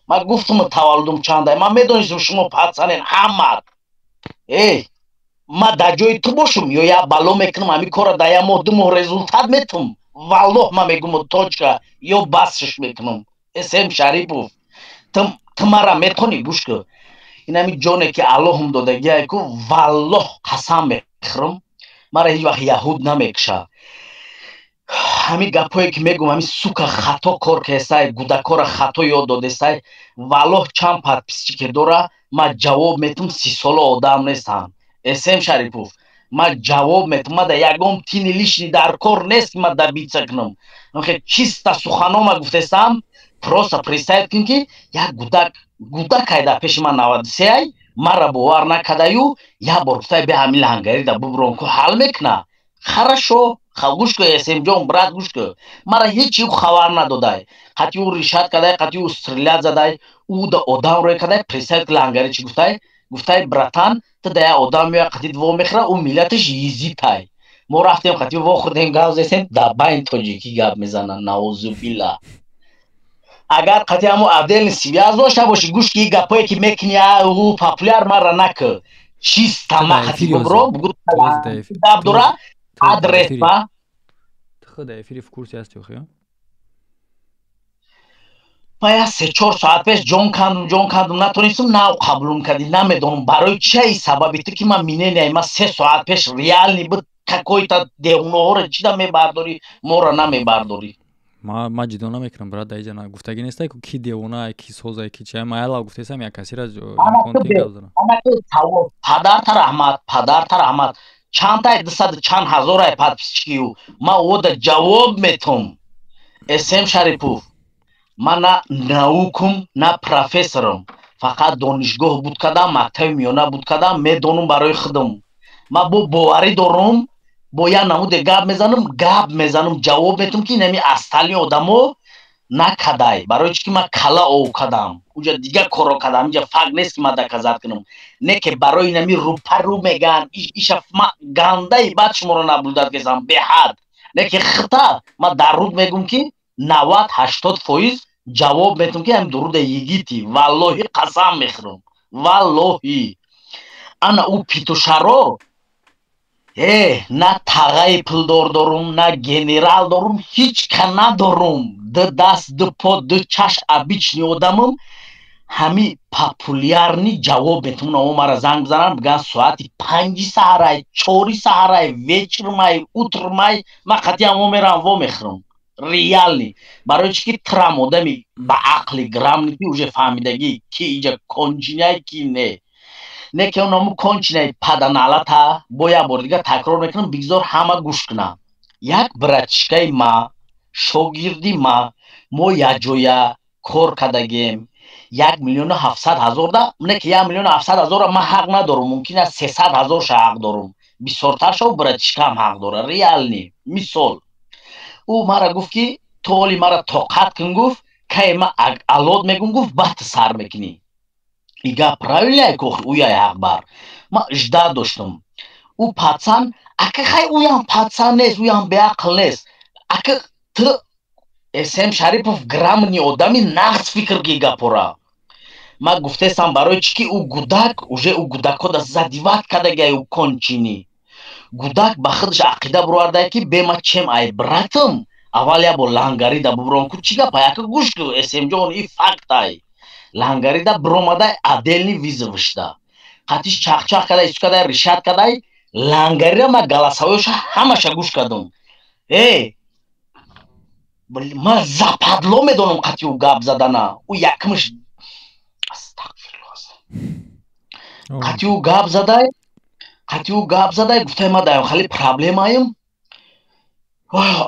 ما گفتم تولدم چنده ما میدونستم شما پسنین همه ما در جای تو باشم یا بالا میکنم همی کار در یه مدام رزولتات میتم والله ما میگم توچکا یا بسش میکنم اسم شریف تو مرا میتونی گوش که این همی جانه که الله هم دادگیه که والله قسم میخرم مرا هیچ وقت یهود نمیکشه همی گپایی که میگم همی سوکا خطا کار که استای گودکار خطا یاد داده استای والله چند پادپیسی که داره ما جواب میتم 30 سال آدم نیستم اسم شریفوف ما جواب میتم ما در یکم تینی لیشنی در کار نیست که ما در بیت کنم نخه چیستا سخنام گفتستم پروسا پریستایت کن که یک گودک های در پیش من 93 ای مرا باور نکدایو یا برفتای به همیل هنگاری در ببرون که حل میکنه خرشو گوش که اسم جان برات گوش که مرا هیچی خبر ندادای قطعی او ریشت کدای قطعی او استرلیت زدای او دا آدم روی کدای پریسایت لنگری چی گفتای براتان تا دای آدم یا قطعی دو میخره او میلتش یزی تای ما رفتیم قطعی و خوردیم گاز اسم در بین تاجیکی گاب میزنن نعوذ بالله اگر قطعی همو عبدال سیبیاز داشته باشی گوش که گپایی که میکنی او پاپولار مرا نکه چیز تمام قطعی ببرو بگو داب داره آدرس با خدا افیری в курсе هستی خیلی پایا 3-4 ساعت پیش جون کندم نتونستم نه قبولم کردی نمیدونم برای چه سببی تو که من مینه نیما 3 ساعت پیش ریال نی بود کوئی تا دیونو رو چیدا میبرداری مورا نمیبرداری ما جدی نمیکنم برات ایجا گفتگی نیست که کی دیونا کی سوزا کی چه ما الا گفتم یا کسی را کنتینگ کردم پدر رحمت چند تا 200 چند هزار ای پادپیسیو ما او دا جواب میتم اسم شریفوف من نه ناوکم نه پروفسورم فقط دانشگاه بود کدام مکتب میانه بود کدام میدونم برای خودم ما با باوری دارم با یا نمود گپ میزنم جواب میتم که نمی اصلی آدمو نکدای برای چی که من کلا او کدام اونجا دیگه کارو کدام اینجا فرق نیست که من دکازات کنم نه که برای نمی رو پر رو میگن ایش ما گنده بعد شما رو نبودت کسام به حد نه که خطا ما در رود میگم که 90-80% جواب میتم که هم درود یگیتی والله قسم میخورم والله انا او پیتوشارو نه تغای پلدار دارم نه گنرال دارم هیچ که ندارم ده دست ده پا ده چش ابیچنی آدمم همی پاپولیارنی جواب میتونم او مرا زنگ بزنن بگن ساعتی 5 سهرای 4 سهرای ویچرمای اوترمای ما قطعی همو میرم و میخرم ریال نی برای چی که ترم آدمی با عقل گرام نیتی اوجه فهمیدگی که اینجا کنجینای کی نه که اونمو کنچینه پدنالتا بایا بار دیگه تکرار میکنم بگذار همه گوش کنم یک برچکای ما شاگردی ما یک جویا کار کدگیم 1,700,000 ده نه که 1,700,000 ما حق ندارم ممکنه 300,000 حق دارم 20 تاشو برچکم حق داره ریال نی مثال او مرا گفت که تولی مرا طاقت کن گفت که ما الاد میگم گفت بحث سر میکنی ایگه правильно کخ اویا اخبار ما اجدا داشتم او پاتسان اکه خیلی اویان پاتسان نیست اویان به عقل نیست اکه تو اسم شریفوف گرام نی آدمی نقص فکر گیگا پورا ما گفته سم برای چی که او گودک اوژه او گودک ها دا زدیوات کده او کنچینی گودک با خودش عقیده بروارده که به ما چم ای براتم اول یا با لانگاری دا ببرون که چیگا پایا که گوش که اسم جان ای فکت ای لانگاری دا بروماده عدلنی ویزه وشده قطیش چاق کده ایسو کده ریشت کده لانگاری ما گلاسایوش همه گوش کدم ما زپادلو میدونم قطعی او گاب زدنه او یکمش قطعی او گاب زده گفته ما دایم خیلی پرابلم هایم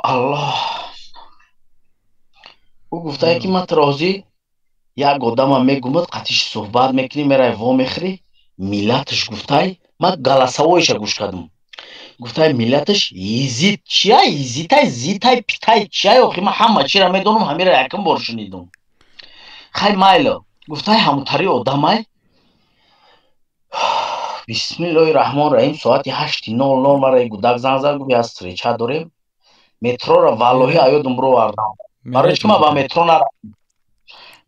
الله او گفته که ما ترازی یک آدم هم میگومد قطعیش صحبت میکنی میره و میخری миллатш гуфтай ма галасавоиша гуш кардам гуфтай миллатш изид чия изитай зитай питай чия охи ма ҳама чира медонам ҳамира якм бор шунидам хай майло гуфтай ҳамутари одамай бисмиллоҳи раҳмони раҳим соати 8:00 мара гудак занг зад гуфт я встреча дорем метрора валлоҳи аёдам бировардам барои чӣ ма ба метро нарафтам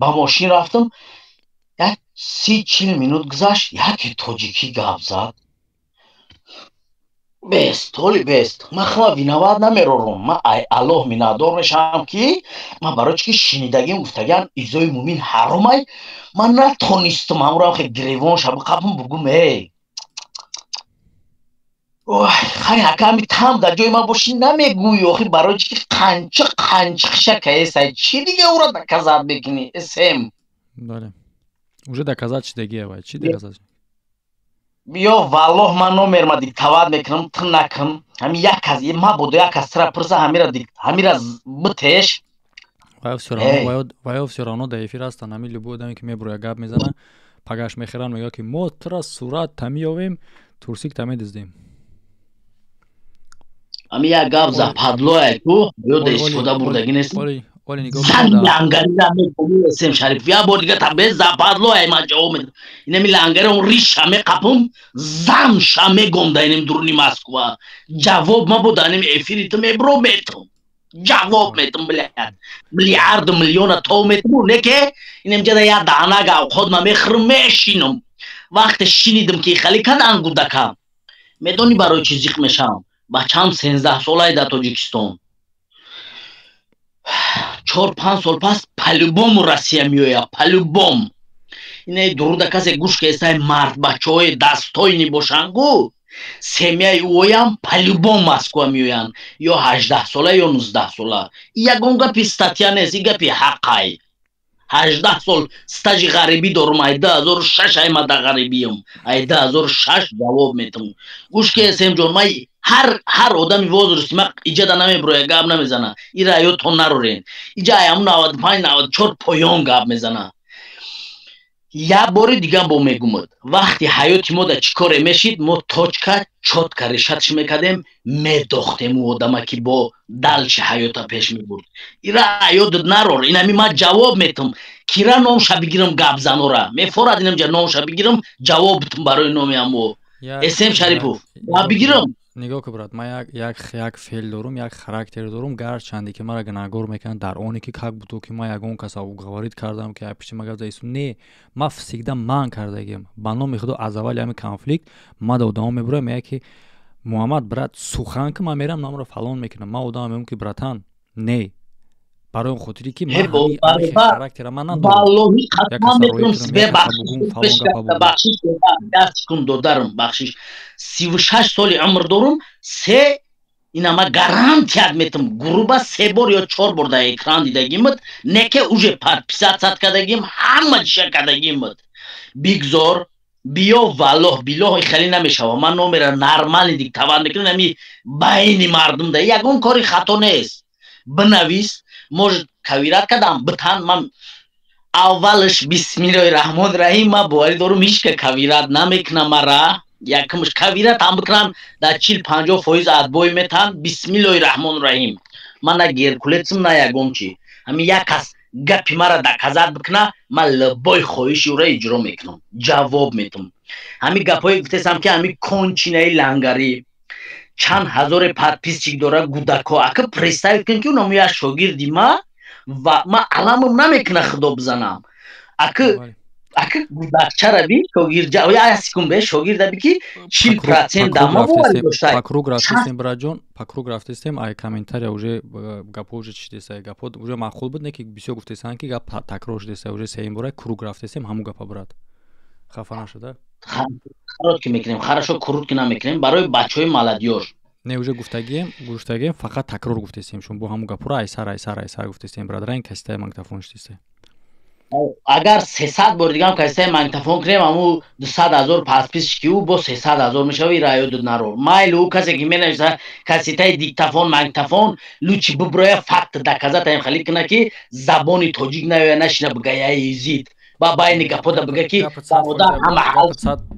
ба мошин рафтам як 30-40 минут гузашт яке тоҷикӣ гап зад бест ҳоли бест ма хама виноват намерорам ма ай аллоҳ миннатдор мешавам ки ма барои чӣ ки шинидагим гуфтагиам изои муъмин ҳаромай ма натонистам ҳамурам хе гиревон шаб қабм бугум хай ҳаками там дар ҷои ма бошӣ намегӯӣ охи барои чӣ ки қанчиқиша каесай чӣ дига ура доказат бекунӣ эсем бале уже доказат шидагия вай чӣ доказат биё валлоҳ ман номерма диктоват мекунам ту накун ҳами як аз мабодо як аз тира пурса ҳамира битеш ваё всё равно дар эфир ҳастан ҳами любой одаме ки мебуроя гап мезана пагаш мехӯран мегӯяд ки мо тира сурат тамиёвем турсик тамедиздем ҳами як гап западлоя ку ёда истифода бурдаги нест зан лангарида мекунӣ эсем шариф я бор дига табе западлоя ма ҷавоб медам инами лангари он риша меқапам замша мегомда инам дуруни москва ҷавоб мабуда инами эфири ту мебро метам ҷавоб метам блядь миллиарду миллиона то метам неке инам ҷада я данага авход ма мехӯрам мешинам вақте шинидам ки хали кадан гудакам медони барои чӣ зиқ мешавам бачам 13 солаи дар тоҷикистон 4-5 сол пас по-любому Россия меояд по-любому инаи дуруда касе гӯш кесай мард бачаҳои дастойни бошангу семяи уоям по-любому Москва меоянд ё 18 сола ё 19 сола ягон гапи статья нест и гапи ҳаққай 18 сол стажи ғарибӣ дорум ай 2006 ай ма дар ғарибиям ай 2006 ҷавоб метам гӯш кесем ҷон ман ҳар одами возрасти ма иҷада намебуроя гап намезана ира аётон нарорен иҷа аяму 95-94 поён гап мезана як бори дигам бо мегумад вақти ҳаёти мо да чӣ коре мешид мо точка чотка решатш мекардем медохтем у одама ки бо далчи ҳаёта пеш мебурд ира аётат нарор инами ма ҷавоб метам кира номша бигирам гап занора мефорад инамҷа номша бигирам ҷавоб битам барои номи ҳамо эсем шарипов ма бигирам нигоҳ кун брат ман як феъл дорум як характер дорум гарчанде ки мара гунаҳгор мекунанд дар оне ки как буто ки ман ягон каса уговорит кардам ки пиши мага заису не ма всегда ман кардагим ба номи худо аз аввали ҳами конфликт ма да одамон мебуроям меяд ки муҳаммад брат сухан ки ман мерам намро фалон мекунам ман одамам мегӯям ки братан не барои он хотире ки ман характера ман надорам як бахшиш 36 соли умр дорум се инама гарантият метам груба 3 бор ё 4 бор дар экран дидагимат неке уже подписация кардагим ҳама чиша кардагимат бигзор биё валлоҳ билоҳ хеле намешава ман номера нормали диктоват мекунам ами байни мардум да ягон кори хато нест бинавис может кавират кардам битан ман аввалаш бисмиллоҳи раҳмони раҳим ма боварӣ дорум ҳичка кавират намекунам мара якмш кавират ҳам бикунам дар 40-50% адбой метан бисмиллоҳи раҳмони раҳим ман на геркулесам на ягон чӣ ҳами як кас гапи мара доказат бикуна ман либои хоҳиши ура иҷро мекунам ҷавоб метам ҳами гапҳое гуфтесам ки ҳами кончинаи лангарӣ чанд ҳазоре подписчик дора гудако ака представить кун ки унам як шогирди ма ва ма аламам намекуна худо бизанам ака гудакчара би шогирда я секунд бе шогирда би ки 40% дама боварӣ дошта пакруг рафтистем браҷон пакруг рафтистем ай комментария уже гапҳо уже чӣ десай гапҳо уже маъқул буд не ки бисёр гуфтесанд ки гап такрор шудесай уже сеюм бора круг рафтистем ҳамун гапа брат хафа нашуда коротки мекунем хорошо коротки намекунем барои бачаҳои маладёр не уже гуфтагием фақат такрор гуфтестем шумо бо ҳамун гапҳоро айсар гуфтестем брадаран каситаи магнитофон шудесай агар 300 бор дигам каситаи магнитофон кунем аму 200,000 подписчик ки ӯ бо 300,000 мешава ира аёдат нарор майли ӯ касе ки менависа каситаи диктофон магнитофон лучи биброя факт доказат ам хали куна ки забони тоҷик наёя нашина бигая изид ба байни гапода бига ки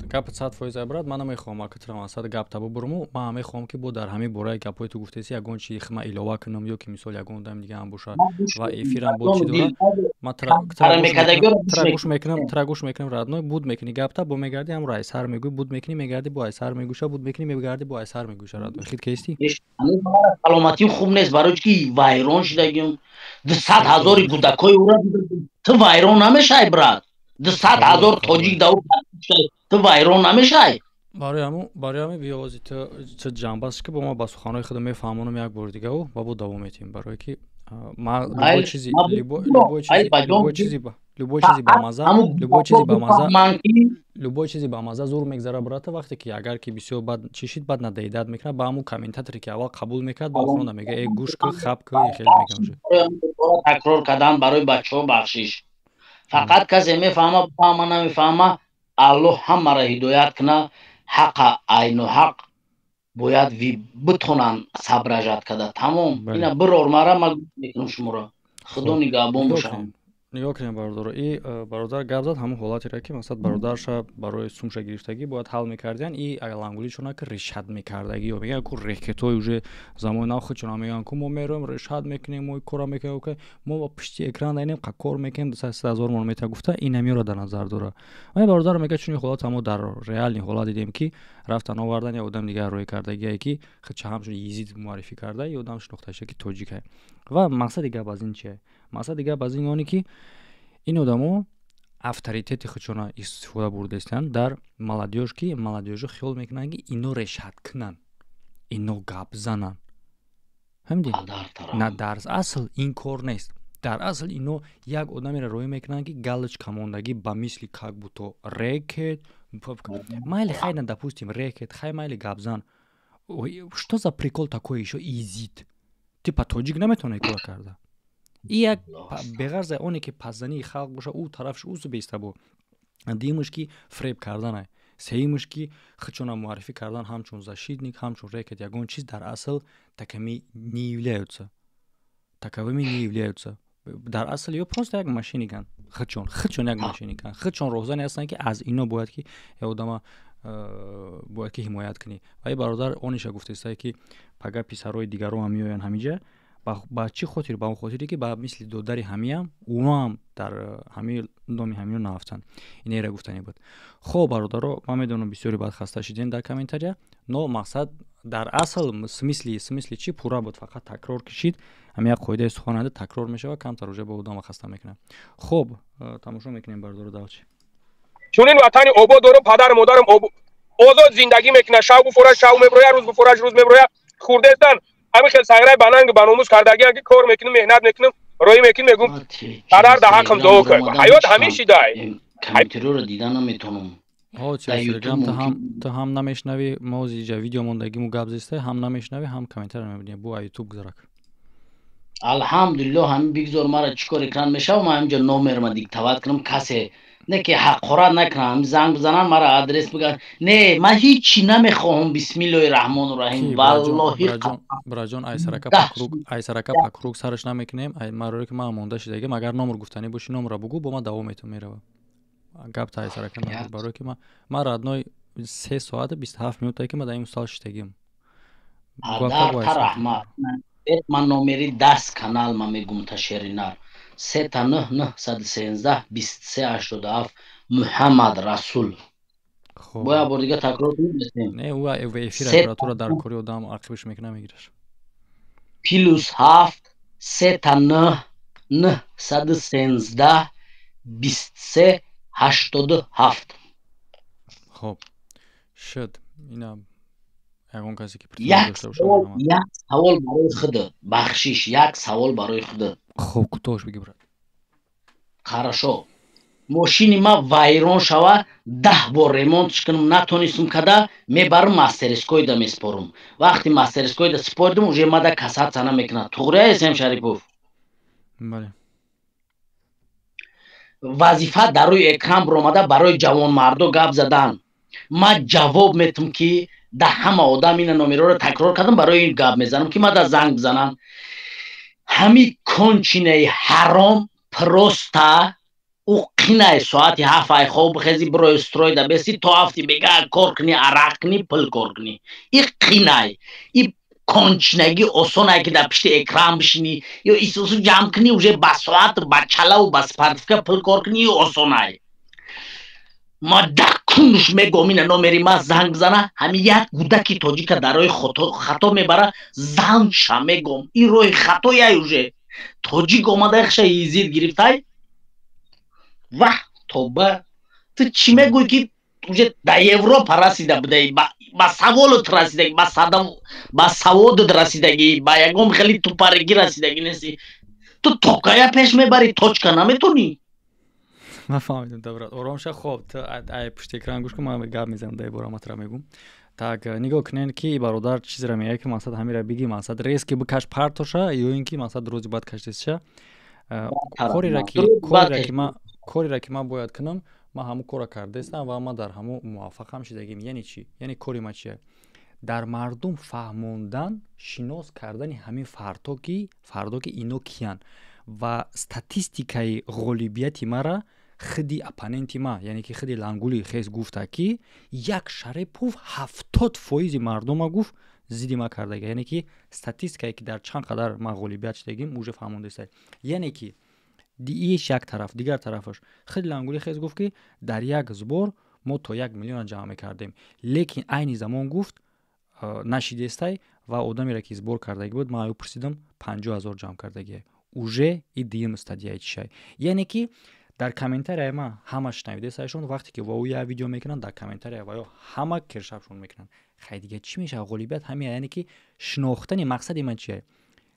гап 100% брат, ман намехоҳам акатрам асад гап табу бурму, ман мехоҳам ки бо дар ҳамин бораи гапҳои ту гуфтеси ягон чизи хма илова кунам ё ки мисол ягон одам дига ҳам боша ва эфирам бо чӣ дора. Ман трагуш мекунам радной буд мекунӣ гапта бо мегарди ҳамро айсар мегӯй буд мекунӣ мегарди бо айсар мегӯша буд мекунӣ мегарди бо айсар мегӯша радной хит кести. Саломатим хуб нест барои ки вайрон шудагим 200,000 кӯдакои ура ту вайрон намешай брат. 200,000 тоҷик давр ту вайрон намешай. барои ҳамин биёзи ту чӣ ҷанбаст ки бо ма ба суханои худам мефаҳмонам як бор дигаву ба бо давом метиҳем барое ки любой чизи ба маза зур мегзара брата вақте ки агар ки бисёр бад чишид бад надоидат мекунад ба ҳамун комментаторе ки аввал қабул мекард ба охирона мега гӯш кӣ хаб кӣ хел мегам такрор кардан барои бачаҳо бахшиш. Фақат касе мефаҳма бафаҳма намефаҳма Аллоҳ ҳамаро ҳидоят куна ҳаққа айну ҳақ бояд ви битонанд сабражат када тамом. Ина бирор мара ма гӯш мекунам шуморо. Худо нигаҳбон бошад. нигоҳ кунем бародаро и бародар гап зад ҳамун ҳолатере ки масалан бародарша барои сумша гирифтагӣ бояд ҳал мекардиян и лангуличона ки решат мекардагӣ ё мегӯян ку рекетҳои уже замони нав худшона мегӯян ку мо мероем решат мекунем мо кора мекунем мо ба пишти экран дайнем кор мекунем 200,000 мон мета гуфта ин намеро дар назар дора. ва бародар мега чунин ҳолат ҳамо дар реални ҳолат дидем ки рафтан овардан я одам дигар рӯй кардагие ки худша ҳамчун Езид муаррифӣ карда ё одам шинохташа ки тоҷик ва мақсади гап аз ин чие? Мақсади гап аз ин оне ки ин одамо авторитети худшона истифода бурдастанд дар маладёж ки маладёжо хиёл мекунанд ки ино решат кунанд ино гап зананд ҳамди на дар асл ин кор нест. дар асл ино як одамеро рӯй мекунанд ки галочка мондагӣ ба мисли как будто рекет майли хай на допустим рекет хай майли гапзан что за прикол такой ещё Езид типа тоҷик наметавонад кор карда и як беғарза оне ки пасзании халқ боша у тарафш узу беста бо димаш ки фреб карданай сеимаш ки худшона муаррифӣ кардан ҳамчун защитник ҳамчун рекет ягон чиз дар асл таковыми не являются дар асл ё просто як машиниган худшон як машиниган худшон роҳзане ҳастанд ки аз ино бояд ки одама бояд ки ҳимоят кунӣ. ва и бародар ониша гуфтестай ки пага писарои дигаро ҳам меоянд ҳамиҷа ба чӣ хотир ба он хотире ки ба мисли додари ҳамиам уноам дар ҳами номи ҳамиро нафтанд инера гуфтани буд. хоб бародаро ман медонам бисёри бад хаста шидем дар комментария но мақсад дар асл смисли чӣ пурра буд фақат такрор кишид ҳами як қоидаи сухананда такрор мешавад камтар уже ба одам хаста мекунад. хоб тамошо мекунем бародаро давчи чунин ватани обод дорум падар модарам озод зиндагӣ мекунад шав буфурад шав меброя рӯз буфурад рӯз меброя хурдестан ҳамин хел саграи бананг баномӯз кардагиам ки кор мекунем меҳнат мекунем рӯй мекунем мегӯм падар да ҳаққам дуо кун ҳаёт ҳамин шидай компютерро дида наметонам ту ҳам намешнавӣ мо зиҷа видео мондагиму гап зистай ҳам намешнавӣ ҳам комментар мебинӣ бу ютуб гузарак алҳамдулилло ҳамин бигзор мара чӣ кор экран мешава ма ҳаминҷа номерма диктоват кунам касе не ки ҳақорат накунам занг бизанан мара адрес биган не ман ҳичи намехоҳам бисмиллоҳи раҳмони раҳим валлоҳи браҷон айсарака пакрук сараш намекунем мароре ки ман монда шидагим агар номер гуфтанӣ боши номра бугӯ бо ма давом метавон мерава гапта айсарака барое ки ман радной 3 соат 27 минута ки ма дар ин мустал шидагим ман номери 10 канал ма мегумташеринар 39913 Муҳаммад Расул. Боя бор дига такрор кунем. Не, у эфир оператора дар кори одам ақибаш мекуна мегираш. +7 39913 2387. Хоб. Шуд. Ина ягон касе ки як савол барои худ бахшиш як савол барои худ. хоб кутош биги брат. Хорошо. Мошини ма вайрон шава 10 бор ремонтш кунам натонистам када мебарам мастерскойда меспорам. Вақти мастерскойда спордим уже мада касатса намекунад. Туғри ҳастем Шарипов? Бале. Вазифа дар рӯи экран биромада барои ҷавонмардо гап задан. Ма ҷавоб метам ки да ҳама одам ина номероро такрор кардам барои ин гап мезанам ки мада занг бизананд. Ҳами кончинаи ҳаром проста او قینای ساعتی 7 خوب خزی برو استروید بسی تو هفتی بگه کار کنی عرق کنی پل کار کنی این قینای این کنچنگی اصونه که در پشت اکرام بشینی یا ایسوسو جمع کنی اوژه با ساعت با چلا و با سپرتفکه پل کار کنی این اصونه ما دکنش میگم این نومری ما زنگ زنه همین یک گودکی تاجیک در روی خطا میبره زنگ شا میگم این روی خطا یه اوژه تاجیک اومده اخشه ایزید گرفتای و توبه تو چی میگوی که اوژه در اروپا رسیده بوده با سوالت رسیدگی با سوادت رسیدگی با یکم خیلی تو پرگی رسیدگی نیستی تو توکایا پیش میبری توچکا نمیتونی من فهمیدم добре آرام شو خوب تو ای پشت اکران گوش کن من گپ میزنم دای بارا مطرح میگم так نگاه کنین که برادر چیز را میگه که مقصد همین را بگی مقصد ریس که بکش پرتوشه یا اینکه مقصد روز بعد کشیدشه کاری را که ما باید کنم ما همو کارا کرده استم و ما در همو موافق هم شدگیم یعنی چی یعنی کاری ما چیه در مردم فهموندن شناس کردن همین فردا که اینو کیان و استاتистикаи غالبیتی مرا خدی اپاننتی ما یعنی که خدی لانگولی خیز گفته که یک شرپوف 70% مردم ما گفت زیدی ما کرده یعنی که استاتистикаи که در چند قدر ما غالبیت شدگیم موجه فهمونده است یعنی که دیش یک طرف دیگر طرفش خیلی لانگولی خیز گفت که در یک زبور ما تا 1 میلیون جمع کردیم لیکن عین زمان گفت نشیده است و آدمی را که زبور کرده بود ما پرسیدم 50,000 جمع کرده уже и дим стадия чай. یعنی که در کامنتاری ما همه شنیده سایشون وقتی که واو یا ویدیو میکنن در کامنتاری واو همه کرشافشون میکنن. خیلی دیگه چی میشه غالبیت همین یعنی که شناختن مقصد من چیه؟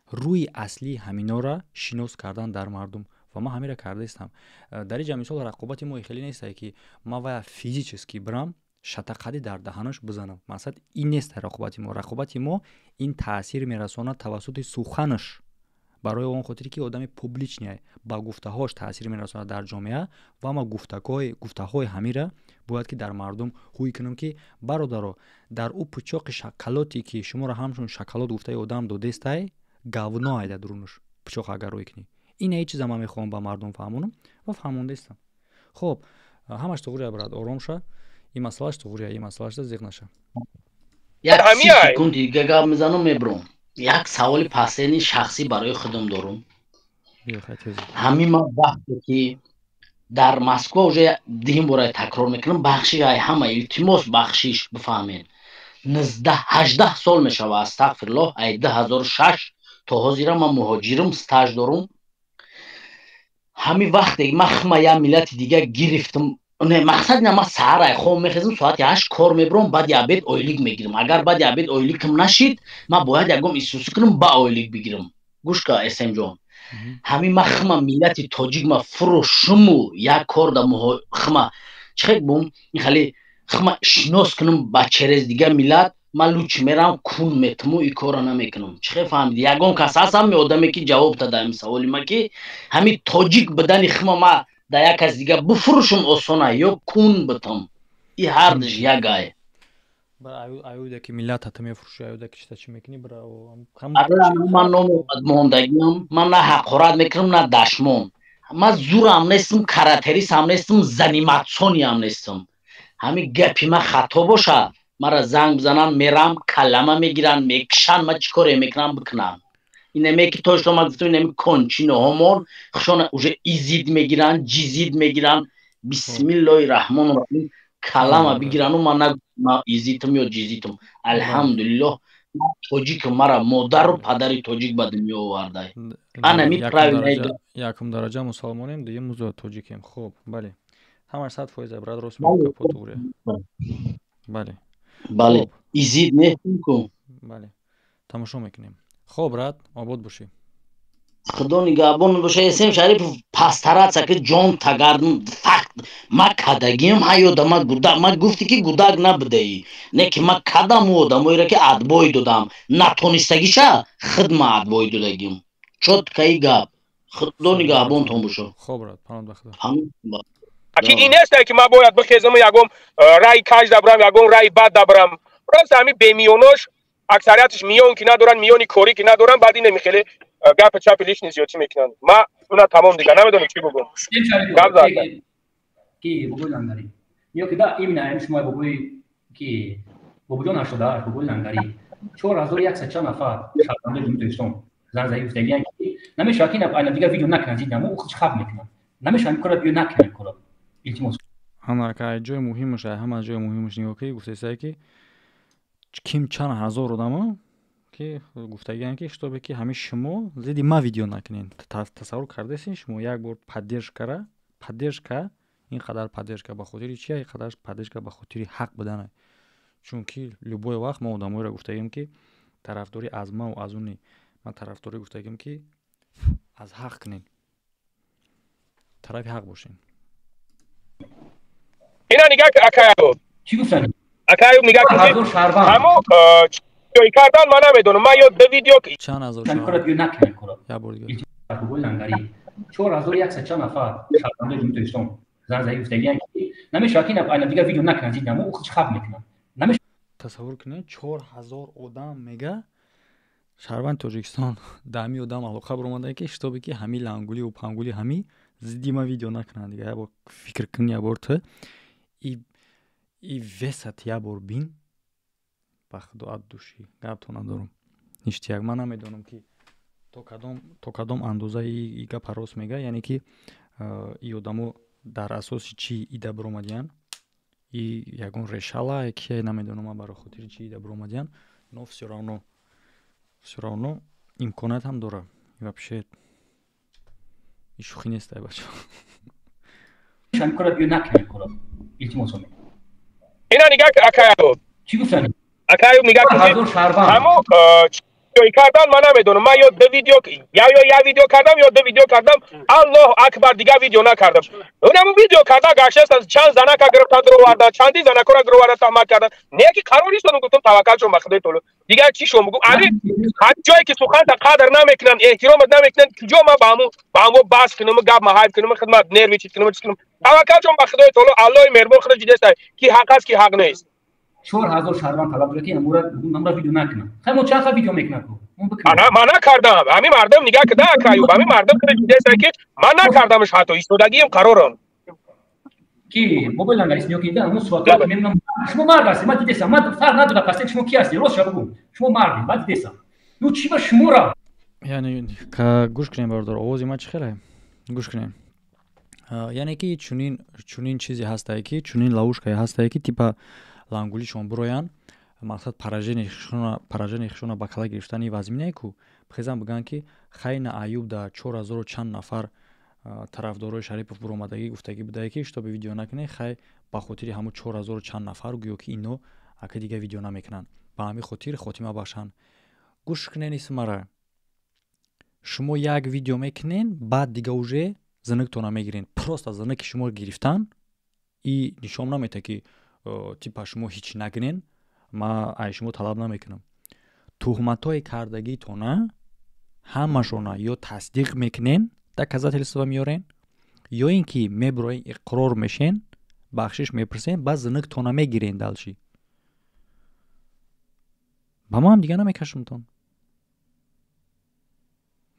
روی اصلی همینا را شناس کردن در مردم و ما همین را کرده استم. در اینجا مثال رقابت ما خیلی نیست که ما و فیزیکی برام شتقدی در دهانش بزنم. مثلا این نیست رقابت ما. رقابت ما این تاثیر میرسونه توسط سخنش. برای اون خاطری که آدم پوبلیک نیه با گفته هاش تاثیر میرسونه در جامعه و ما گفته های همین را باید که در مردم خوی کنم که برادرو در او پچاق شکلاتی که شما را همشون شکلات گفته آدم دو دسته گاونا ایده درونش پچاق اگر روی کنی این ای چیزا من میخوام با مردم فهمونم و فهمونده استم. خب همش توغوری برات آرام شه این مسئلهش توغوری این مسئلهش زیغ نشه یک 30 سکوند دیگه گپ میزنم میبرم. یک سوال پسینی شخصی برای خودم دارم. همین من وقتی که در مسکو اوجه دیم برای تکرار میکنم بخشی های همه التماس بخشیش بفهمین 18 سال میشه و استغفرالله ای 2006 تا حاضر من مهاجرم استاج دارم. همین وقتی من یه ملت دیگه گرفتم نه مقصد نه ما سهر خود میخزم ساعت 8 کار میبرم بعد یابید اویلیک میگیرم اگر بعد یابید اویلیکم نشید ما باید یکم ایسوسی کنم با اویلیک بگیرم گوش که اسم جان همین ما ملت تاجیک ما فروشمو یک کار دا خما چخک بوم خالی خما شناس کنم با چرز دیگه ملت ما لوچ میرم کون میتمو ای کارا نمیکنم چخه فهمید یکم کس هستم آدمی که جواب دادم سوالی ما که همین تاجیک بدن خما ما در یک از دیگه بفروشم اصونه یا کون بتم این هر دش یگاه ایوده که ملت حتی میفروشه ایوده که چیتا چی میکنی برای من نامو مهندگیم من نه حقارت میکنم نه دشمون من زور هم نیستم کراتریس هم نیستم زنیمتسونی هم نیستم همین گپی من خطا باشه مرا زنگ بزنن میرم کلمه میگیرن میکشن من چیکاره میکنم بکنم اینه میگه تو شما گفتم اینه کنچین همون خشون اوجه ایزید میگیرن جیزید میگیرن بسم الله الرحمن الرحیم کلمه بگیرن و من ایزیدم یا جیزیدم الحمدلله توجیک مرا مادر و پدری توجیک به دنیا آورده انا میپراوی یکم درجه مسلمانیم دیگه موضوع توجیکیم. خب بله همه 100% برادر راست میگه پوتوره بله ایزید نمیکنم بله تماشا میکنیم. خب راد آباد باشی خدا نگهبان باشه. اسم شریف پسترات که جان تگردم فقط ما کدگیم هایو دما گودا ما گفتی که گوداگ نبوده ای نه که ما کدام بودم و که ادبوی دادم نتونستگیشه خدمت ادبوی دادگیم چوت کی گپ خدا نگهبان تو باشه. خب راد پناه بخدا اکی این است که ما باید بخیزم یگم رای کاج دبرم یگم رای بد دبرم راست همین به میونش اکثریتش میون که ندارن میونی کوری که ندارن بعد این نمیخله گپ چپ لیشنی زیادی میکنن ما اونا تمام دیگه نمیدونم چی بگم گپ زدن کی بقول لنگری یا که دا ایمنا شما بگوی کی بگو نشده بگو لنگری 4100 نفر شرمنده میتونستم زن زایی گفتگی کی نمیشه که نه دیگه ویدیو نکنن دیدم او خود خب میکنن نمیشه این کارو بیو نکنن کارو التماس همه که جای مهمش همه جای مهمش نگاه کی گفته سعی کی کیم چند هزار آدم که گفتگی که اشتباه که همه شما زدی ما ویدیو نکنین تصور کرده سین شما یک بار поддержка این قدر поддержка به خاطر چیه این قدر поддержка به خاطر حق بدن چون که любой وقت ما آدمایی را گفتگیم که طرفداری از ما و از اونی من طرفداری گفتگیم که از حق کنین طرف حق باشین اینا نگاه که اکایو چی گفتن اکایو نگاه که همو چی کردن من نمیدونم من یاد ویدیو چند هزار کارو بیو نکنن کارو یا بار دیگه بقول لنگری 4100 نفر شرمنده میتونستم زن زایی گفتگی کی نمیشه که نه دیگه ویدیو نکنن دیدم او خود خب میکنن نمیشه تصور کنید 4000 آدم میگه شهروند تاجیکستان دمی آدم علاقه برآمده که اشتباهی که همین لنگولی و پنگولی همین زدی ما ویدیو نکنن دیگه با فکر کنی یا تو ای وسط یا بار بین بخدا ادوشی گپ ندارم هیچ یک من نمیدونم که تو کدام اندازه ای گپ راست میگه یعنی که ای آدمو در اساس چی ایده برآمدن ای یگون решала که نمیدونم برای خاطر چی ایده برآمدن но все равно امکانات هم داره вообще شوخی نیست بچه شان کارو بیو نکنن کارو التماس اینا نگاه که اکایو چی گفتن اکایو نگاه که همو چی کردن من نمیدونم من یاد ویدیو یا ویدیو کردم یا دو ویدیو کردم الله اکبر دیگه ویدیو نکردم اونم ویدیو کردم گاشست از چند زنکا گرفتن درو وردا چندی زنکا رو گرو وردا تمام کردن نه کی قراری است گفتم توکل شو مخدای تو دیگه چی شو میگم علی هر جایی که سخن تا قدر نمیکنن احترام نمیکنن کجا ما بامو باس کنم گپ ما هایپ کنم خدمت نرمی چیز کنم توکل شو مخدای تو الله مهربان خدا جدست کی حق است کی حق نیست 4000 شهروند طلب داره که امورا ویدیو نکنن خیلی چند تا ویدیو میکنن من نکردم همین مردم نگاه که ده اکایو همین مردم خدا جدست که من نکردمش حتی ایستادگیم قرارم کی موبایل نگاریس میو که اون سوال میمونم شما مرد هستی من دیدم من فرق نداره پس شما کی هستی راست بگو شما مردی من دیدم نو چی با شما را یعنی که گوش کنیم بردار آوازی ما چه خیلی گوش کنیم یعنی که چونین چیزی هسته که چونین لاوشکای هسته که типа лангулишон буроян мақсад параженихшона ба кала гирифтани вазминае ку бихезан биган ки хайна аюб да 4000 чанд нафар тарафдорои шарипов буромадагӣ гуфтагӣ будае ки штоби видео накунед хай ба хотири ҳамун 4000 чанд нафар гӯё ки ино ака дига видео намекунанд ба ҳамин хотир хотима бахшанд гӯш кунед исмара шумо як видео мекунед баъд дига уже зиниктона мегиред просто зиники шумо гирифтан и нишон намета ки типа шумо ҳеч нагинен ма ай шумо талаб намекунам тухматҳои кардагитона ҳамашона ё тасдиқ мекунен доказательства меёрен ё ин ки мебуроен иқрор мешен бахшиш мепурсен баъд зиниктона мегирен далчи ба мо ҳам дига намекашумтон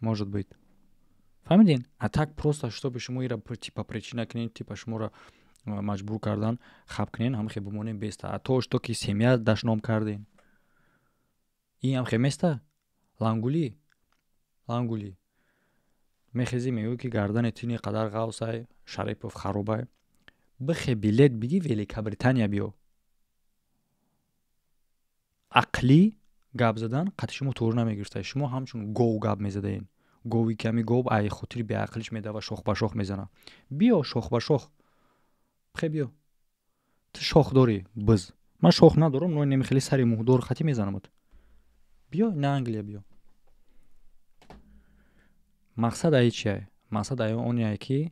может быть фаҳмидин а так просто штоби шумо ира типа причина кунен типа шуморо مجبور کردن خب کنین هم خیلی بمونین بیسته اتوش تو که سیمیه دشنام کردین این هم خیلی میسته لنگولی میخیزی میگو که گردن تینی قدر غوصه شریپوف خروبه بخی بیلت بگی ویلیکا بریتانیا بیو عقلی گاب زدن قطع شما طور نمیگرسته شما همچون گو گاب میزده این گوی کمی گوب ای خطری به عقلش میده و شخ به شخ میزنه بیا شخ به شخ خیلی بیا تو شاخ داری بز من شاخ ندارم نوی نمیخیلی سری مهدور خطی میزنم بیا نه انگلیا بیا مقصد ای چیه؟ مقصد ای اونیه که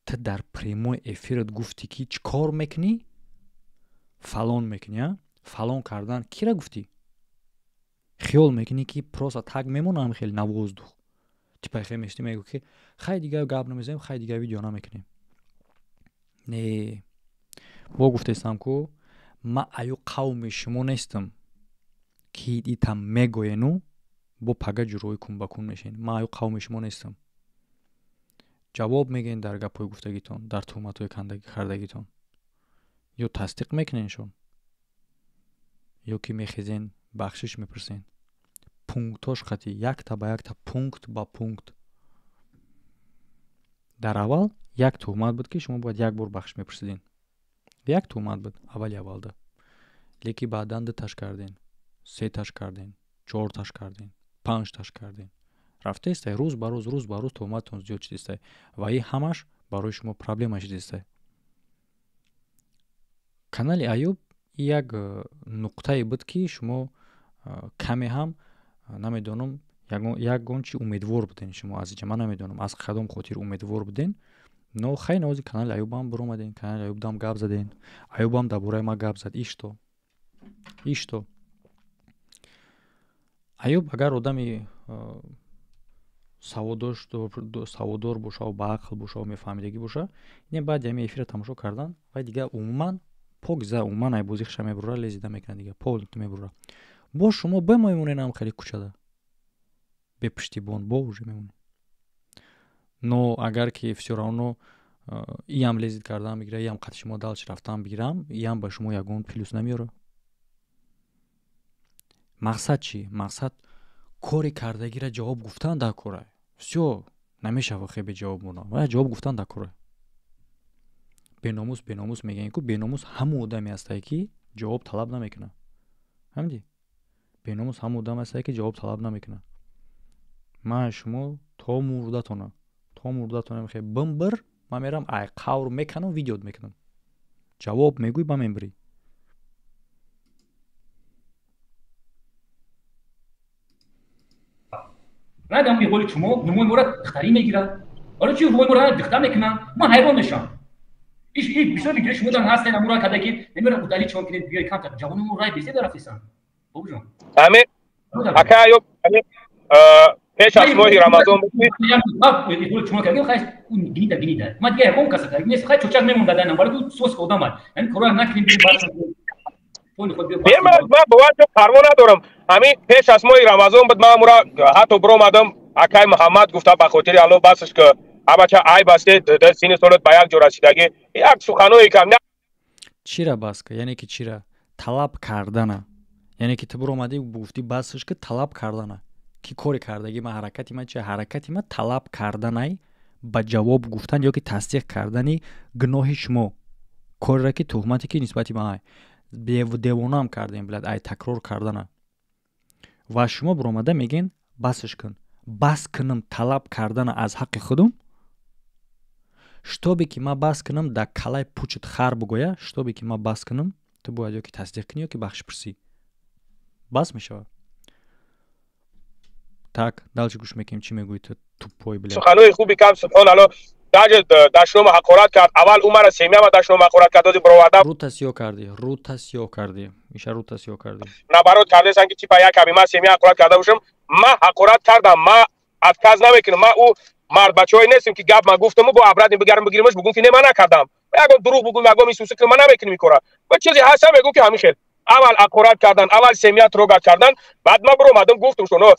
تو در پریموی افیرت گفتی که چی کار میکنی؟ فلان میکنی فلان کردن کی را گفتی؟ خیال میکنی که پروسا تگ میمونم خیلی نوازدو تیپای خیلی میشتی میگو که خیلی دیگه گاب نمیزنیم خیلی دیگه ویدیو نمیکنیم نه با گفته استم که ما ایو قوم شما نیستم که ایتم میگوینو бо пага ҷурои кунбакун мешин. Ман аю қавми шумо нестам. ҷавоб мегин дар гапҳои гуфтагитон, дар тӯҳматҳои кардагитон. ё тасдиқ мекуненшон, ё ки мехезен бахшиш мепурсен. Пунктош хати якта ба якта, пункт ба пункт. дар аввал як тӯҳмат буд ки шумо бояд як бор бахшиш мепурсидин. Як тӯҳмат буд аввалда. леки баъдан дуташ кардин, сеташ кардин, чорташ кардин, панҷташ кардин. рафтестай рӯз ба рӯз тӯҳматон зиёд шидистай ва ин ҳамаш барои шумо проблема шидистай. Канали Аюб як нуқтае буд ки шумо каме ҳам намедонам ягон чи умедвор буден шумо аз иҷа. Ман намедонам аз кадом хотир умедвор буден. Но хай навози канали Аюбам биромаден, канали Аюбдам гап заден. Аюбам дар бораи ма гап зад. Ишто Аюб агар одами саводдор боша, баақл боша, мефаҳмидагӣ боша, ин баъд ҳамин эфира тамошо кардан ва дигар умуман погза умуман ай бозӣ хиша мебурра, лезида мекунад дигар пол мебурра. Бо шумо бемаймоненам хеле кучада. Бе пуштибон бо уже мемонед. Но агар ки всё равно иам лезид кардан бигира, иам қати шумо далч рафтан бигирам, иам ба шумо ягон плюс намеёра. Мақсад чӣ? Мақсад кори кардагира ҷавоб гуфтан дар кора. Всё намешава хебе ҷавоб мона. Ва ҷавоб гуфтан дар кора. Беномус мегӯянд ку беномус ҳамон одаме астае ки ҷавоб талаб намекунад. ҳамдӣ? Беномус ҳамон одаме астае ки ҷавоб талаб намекунад. ман шумо то мурдатона мехе бимбир, ман мерам ай қавр меканам, видеот мекунам. ҷавоб мегӯй ба мембирӣ. надам меғоли чумо нумои мора духтарӣ мегирад. ҳоло чӣ нумои мора духтар мекунам? ман ҳайрон мешам. бисёр видео шумо дан ҳастен амура када ки немерам удали чон ки биёй камтар ҷавони рай бесе дарафтисан. бобуҷон. ами ака Аюб пеш аз моҳи Рамазон чумо кардем хай гинида. ман дига ягон каса кардем. нест хай чӯчак мемонда данам. вале ту сос одамад. яъни кора накунем бирем баъд ман ба ваҷҳ парво надорам. ҳамин пеш аз моҳи Рамазон буд. ман амура ҳатто биромадам акай Муҳаммад гуфта ба хотири Аллоҳ басш ки абача айб асте сини солат ба як ҷо расидагӣ як суханое кам чира баска, яъне ки чира талаб кардана. яъне ки ту биромадӣ гуфтӣ басш ки талаб кардана. ки кори кардагӣ ма ҳаракати ма чи ҳаракати ма талаб карданай ба ҷавоб гуфтан ё ки тасдиқ кардани гуноҳи шумо. коре ки тӯҳмате ки нисбати ба ай девонам кардем билад ай такрор кардана. ва шумо биромада мегин басш кун. бас кунам талаб кардана аз ҳаққи худам. штобе ки ма бас кунам да калай пучит хар бугоя, штобе ки ма бас кунам, ту бояд ё ки тасдиқ кунӣ ё ки бахшиш пурсӣ. бас мешавад. так далчи гӯш мекунем чӣ мегӯӣ ту туппой билад. суханои хуби кам субҳаналло дашном ҳақорат кард. аввал умара семияма дашном ҳақорат кард дози бироварда рута сиё карди. иша рута сиё карди. набарот кардесан ки типа як каби ма семия ҳақорат карда бошам. ма ҳақорат кардам. ма отказ намекунам. ма ӯ мард бачаҳое нестем ки гап ма гуфтаму бо абрат бигарам бигиримаш бугум ки не ма накардам. ягон дурӯғ бугум, ягон мисуса ки ма намекунем ин кора. ва чизе ҳаста мегӯм ки ҳамин хел. аввал ҳақорат кардан, аввал семия трогат кардан, баъд ма биромадам гуфтам шуно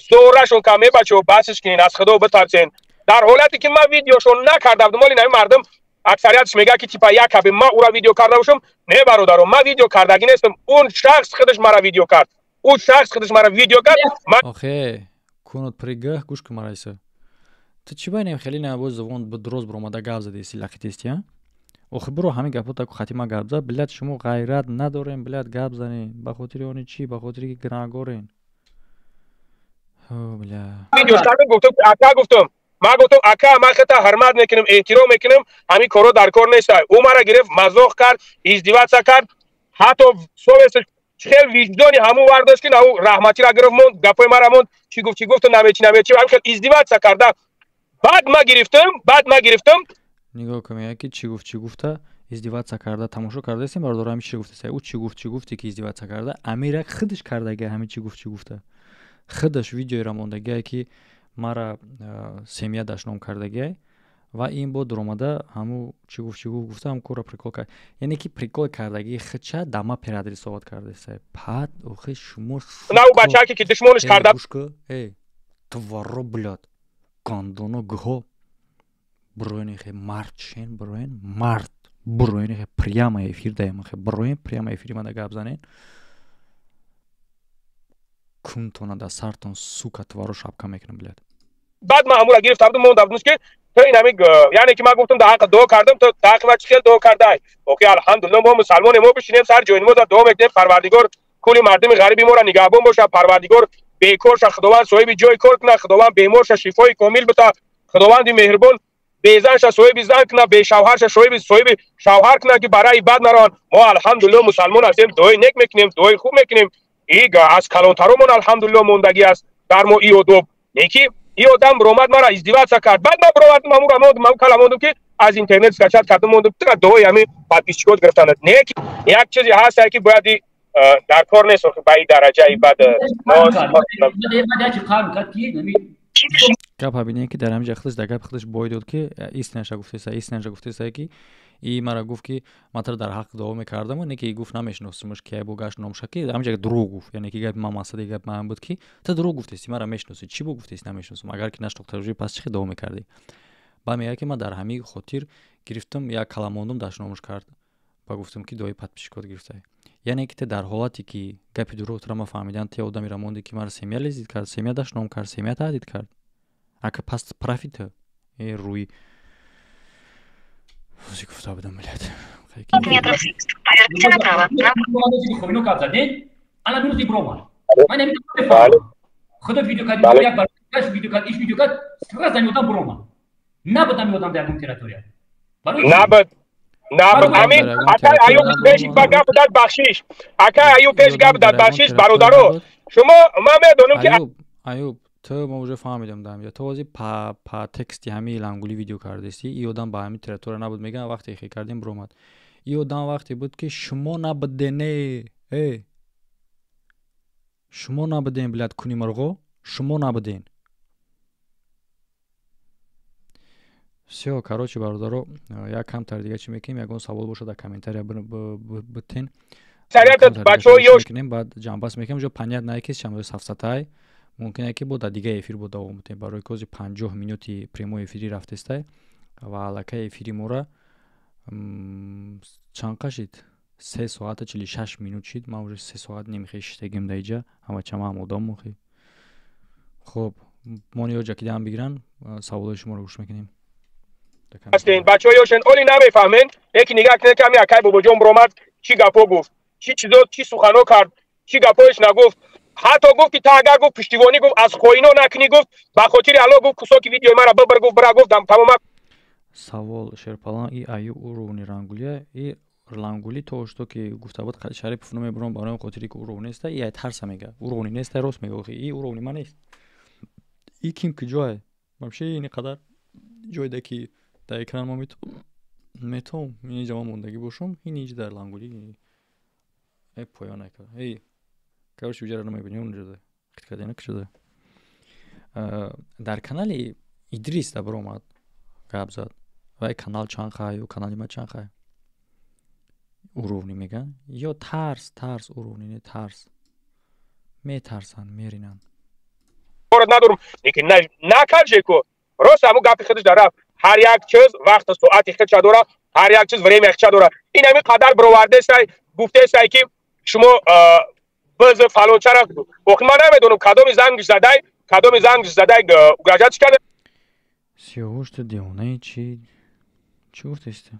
зорашон кам мебачаҳо басш кинин, аз худо битарсен. дар ҳолате ки ман видеошон накарда будам, оли навин мардам аксариятш мегӯяд ки типа як каби ман ӯро видео карда бошам. не бародаро, ман видео кардагӣ нестам. он шахс худаш мара видео кард. охе кунот пригах гӯш кун марайса. ту чӣ байнем хеле набоз зувон дроз биромада гап задеси лақитести а? охи биро ҳамин гапота ку хатима гап зад. билад шумо ғайрат надорем, билад гап занем. ба хотири они чӣ? ба хотири ки гунаҳгорен. гуфтам ака ман хата ҳурмат мекунам, эҳтиром мекунам, ҳамин коро дар кор нест. ӯ мара гирифт мазоқ кард, издиватса кард, ҳатто совесташ хел виҷдони ҳамун вардошт ки наву раҳматира гирифт монд, гапои мара монд, чӣ гуфту намечӣ ҳамин хел издиватса карда. баъд ма гирифтам нигоҳ кун яки чӣ гуфта издиватса карда тамошо кардасем бардор ҳамин чӣ гуфта ӯ чӣ гуфти ки издиватса карда амира худаш кардагия ҳамин чӣ гуфта худаш видеоро мондагия ки мара семия дашном кардагия و این بود اومده همو چی گفته هم کورا پریکول کرد یعنی که پریکول کردگی خچه دما پرادری صحبت کرده سه پاد اوخه شما نه او بچه که دشمنش کرده ای تورو بلاد کاندونو گهو بروینه خه مارچین بروین مارت بروینه خه پریاما افیر دایم خه بروین پریاما افیری من گپ زنین کونتونا دا سرتون سوکا تورو شابکا میکنم بلاد بعد من امور گرفتم موندم که تو این همین یعنی که من گفتم در حق دو کردم تو در حق خیلی دو کرده اوکی الحمدلله ما مسلمان ما بشینیم سر جای ما دو میکنیم پروردگار کلی مردم غریبی ما را نگهبان باشه پروردگار بیکارش خداوند صاحب جای کار کنه خداوند بیمارش شفای کامل بده خداوند مهربان بیزنش صاحب زن کنه به شوهرش صاحب شوهر کنه که برای بد نران ما الحمدلله مسلمان هستیم دعای نیک میکنیم دعای خوب میکنیم ایگا از کلانترمون الحمدلله موندگی است در ما ای ادب نیکی ای آدم برآمد مرا ازدواج کرد بعد من برآمدم من کلام که از اینترنت اسکچات کردم موندم تو دعای همین پادپیچکوت گرفتن نیکی یک چیزی هست که باید در کار نیست که به این درجه بعد ما گپ ببینید که در همینجا خودش دگپ خودش باید که ایستنشا گفته سه که ای مرا گفت که من در حق دعا میکردم و نه که گفت نمیشناسمش که بوگاش نامشه که همینجا دروغ گفت یعنی که گپ ما مسئله گپ من بود که تو دروغ گفتی مرا میشناسی چی بو گفتی نمیشناسم اگر که نشناخته تجربه پس چی دعا میکردی با میگه که من در همین خاطر گرفتم یا کلاموندم داش نامش کرد با گفتم که دعای پادپیچکوت گرفته یعنی که در حالتی که گپ دروغ ترا ما فهمیدن تی آدمی را موندی که مرا سیمیا لیزید کرد سیمیا داش نام کرد سیمیا تهدید کرد اگه پس پرافیت روی موزیک گفته بدم ملت خدا ویدیو کردی یک بار ویدیو کرد ایش ویدیو کرد استراز دمیوتم بروما نبودم میودم در اون تریتوریا نبود امین اکا ایو پیش گپ داد بخشش اکا ایو پیش گپ داد بخشش برادرو شما من میدونم که ایوب تو موجه فهمیدم دام یا تو واسه پا تکستی همین لنگولی ویدیو کردستی ای آدم با همین تریتور نبود میگن وقتی خی کردیم برومات ای آدم وقتی بود که شما نبودنه شما نبودین بلاد کنی مرغو شما نبودین все короче برادرو یا کم تر دیگه چی میکنیم یگون سوال باشه در کامنتاری بتین سریعت بچه‌ها یوش کنیم بعد جنباس میکنیم جو پنیات نایکیس چند صفحه ممکنه که بود دیگه افیر بود دوام میتیم برای کوزی 50 مینوتی پریمو افیری رفته و علاقه افیری مورا چند قشید 3 ساعت 46 مینوت شد ما уже 3 ساعت نمیخیش تگیم دیجا اما چما هم آدم مخی خب مونیو جاکی هم بگیرن سوال شما رو گوش میکنیم هستین بچه‌ها یوشن اولی نمیفهمین یکی نگاه کنه کمی اکای بابا جون برومد چی گپو گفت چی چیزا چی سخنو کرد چی گپوش نگفت حتی گفت که تا اگر گفت پشتیبانی گفت از خوینو نکنی گفت با خاطر الله گفت کسو که ویدیو مرا ببر گفت برا گفتم تمام سوال شرپالان ای ایو اورونی رنگولیه ای رنگولی تو що که گفته بود شریف فنوم برام برای خاطری که اورونی است ای ترس میگه اورونی نیست راست میگه ای اورونی من نیست ای کیم که جای ممشه این قدر جای دکی در اکران ما میتونم این جواب موندگی باشم این اینجا در رنگولی ای پایان نکرد ای کارش وجرا نمیبینی اونجا ده خیلی کدی نکشده در کانال ادریس دا برامد گپ زد و کانال چند خواهی و کانال ما چند خواهی اورونی میگن یا ترس اورونی نه ترس میترسن میرینن کارت ندارم لیکن نکرد کو راست همون گپی خودش داره هر یک چیز وقت ساعتی خودش داره هر یک چیز وریم خودش داره این همین قدر برآورده است گفته است که شما باز فالو چرا وقت من نمیدونم کدام زنگ زده گراجات کرده سیاوش دیونه چی گفته است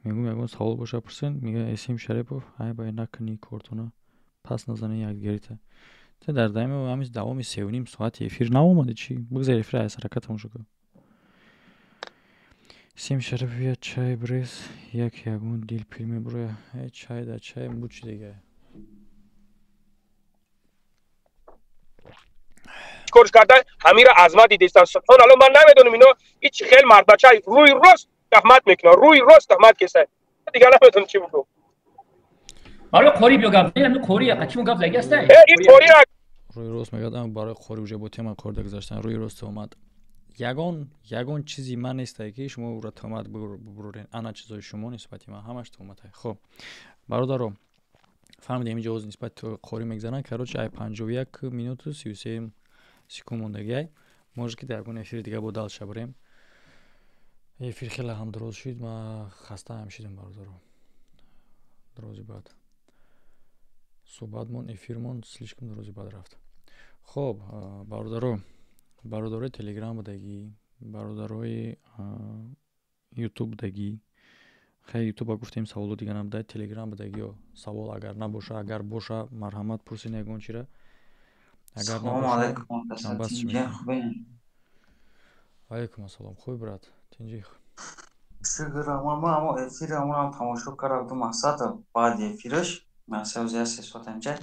میگم اگه سوال باشه پرسن میگه اسم شریفو های با نکنی کارتونا پس نزنه یک گریته تو در دایم و همیش دوامی 3.5 ساعت افیر نمومده چی بگذار افیر از حرکتمون شو اسم شریف یا چای بریز یک یگون دیل پیلمی بروی چای دا چای بود چی دیگه کارش کردن همین را عظمت دیدستان سبحان الله من نمیدونم اینو هیچ خیلی مرد بچه روی راست تهمت میکنه روی راست تهمت کسه دیگه نمیدونم چی بگم حالا خوری بیا گفت اینم خوری قچمو گفت لگه است این خوری روی راست میگم برای خوری وجه بوتی من کار گذاشتن روی راست اومد ягон чизи ман нестае ки шумо ура тӯҳмат бубурен ана чизои шумо нисбати ман ҳамаш тӯҳматае. хоб бародаро фаҳмидем инҷо нисбати қорӣ мегзананд короче ай 51 минуту 33 секунд мондагиай може ки дар ягон эфири дига бо дал шабрем. эфир хеле ҳам дроз шуд ма хаста ҳам шудам бародаро дрози бад суҳбатмон эфирмон слишком дрози бад рафт. хоб бародарои телеграм будагӣ бародарои ютуб будагӣ хай ютуба гуфтем саволо дига набудай телеграм будагиё савол агар набоша агар боша марҳамат пурсин ягон чира агар набоша алейкум ассалом хуби брат тинҷи шукр мамо эфири амонам тамошо кардам мақсад баъди эфираш масавзия 3 соат анҷа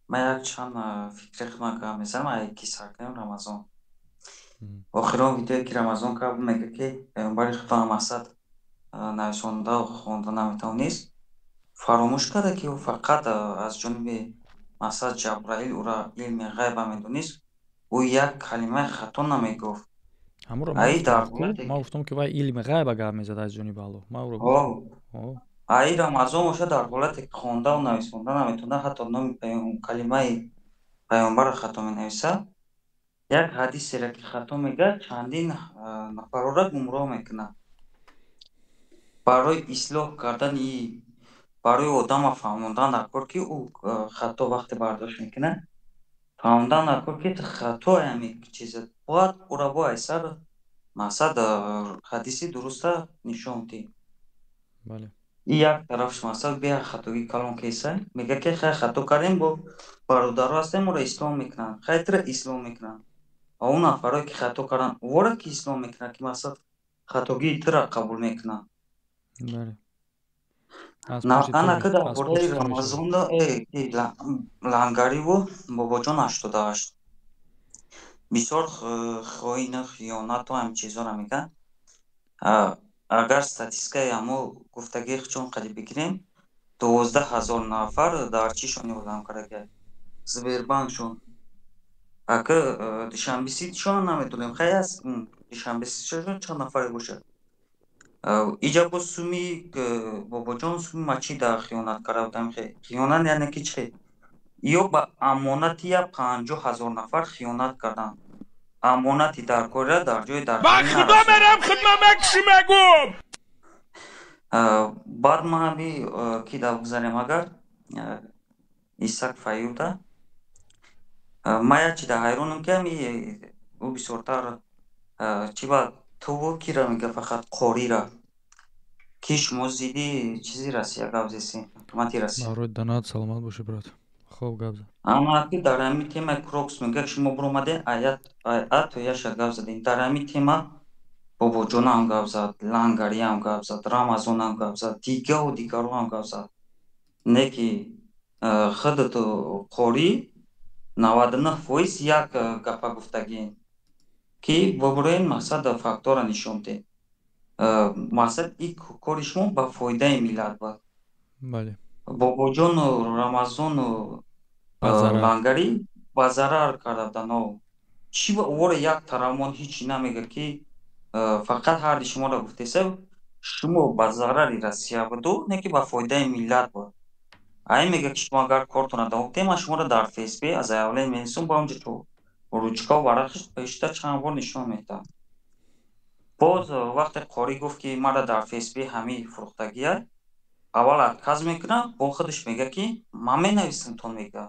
ма як чанд фикри хидмат кардам мезанам ай ки саркарем рамазон охирон видеое ки рамазон кардам мега ки пайғамбари худо мақсад нависонда хонда наметавонист фаромӯш карда ки ӯ фақат аз ҷониби мақсад ҷабраил ӯра илми ғайба медонист ӯ як калимаи хато намегуфт. ма гуфтам ки вай илми ғайба гап мезад аз ҷониби Аллоҳ ай рамазон боша дар ҳолате ки хондаву нависонда наметавонад ҳатто номи калимаи пайғамбарро хато менависад як ҳадисеро ки хато мегӯяд чандин нафарро гумроҳ мекунад. барои ислоҳ кардани барои одама фаҳмондан дар кор ки ӯ хато вақте бардошт мекунад фаҳмондан дар кор ки хато ами чиза бояд ӯра бояд сар мақсад ҳадиси дуруста нишон дӣ. И як тарафш мақсад бея хатоги калон кеса мега ки хай хато кардем бо бародаро ҳастем ӯра ислом мекунанд хай тира ислом мекунанд ва он нафаро ки хато карданд вора ки ислом мекунанд ки мақсад хатогии тира қабул мекунанд. анака дар бораи рамазонда лангариву бобоҷон 88 бисёр хоину хиёнату ҳам чизора мегӯянд. агар статистикаи ҳамо гуфтагии чун қадим бигирем 12000 нафар дар чишон ёдам кардаги Сбербанкшон ака душанбеситшон наметонем хай аз душанбеситшон чанд нафаре бошад иҷа бо суми бобоҷон суми мачи дар хиёнат карда будам хиёнат яъне ки чӣ ё ба амонати 50000 нафар хиёнат карданд амонати дар кора дар ҷои дар ба худо мерам хидматакши мегум баъд маҳаби ки дар гузарем агар исак фаюда ма як чида ҳайронам ки ами ӯ бисёртар чи ба туву кира мега фақат қорира ки шумо зидди чизи Россия гап зеси ҳукумати Россия барои данат саломат боши брат. хоб гап зад ама ки дар ҳамин темаи крокс мега шумо биромадем ато яша гап задем дар ҳамин тема бобоҷонам гап зад лангариям гап зад рамазонам гап зад дигару дигару ҳам гап зад не ки худату қори 99% як гапа гуфтагием ки бобуроин мақсад фактора нишон дед мақсад и кори шумо ба фоидаи миллат бад бобоҷону рамазону лангарӣ ба зарар карда буданд чи вора як тарамон ҳичи намега ки фақат ҳарди шуморо гуфтеса шумо ба зарари Россия буду не ки ба фоидаи миллат буд ай мега ки шумо агар кортона давоте ма шуморо дар фейсбук аз заявление менависам ба онҷо то ручка варақаш пешта чанд бор нишон медиҳам. боз вақте қори гуфт ки мара дар фейсбук ҳамин фурӯхтагия аввал отказ мекунад бо худаш мега ки ман менависам тон мега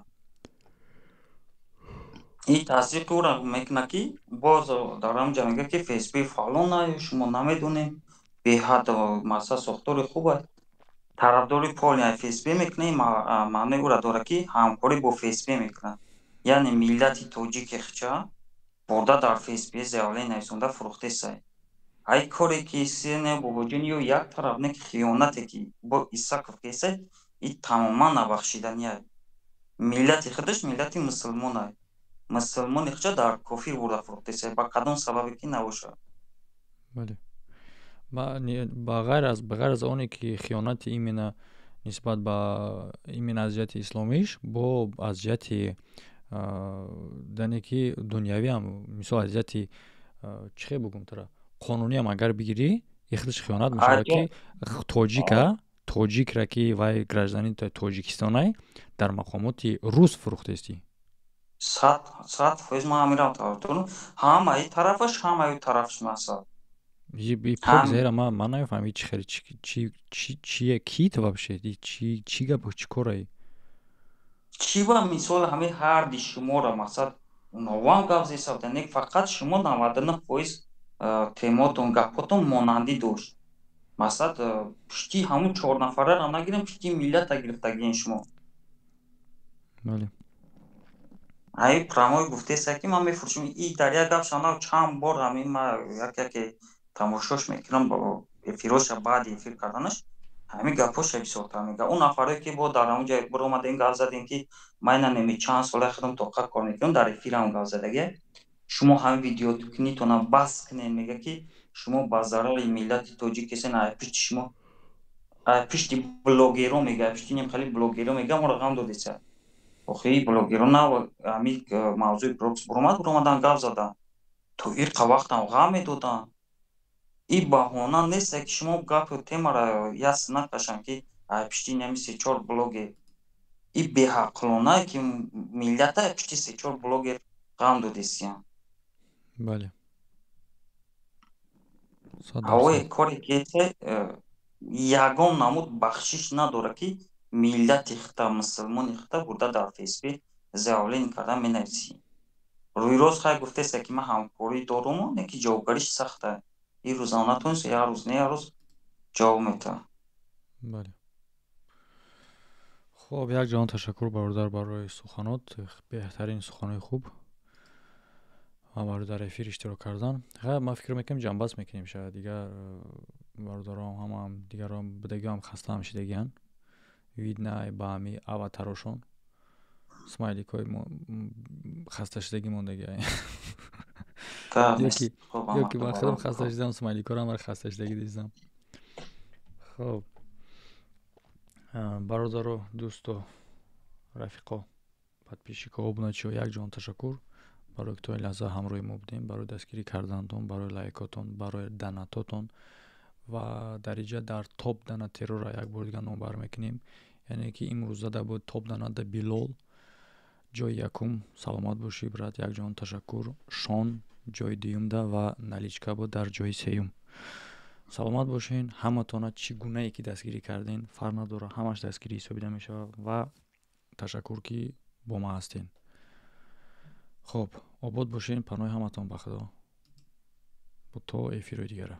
и тасдиқи ӯро мекунад ки боз дар ҳамҷа мега ки фейсбук фалона шумо намедонем беҳад мақсад сохтори хуб аст тарафдори полни фейсбук мекунад маънои ӯро дорад ки ҳамкорӣ бо фейсбук мекунад яъне миллати тоҷики хича бурда дар фейсбук заявление нависонда фурӯхтесай ай коре ки сене бобоҷон ё як тараф не ки хиёнате ки бо исаков кесай и тамоман набахшиданияд миллати худаш миллати мусулмонай мусулмони хича дар кофир бурда фурӯхтесай ба кадом сабабе ки набошад ба ғайр аз оне ки хиёнати имена нисбат ба имена аз ҷиҳати исломиш бо аз ҷиҳати дане ки дунявӣ ҳам мисол аз ҷиҳати چی بگم ترا قانونی هم اگر بگیری یخدش خیانت میشه که توجیک را که وای گражданин توجیکستانی در مقامات روس فروخته استی 100% ما همین رو هم ای طرفش هم ای طرفش مثلا بی پاک زیرا من نمیفهمم چی خیلی چیه کیت вообще چی گپ چی کاری چی با مثال همه هر دی شما را مثلا نوان گپ زیسا دنیک فقط شما 99% تیماتون گپاتون مانندی داشت مثلا پشتی همون 4 نفره را نگیریم پشتی ملت گرفتگین شما بله ای پراموی گفته سکی من میفروشم این دریا گپ شما چند بار همین ما یک تماشاش میکنم با افیروش بعد افیر کردنش همین گپاش بسیار میگه اون نفره که با در اونجا بر اومدن گپ زدین که من نمی چند سال خودم توقع کار میکنم در افیر هم گپ زدگه شما هم ویدیو تو کنیتون بس کنین میگه که شما بازار ملت توجیکستان پشت شما پشتی بلوگرو میگه پشتی نیم خالی بلوگرو میگه ما رقم دادیسه آخه بلوگرو نه همین موضوع بروکس برومدن گپ زدن تو این وقت هم غم میدادن این بهانه نیست که شما گپ تیم را یاس نکشن که پشتی نمی 3-4 بلوگ این بی‌عقلانه که ملت پشتی 3-4 بلوگر غم دادیسیان بله اوه کاری که یگان نمود بخشش نداره که ملت اختا مسلمان اختا بوده در فیسبوک زیاولین کردن می نویسی روی روز خواهی گفته است که من همکاری دارم و نکی جوابگریش سخته این روزانه تونست یه روز نه یه روز جواب میده بله خب یک جان تشکر برادر برای سخنات بهترین سخنای خوب و در افیر اشتراک کردن ما فکر میکنم جنبس میکنیم شاید دیگر برادرام هم دیگران بدگی هم خسته هم شدگیان ویدنای با همی اواتراشون سمایلیک های خسته شدگی موندگی یکی من خودم خسته شدم سمایلیک ها رو هم خسته شدگی دیدم خب برادر و دوست و رفیقا подписчика обначо یک جان تشکر برای که تو این لحظه همراه ما بودیم برای دستگیری کردنتون برای لایکاتون برای دناتاتون و در اینجا در توپ دنا ترور را یک بار دیگه نامبر میکنیم یعنی که امروز زده بود توپ دنا د بیلول جای یکم سلامت باشی برات یک جان تشکر شان جای دیوم ده و نلیچکا بود در جای سیوم سلامت باشین همتون چگونه ای که دستگیری کردین فرق نداره همش دستگیری حسابیده میشه و تشکر که با ما هستین خب آباد باشین پناه همتون بخدا با تو افیرو دیگره